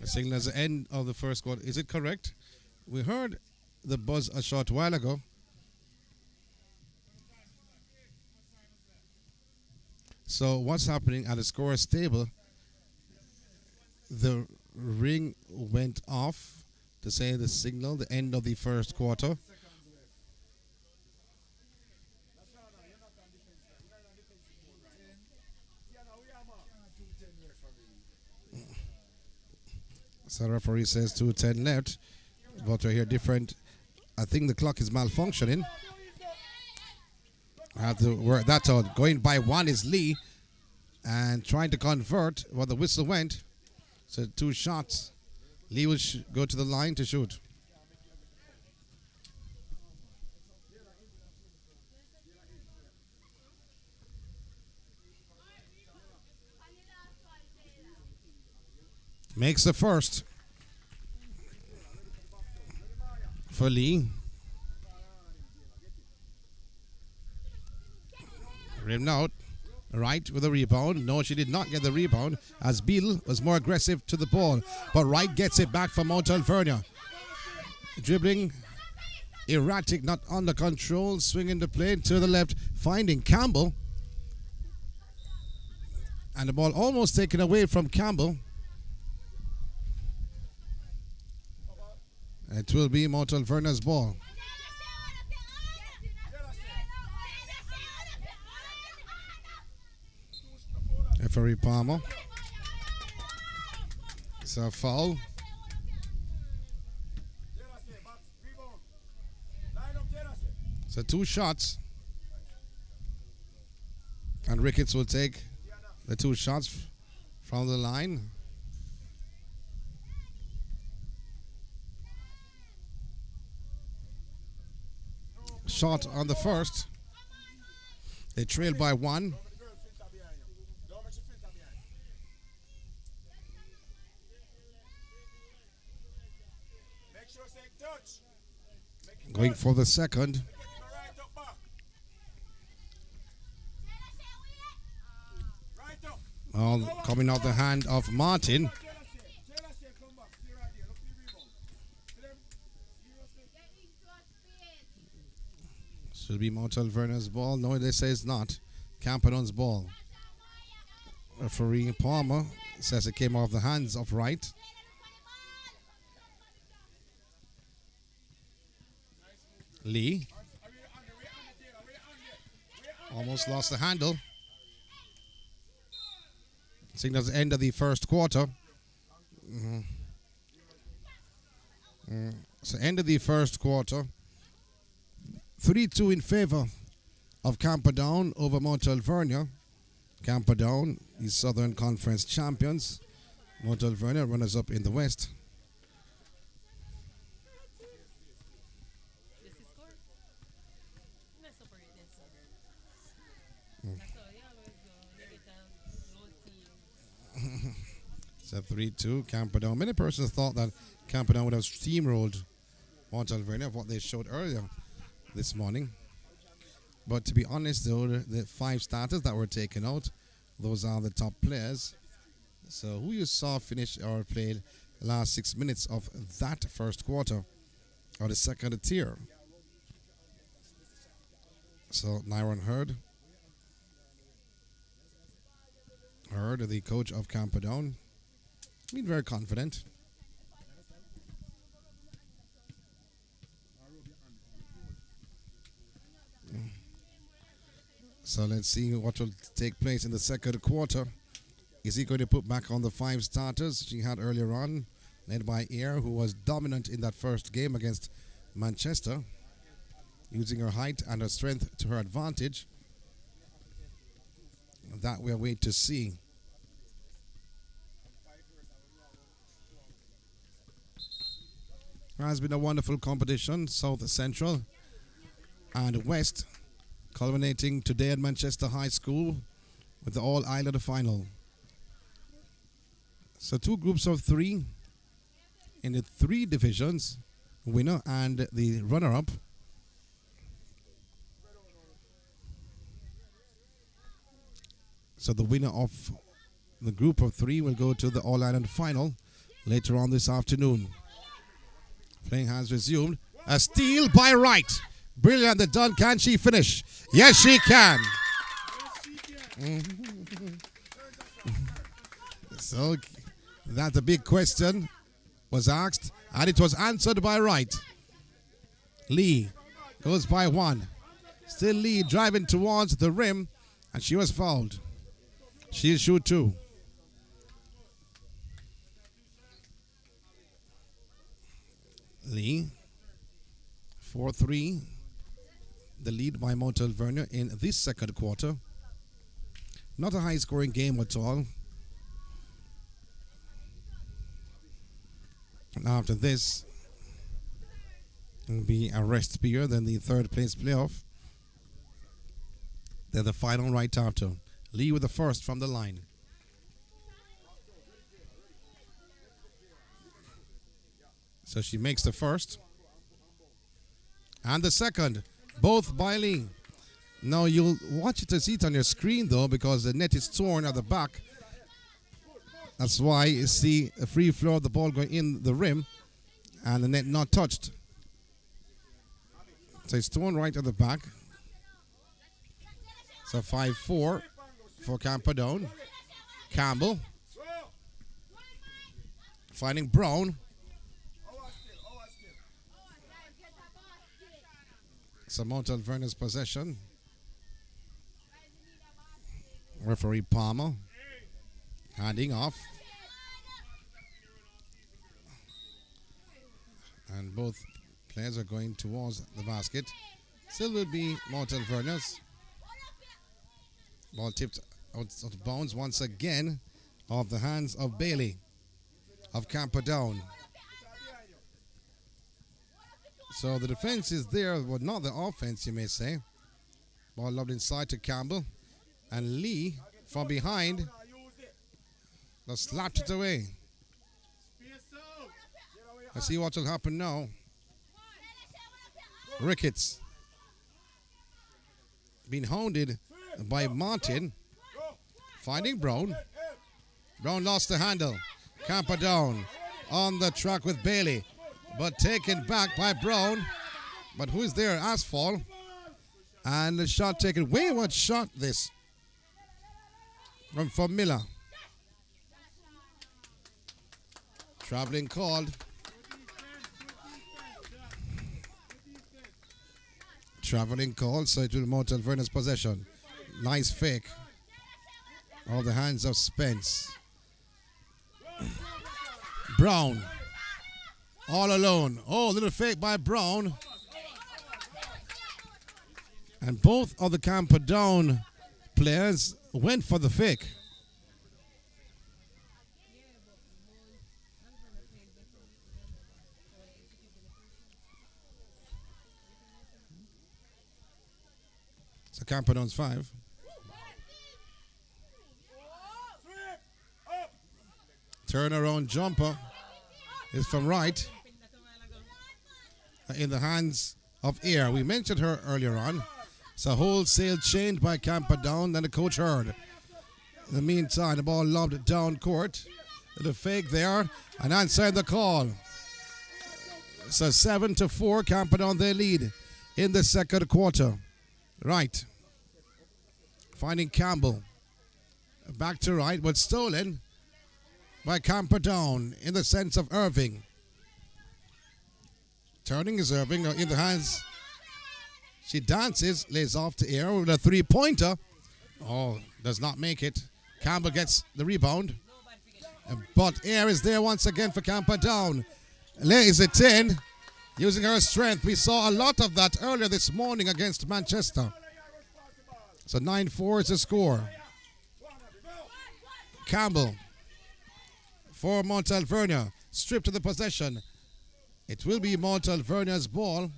The signal as the end of the first quarter. Is it correct? We heard the buzz a short while ago. So what's happening at the scorer's table? The ring went off to say the signal, the end of the first quarter. So the referee says 2:10 left, but we're here different. I think the clock is malfunctioning. I have to work that out. Going by 1 is Lee, and trying to convert. Well, the whistle went. So 2 shots. Lee will go to the line to shoot. Makes the first for Lee. Rimmed out. Wright with a rebound. No, she did not get the rebound as Beal was more aggressive to the ball. But Wright gets it back from Mount Alvernia. Dribbling, erratic, not under control. Swinging the play to the left, finding Campbell. And the ball almost taken away from Campbell. It will be Mount Alvernia's ball. Referee Palmer. It's a foul. So 2 shots. And Ricketts will take the 2 shots from the line. Shot on the first. They trail by 1. Going for the second. Coming out the hand of Martin. Should be Mount Alvernia's ball. No, they say it's not. Camperdown's ball. Referee Palmer says it came off the hands of Wright. Lee. Almost lost the handle. Signals the end of the first quarter. So end of the first quarter. 3-2 in favor of Camperdown over Mount Alvernia. Camperdown, the Southern Conference champions. Mount Alvernia, runners-up in the West. So 3-2, Camperdown. Many persons thought that Camperdown would have steamrolled Mount Alvernia of what they showed earlier this morning. But to be honest, though, the 5 starters that were taken out, those are the top players. So who you saw finish or played the last 6 minutes of that first quarter or the second tier? So Nyron Hurd, the coach of Camperdown, been very confident. So let's see what will take place in the second quarter. Is he going to put back on the 5 starters she had earlier on, led by Eyre, who was dominant in that first game against Manchester, using her height and her strength to her advantage? That we'll wait to see. It has been a wonderful competition, South Central and West, culminating today at Manchester High School with the All-Ireland final. So 2 groups of 3 in the 3 divisions, winner and the runner-up. So the winner of the group of 3 will go to the All-Ireland final later on this afternoon. Playing has resumed. A steal by Wright. Brilliant, the done. Can she finish? Yes, she can. So that the big question was asked, and it was answered by Wright. Lee goes by 1. Still Lee driving towards the rim, and she was fouled. She'll shoot 2. Lee, 4-3, the lead by Mount Alvernia in this second quarter. Not a high-scoring game at all. And after this, it will be a rest period, then the third place playoff. Then the final right after. Lee with the first from the line. So she makes the first. And the second, both by Lee. Now you'll watch it to see it on your screen though, because the net is torn at the back. That's why you see a free flow of the ball going in the rim and the net not touched. So it's torn right at the back. So 5-4 for Camperdown. Campbell finding Brown. So Mount Alvernia's possession. Referee Palmer handing off. And both players are going towards the basket. Still will be Mount Alvernia's. Ball tipped out of bounds once again off the hands of Bailey of Camperdown. So the defense is there, but not the offense, you may say. Ball lobbed inside to Campbell. And Lee from behind just slapped it away. Let's see what will happen now. Ricketts being hounded by Martin. Finding Brown. Brown lost the handle. Camperdown on the track with Bailey, but taken back by Brown. But who is there? Asphalt. And the shot taken. Wayward shot this from Miller. Traveling called. Traveling called, so it will Mount Alvernia's possession. Nice fake. All the hands of Spence. Brown. All alone. Oh, little fake by Brown. And both of the Camperdown players went for the fake. So Camperdown's 5. Turnaround jumper is from right in the hands of Air. We mentioned her earlier on. It's a wholesale change by Camperdown, and the coach heard. In the meantime, the ball lobbed down court. The fake there, and answered the call. So 7-4, Camperdown they lead in the second quarter. Right. Finding Campbell. Back to right, but stolen by Camperdown in the sense of Irving. Turning is Irving in the hands. She dances, lays off to Air with a three-pointer. Oh, does not make it. Campbell gets the rebound. But Air is there once again for Camperdown. Lays it in, using her strength. We saw a lot of that earlier this morning against Manchester. So 9-4 is the score. Campbell for Mount Alvernia. Stripped of the possession. It will be Mount Alvernia's ball.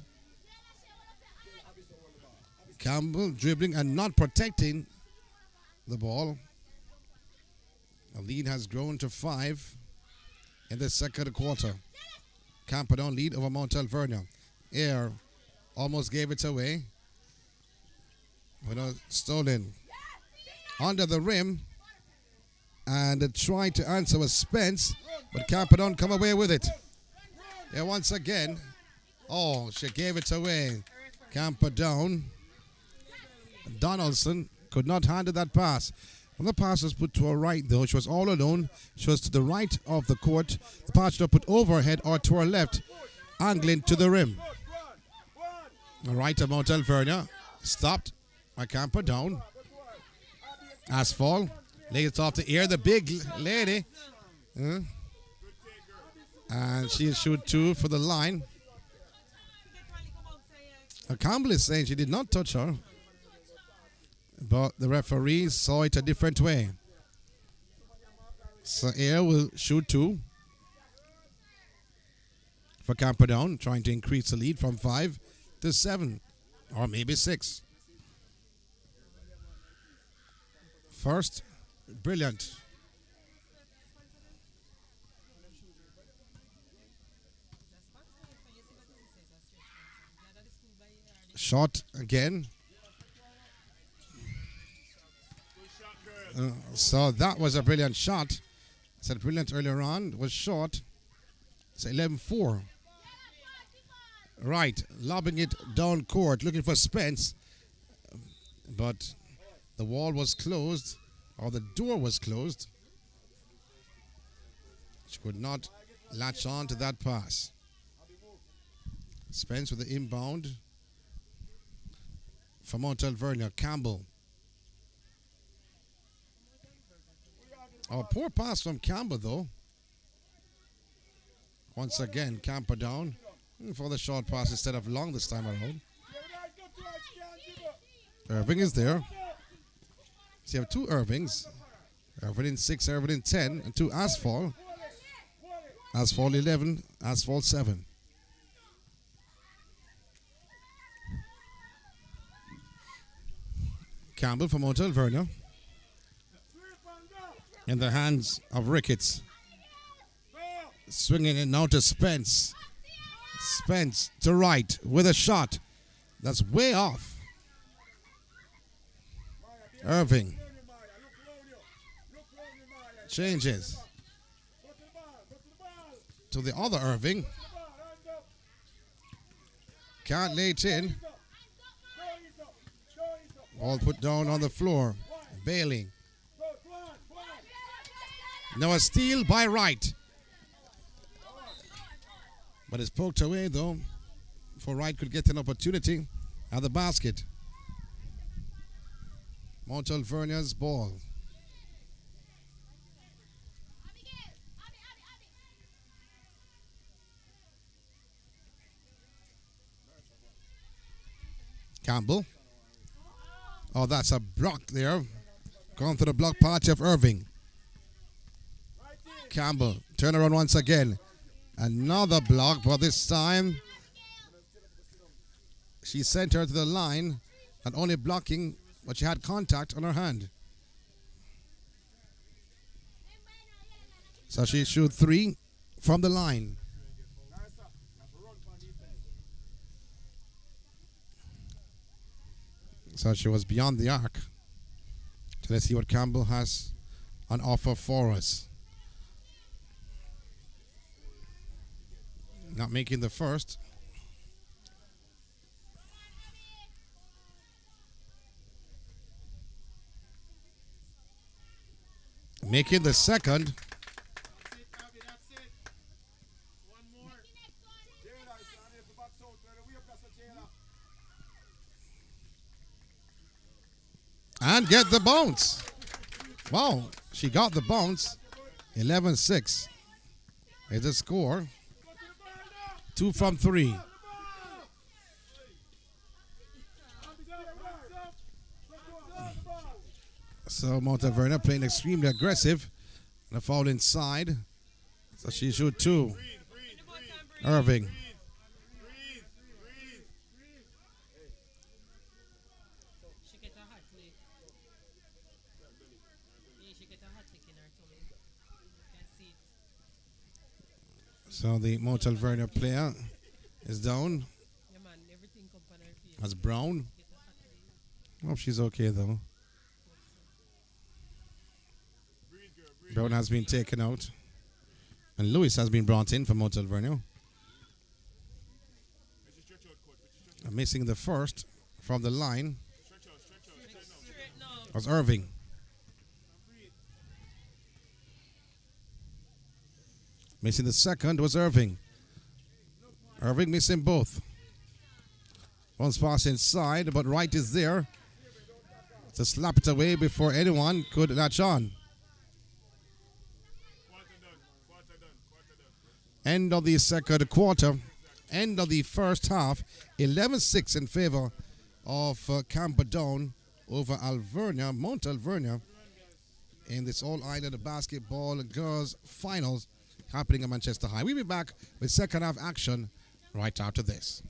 Campbell dribbling and not protecting the ball. The lead has grown to 5 in the second quarter. Camperdown lead over Mount Alvernia. Air almost gave it away. But stolen under the rim, and tried to answer was Spence, but Camperdown come away with it. Yeah, once again. Oh, she gave it away. Camperdown. Donaldson could not handle that pass. When the pass was put to her right, though, she was all alone. She was to the right of the court. The pass should have put over her head or to her left, angling to the rim. All right, of Mount Alvernia. Stopped by Camperdown. Asphalt. Lays it off the Air, the big lady. And she'll shoot 2 for the line. Campbell is saying she did not touch her. But the referees saw it a different way. So Air will shoot 2 for Camperdown, trying to increase the lead from 5 to 7, or maybe 6. First, brilliant. Shot again. So that was a brilliant shot. I said brilliant earlier on. It was short. It's 11-4. Right, lobbing it down court, looking for Spence. But the wall was closed, or the door was closed. She could not latch on to that pass. Spence with the inbound from Mount Alvernia. Campbell. Oh, poor pass from Campbell, though. Once again, Camperdown for the short pass instead of long this time around. Irving is there. So you have two Irvings. Irving in 6, Irving in 10, and two Asphalt. Asphalt 11, Asphalt 7. Campbell from Mount Alvernia. In the hands of Ricketts. Swinging it now to Spence. Spence to right with a shot. That's way off. Irving. Changes. To the other Irving. Can't lay it in. Ball put down on the floor. Bailey. Now a steal by Wright. But it's poked away though. For Wright could get an opportunity at the basket. Mount Alvernia's ball. Campbell. Oh, that's a block there. Going to the block party of Irving. Campbell, turn around once again. Another block, but this time she sent her to the line, not only blocking, but she had contact on her hand. So she shot 3 from the line. So she was beyond the arc. So let's see what Campbell has on offer for us. Not making the first. Making the second. And get the bounce. Wow, she got the bounce. 11-6 is the score. 2 from 3. So Mount Alvernia playing extremely aggressive. And a foul inside. So she shoot 2. Irving. So the Mount Alvernia player is down. That's Brown. Hope she's okay though. Brown has been taken out. And Lewis has been brought in for Mount Alvernia. Missing the first from the line was Irving. Missing the second was Irving. Irving missing both. One pass inside, but Wright is there to slap it away before anyone could latch on. End of the second quarter. End of the first half. 11-6 in favor of Camperdown over Alvernia, Mount Alvernia, in this All-Ireland Basketball Girls Finals happening at Manchester High. We'll be back with second half action right after this.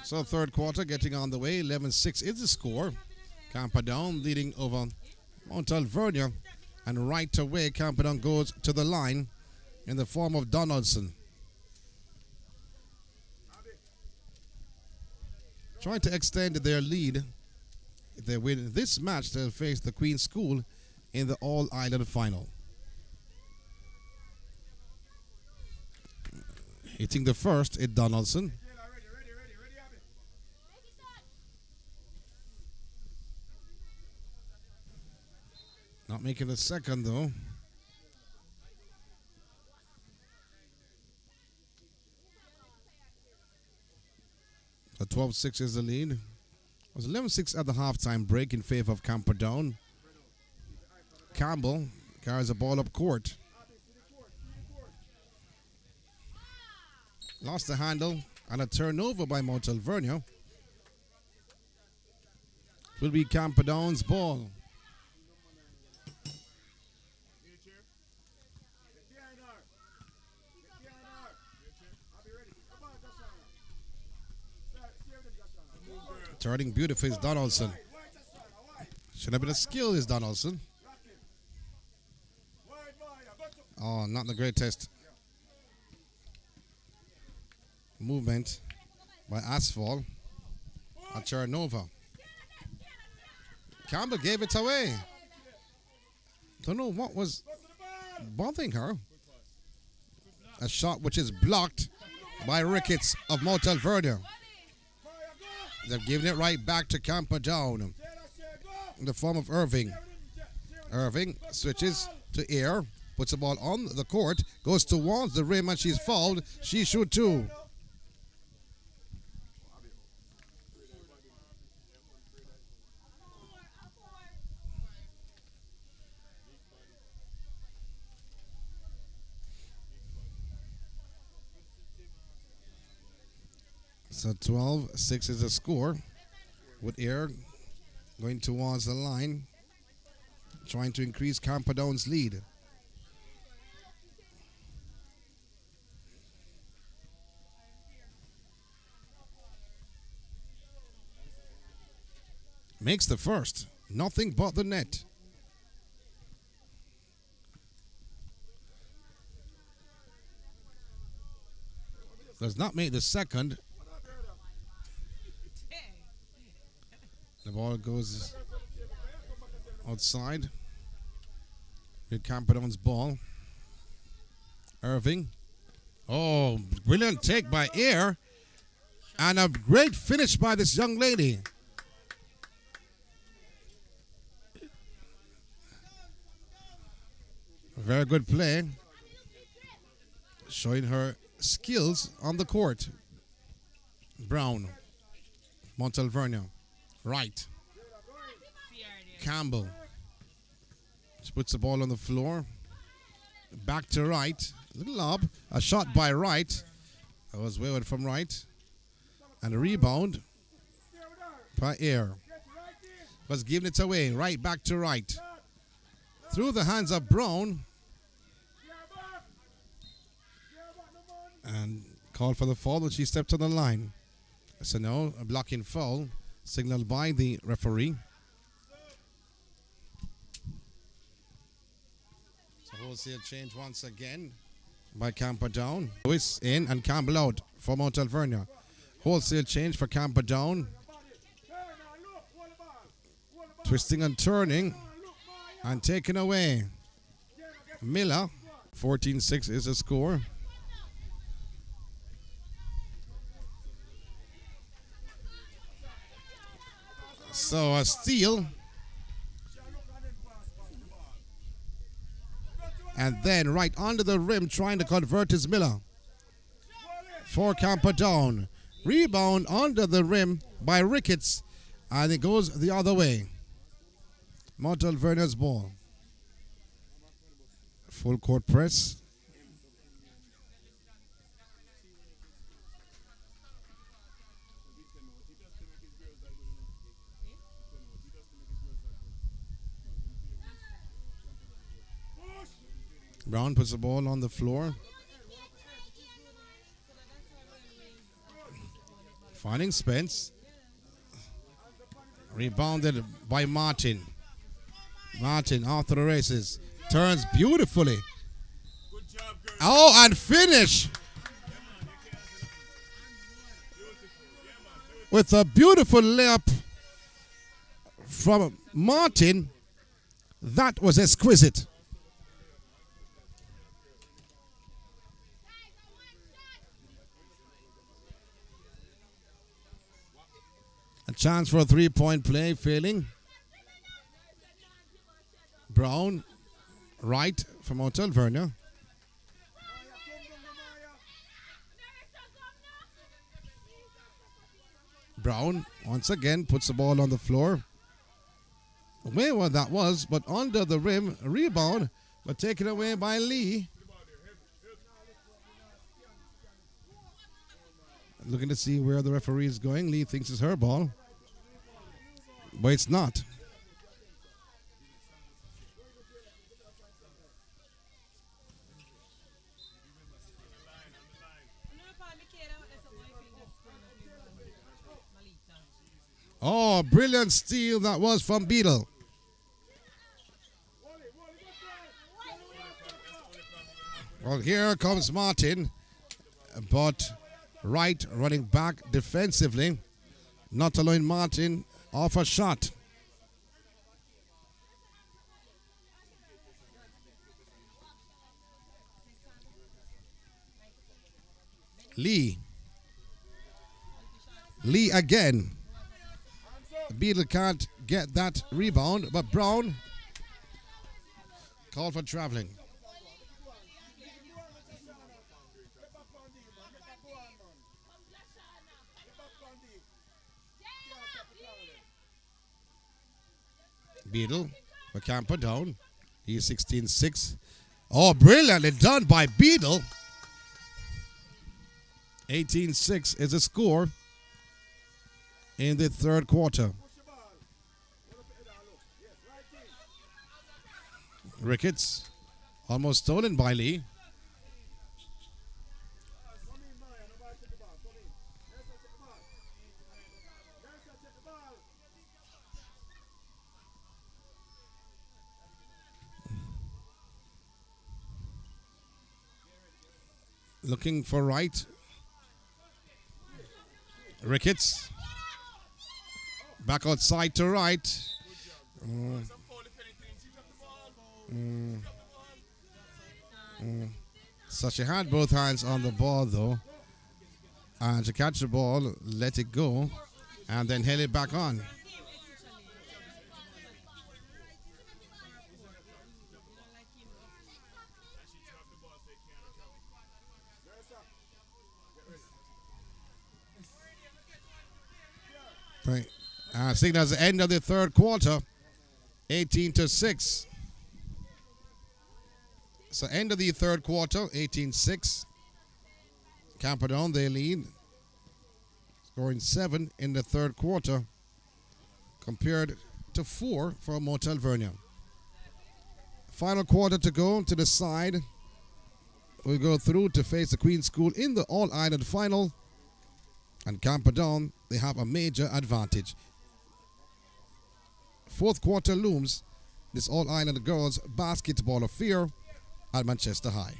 So third quarter getting on the way. 11-6 is the score. Camperdown leading over Mount Alvernia. And right away, Camperdown goes to the line in the form of Donaldson. Trying to extend their lead. If they win this match, they'll face the Queen's School in the All-Ireland final. Hitting the first is Donaldson. Not making the second though. So 12-6 is the lead. It was 11-6 at the halftime break in favor of Camperdown. Campbell carries the ball up court. Lost the handle and a turnover by Mount Alvernia. It will be Camperdown's ball. Turning beautiful is Donaldson. Should have been a skill is Donaldson. Oh, not the greatest movement by Asphalt. A turnover. Campbell gave it away. Don't know what was bothering her. A shot which is blocked by Ricketts of Mount Alvernia. They've given it right back to Camperdown in the form of Irving. Irving switches to Air, puts the ball on the court, goes towards the rim, and she's fouled. She shoot too. So 12-6 is the score, with Air going towards the line, trying to increase Camperdown's lead. Makes the first, nothing but the net. Does not make the second. The ball goes outside with Camperdown's ball. Irving. Oh, brilliant take by Air. And a great finish by this young lady. Very good play. Showing her skills on the court. Brown. Mount Alvernia. Right. Campbell. She puts the ball on the floor. Back to right. Little lob. A shot by right. That was wayward from right. And a rebound by Air. Was giving it away. Right back to right. Through the hands of Brown. And called for the foul when she stepped on the line. So no, a blocking foul. Signaled by the referee. So wholesale change once again by Camperdown. Lewis in and Campbell out for Mount Alvernia. Wholesale change for Camperdown. Twisting and turning and taken away. Miller. 14-6 is the score. So a steal. And then right under the rim trying to convert is Miller. For Camperdown. Rebound under the rim by Ricketts. And it goes the other way. Mount Alvernia's ball. Full court press. Brown puts the ball on the floor. Finding Spence. Rebounded by Martin. Martin after the races. Turns beautifully. Oh, and finish. With a beautiful layup from Martin. That was exquisite. A chance for a three-point play failing. Brown, right from out Alvernia. Brown once again puts the ball on the floor. Away what that was, but under the rim, rebound, but taken away by Lee. Looking to see where the referee is going. Lee thinks it's her ball, but it's not. Oh, brilliant steal that was from Beadle. Well, here comes Martin, but Wright running back defensively, not allowing Martin off a shot. Lee again. Beadle can't get that rebound, but Brown called for traveling. Beadle for Camperdown. He's 16-6. Oh, brilliantly done by Beadle. 18-6 is the score in the third quarter. Ricketts almost stolen by Lee. Looking for Wright. Ricketts. Back outside to Wright. So she had both hands on the ball though. And to catch the ball, let it go, and then held it back on. Right. Signals the end of the third quarter, 18-6. So end of the third quarter, 18-6. Camperdown, they lead, scoring 7 in the third quarter, compared to 4 for Mount Alvernia. Final quarter to go to decide. We go through to face the Queen's School in the All-Ireland final. And Camperdown, they have a major advantage. Fourth quarter looms this All-Ireland girls basketball affair at Manchester High.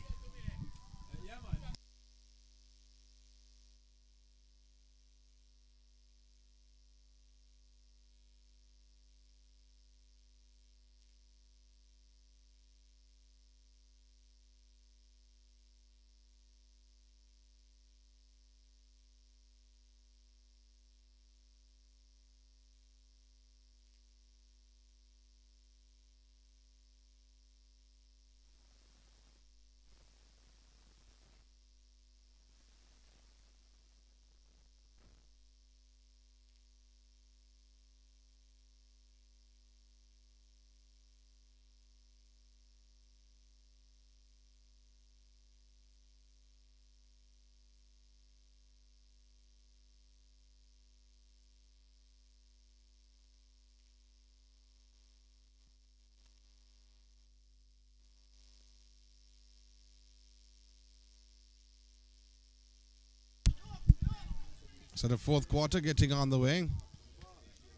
So the fourth quarter getting on the way.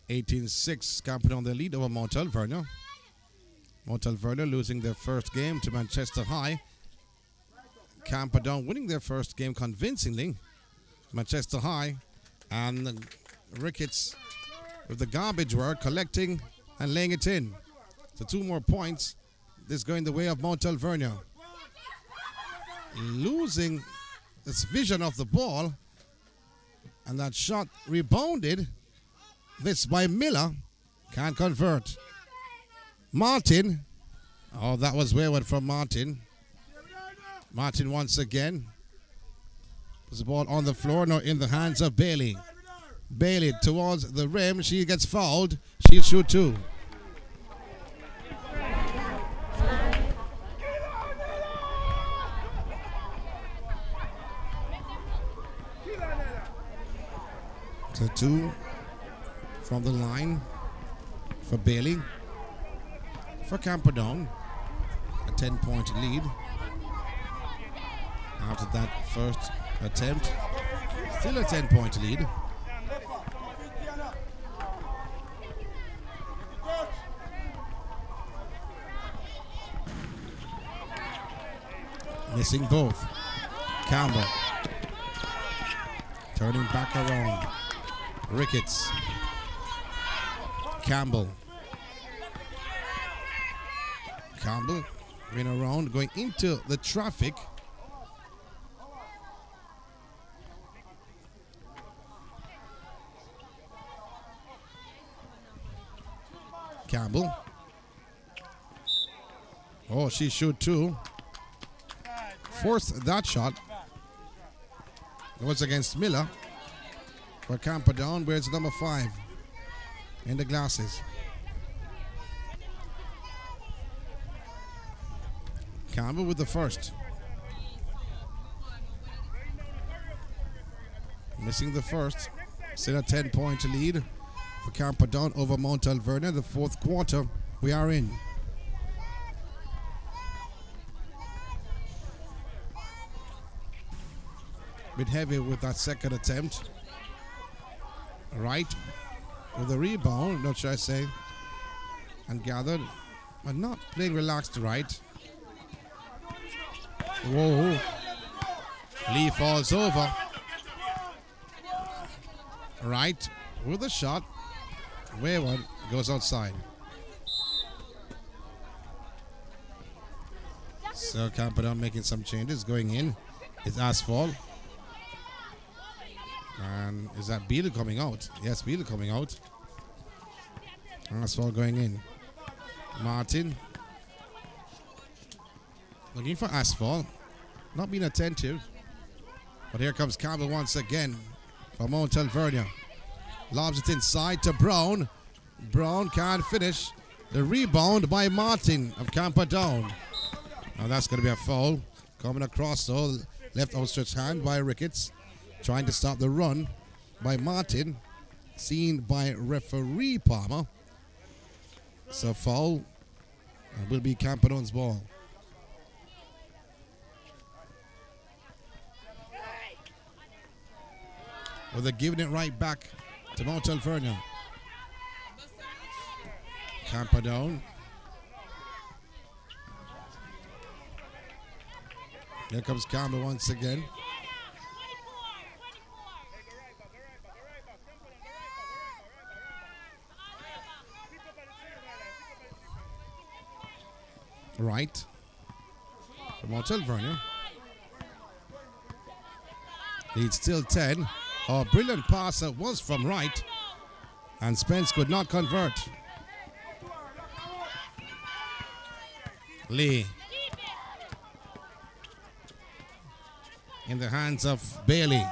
18-6, Camperdown their lead over Mount Alvernia. Mount Alvernia losing their first game to Manchester High. Camperdown winning their first game convincingly. Manchester High and Ricketts with the garbage work, collecting and laying it in. So 2 more points. This going the way of Mount Alvernia. Losing its vision of the ball. And that shot rebounded. This by Miller. Can't convert. Martin. Oh, that was wayward from Martin. Martin once again. Puts the ball on the floor, now in the hands of Bailey. Bailey towards the rim. She gets fouled. She'll shoot 2. So 2 from the line for Bailey. For Camperdown, a 10-point lead. After that first attempt, still a 10-point lead. Missing both. Campbell turning back around. Ricketts. Campbell. Campbell going around, going into the traffic. Campbell. Oh, she shoot 2. Forced that shot. It was against Miller. For Camperdown, where it's number 5 in the glasses. Campbell with the first. Missing the first. Still a 10-point lead for Camperdown over Mount Alvernia. The fourth quarter we are in. Bit heavy with that second attempt. Right with the rebound, not sure I say, and gathered, but not playing relaxed right. Whoa. Lee falls over. Right with a shot. Wayward goes outside. So Camperdown making some changes, going in. It's Asphalt. And is that Beal coming out? Yes, Beal coming out. Asphalt going in. Martin. Looking for Asphalt. Not being attentive. But here comes Campbell once again from Mount Alvernia. Lobs it inside to Brown. Brown can't finish. The rebound by Martin of Camperdown. Now that's going to be a foul. Coming across though. Left outstretched hand by Ricketts. Trying to stop the run by Martin. Seen by referee Palmer. So foul. And will be Camperdown's ball. Well, they're giving it right back to Mount Alvernia. Camperdown. Here comes Campbell once again. Right. From Mount Alvernia. Lead still 10. Oh, brilliant pass that was from right. And Spence could not convert. Lee. In the hands of Bailey.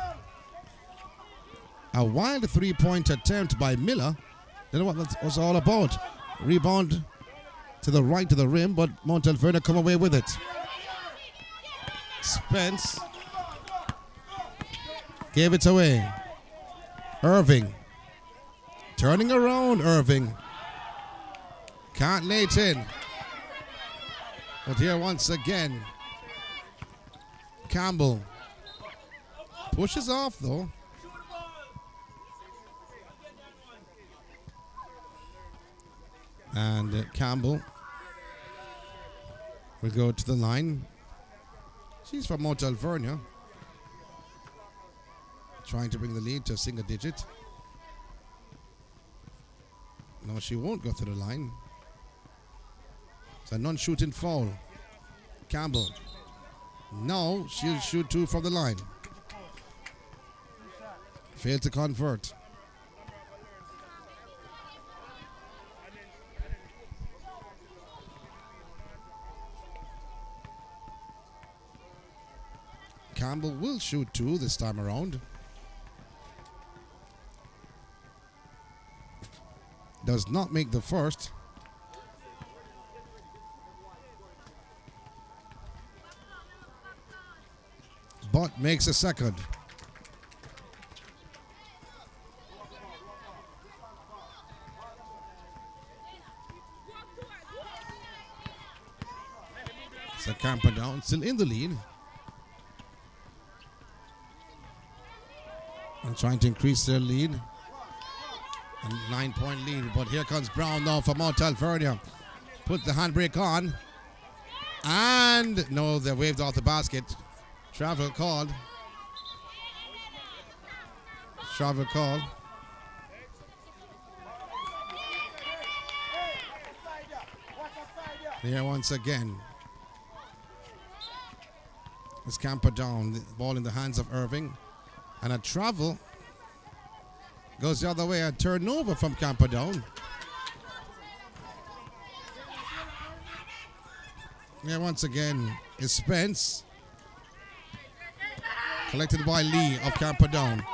A wild 3-point attempt by Miller. Don't know what that was all about. Rebound to the right of the rim, but Mount Alvernia come away with it. Spence gave it away. Irving. Turning around, Irving. Can't lay it in. But here once again, Campbell pushes off though. And Campbell will go to the line. She's from Mount Alvernia. Trying to bring the lead to a single digit. No, she won't go to the line. It's a non-shooting foul. Campbell. No, she'll shoot 2 from the line. Failed to convert. Campbell will shoot 2 this time around. Does not make the first. But makes a second. So Camperdown still in the lead. And trying to increase their lead. A 9-point lead. But here comes Brown now for Mount Alvernia. Put the handbrake on. And no, they waved off the basket. Travel called. Travel called. Here once again. It's Camperdown. The ball in the hands of Irving. And a travel goes the other way. A turnover from Camperdown. Here once again is Spence. Collected by Lee of Camperdown.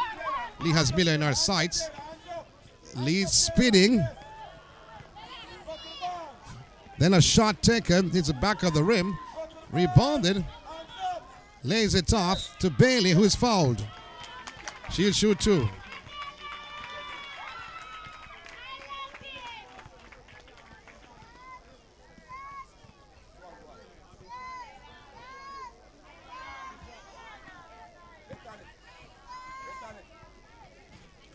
Lee has Miller in her sights. Lee spinning. Then a shot taken. Hits the back of the rim. Rebounded. Lays it off to Bailey, who is fouled. She'll shoot 2.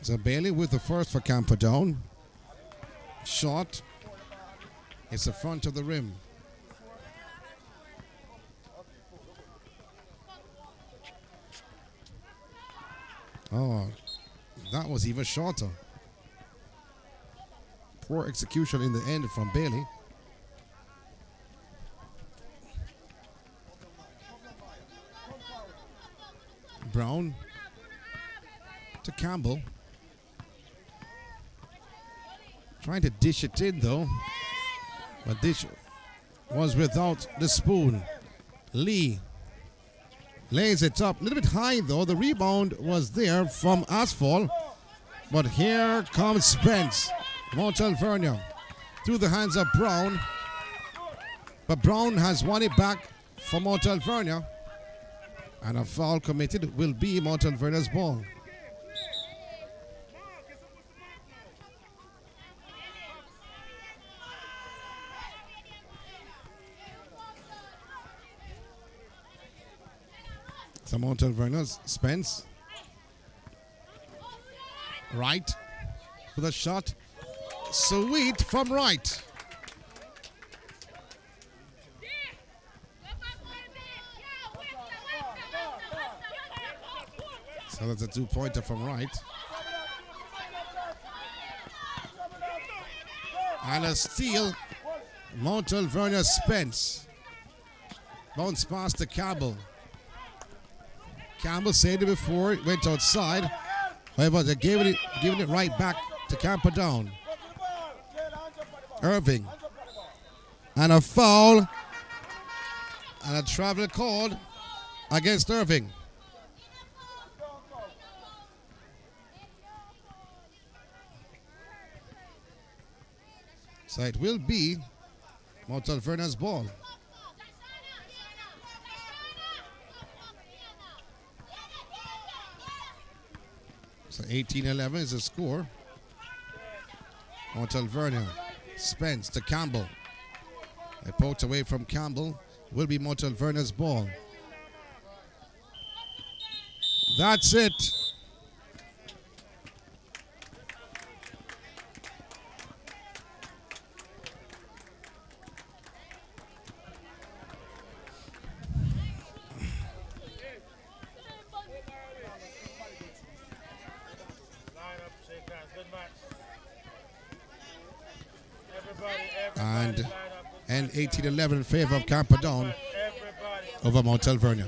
So Bailey with the first for Camperdown. Shot. It's the front of the rim. Oh, that was even shorter. Poor execution in the end from Bailey. Brown to Campbell. Trying to dish it in though. But dish was without the spoon. Lee lays it up. A little bit high though. The rebound was there from Asphalt. But here comes Spence. Mount Alvernia. Through the hands of Brown. But Brown has won it back for Mount Alvernia. And a foul committed will be Mount Alvernia's ball. So Mount Alvernia's Spence. Right. With a shot. Sweet from right. So that's a 2-pointer from right. And a steal. Mount Alvernia Spence. Bounce pass to Campbell. Campbell said it before, it went outside. However, they're giving it right back to Camperdown. Irving. And a foul. And a travel called against Irving. So it will be Mount Alvernia's ball. So 18-11 is the score. Mount Alvernia. Spence to Campbell. They poked away from Campbell. Will be Mount Alvernia's ball. That's it. and 18-11 in favor of Camperdown over Mount Alvernia.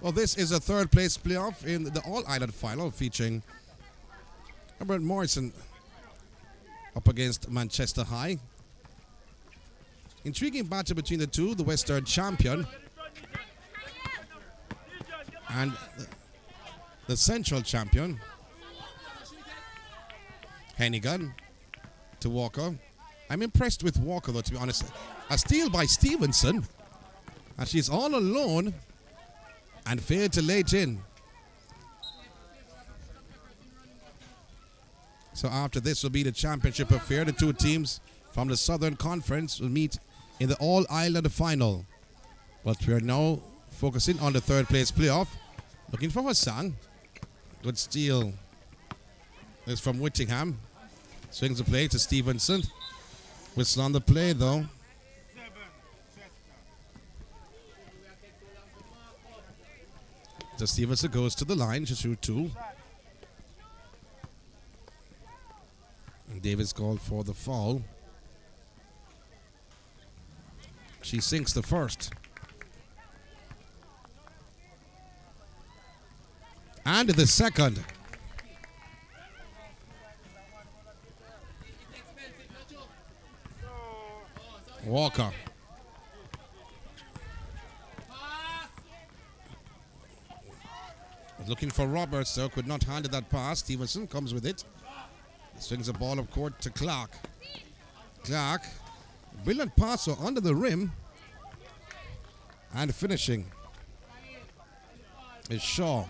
Well, this is a third place playoff in the All-Ireland final featuring Herbert Morrison up against Manchester High. Intriguing battle between the two, the Western champion and the Central champion. Hennigan to Walker. I'm impressed with Walker, though, to be honest. A steal by Stevenson, and she's all alone and failed to lay it in. So after this will be the championship affair. The two teams from the Southern Conference will meet in the All-Ireland final. But we are now focusing on the third place playoff. Looking for Hassan. Good steal. It's from Whittingham. Swings the play to Stevenson. Whistle on the play, though. So Stevenson goes to the line to shoot two. And Davis called for the foul. She sinks the first. And the second. Walker. Looking for Roberts, so could not handle that pass. Stevenson comes with it. Swings the ball up court to Clark. Clark. Brilliant passer under the rim. And finishing is Shaw.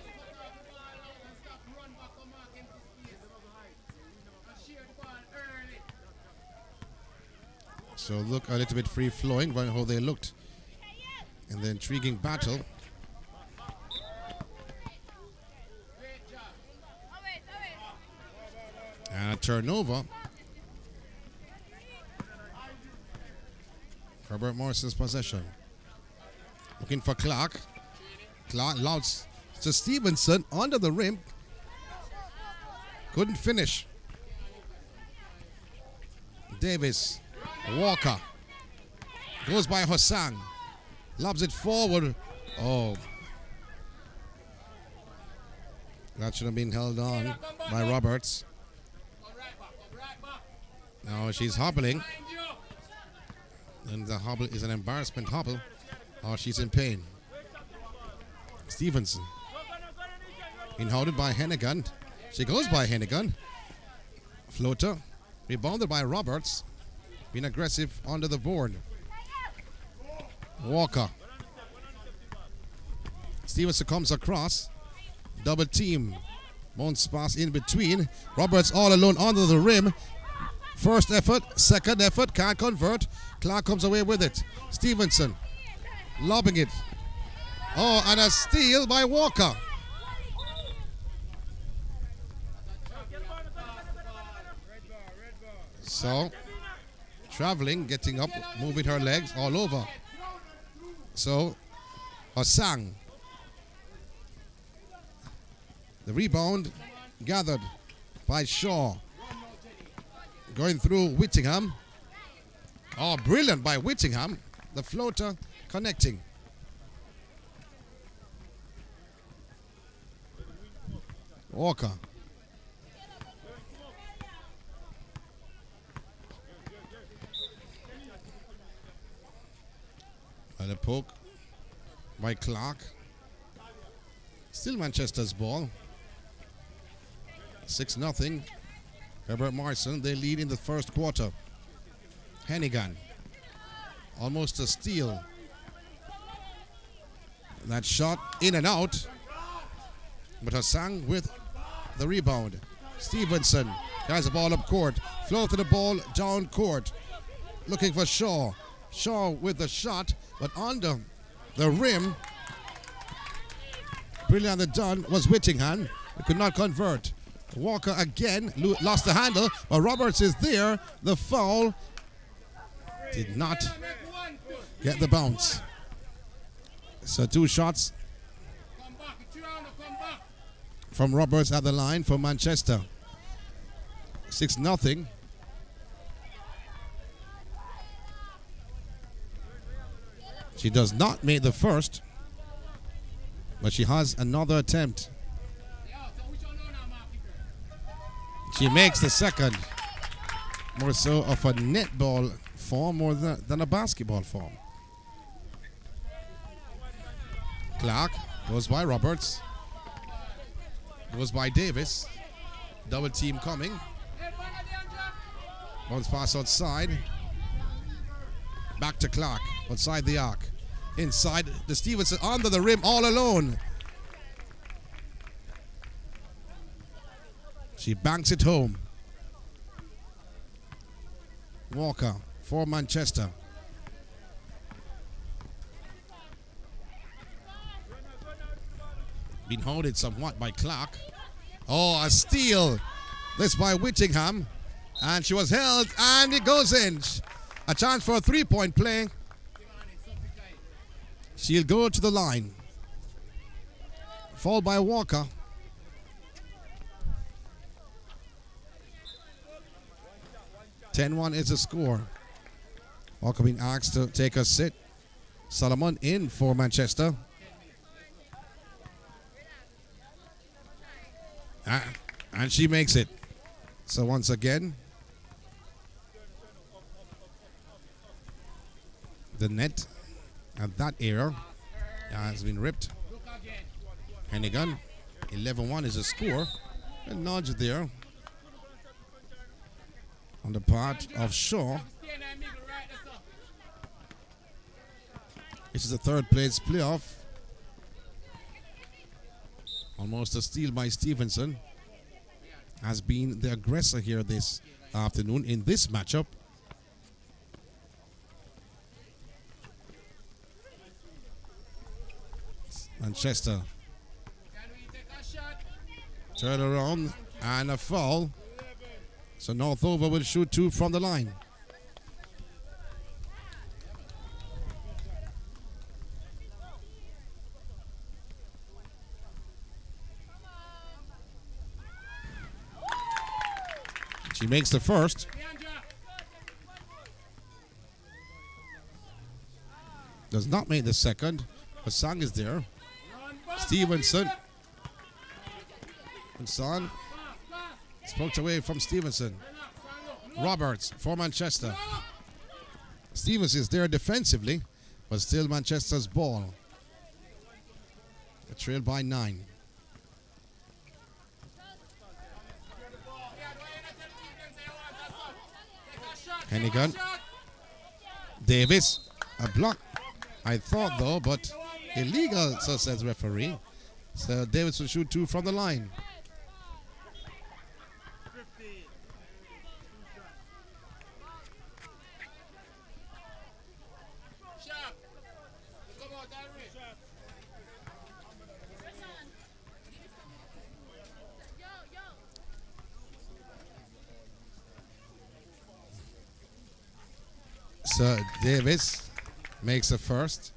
So look a little bit free-flowing, how they looked in the intriguing battle. And a turnover. Herbert Morrison's possession. Looking for Clark. Clark allows to Stevenson under the rim. Couldn't finish. Davis. Walker. Goes by Hassan. Lobs it forward. Oh. That should have been held on by Roberts. Now she's hobbling. And the hobble is an embarrassment hobble. Oh, she's in pain. Stevenson. Being holded by Hennigan. She goes by Hennigan. Floater. Rebounded by Roberts. Being aggressive under the board. Walker. Stevenson comes across. Double team. Bounce pass in between. Roberts all alone under the rim. First effort, second effort, can't convert. Clark comes away with it. Stevenson lobbing it. Oh, and a steal by Walker. So, traveling, getting up, moving her legs all over. So, Hassan. The rebound gathered by Shaw. Going through Whittingham. Oh, brilliant by Whittingham. The floater connecting. Walker. And a poke by Clark. Still Manchester's ball. 6-0. Herbert Morrison, they lead in the first quarter. Hennigan. Almost a steal. That shot in and out. But Hassan with the rebound. Stevenson has the ball up court. Flow to the ball down court. Looking for Shaw. Shaw with the shot, but under the rim. Brilliantly done was Whittingham. He could not convert. Walker again lost the handle, but Roberts is there. The foul did not get the bounce. So 2 shots from Roberts at the line for Manchester. 6-0. She does not make the first. But she has another attempt. She makes the second. More so of a netball form more than a basketball form. Clark goes by Roberts. Goes by Davis. Double team coming. Bounce pass outside. Back to Clark. Outside the arc. Inside the Stevenson. Under the rim all alone. She banks it home. Walker for Manchester. Been holded somewhat by Clark. Oh, a steal. This by Whittingham. And she was held and it goes in. A chance for a 3-point play. She'll go to the line. Fouled by Walker. (10-1) is the score. Walker being asked to take a sit. Solomon in for Manchester. And she makes it. So once again, the net at that area has been ripped. Hennigan, 11-1 is the score. A nudge there on the part of Shaw. This is the third place playoff. Almost a steal by Stevenson. Has been the aggressor here this afternoon in this matchup. Manchester. Turn around and a foul. So Northover will shoot 2 from the line. She makes the first. Does not make the second. Hassan is there. Stevenson. And Son. Poked away from Stevenson. Roberts for Manchester. Stevens is there defensively, but still Manchester's ball. A trail by 9. Hennigan. Davis. A block. I thought though, but illegal, so says referee. So Davis will shoot 2 from the line. So Davis makes a first.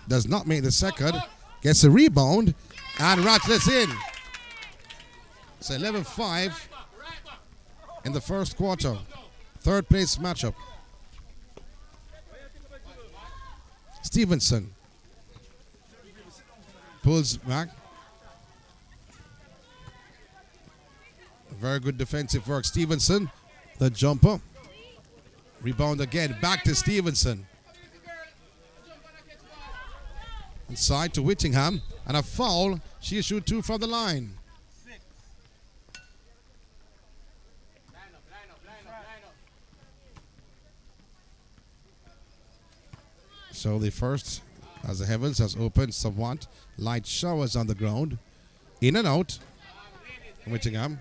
Does not make the second. Gets a rebound and rattles in. It's 11-5 in the first quarter. Third place matchup. Stevenson pulls back. Very good defensive work. Stevenson, the jumper. Rebound again. Back to Stevenson. Inside to Whittingham. And a foul. She'll shoot 2 from the line. So the first, as the heavens has opened somewhat. Light showers on the ground. In and out. Whittingham.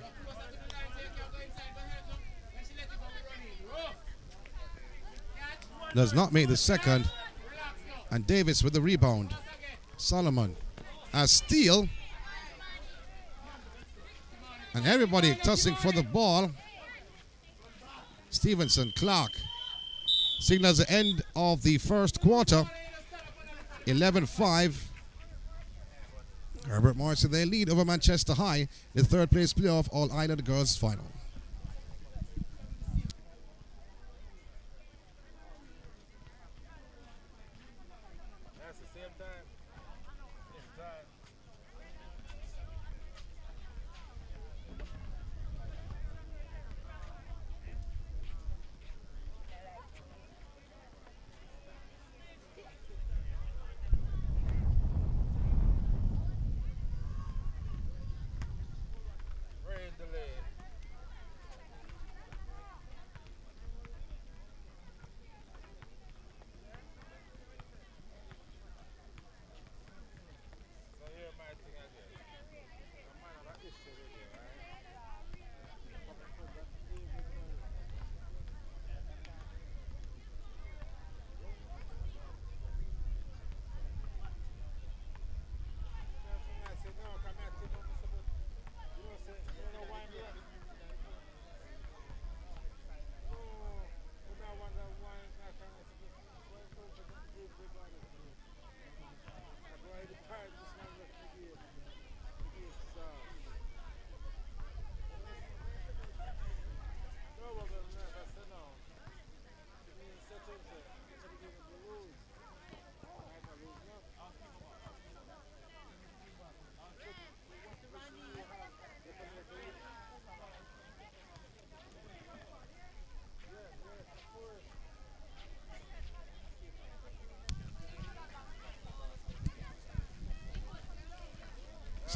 Does not make the second. And Davis with the rebound. Solomon. A steal. And everybody tossing for the ball. Stevenson, Clark. Signals the end of the first quarter. 11-5. Herbert Morrison, they lead over Manchester High. The third place playoff All-Ireland Girls Final.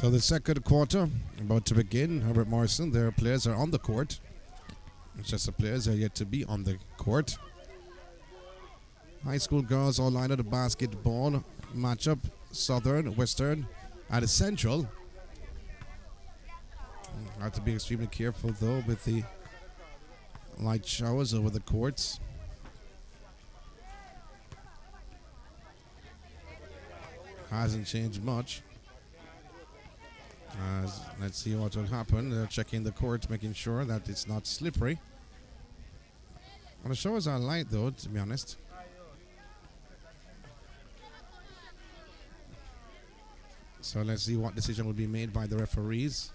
So the second quarter about to begin. Herbert Morrison, their players are on the court. It's just the players are yet to be on the court. High school girls all lined up the basketball matchup. Southern, Western, and Central. Have to be extremely careful though with the light showers over the courts. Hasn't changed much. Let's see what will happen. They're checking the court, making sure that it's not slippery. Well, the showers are light though, to be honest. So let's see what decision will be made by the referees.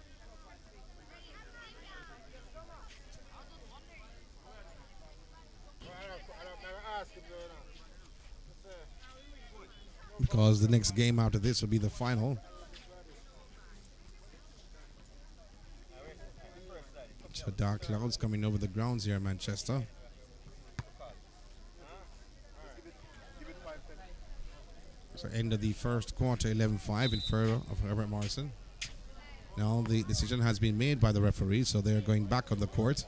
Because the next game after this will be the final. So dark clouds coming over the grounds here in Manchester. So end of the first quarter, 11-5 in favor of Herbert Morrison. Now the decision has been made by the referees, so they're going back on the court.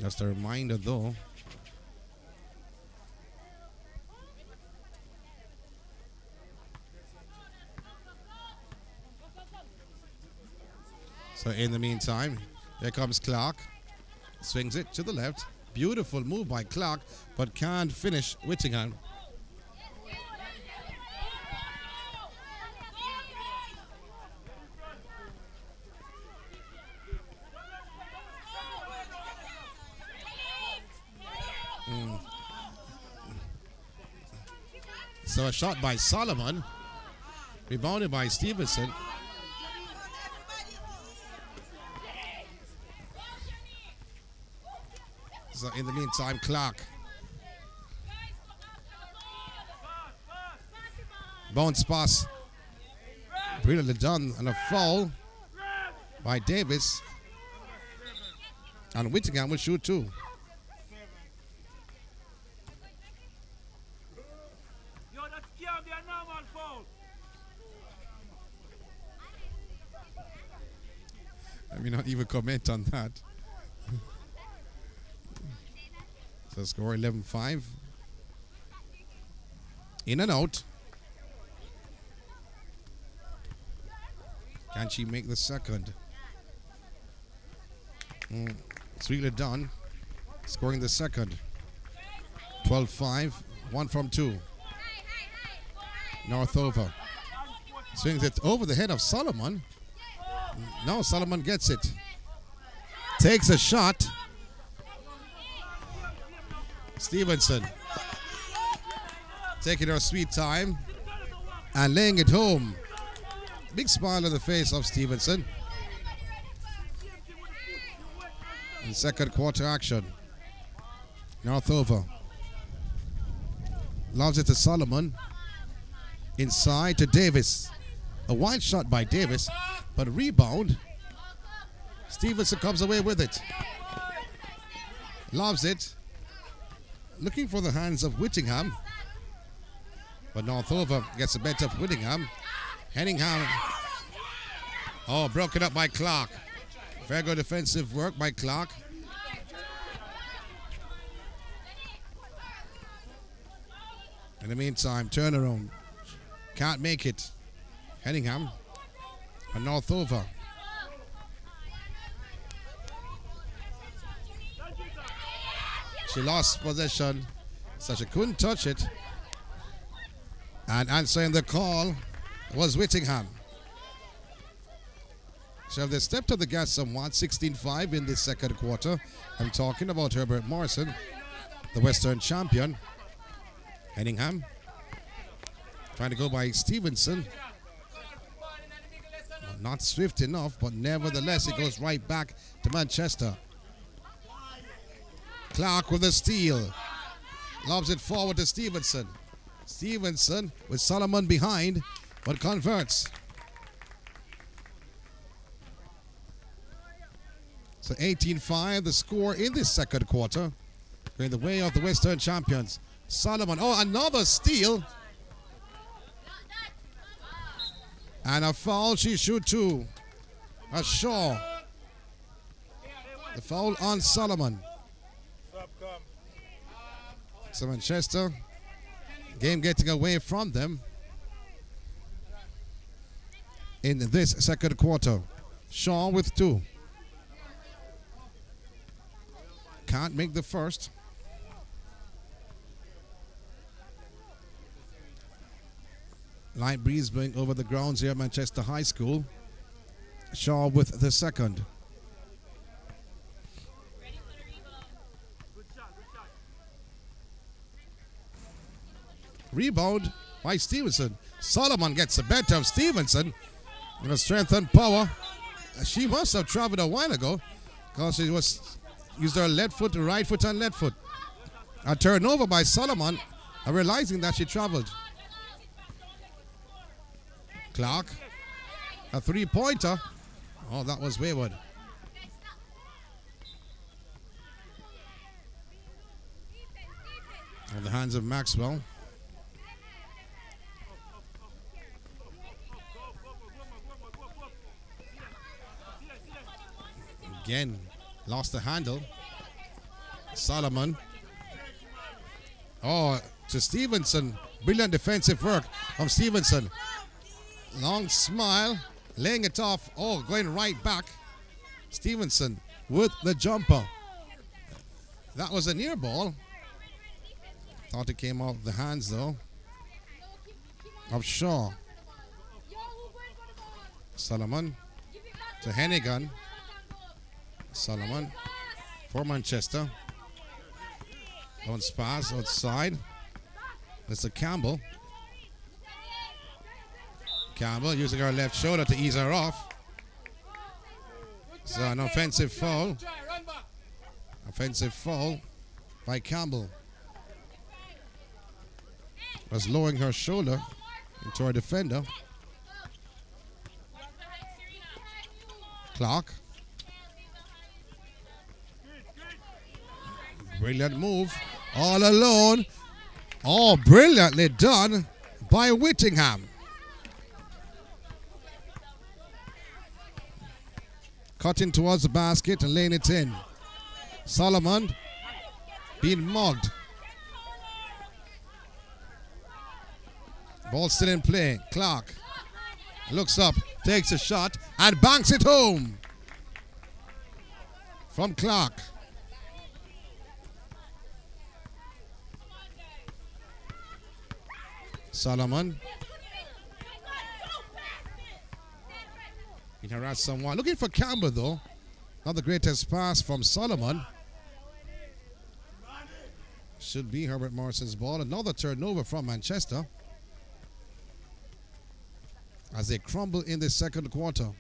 Just a reminder though, so in the meantime, here comes Clark, swings it to the left. Beautiful move by Clark, but can't finish Whittingham. So a shot by Solomon, rebounded by Stevenson. So in the meantime, Clark. Bounce pass. Brilliantly done, and a foul by Davis. And Whittingham will shoot too. Let me not even comment on that. So score 11-5. In and out. Can she make the second? Sweetly done. Scoring the second. 12-5. 1 from 2. Northover. Swings it over the head of Solomon. No, Solomon gets it. Takes a shot. Stevenson taking her sweet time and laying it home. Big smile on the face of Stevenson. In second quarter action. Northover loves it to Solomon. Inside to Davis. A wide shot by Davis, but rebound. Stevenson comes away with it. Loves it. Looking for the hands of Whittingham. But Northover gets the better of Whittingham. Henningham. Oh, broken up by Clark. Very good defensive work by Clark. In the meantime, turnaround. Can't make it. Henningham. And Northover. She lost possession, so she couldn't touch it. And answering the call was Whittingham. So they stepped on the gas somewhat, 16-5 in the second quarter. I'm talking about Herbert Morrison, the Western champion. Henningham trying to go by Stevenson. Not swift enough, but nevertheless it goes right back to Manchester. Clark with a steal. Lobs it forward to Stevenson. Stevenson with Solomon behind, but converts. So 18-5, the score in this second quarter. Going the way of the Western champions. Solomon. Oh, another steal. And a foul. She shoot 2. A Shaw. The foul on Solomon. So Manchester, game getting away from them in this second quarter. Shaw with 2. Can't make the first. Light breeze blowing over the grounds here at Manchester High School. Shaw with the second. Rebound by Stevenson. Solomon gets the better of Stevenson. With strength and power. She must have traveled a while ago because she used her left foot, right foot, and left foot. A turnover by Solomon, realizing that she traveled. Clark, a 3-pointer. Oh, that was wayward. In the hands of Maxwell. Again, lost the handle. Solomon. Oh, to Stevenson. Brilliant defensive work from Stevenson. Long smile, laying it off. Oh, going right back. Stevenson with the jumper. That was a near ball. Thought it came off the hands though of Shaw. Solomon to Hennigan. Solomon for Manchester. Bounce pass outside. Mr. Campbell. Campbell using her left shoulder to ease her off. So an offensive foul. Offensive foul by Campbell. Was lowering her shoulder into her defender. Clark. Brilliant move. All alone. Oh, brilliantly done by Whittingham. Cutting towards the basket and laying it in. Solomon being mugged. Ball still in play. Clark looks up, takes a shot, and banks it home. From Clark. Solomon. He harassed someone. Looking for Campbell though. Not the greatest pass from Solomon. Should be Herbert Morrison's ball. Another turnover from Manchester. As they crumble in the second quarter.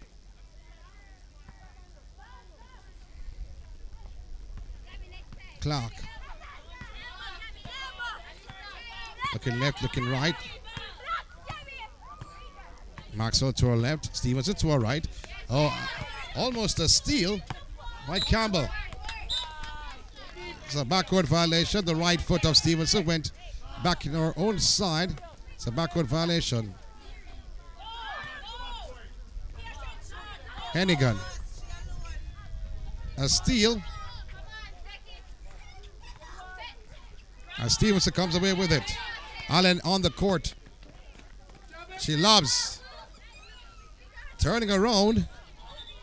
Clark. Looking left, looking right. Maxwell to her left. Stevenson to her right. Oh, almost a steal by Campbell. It's a backward violation. The right foot of Stevenson went back in her own side. It's a backward violation. Hennigan. A steal. And Stevenson comes away with it. Allen on the court. She lobs. Turning around.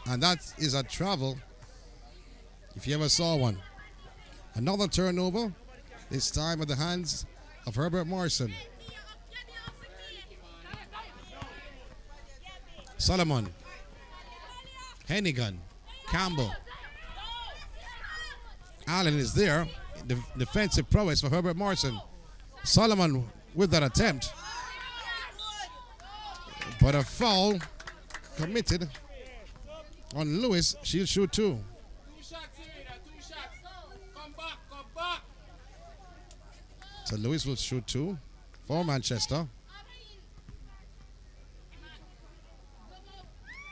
And that is a travel. If you ever saw one. Another turnover. This time at the hands of Herbert Morrison. Solomon. Hennigan. Campbell. Allen is there. Defensive prowess for Herbert Morrison. Solomon with that attempt. But a foul committed on Lewis. She'll shoot 2. 2 shots, Irina, 2 shots. Come back, come back. So Lewis will shoot 2 for Manchester.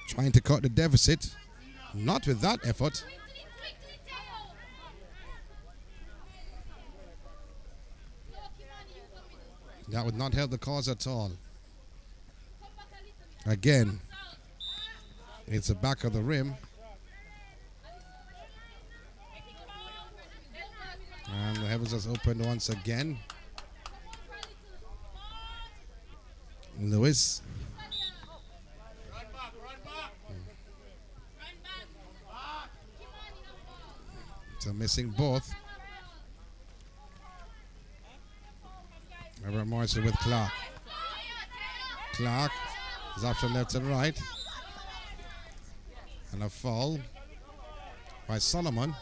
Trying to cut the deficit. Not with that effort. That would not help the cause at all. Again, it's the back of the rim. And the heavens has opened once again. Lewis. So missing both. Herbert Morrison with Clark. Clark is option left and right. And a foul by Solomon.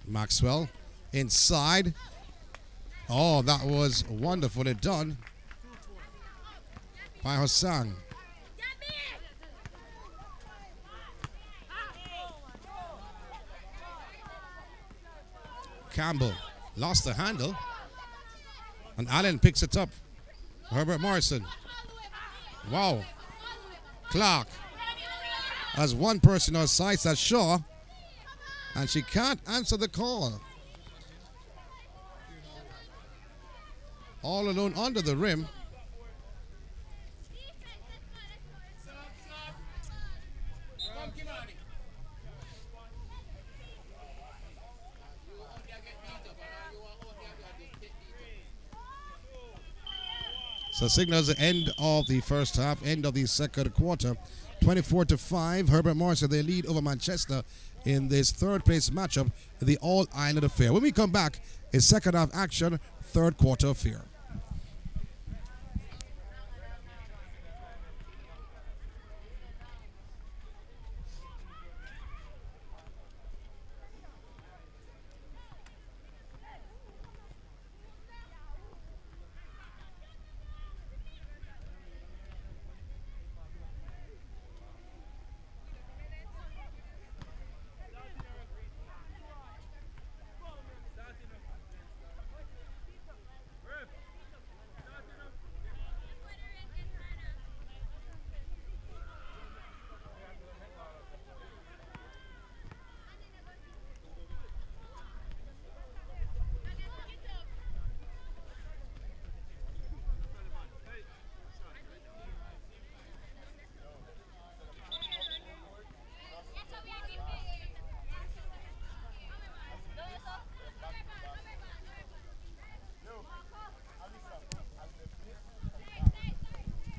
Maxwell inside. Oh, that was wonderfully done by Hassan. Campbell lost the handle, and Allen picks it up. Herbert Morrison. Wow. Clark has one person on side, that's Shaw, and she can't answer the call. All alone under the rim. So signals the end of the first half, end of the second quarter. 24-5, Herbert Morrison, they lead over Manchester in this third place matchup in the All-Ireland Affair. When we come back, it's second half action, third quarter affair.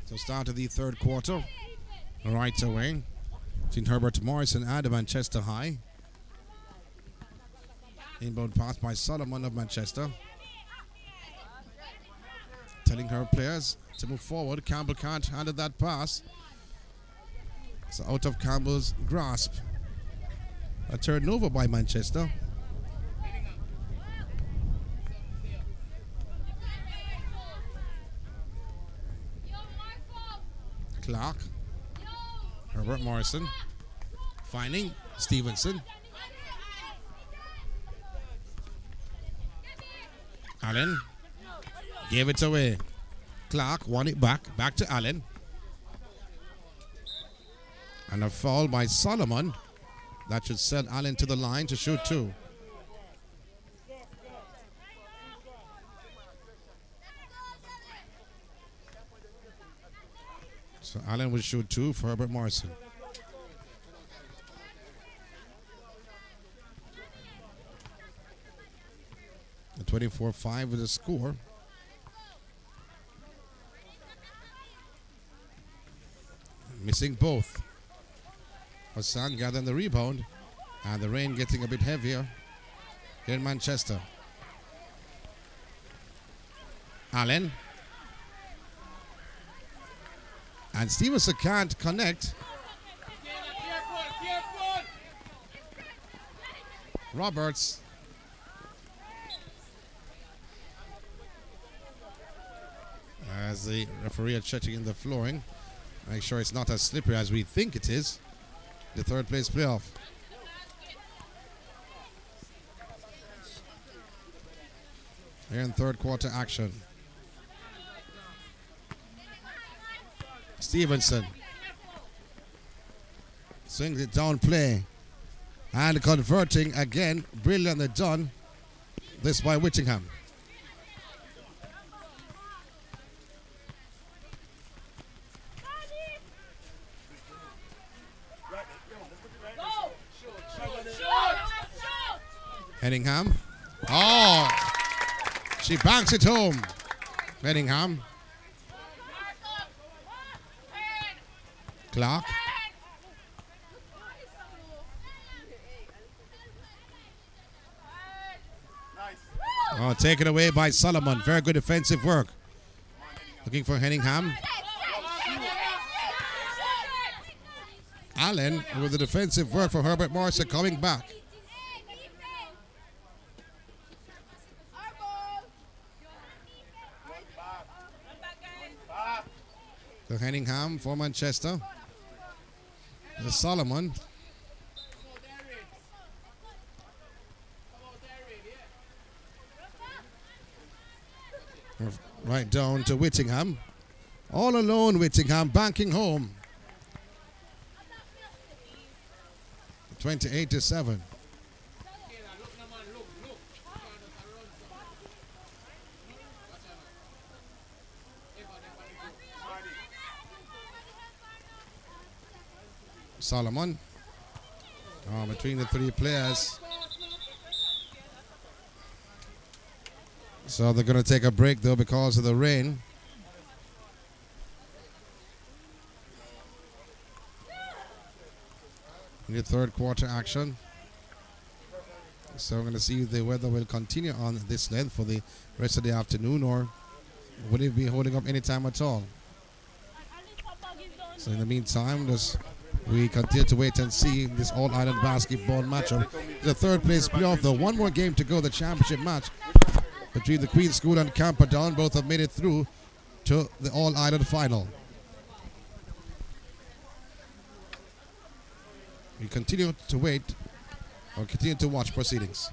So start of the third quarter, right away, between Herbert Morrison and Manchester High. Inbound pass by Solomon of Manchester. Telling her players to move forward. Campbell can't handle that pass. So out of Campbell's grasp. A turnover by Manchester. Clark, Herbert Morrison, finding Stevenson. Allen gave it away. Clark won it back to Allen. And a foul by Solomon. That should send Allen to the line to shoot two. So Allen will shoot two for Herbert Morrison. The 24-5 is the score. Missing both. Hassan gathering the rebound, and the rain getting a bit heavier here in Manchester. Allen. And Stevenson can't connect. Roberts. As the referee is checking in the flooring. Make sure it's not as slippery as we think it is. The third place playoff. Here in third quarter action. Stevenson swings it down play and converting again. Brilliantly done. This by Whittingham. Henningham. Oh, she banks it home. Henningham. Clark. Oh, taken away by Solomon. Very good defensive work. Looking for Henningham. Allen with the defensive work for Herbert Morrison coming back. So Henningham for Manchester. The Solomon. Right down to Whittingham. All alone, Whittingham banking home. 28-7. Solomon. Between the three players. So they're going to take a break though because of the rain. In the third quarter action. So we're going to see if the weather will continue on this length for the rest of the afternoon, or will it be holding up any time at all? So in the meantime, we continue to wait and see this all-island basketball matchup. The third place playoff, though. One more game to go, the championship match between the Queen's School and Camperdown. Both have made it through to the all-island final. We continue to wait or continue to watch proceedings.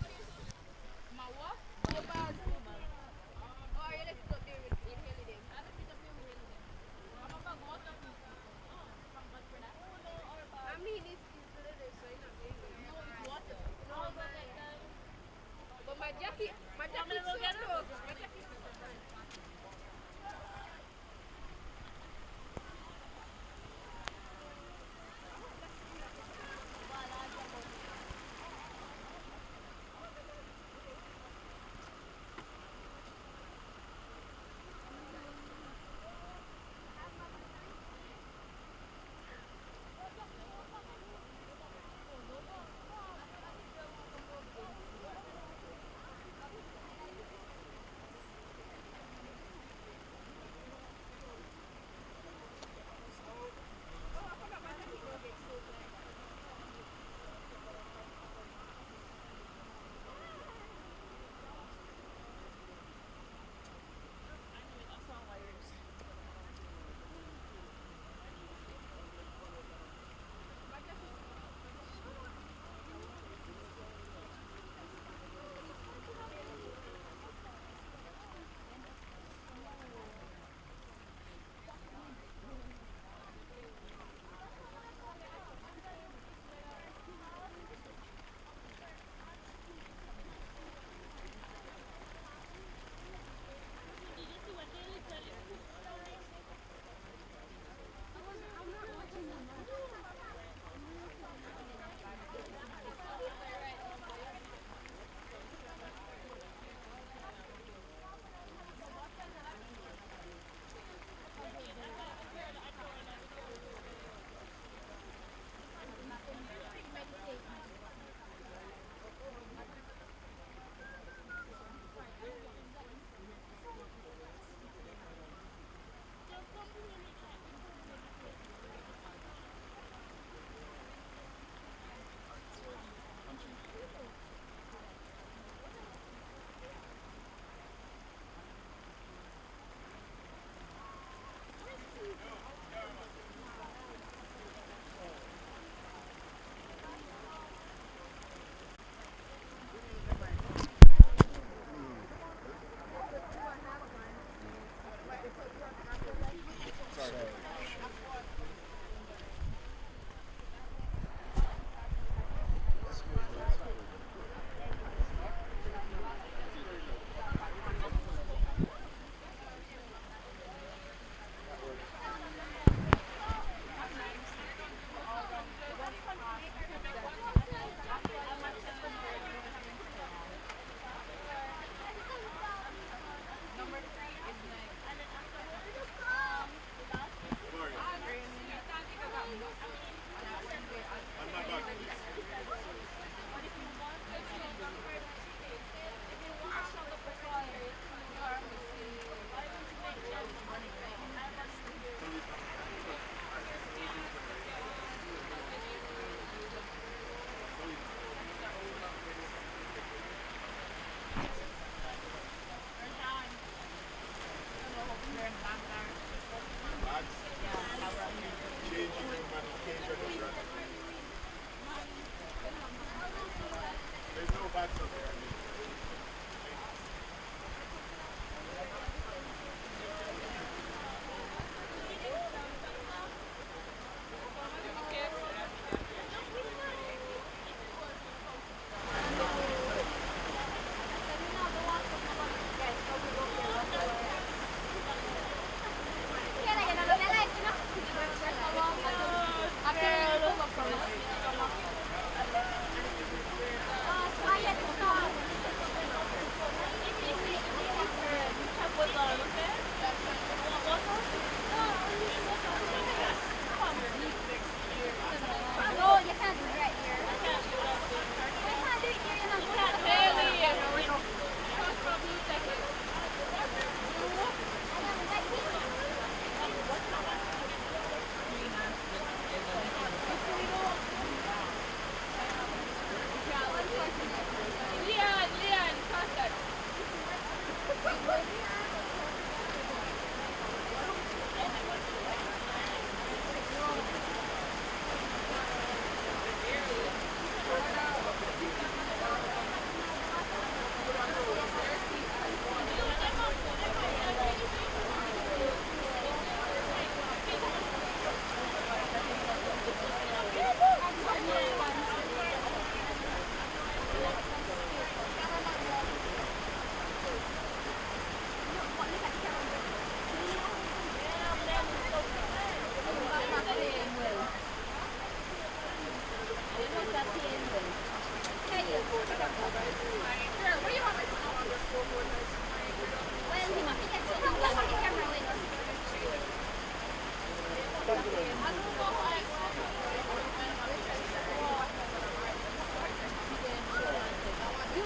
Due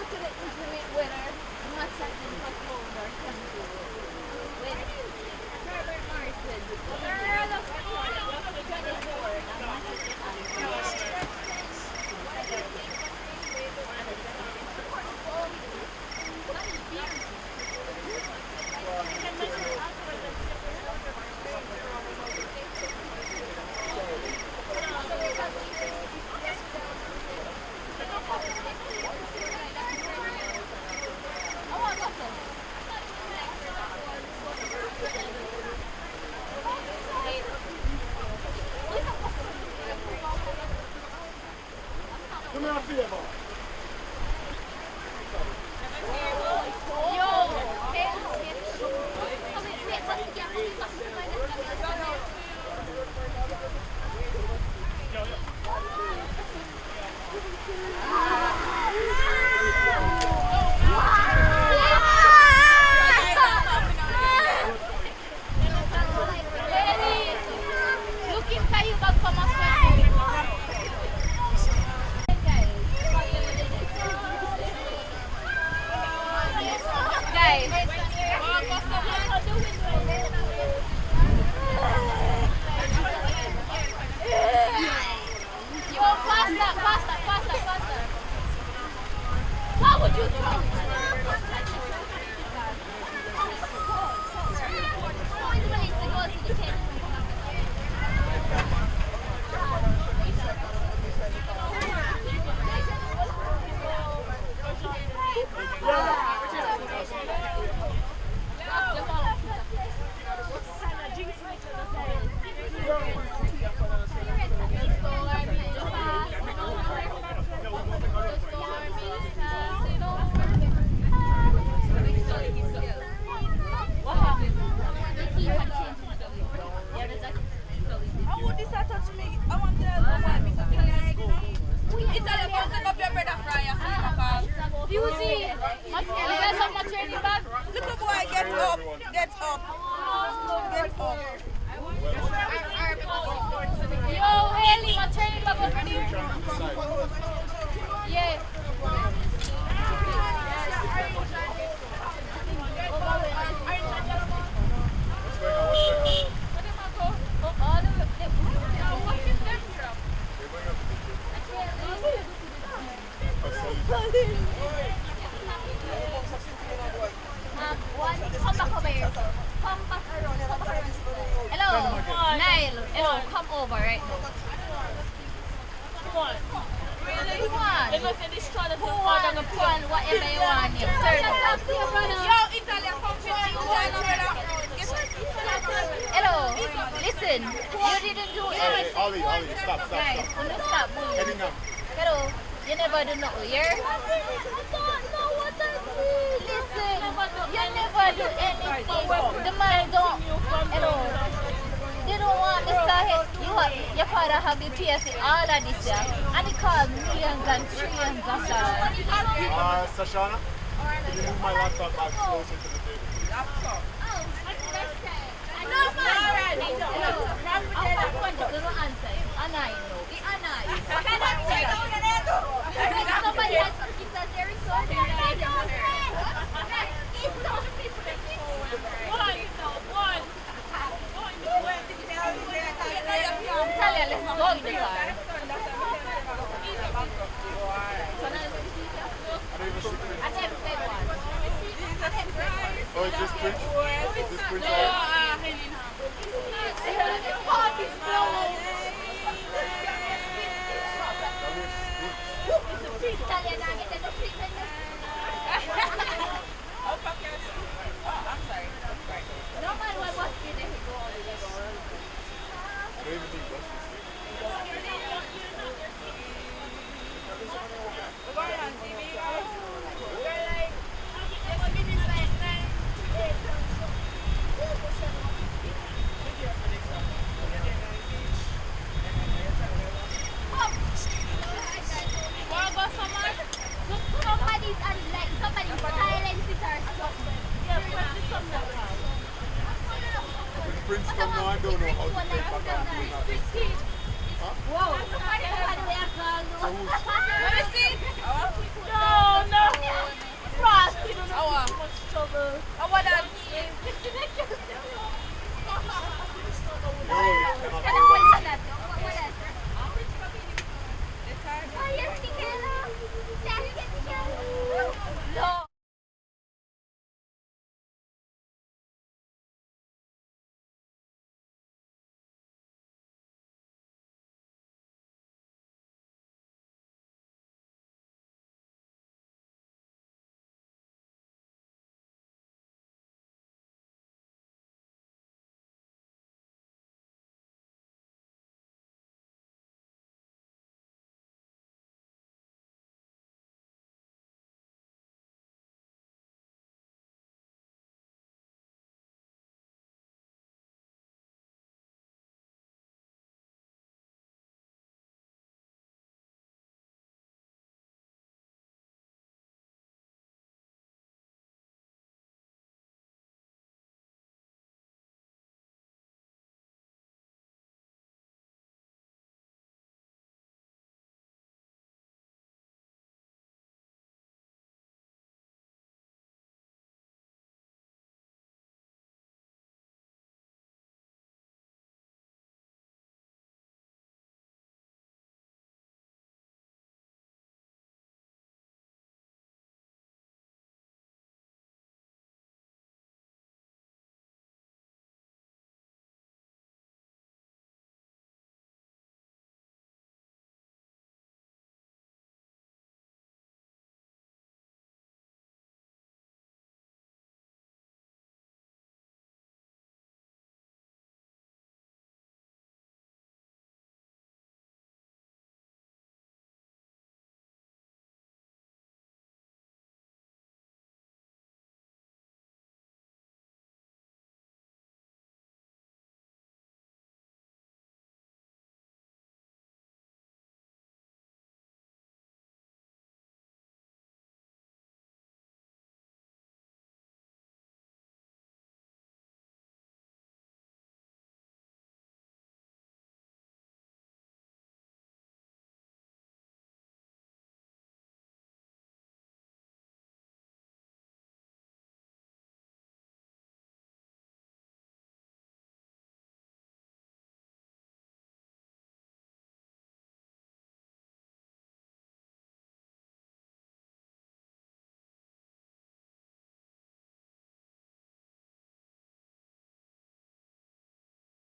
to the inclement weather, much has been postponed or canceled. With Herbert Morrison, the Earl of Victoria was 24 and Do me a favor. Looking kayo bag pamasan. Guys, yo, faster. How would you throw? Little boy, get up. Yo, Haley, my training bag over there. Yeah. Come back over here. Come back around. Hello, Niall. Hello, come over right now. Come on. Come on. Come on, whatever you want. Turn it. Yo, Italia, Hello, listen. You didn't do anything. Ollie, stop. Guys, stop moving. Heading up. Hello, you never do nothing here. I don't know what I did. Listen, you never do anything. The man don't. Hello. They don't want Mr. Head. Your father have the pay for all of this, yeah? And he called millions and trillions of dollars. Sashana, can you move my laptop back closer to the table? Laptop. No, man. Don't answer. Anay, no. Anay. Somebody has to keep that very short. Talia, let's go in the car. I never said one. Oh, it's just Prince? This Prince? Prince come now and don't know how to play back on. Whoa. Let me see. No. Frost, you don't know too much trouble. I want that.